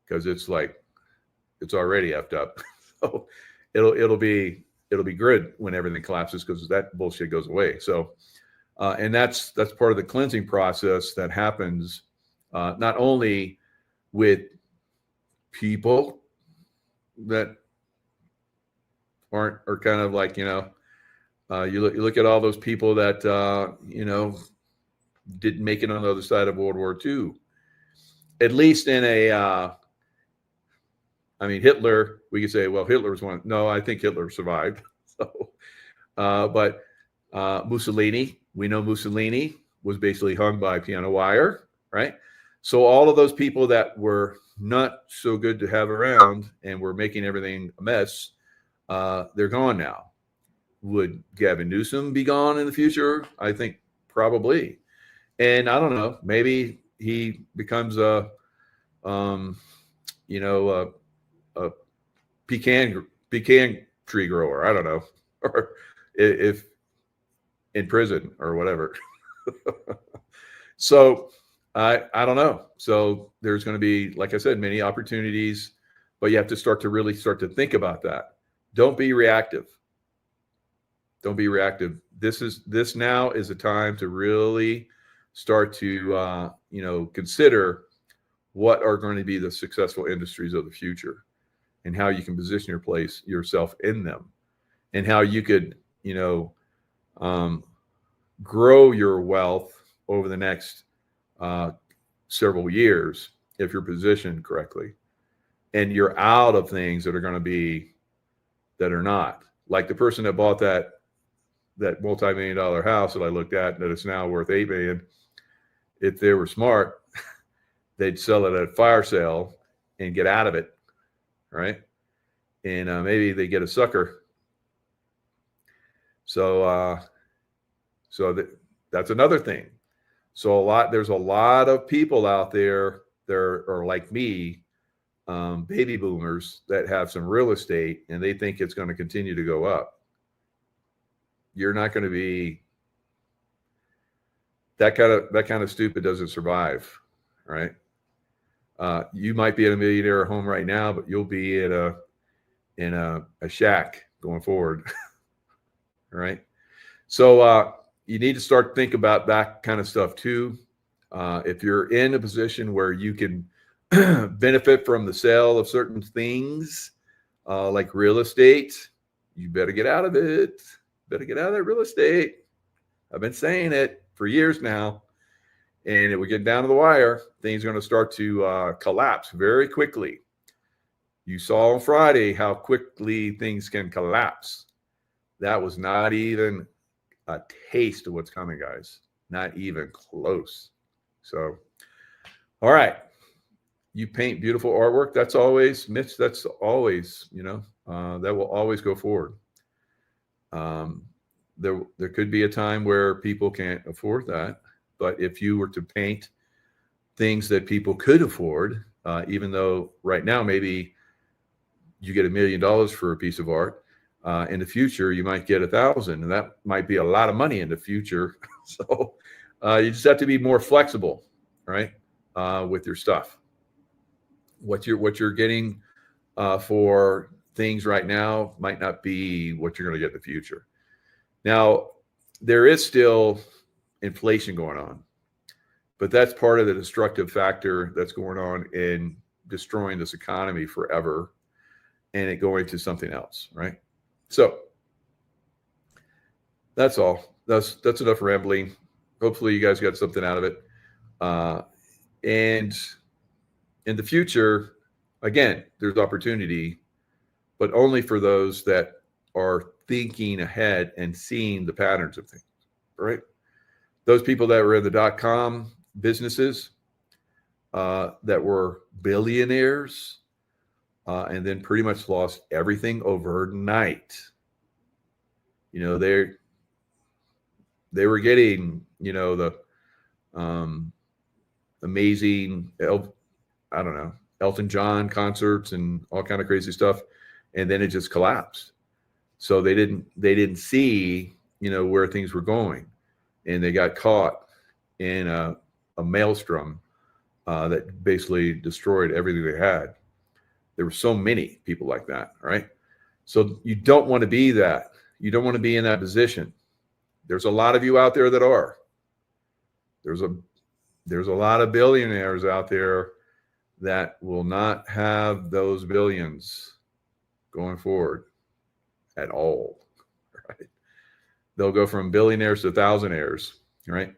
because it's already effed up. So it'll be good when everything collapses because that bullshit goes away. So, and that's part of the cleansing process that happens, not only with people that are kind of like, you look at all those people that, didn't make it on the other side of World War II, at least in Hitler, we could say, well, Hitler was one. No, I think Hitler survived. So, but Mussolini, we know Mussolini was basically hung by piano wire, right? So all of those people that were not so good to have around and were making everything a mess, they're gone now. Would Gavin Newsom be gone in the future? I think probably. And I don't know, maybe he becomes a a pecan tree grower. I don't know, or if in prison or whatever. So I don't know. So there's going to be, like I said, many opportunities, but you have to really start to think about that. Don't be reactive. Don't be reactive. This now is a time to really start to consider what are going to be the successful industries of the future, and how you can position yourself in them, and how you could grow your wealth over the next several years if you're positioned correctly, and you're out of things that are not, like the person that bought that multi-million-dollar house that I looked at that is now worth $8 million. If they were smart, they'd sell it at a fire sale and get out of it, right? And maybe they get a sucker. So that's another thing. So there's a lot of people out there that are like me, baby boomers, that have some real estate and they think it's going to continue to go up. You're not going to be that kind of stupid. Doesn't survive, right? You might be in a millionaire home right now, but you'll be in a shack going forward, right? So you need to start think about that kind of stuff too. If you're in a position where you can benefit from the sale of certain things, like real estate, you better get out of it. Better get out of that real estate. I've been saying it for years now, and it will get down to the wire. Things are going to start to collapse very quickly. You saw on Friday how quickly things can collapse. That was not even a taste of what's coming, guys. Not even close. So, all right. You paint beautiful artwork. That's always, Mitch, that's always, that will always go forward. There could be a time where people can't afford that, but if you were to paint things that people could afford, even though right now maybe you get $1 million for a piece of art, in the future you might get 1,000, and that might be a lot of money in the future. So you just have to be more flexible, right, with your stuff. What you're getting for things right now might not be what you're going to get in the future. Now, there is still inflation going on, but that's part of the destructive factor that's going on in destroying this economy forever and it going to something else, right? So that's all. That's enough rambling. Hopefully you guys got something out of it. And in the future, again, there's opportunity, but only for those that are thinking ahead and seeing the patterns of things, right? Those people that were in the .com businesses, that were billionaires, and then pretty much lost everything overnight. They were getting, the amazing, Elton John concerts and all kind of crazy stuff, and then it just collapsed. So they didn't see, where things were going, and they got caught in a maelstrom that basically destroyed everything they had. There were so many people like that, right? So you don't want to be that. You don't want to be in that position. There's a lot of you out there that are. There's a lot of billionaires out there that will not have those billions going forward at all, right? They'll go from billionaires to thousandaires, right?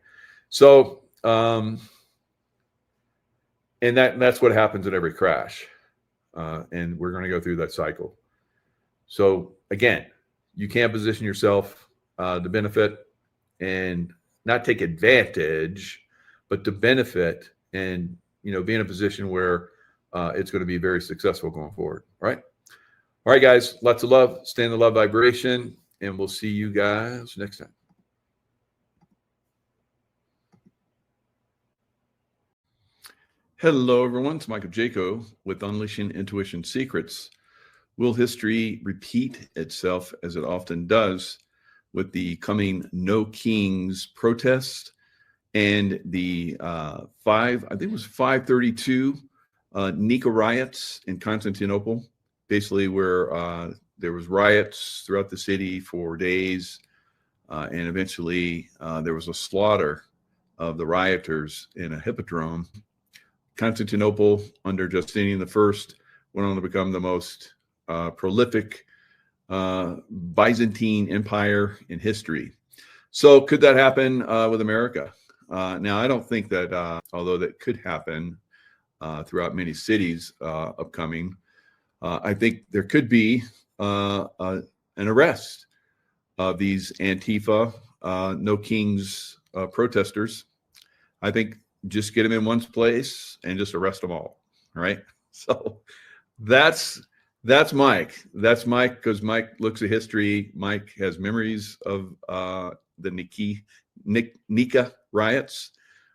So, and that's what happens in every crash. And we're going to go through that cycle. So again, you can't position yourself to benefit and not take advantage, but to benefit and, be in a position where it's going to be very successful going forward, right? All right, guys, lots of love. Stay in the love vibration, and we'll see you guys next time. Hello, everyone. It's Michael Jaco with Unleashing Intuition Secrets. Will history repeat itself as it often does with the coming No Kings protest and the 532 Nika riots in Constantinople, basically where there was riots throughout the city for days, and eventually there was a slaughter of the rioters in a hippodrome. Constantinople under Justinian I went on to become the most prolific Byzantine empire in history. So could that happen with America? Now, I don't think that, although that could happen throughout many cities upcoming, I think there could be an arrest of these Antifa, No Kings protesters. I think just get them in one place and just arrest them all. Right. So that's Mike. That's Mike, because Mike looks at history. Mike has memories of the Nika riots.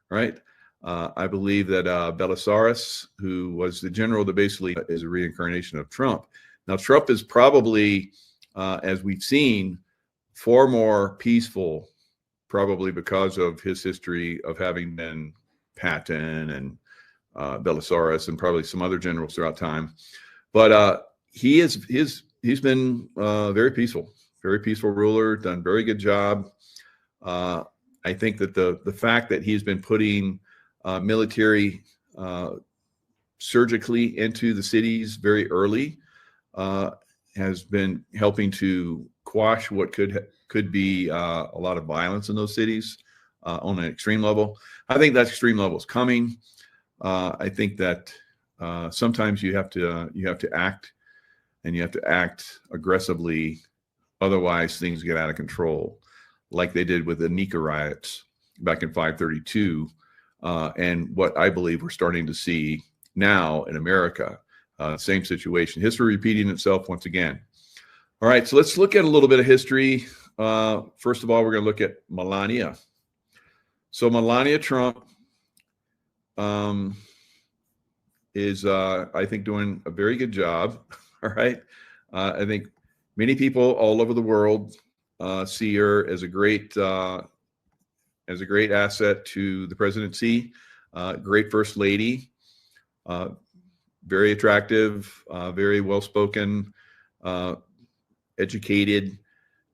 Right. I believe that Belisarius, who was the general that basically is a reincarnation of Trump. Now, Trump is probably, as we've seen, far more peaceful, probably because of his history of having been Patton and Belisarius and probably some other generals throughout time. But he's been very peaceful ruler, done very good job. I think that the fact that he's been putting military surgically into the cities very early has been helping to quash what could be a lot of violence in those cities on an extreme level. I think that extreme level is coming. I think that sometimes you have to act, and you have to act aggressively. Otherwise, things get out of control, like they did with the Nika riots back in 532, and what I believe we're starting to see now in America. Same situation. History repeating itself once again. All right, so let's look at a little bit of history. First of all, we're going to look at Melania. So Melania Trump is, I think, doing a very good job. All right. I think many people all over the world see her as a great asset to the presidency. Great first lady, very attractive, very well-spoken, educated.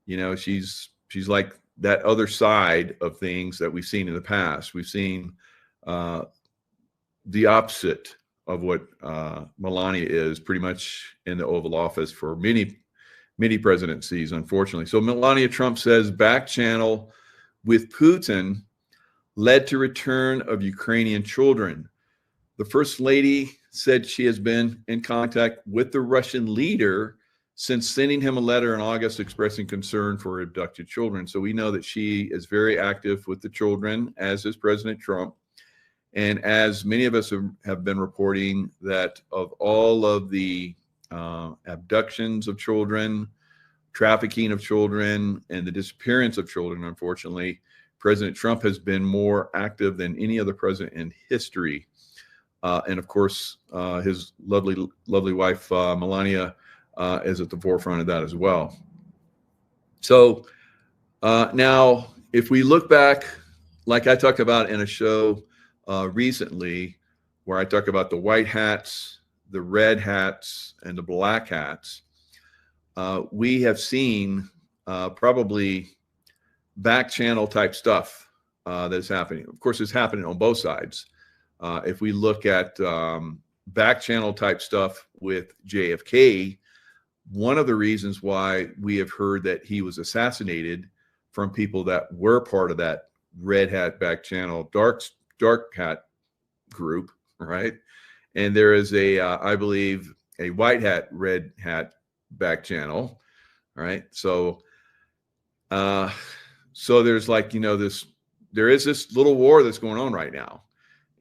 You know, she's like that other side of things that we've seen in the past. We've seen the opposite of what Melania is pretty much in the Oval Office for many presidencies, unfortunately. So Melania Trump says back channel with Putin led to return of Ukrainian children. The First Lady said she has been in contact with the Russian leader since sending him a letter in August expressing concern for abducted children. So we know that she is very active with the children, as is President Trump. And as many of us have been reporting, that of all of the abductions of children, trafficking of children, and the disappearance of children, unfortunately, President Trump has been more active than any other president in history. And of course, his lovely wife, Melania, is at the forefront of that as well. So now, if we look back, like I talked about in a show recently, where I talk about the white hats, the red hats, and the black hats, we have seen probably back channel type stuff that's happening. Of course, it's happening on both sides. If we look at back channel type stuff with JFK, one of the reasons why we have heard that he was assassinated from people that were part of that red hat back channel, dark hat group, right? And there is I believe, a white hat, red hat back channel, right? So, there's there is this little war that's going on right now,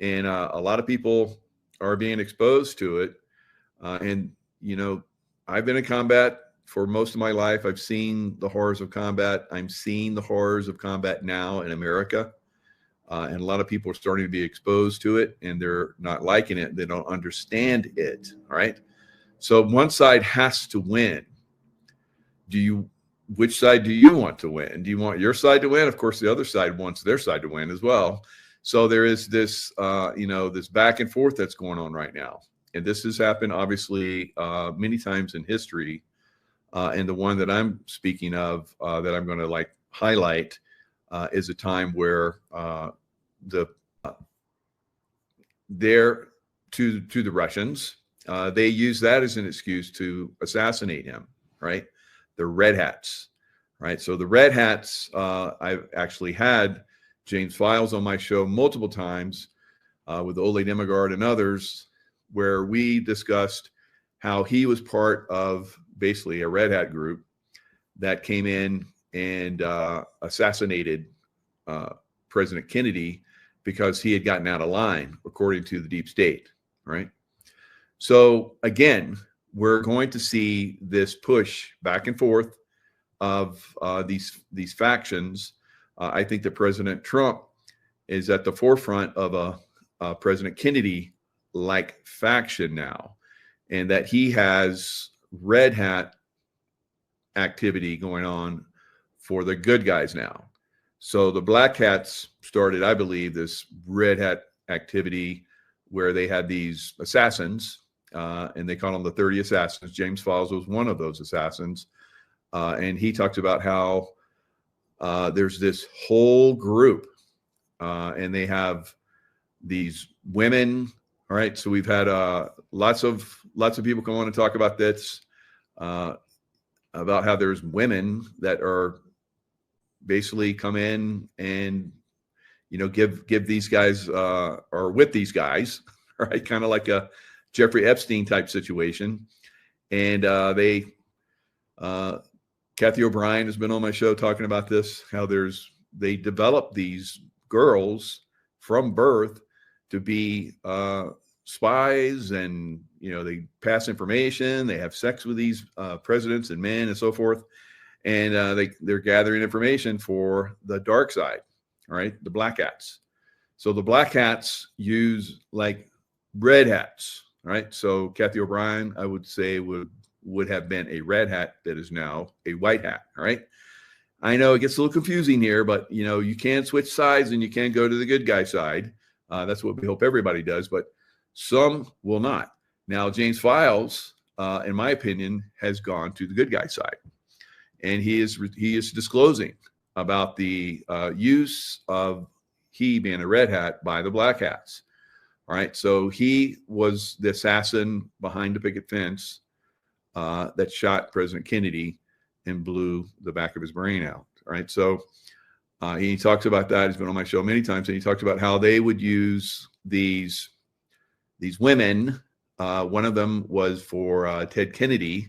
and a lot of people are being exposed to it. And I've been in combat for most of my life. I've seen the horrors of combat. I'm seeing the horrors of combat now in America. And a lot of people are starting to be exposed to it, and they're not liking it. They don't understand it. All right. So one side has to win. Which side do you want to win? Do you want your side to win? Of course, the other side wants their side to win as well. So there is this, this back and forth that's going on right now. And this has happened, obviously, many times in history. And the one that I'm speaking of, that I'm going to highlight, is a time where they're to the Russians. They use that as an excuse to assassinate him, right? The Red Hats, right? So the Red Hats, I've actually had James Files on my show multiple times with Ole Demigard and others, where we discussed how he was part of basically a Red Hat group that came in and assassinated President Kennedy because he had gotten out of line, according to the deep state, right? So again, we're going to see this push back and forth of these factions. I think that President Trump is at the forefront of a President Kennedy-like faction now, and that he has Red Hat activity going on for the good guys now. So the Black Hats started, I believe, this Red Hat activity where they had these assassins, and they call them the 30 assassins. James Files was one of those assassins. And he talks about how there's this whole group, and they have these women. All right. So we've had lots of people come on and talk about this, about how there's women that are basically come in and, give these guys, or with these guys, right? Kind of like a Jeffrey Epstein type situation. And Kathy O'Brien has been on my show talking about this, how they develop these girls from birth to be spies, and they pass information, they have sex with these presidents and men and so forth, and they're gathering information for the dark side, all right, the Black Hats. So the Black Hats use like Red Hats, right? So Kathy O'Brien, I would say, would have been a Red Hat that is now a White Hat, all right? I know it gets a little confusing here, but you can switch sides and you can go to the good guy side. That's what we hope everybody does, but some will not. Now, James Files, in my opinion, has gone to the good guy side, and he is disclosing about the use of he being a Red Hat by the Black Hats. All right, so he was the assassin behind the picket fence that shot President Kennedy and blew the back of his brain out. All right, so he talks about that. He's been on my show many times, and he talks about how they would use these women. One of them was for Ted Kennedy.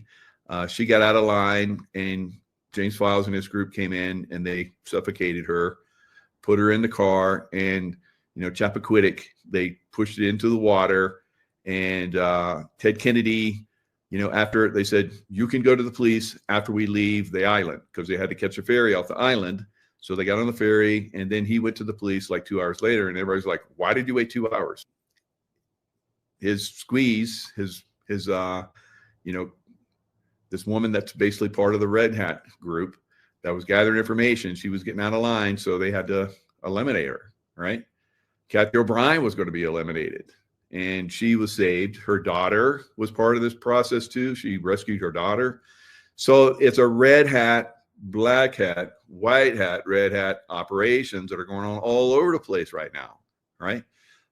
She got out of line, and James Files and his group came in, and they suffocated her, put her in the car, and Chappaquiddick, they pushed it into the water. And Ted Kennedy, after they said, you can go to the police after we leave the island, because they had to catch a ferry off the island. So they got on the ferry, and then he went to the police like 2 hours later, and everybody's like, why did you wait 2 hours? His squeeze, this woman that's basically part of the Red Hat group that was gathering information, she was getting out of line, so they had to eliminate her, right? Kathy O'Brien was going to be eliminated, and she was saved. Her daughter was part of this process too. She rescued her daughter. So it's a Red Hat, Black Hat, White Hat, Red Hat operations that are going on all over the place right now, right?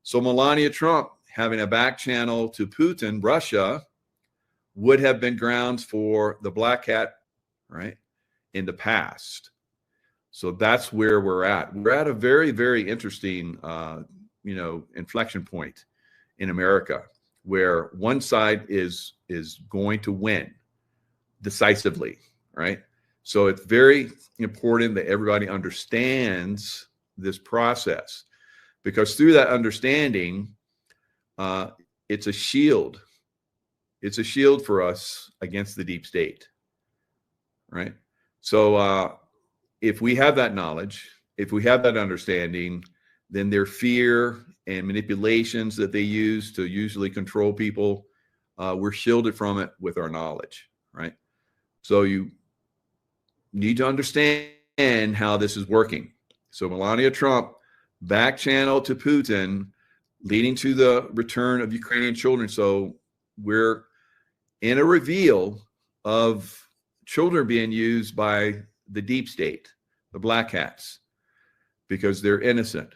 So Melania Trump having a back channel to Putin, Russia, would have been grounds for the Black Hat, right, in the past. So that's where we're at. We're at a very, very interesting, inflection point in America, where one side is going to win decisively, right? So it's very important that everybody understands this process, because through that understanding, it's a shield. It's a shield for us against the deep state, right? So if we have that knowledge, if we have that understanding, then their fear and manipulations that they use to usually control people, we're shielded from it with our knowledge, right? So you need to understand how this is working. So Melania Trump back channel to Putin, leading to the return of Ukrainian children. So we're in a reveal of children being used by the deep state, the black hats, because they're innocent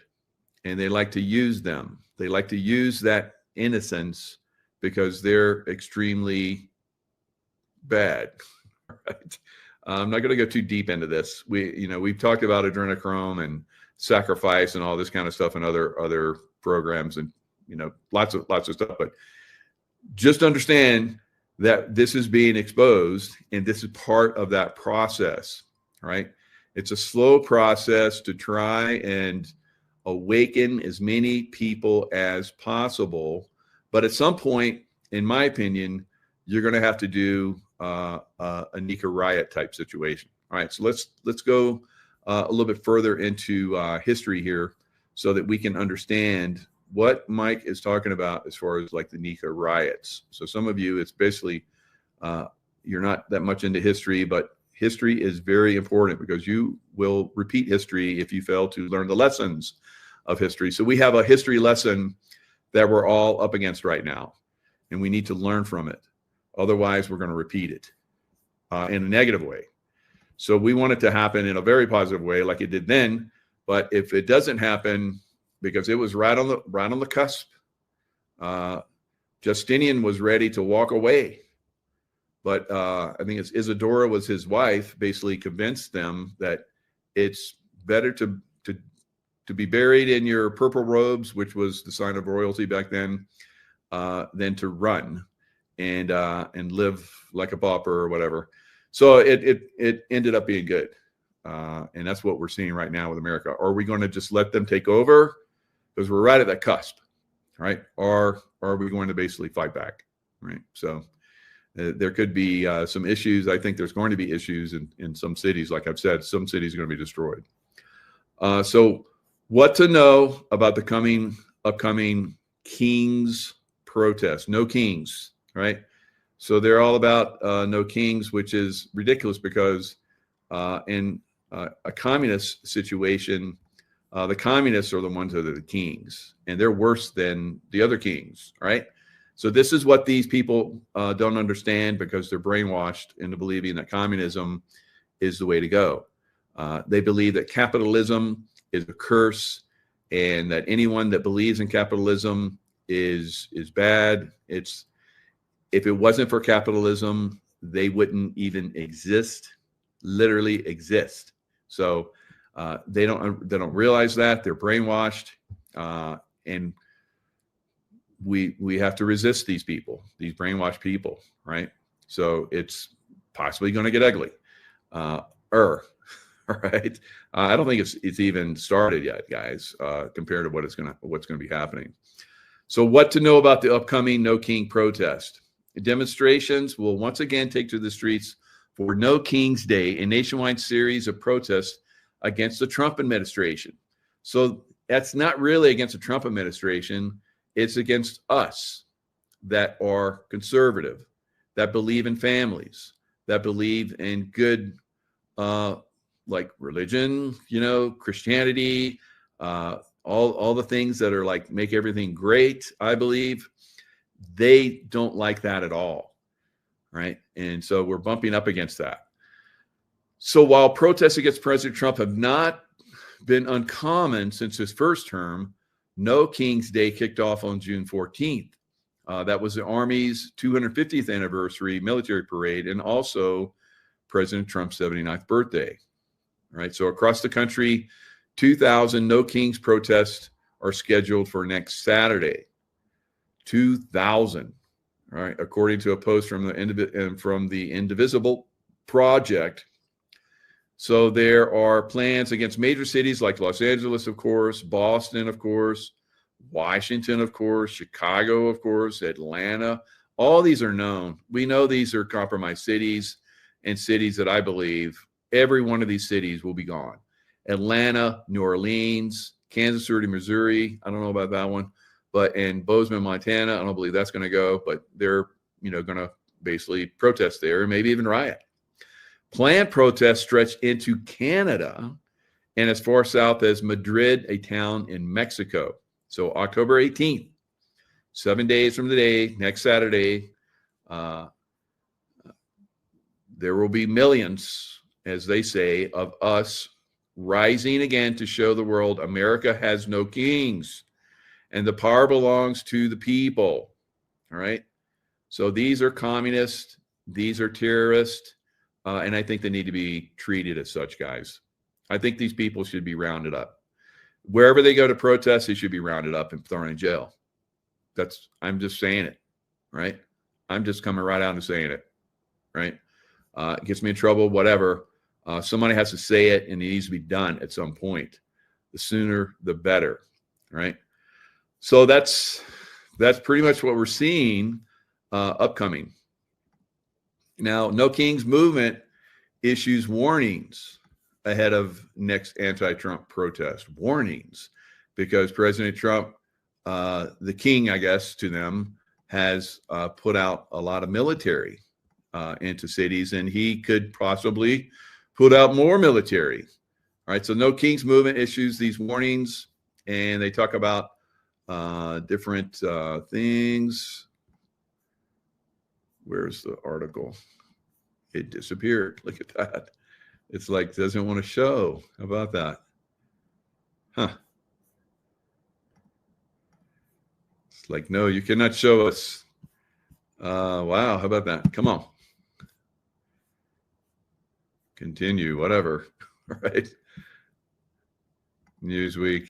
and they like to use them. They like to use that innocence because they're extremely bad. Right? I'm not going to go too deep into this. We've talked about adrenochrome and sacrifice and all this kind of stuff in other programs, and lots of stuff. But just understand that this is being exposed, and this is part of that process, right? It's a slow process to try and awaken as many people as possible. But at some point, in my opinion, you're going to have to do a Nika riot type situation. All right, so let's go a little bit further into history here so that we can understand what Mike is talking about as far as like the Nika riots. So some of you, it's basically you're not that much into history, but history is very important because you will repeat history if you fail to learn the lessons of history. So we have a history lesson that we're all up against right now, and we need to learn from it. Otherwise, we're going to repeat it in a negative way. So we want it to happen in a very positive way, like it did then. But if it doesn't happen, because it was right on the cusp, Justinian was ready to walk away. But I think it's Isadora was his wife, basically convinced them that it's better to be buried in your purple robes, which was the sign of royalty back then, than to run and live like a pauper or whatever. So it ended up being good. And that's what we're seeing right now with America. Are we going to just let them take over? Because we're right at that cusp, right? Or are we going to basically fight back, right? So there could be some issues. I think there's going to be issues in some cities. Like I've said, some cities are going to be destroyed. So what to know about the upcoming Kings protest? No Kings, right? So they're all about no Kings, which is ridiculous because in a communist situation, the communists are the ones that are the kings, and they're worse than the other kings, right? So this is what these people don't understand because they're brainwashed into believing that communism is the way to go. They believe that capitalism is a curse and that anyone that believes in capitalism is bad. If it wasn't for capitalism, they wouldn't even exist, literally exist. So they don't realize that. They're brainwashed, and we have to resist these people, these brainwashed people, right? So it's possibly going to get ugly. Right? I don't think it's even started yet, guys, compared to what's going to be happening. So what to know about the upcoming No King protest? Demonstrations will once again take to the streets for No King's Day, a nationwide series of protests against the Trump administration. So that's not really against the Trump administration. It's against us that are conservative, that believe in families, that believe in good, like religion, Christianity, all the things that are like make everything great, I believe. They don't like that at all, right? And so we're bumping up against that. So while protests against President Trump have not been uncommon since his first term, No King's Day kicked off on June 14th. That was the Army's 250th anniversary military parade and also President Trump's 79th birthday. All right, so across the country, 2,000 No Kings protests are scheduled for next Saturday. 2,000, all right, according to a post from the Indivisible Project. So there are plans against major cities like Los Angeles, of course, Boston, of course, Washington, of course, Chicago, of course, Atlanta. All these are known. We know these are compromised cities and cities that I believe every one of these cities will be gone. Atlanta, New Orleans, Kansas City, Missouri. I don't know about that one, but in Bozeman, Montana, I don't believe that's going to go, but they're, going to basically protest there and maybe even riot. Planned protests stretch into Canada and as far south as Madrid, a town in Mexico. So October 18th, 7 days from today, next Saturday, there will be millions, as they say, of us rising again to show the world America has no kings and the power belongs to the people. All right. So these are communists. These are terrorists. And I think they need to be treated as such, guys. I think these people should be rounded up. Wherever they go to protest, they should be rounded up and thrown in jail. I'm just saying it, right? I'm just coming right out and saying it, right? It gets me in trouble, whatever. Somebody has to say it, and it needs to be done at some point. The sooner, the better, right? So that's pretty much what we're seeing upcoming. Now, No Kings Movement issues warnings ahead of next anti-Trump protest. Warnings, because President Trump, the king, I guess, to them, has put out a lot of military into cities, and he could possibly put out more military. All right, so No Kings Movement issues these warnings, and they talk about different things. Where's the article? It disappeared. Look at that. It's like doesn't want to show. How about that? Huh. It's like, no, you cannot show us. Wow, how about that? Come on. Continue, whatever. All right. Newsweek.